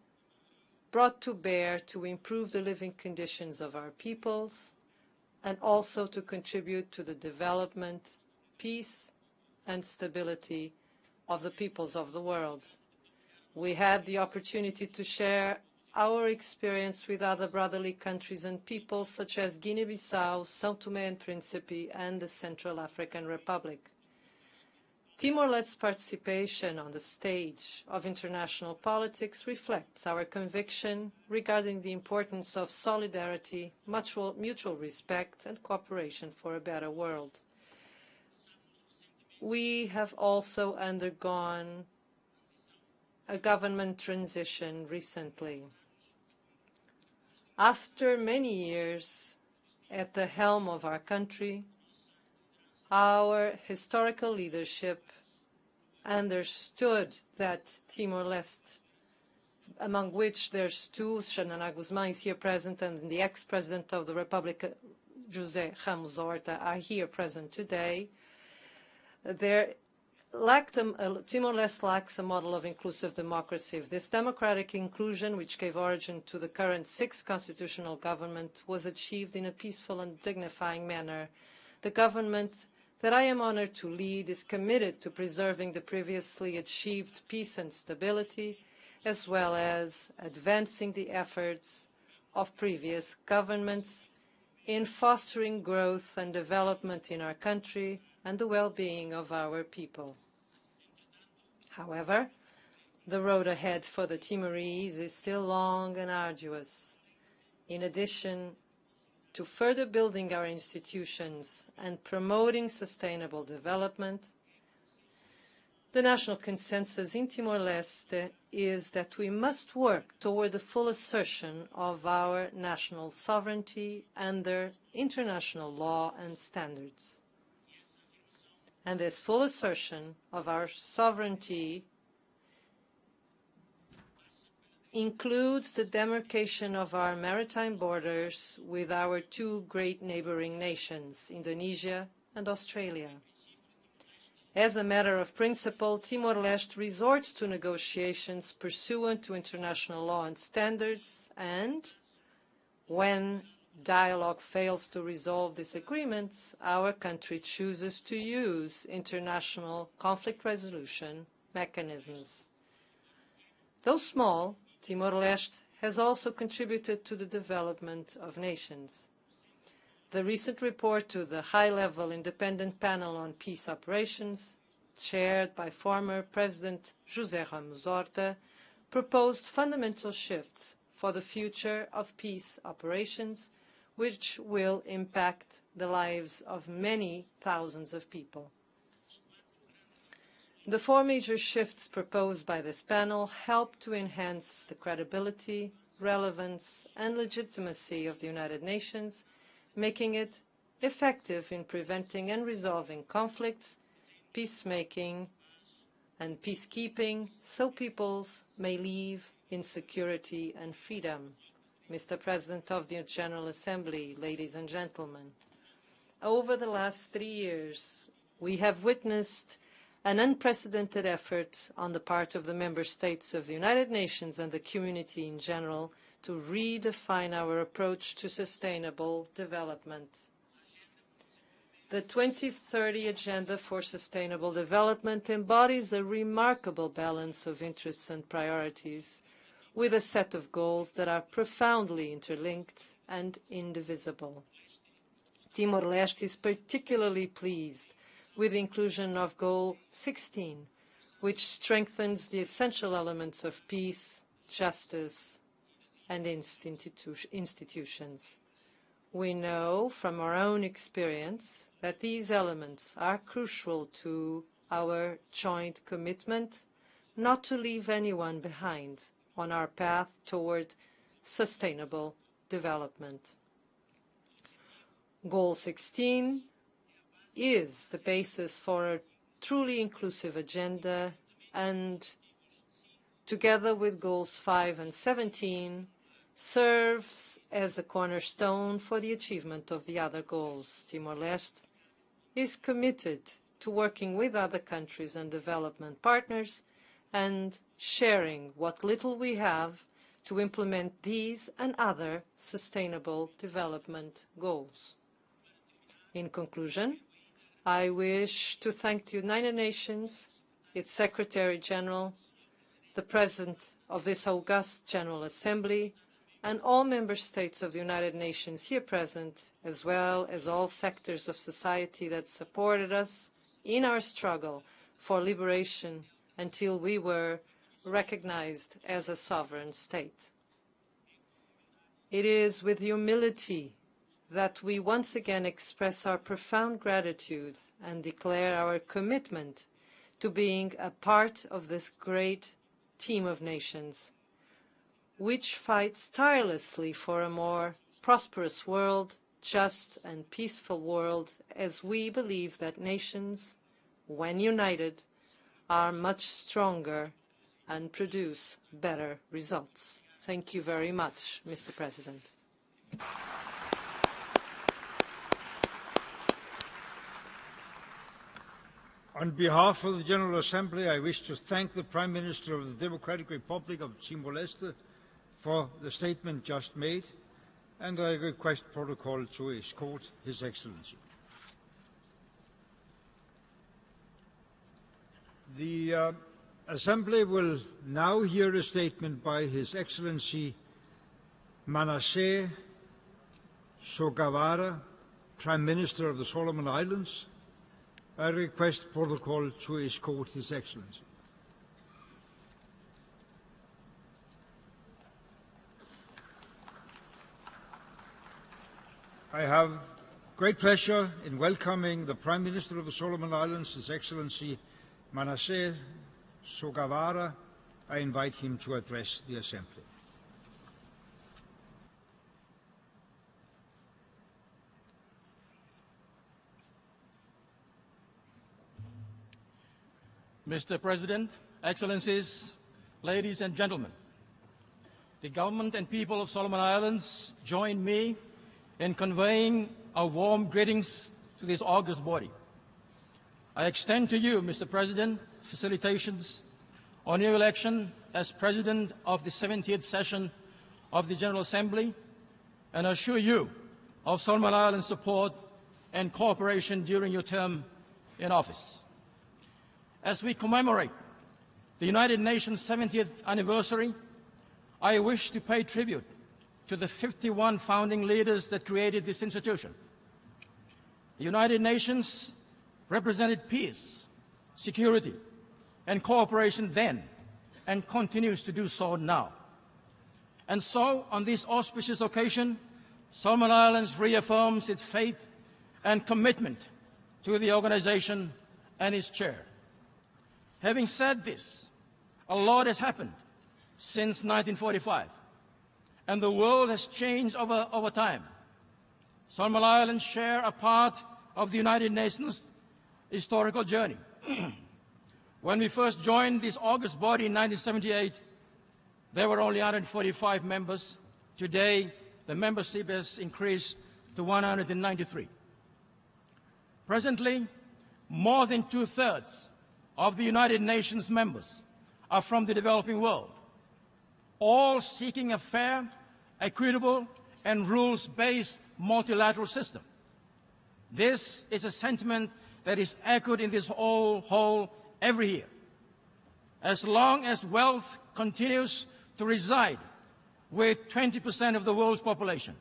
brought to bear to improve the living conditions of our peoples and also to contribute to the development, peace, and stability of the peoples of the world. We had the opportunity to share our experience with other brotherly countries and peoples such as Guinea-Bissau, São Tomé and Príncipe, and the Central African Republic. Timor-Leste's participation on the stage of international politics reflects our conviction regarding the importance of solidarity, mutual respect, and cooperation for a better world. We have also undergone a government transition recently. After many years at the helm of our country, our historical leadership understood that Timor-Leste, among which there's two, Xanana Guzmán is here present, and the ex-president of the Republic, José Ramos Horta, are here present today. Timor-Leste lacks a model of inclusive democracy. This democratic inclusion, which gave origin to the current sixth constitutional government, was achieved in a peaceful and dignifying manner. The government that I am honored to lead is committed to preserving the previously achieved peace and stability, as well as advancing the efforts of previous governments in fostering growth and development in our country and the well-being of our people. However, the road ahead for the Timorese is still long and arduous. In addition to further building our institutions and promoting sustainable development, the national consensus in Timor-Leste is that we must work toward the full assertion of our national sovereignty under international law and standards. And this full assertion of our sovereignty includes the demarcation of our maritime borders with our two great neighboring nations, Indonesia and Australia. As a matter of principle, Timor-Leste resorts to negotiations pursuant to international law and standards, and when dialogue fails to resolve disagreements, our country chooses to use international conflict resolution mechanisms. Though small, Timor-Leste has also contributed to the development of nations. The recent report to the high-level independent panel on peace operations, chaired by former President José Ramos Horta, proposed fundamental shifts for the future of peace operations, which will impact the lives of many thousands of people. The four major shifts proposed by this panel help to enhance the credibility, relevance, and legitimacy of the United Nations, making it effective in preventing and resolving conflicts, peacemaking, and peacekeeping, so peoples may live in security and freedom. Mr. President of the General Assembly, ladies and gentlemen, over the last 3 years, we have witnessed an unprecedented effort on the part of the member states of the United Nations and the community in general to redefine our approach to sustainable development. The 2030 Agenda for Sustainable Development embodies a remarkable balance of interests and priorities, with a set of goals that are profoundly interlinked and indivisible. Timor-Leste is particularly pleased with the inclusion of Goal 16, which strengthens the essential elements of peace, justice, and institutions. We know from our own experience that these elements are crucial to our joint commitment not to leave anyone behind on our path toward sustainable development. Goal 16 is the basis for a truly inclusive agenda, and together with Goals 5 and 17, serves as a cornerstone for the achievement of the other goals. Timor-Leste is committed to working with other countries and development partners and sharing what little we have to implement these and other sustainable development goals. In conclusion, I wish to thank the United Nations, its Secretary General, the President of this august General Assembly, and all member states of the United Nations here present, as well as all sectors of society that supported us in our struggle for liberation until we were recognized as a sovereign state. It is with humility that we once again express our profound gratitude and declare our commitment to being a part of this great team of nations, which fights tirelessly for a more prosperous world, just and peaceful world, as we believe that nations, when united, are much stronger and produce better results. Thank you very much, Mr. President. On behalf of the General Assembly, I wish to thank the Prime Minister of the Democratic Republic of Timor-Leste for the statement just made, and I request protocol to escort His Excellency. The Assembly will now hear a statement by His Excellency Manasseh Sogavara, Prime Minister of the Solomon Islands. I request protocol to escort His Excellency. I have great pleasure in welcoming the Prime Minister of the Solomon Islands, His Excellency Manasseh Sogavara. I invite him to address the Assembly. Mr. President, Excellencies, ladies and gentlemen, the government and people of Solomon Islands join me in conveying our warm greetings to this august body. I extend to you, Mr. President, facilitations on your election as President of the 70th session of the General Assembly, and assure you of Solomon Islands' support and cooperation during your term in office. As we commemorate the United Nations 70th anniversary, I wish to pay tribute to the 51 founding leaders that created this institution. The United Nations represented peace, security, and cooperation then, and continues to do so now. And so, on this auspicious occasion, Solomon Islands reaffirms its faith and commitment to the organization and its chair. Having said this, a lot has happened since 1945, and the world has changed over time. Solomon Islands share a part of the United Nations historical journey. When we first joined this august body in 1978, there were only 145 members. Today, the membership has increased to 193. Presently, more than 2/3 of the United Nations members are from the developing world, all seeking a fair, equitable, and rules-based multilateral system. This is a sentiment that is echoed in this whole every year. As long as wealth continues to reside with 20% of the world's population,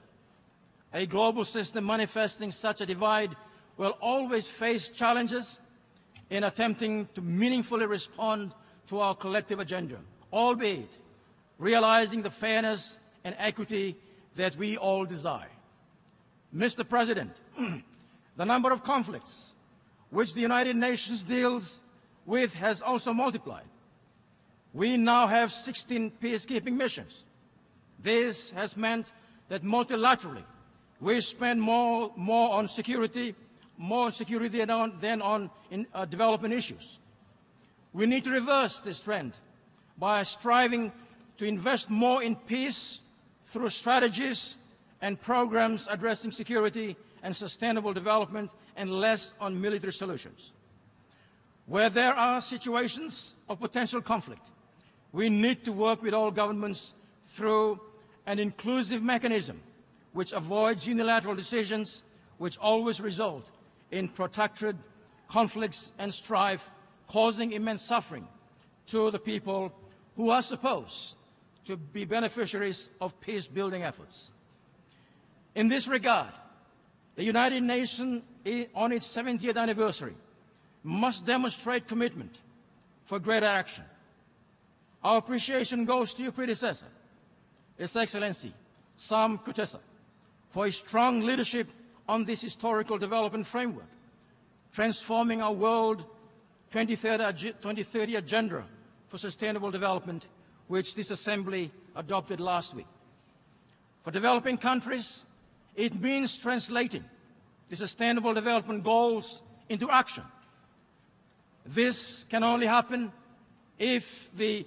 a global system manifesting such a divide will always face challenges in attempting to meaningfully respond to our collective agenda, albeit realizing the fairness and equity that we all desire. Mr. President, the number of conflicts which the United Nations deals with has also multiplied. We now have 16 peacekeeping missions. This has meant that multilaterally we spend more on security than on development issues. We need to reverse this trend by striving to invest more in peace, through strategies and programs addressing security and sustainable development, and less on military solutions. Where there are situations of potential conflict, we need to work with all governments through an inclusive mechanism which avoids unilateral decisions which always result in protracted conflicts and strife, causing immense suffering to the people who are supposed to be beneficiaries of peace-building efforts. In this regard, the United Nations, on its 70th anniversary, must demonstrate commitment for greater action. Our appreciation goes to your predecessor, His Excellency Sam Kutesa, for his strong leadership on this historical development framework, transforming our world 2030 agenda for sustainable development, which this Assembly adopted last week. For developing countries, it means translating the Sustainable Development Goals into action. This can only happen if the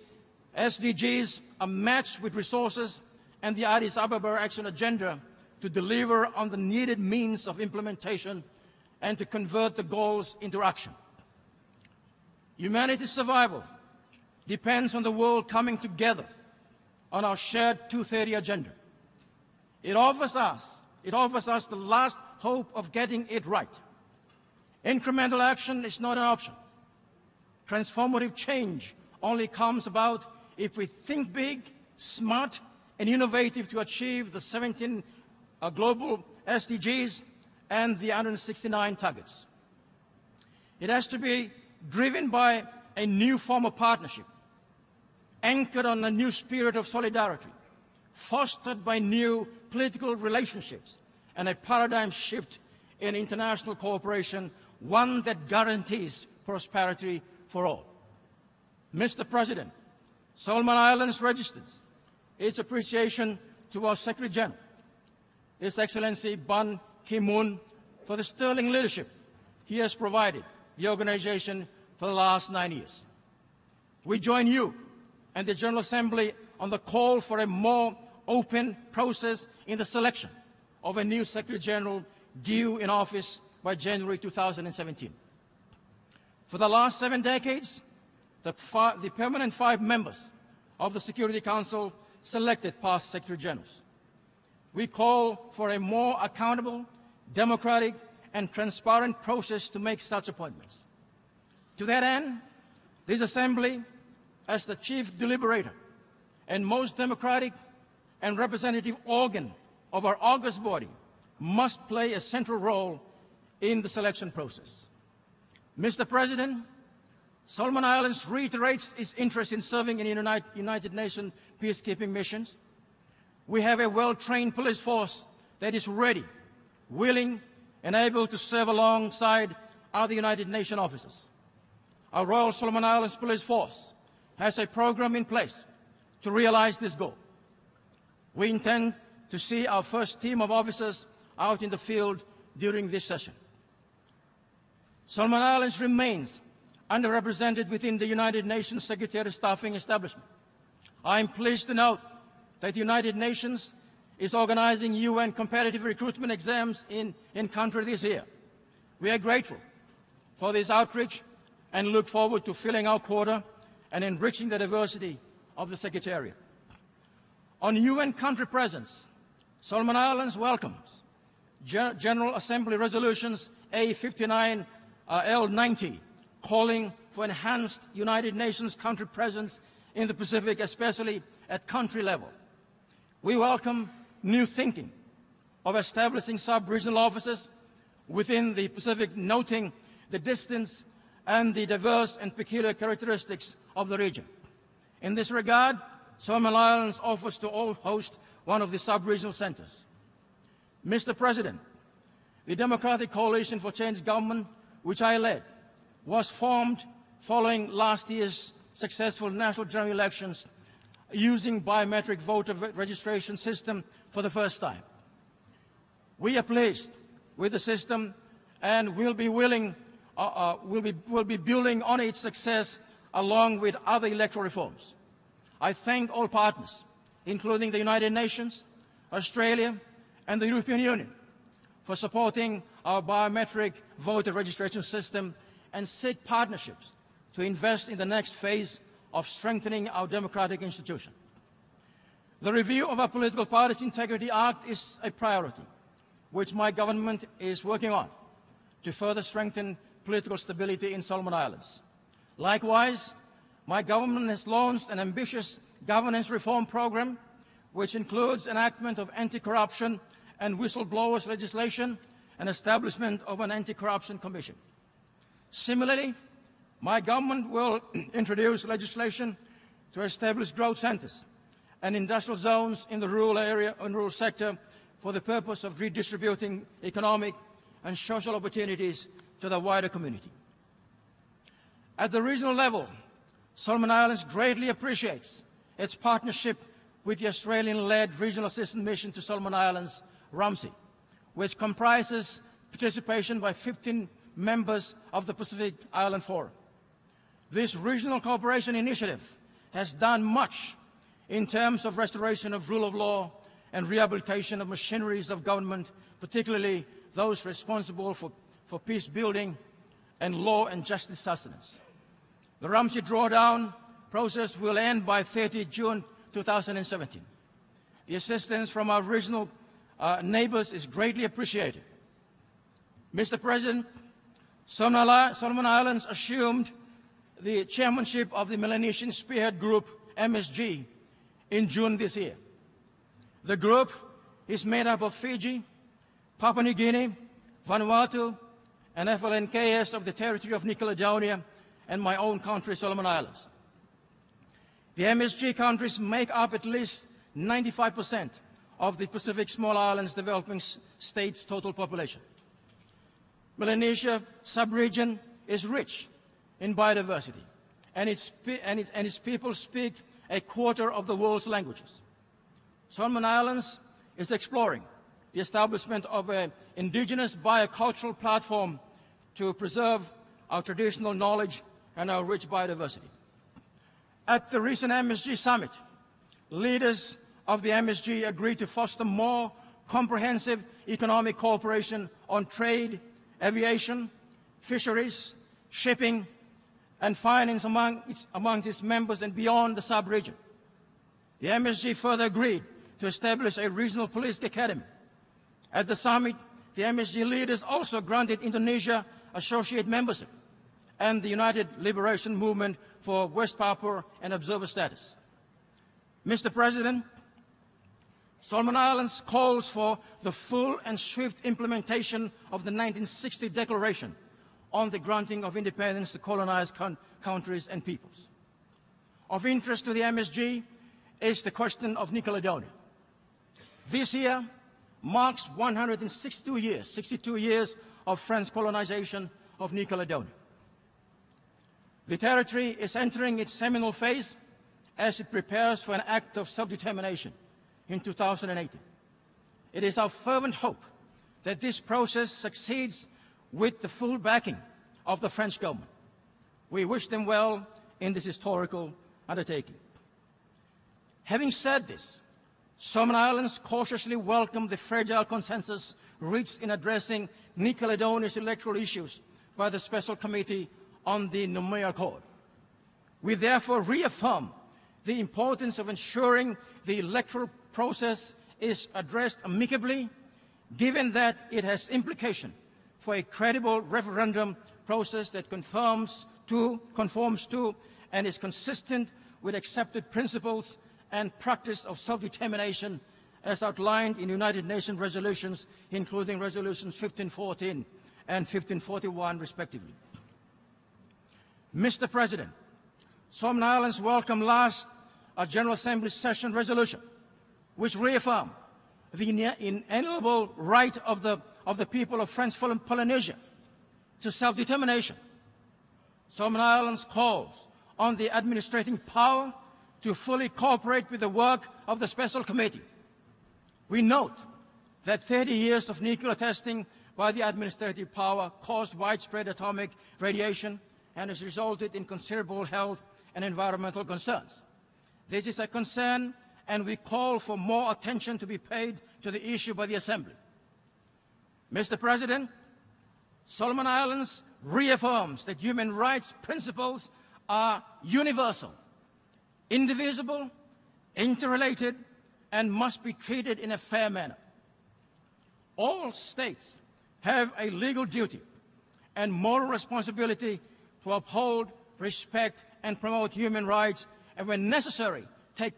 SDGs are matched with resources and the Addis Ababa Action Agenda to deliver on the needed means of implementation and to convert the goals into action. Humanity's survival depends on the world coming together on our shared 2030 agenda. It offers us the last hope of getting it right. Incremental action is not an option. Transformative change only comes about if we think big, smart, and innovative to achieve the 17 global SDGs and the 169 targets. It has to be driven by a new form of partnership, anchored on a new spirit of solidarity, fostered by new political relationships, and a paradigm shift in international cooperation, one that guarantees prosperity for all. Mr. President, Solomon Islands registers its appreciation to our Secretary General, His Excellency Ban Ki-moon, for the sterling leadership he has provided the organization for the last 9 years. We join you and the General Assembly on the call for a more open process in the selection of a new Secretary General due in office by January 2017. For the last 7 decades, the permanent 5 members of the Security Council selected past Secretary Generals. We call for a more accountable, democratic, and transparent process to make such appointments. To that end, this Assembly, as the chief deliberator and most democratic and representative organ of our august body, must play a central role in the selection process. Mr. President, Solomon Islands reiterates its interest in serving in United Nations peacekeeping missions. We have a well-trained police force that is ready, willing, and able to serve alongside other United Nations officers. Our Royal Solomon Islands Police Force has a program in place to realize this goal. We intend to see our first team of officers out in the field during this session. Solomon Islands remains underrepresented within the United Nations Secretariat Staffing Establishment. I am pleased to note that the United Nations is organizing UN competitive recruitment exams in country this year. We are grateful for this outreach and look forward to filling our quota and enriching the diversity of the Secretariat. On UN country presence, Solomon Islands welcomes General Assembly Resolutions A59 L90, calling for enhanced United Nations country presence in the Pacific, especially at country level. We welcome new thinking of establishing sub-regional offices within the Pacific, noting the distance and the diverse and peculiar characteristics of the region. In this regard, Solomon Islands offers to all host one of the sub-regional centers. Mr. President, the Democratic Coalition for Change government, which I led, was formed following last year's successful national general elections using biometric voter registration system for the first time. We are pleased with the system and will be building on its success along with other electoral reforms. I thank all partners, including the United Nations, Australia, and the European Union for supporting our biometric voter registration system and seek partnerships to invest in the next phase of strengthening our democratic institution. The review of our Political Parties Integrity Act is a priority, which my government is working on to further strengthen political stability in Solomon Islands. Likewise, my government has launched an ambitious governance reform program, which includes enactment of anti-corruption and whistleblowers legislation and establishment of an anti-corruption commission. Similarly, my government will introduce legislation to establish growth centers and industrial zones in the rural area and rural sector for the purpose of redistributing economic and social opportunities to the wider community. At the regional level, Solomon Islands greatly appreciates its partnership with the Australian-led Regional Assistance Mission to Solomon Islands, RAMSI, which comprises participation by 15 members of the Pacific Island Forum. This regional cooperation initiative has done much in terms of restoration of rule of law and rehabilitation of machineries of government, particularly those responsible for peacebuilding and law and justice sustenance. The RAMSI drawdown process will end by 30 June 2017. The assistance from our regional neighbors is greatly appreciated. Mr. President, Solomon Islands assumed the chairmanship of the Melanesian Spearhead Group, MSG, in June this year. The group is made up of Fiji, Papua New Guinea, Vanuatu, and FLNKS of the territory of New Caledonia and my own country, Solomon Islands. The MSG countries make up at least 95% of the Pacific Small Islands Developing States' total population. Melanesia sub-region is rich in biodiversity, and its people speak a quarter of the world's languages. Solomon Islands is exploring the establishment of an indigenous biocultural platform to preserve our traditional knowledge and our rich biodiversity. At the recent MSG summit, leaders of the MSG agreed to foster more comprehensive economic cooperation on trade, aviation, fisheries, shipping, and finance among its members and beyond the sub-region. The MSG further agreed to establish a regional police academy. At the summit, the MSG leaders also granted Indonesia associate membership and the United Liberation Movement for West Papua an observer status. Mr. President, Solomon Islands calls for the full and swift implementation of the 1960 Declaration on the granting of independence to colonized countries and peoples. Of interest to the MSG is the question of New Caledonia. This year marks 62 years of French colonization of New Caledonia. The territory is entering its seminal phase as it prepares for an act of self-determination in 2018. It is our fervent hope that this process succeeds with the full backing of the French government. We wish them well in this historical undertaking. Having said this, Solomon Islands cautiously welcome the fragile consensus reached in addressing New Caledonia's electoral issues by the Special Committee on the Noumea Accord. We therefore reaffirm the importance of ensuring the electoral process is addressed amicably, given that it has implication for a credible referendum process that conforms to and is consistent with accepted principles and practice of self-determination as outlined in United Nations resolutions, including resolutions 1514 and 1541, respectively. Mr. President, Solomon Islands welcomed last General Assembly session resolution, which reaffirmed the inalienable right of the people of French Polynesia to self-determination. Solomon Islands calls on the administrating power to fully cooperate with the work of the Special Committee. We note that 30 years of nuclear testing by the administrative power caused widespread atomic radiation and has resulted in considerable health and environmental concerns. This is a concern and we call for more attention to be paid to the issue by the Assembly. Mr. President, Solomon Islands reaffirms that human rights principles are universal, indivisible, interrelated, and must be treated in a fair manner. All states have a legal duty and moral responsibility to uphold, respect, and promote human rights, and when necessary, take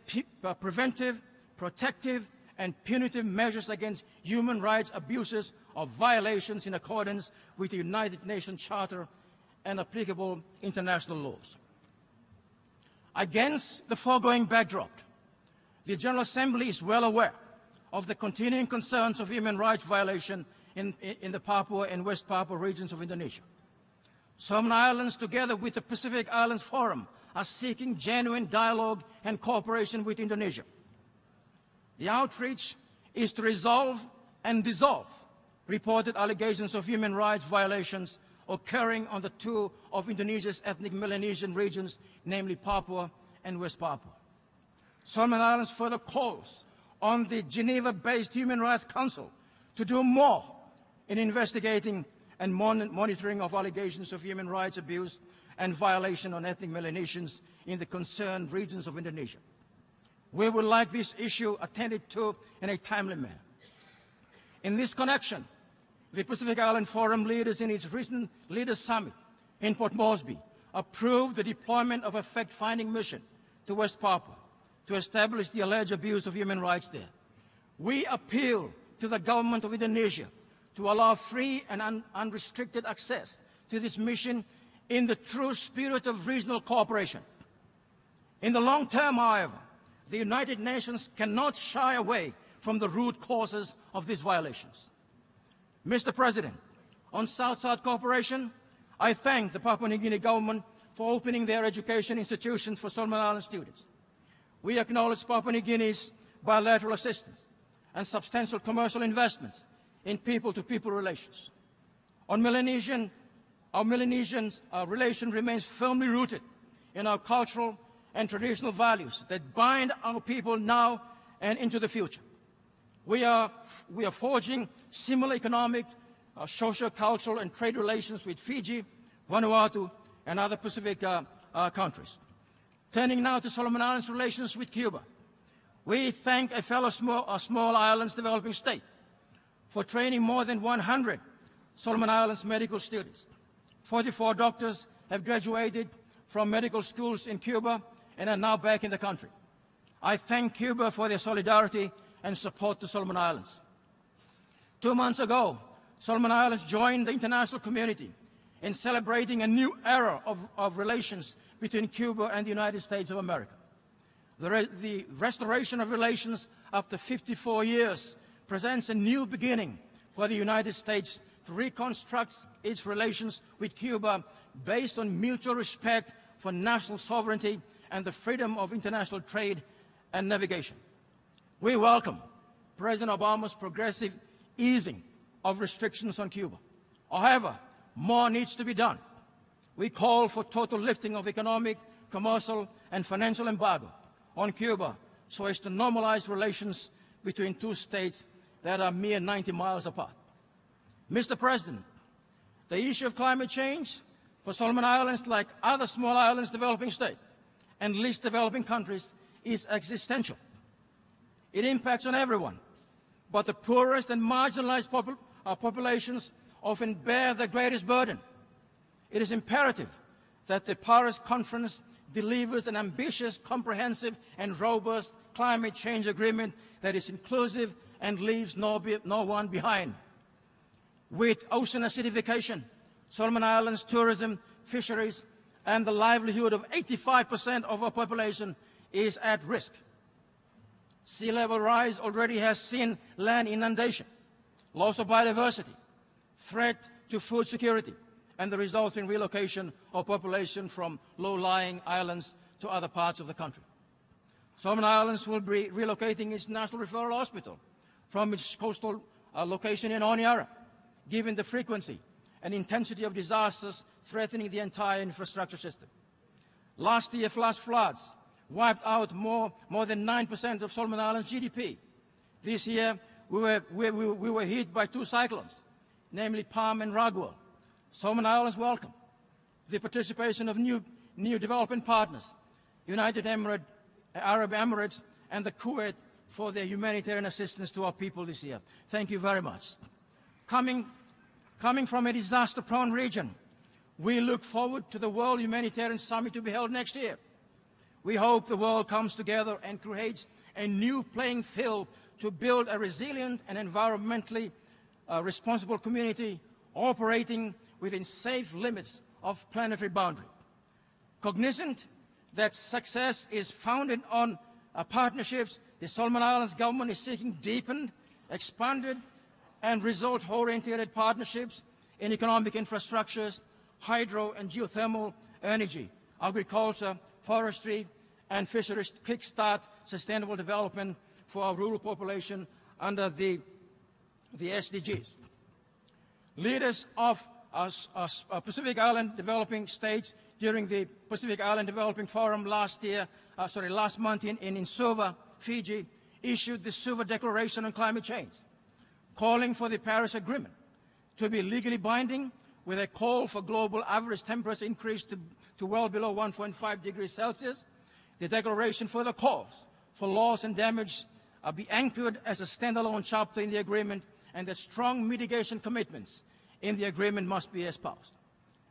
preventive, protective, and punitive measures against human rights abuses or violations in accordance with the United Nations Charter and applicable international laws. Against the foregoing backdrop, the General Assembly is well aware of the continuing concerns of human rights violation in the Papua and West Papua regions of Indonesia. Solomon Islands, together with the Pacific Islands Forum, are seeking genuine dialogue and cooperation with Indonesia. The outreach is to resolve and dissolve reported allegations of human rights violations occurring on the two of Indonesia's ethnic Melanesian regions, namely Papua and West Papua. Solomon Islands further calls on the Geneva-based Human Rights Council to do more in investigating and monitoring of allegations of human rights abuse and violation on ethnic Melanesians in the concerned regions of Indonesia. We would like this issue attended to in a timely manner. In this connection, the Pacific Island Forum leaders in its recent Leaders Summit in Port Moresby approved the deployment of a fact-finding mission to West Papua to establish the alleged abuse of human rights there. We appeal to the government of Indonesia to allow free and unrestricted access to this mission in the true spirit of regional cooperation. In the long term, however, the United Nations cannot shy away from the root causes of these violations. Mr. President, on South-South cooperation, I thank the Papua New Guinea government for opening their education institutions for Solomon Island students. We acknowledge Papua New Guinea's bilateral assistance and substantial commercial investments in people-to-people relations. Our Melanesian relation remains firmly rooted in our cultural and traditional values that bind our people now and into the future. We are forging similar economic, social, cultural, and trade relations with Fiji, Vanuatu, and other Pacific countries. Turning now to Solomon Islands' relations with Cuba, we thank a fellow small islands developing state for training more than 100 Solomon Islands medical students. 44 doctors have graduated from medical schools in Cuba and are now back in the country. I thank Cuba for their solidarity and support to Solomon Islands. 2 months ago, Solomon Islands joined the international community in celebrating a new era of relations between Cuba and the United States of America. The restoration of relations after 54 years presents a new beginning for the United States to reconstruct its relations with Cuba based on mutual respect for national sovereignty and the freedom of international trade and navigation. We welcome President Obama's progressive easing of restrictions on Cuba. However, more needs to be done. We call for total lifting of economic, commercial, and financial embargo on Cuba so as to normalize relations between two states that are mere 90 miles apart. Mr. President, the issue of climate change for Solomon Islands, like other small islands developing states and least developing countries, is existential. It impacts on everyone, but the poorest and marginalized populations often bear the greatest burden. It is imperative that the Paris Conference delivers an ambitious, comprehensive, and robust climate change agreement that is inclusive and leaves no one behind. With ocean acidification, Solomon Islands tourism, fisheries, and the livelihood of 85% of our population is at risk. Sea level rise already has seen land inundation, loss of biodiversity, threat to food security, and the resulting relocation of population from low-lying islands to other parts of the country. Solomon Islands will be relocating its National Referral Hospital from its coastal location in Honiara, given the frequency and intensity of disasters threatening the entire infrastructure system. Last year's flash floods wiped out more than 9% of Solomon Islands' GDP. This year, we were hit by 2 cyclones, namely Palm and Raguel. Solomon Islands welcome the participation of new development partners, United Arab Emirates and the Kuwait, for their humanitarian assistance to our people this year. Thank you very much. Coming from a disaster-prone region, we look forward to the World Humanitarian Summit to be held next year. We hope the world comes together and creates a new playing field to build a resilient and environmentally responsible community operating within safe limits of planetary boundary. Cognizant that success is founded on partnerships, the Solomon Islands government is seeking deepened, expanded, and result-oriented partnerships in economic infrastructures, hydro and geothermal energy, agriculture, forestry, and fisheries to kickstart sustainable development for our rural population under the SDGs. Leaders of Pacific Island developing states during the Pacific Island Developing Forum last month in Suva, Fiji, issued the Suva Declaration on Climate Change, calling for the Paris Agreement to be legally binding, with a call for global average temperature increase to well below 1.5 degrees Celsius. The declaration further calls for loss and damage be anchored as a standalone chapter in the agreement, and that strong mitigation commitments in the agreement must be espoused.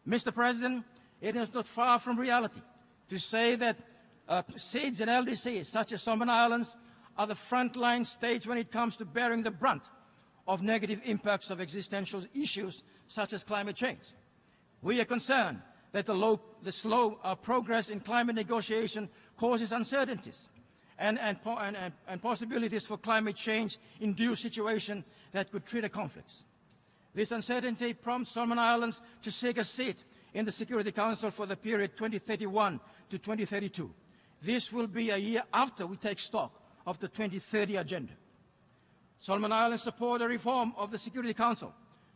Mr. President, it is not far from reality to say that SEEDs and LDCs, such as Solomon Islands, are the frontline states when it comes to bearing the brunt of negative impacts of existential issues such as climate change. We are concerned that the slow progress in climate negotiation causes uncertainties and possibilities for climate change-induced situations that could trigger conflicts. This uncertainty prompts Solomon Islands to seek a seat in the Security Council for the period 2031 to 2032. This will be a year after we take stock of the 2030 agenda. Solomon Islands support a reform of the Security Council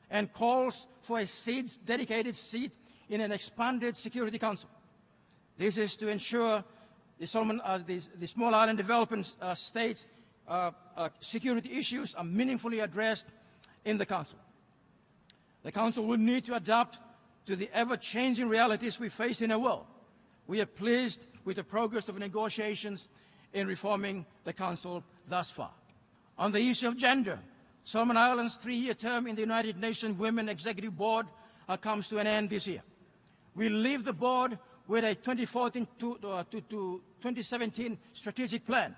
and calls for a SEEDS dedicated seat in an expanded Security Council. This is to ensure the small island development states' security issues are meaningfully addressed in the Council. The Council will need to adapt to the ever-changing realities we face in our world. We are pleased with the progress of negotiations in reforming the Council thus far. On the issue of gender, Solomon Islands' 3-year term in the United Nations Women Executive Board comes to an end this year. We leave the board with a 2014 to 2017 strategic plan.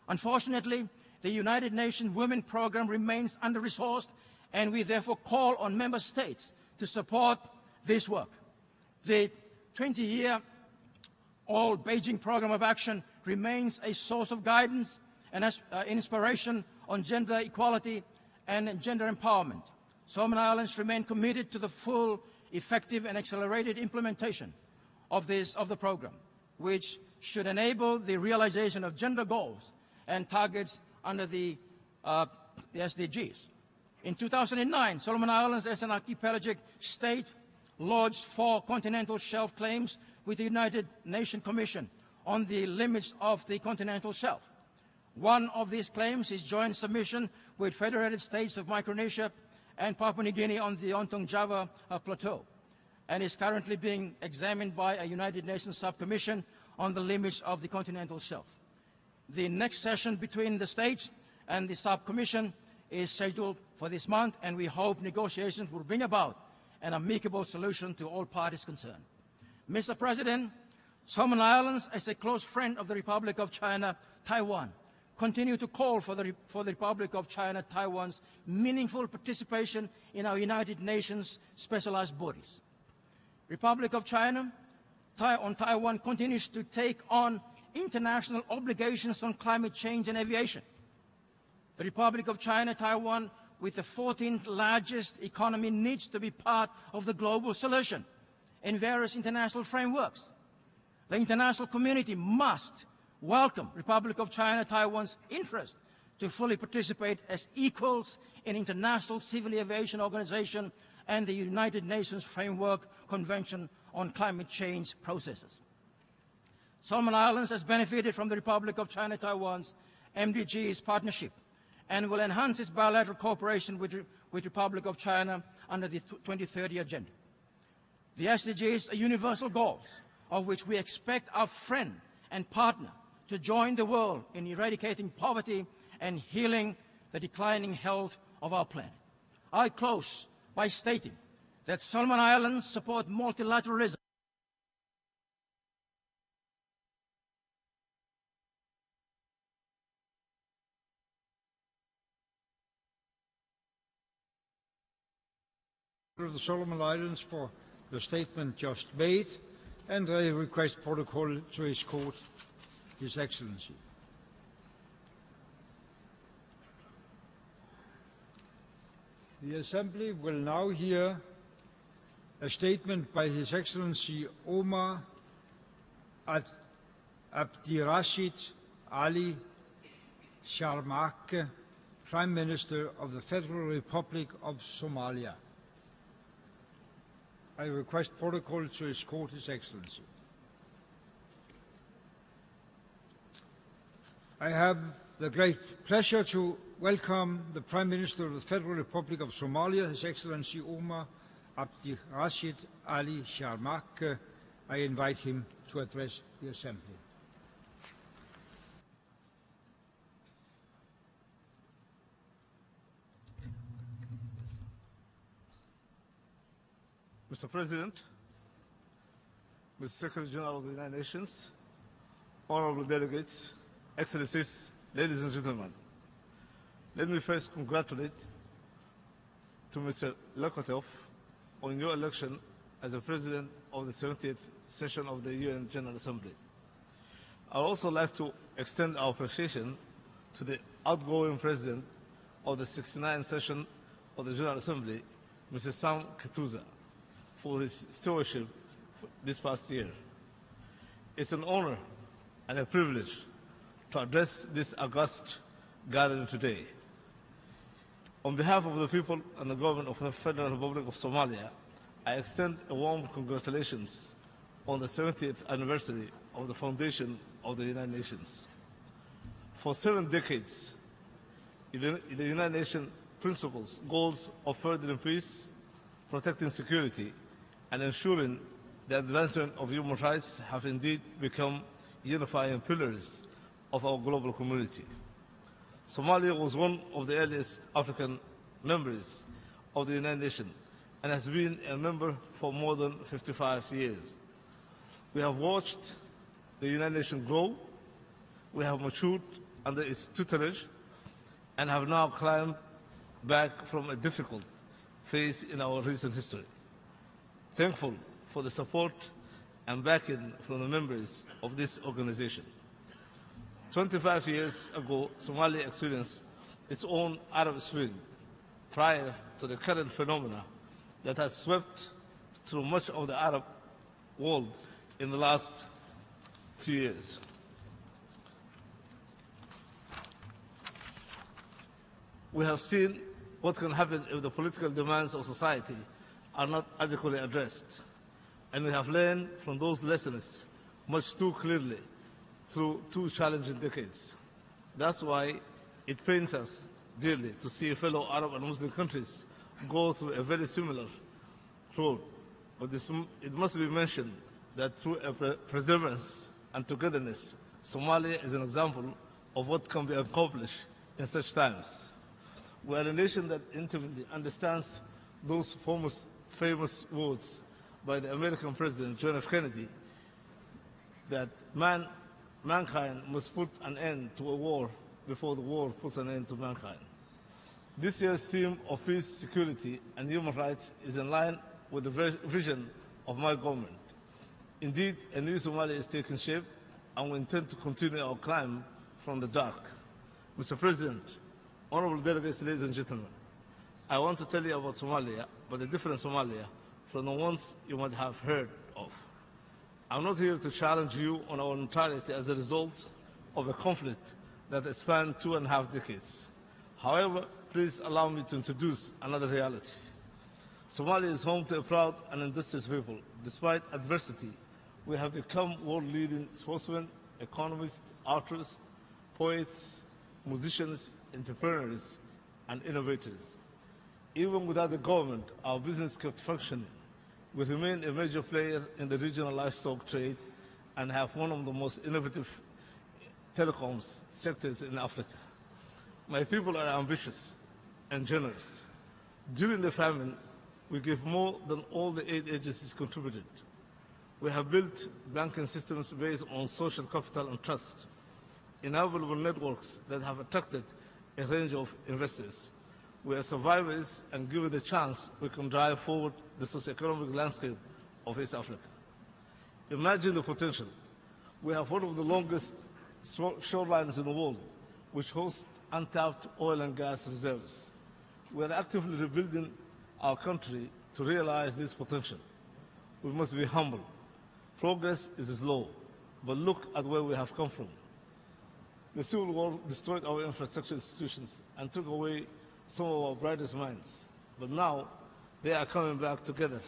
Unfortunately, the United Nations Women Programme remains under-resourced, and we therefore call on member states to support this work. The 20-year-old Beijing Programme of Action remains a source of guidance and inspiration on gender equality and gender empowerment. Solomon Islands remain committed to the full, effective and accelerated implementation of the program, which should enable the realization of gender goals and targets under the SDGs. In 2009, Solomon Islands, as an archipelagic state, lodged 4 continental shelf claims with the United Nations Commission on the limits of the continental shelf. One of these claims is joint submission with Federated States of Micronesia and Papua New Guinea on the Ontong Java Plateau, and is currently being examined by a United Nations subcommission on the limits of the continental shelf. The next session between the states and the subcommission is scheduled for this month, and we hope negotiations will bring about an amicable solution to all parties concerned. Mr. President, Solomon Islands, as a close friend of the Republic of China, Taiwan, continue to call for the Republic of China, Taiwan's meaningful participation in our United Nations specialized bodies. Republic of China on Taiwan continues to take on international obligations on climate change and aviation. The Republic of China, Taiwan, with the 14th largest economy, needs to be part of the global solution in various international frameworks. The international community must welcome Republic of China, Taiwan's interest to fully participate as equals in International Civil Aviation Organization and the United Nations Framework Convention on Climate Change Processes. Solomon Islands has benefited from the Republic of China-Taiwan's MDGs partnership and will enhance its bilateral cooperation with Republic of China under the 2030 agenda. The SDGs are universal goals of which we expect our friend and partner to join the world in eradicating poverty and healing the declining health of our planet. I close by stating that Solomon Islands support multilateralism. Of the Solomon Islands for the statement just made, and I request protocol to escort His Excellency. The Assembly will now hear a statement by His Excellency Omar Abdirashid Ali Sharmak, Prime Minister of the Federal Republic of Somalia. I request protocol to escort His Excellency. I have the great pleasure to welcome the Prime Minister of the Federal Republic of Somalia, His Excellency Omar Abdirashid Ali Sharmak. I invite him to address the Assembly. Mr. President, Mr. Secretary General of the United Nations, honorable delegates, excellencies, ladies and gentlemen, let me first congratulate to Mr. Lokotov on your election as the President of the 70th session of the UN General Assembly. I would also like to extend our appreciation to the outgoing President of the 69th session of the General Assembly, Mr. Sam Katuza, for his stewardship this past year. It's an honor and a privilege to address this august gathering today. On behalf of the people and the government of the Federal Republic of Somalia, I extend a warm congratulations on the 70th anniversary of the foundation of the United Nations. For 7 decades, the United Nations principles, goals of furthering peace, protecting security, and ensuring the advancement of human rights have indeed become unifying pillars of our global community. Somalia was one of the earliest African members of the United Nations and has been a member for more than 55 years. We have watched the United Nations grow, we have matured under its tutelage, and have now climbed back from a difficult phase in our recent history. Thankful for the support and backing from the members of this organization. 25 years ago, Somalia experienced its own Arab Spring prior to the current phenomena that has swept through much of the Arab world in the last few years. We have seen what can happen if the political demands of society are not adequately addressed, and we have learned from those lessons much too clearly through 2 challenging decades. That's why it pains us dearly to see fellow Arab and Muslim countries go through a very similar road. But it must be mentioned that through perseverance and togetherness, Somalia is an example of what can be accomplished in such times. We are a nation that intimately understands those famous words by the American President John F. Kennedy that mankind must put an end to a war before the war puts an end to mankind. This year's theme of peace, security, and human rights is in line with the vision of my government. Indeed, a new Somalia is taking shape, and we intend to continue our climb from the dark. Mr. President, honorable delegates, ladies and gentlemen, I want to tell you about Somalia, but a different Somalia from the ones you might have heard of. I'm not here to challenge you on our neutrality as a result of a conflict that has spanned 2.5 decades. However, please allow me to introduce another reality. Somalia is home to a proud and industrious people. Despite adversity, We have become world-leading sportsmen, economists, artists, poets, musicians, entrepreneurs, and innovators. Even without the government, our business kept functioning. We remain a major player in the regional livestock trade and have one of the most innovative telecoms sectors in Africa. My people are ambitious and generous. During the famine, we gave more than all the aid agencies contributed. We have built banking systems based on social capital and trust, inevitable networks that have attracted a range of investors. We are survivors, and given the chance, we can drive forward the socioeconomic landscape of East Africa. Imagine the potential. We have one of the longest shorelines in the world, which hosts untapped oil and gas reserves. We are actively rebuilding our country to realize this potential. We must be humble. Progress is slow, but look at where we have come from. The Civil War destroyed our infrastructure institutions and took away some of our brightest minds. But now, they are coming back together.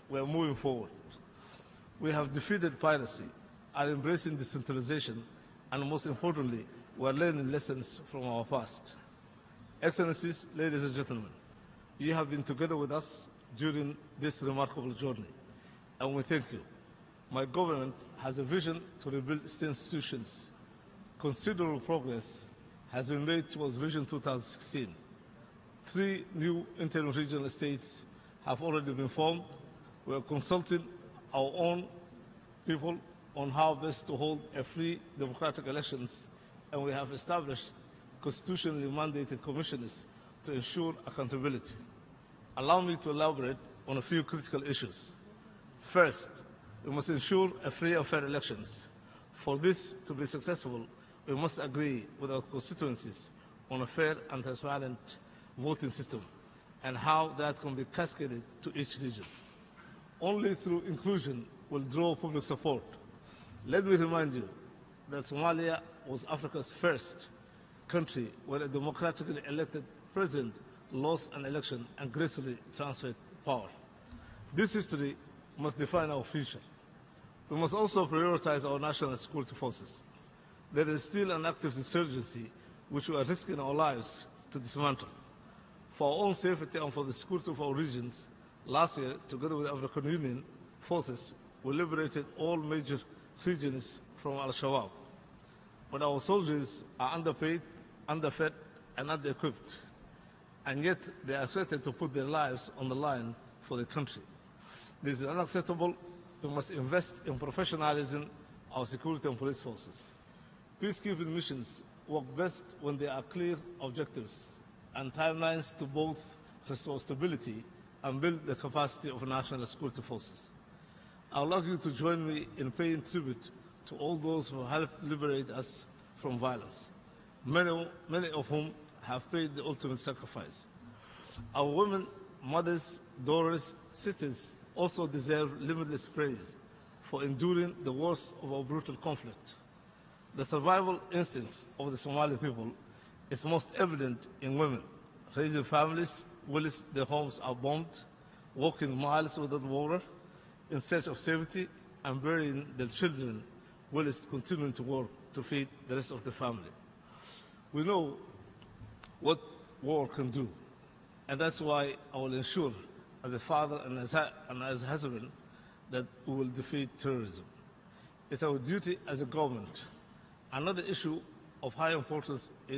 We are moving forward. We have defeated piracy, are embracing decentralization, and most importantly, we are learning lessons from our past. Excellencies, ladies and gentlemen, you have been together with us during this remarkable journey, and we thank you. My government has a vision to rebuild state institutions. Considerable progress has been made towards Vision 2016. 3 new interim regional states have already been formed. We are consulting our own people on how best to hold a free democratic elections, and we have established constitutionally mandated commissioners to ensure accountability. Allow me to elaborate on a few critical issues. First, we must ensure a free and fair elections. For this to be successful, we must agree with our constituencies on a fair and transparent voting system and how that can be cascaded to each region. Only through inclusion will draw public support. Let me remind you that Somalia was Africa's first country where a democratically elected president lost an election and gracefully transferred power. This history must define our future. We must also prioritize our national security forces. There is still an active insurgency which we are risking our lives to dismantle. For our own safety and for the security of our regions, last year, together with the African Union forces, we liberated all major regions from Al-Shabaab. But our soldiers are underpaid, underfed, and under-equipped, and yet they are expected to put their lives on the line for the country. This is unacceptable. We must invest in professionalizing our security and police forces. Peacekeeping missions work best when there are clear objectives and timelines to both restore stability and build the capacity of national security forces. I would like you to join me in paying tribute to all those who helped liberate us from violence, many of whom have paid the ultimate sacrifice. Our women, mothers, daughters, sisters also deserve limitless praise for enduring the worst of our brutal conflict. The survival instincts of the Somali people is most evident in women, raising families whilst their homes are bombed, walking miles without water in search of safety, and burying their children whilst continuing to work to feed the rest of the family. We know what war can do, and that's why I will ensure, as a father and as a husband, that we will defeat terrorism. It's our duty as a government. Another issue of high importance is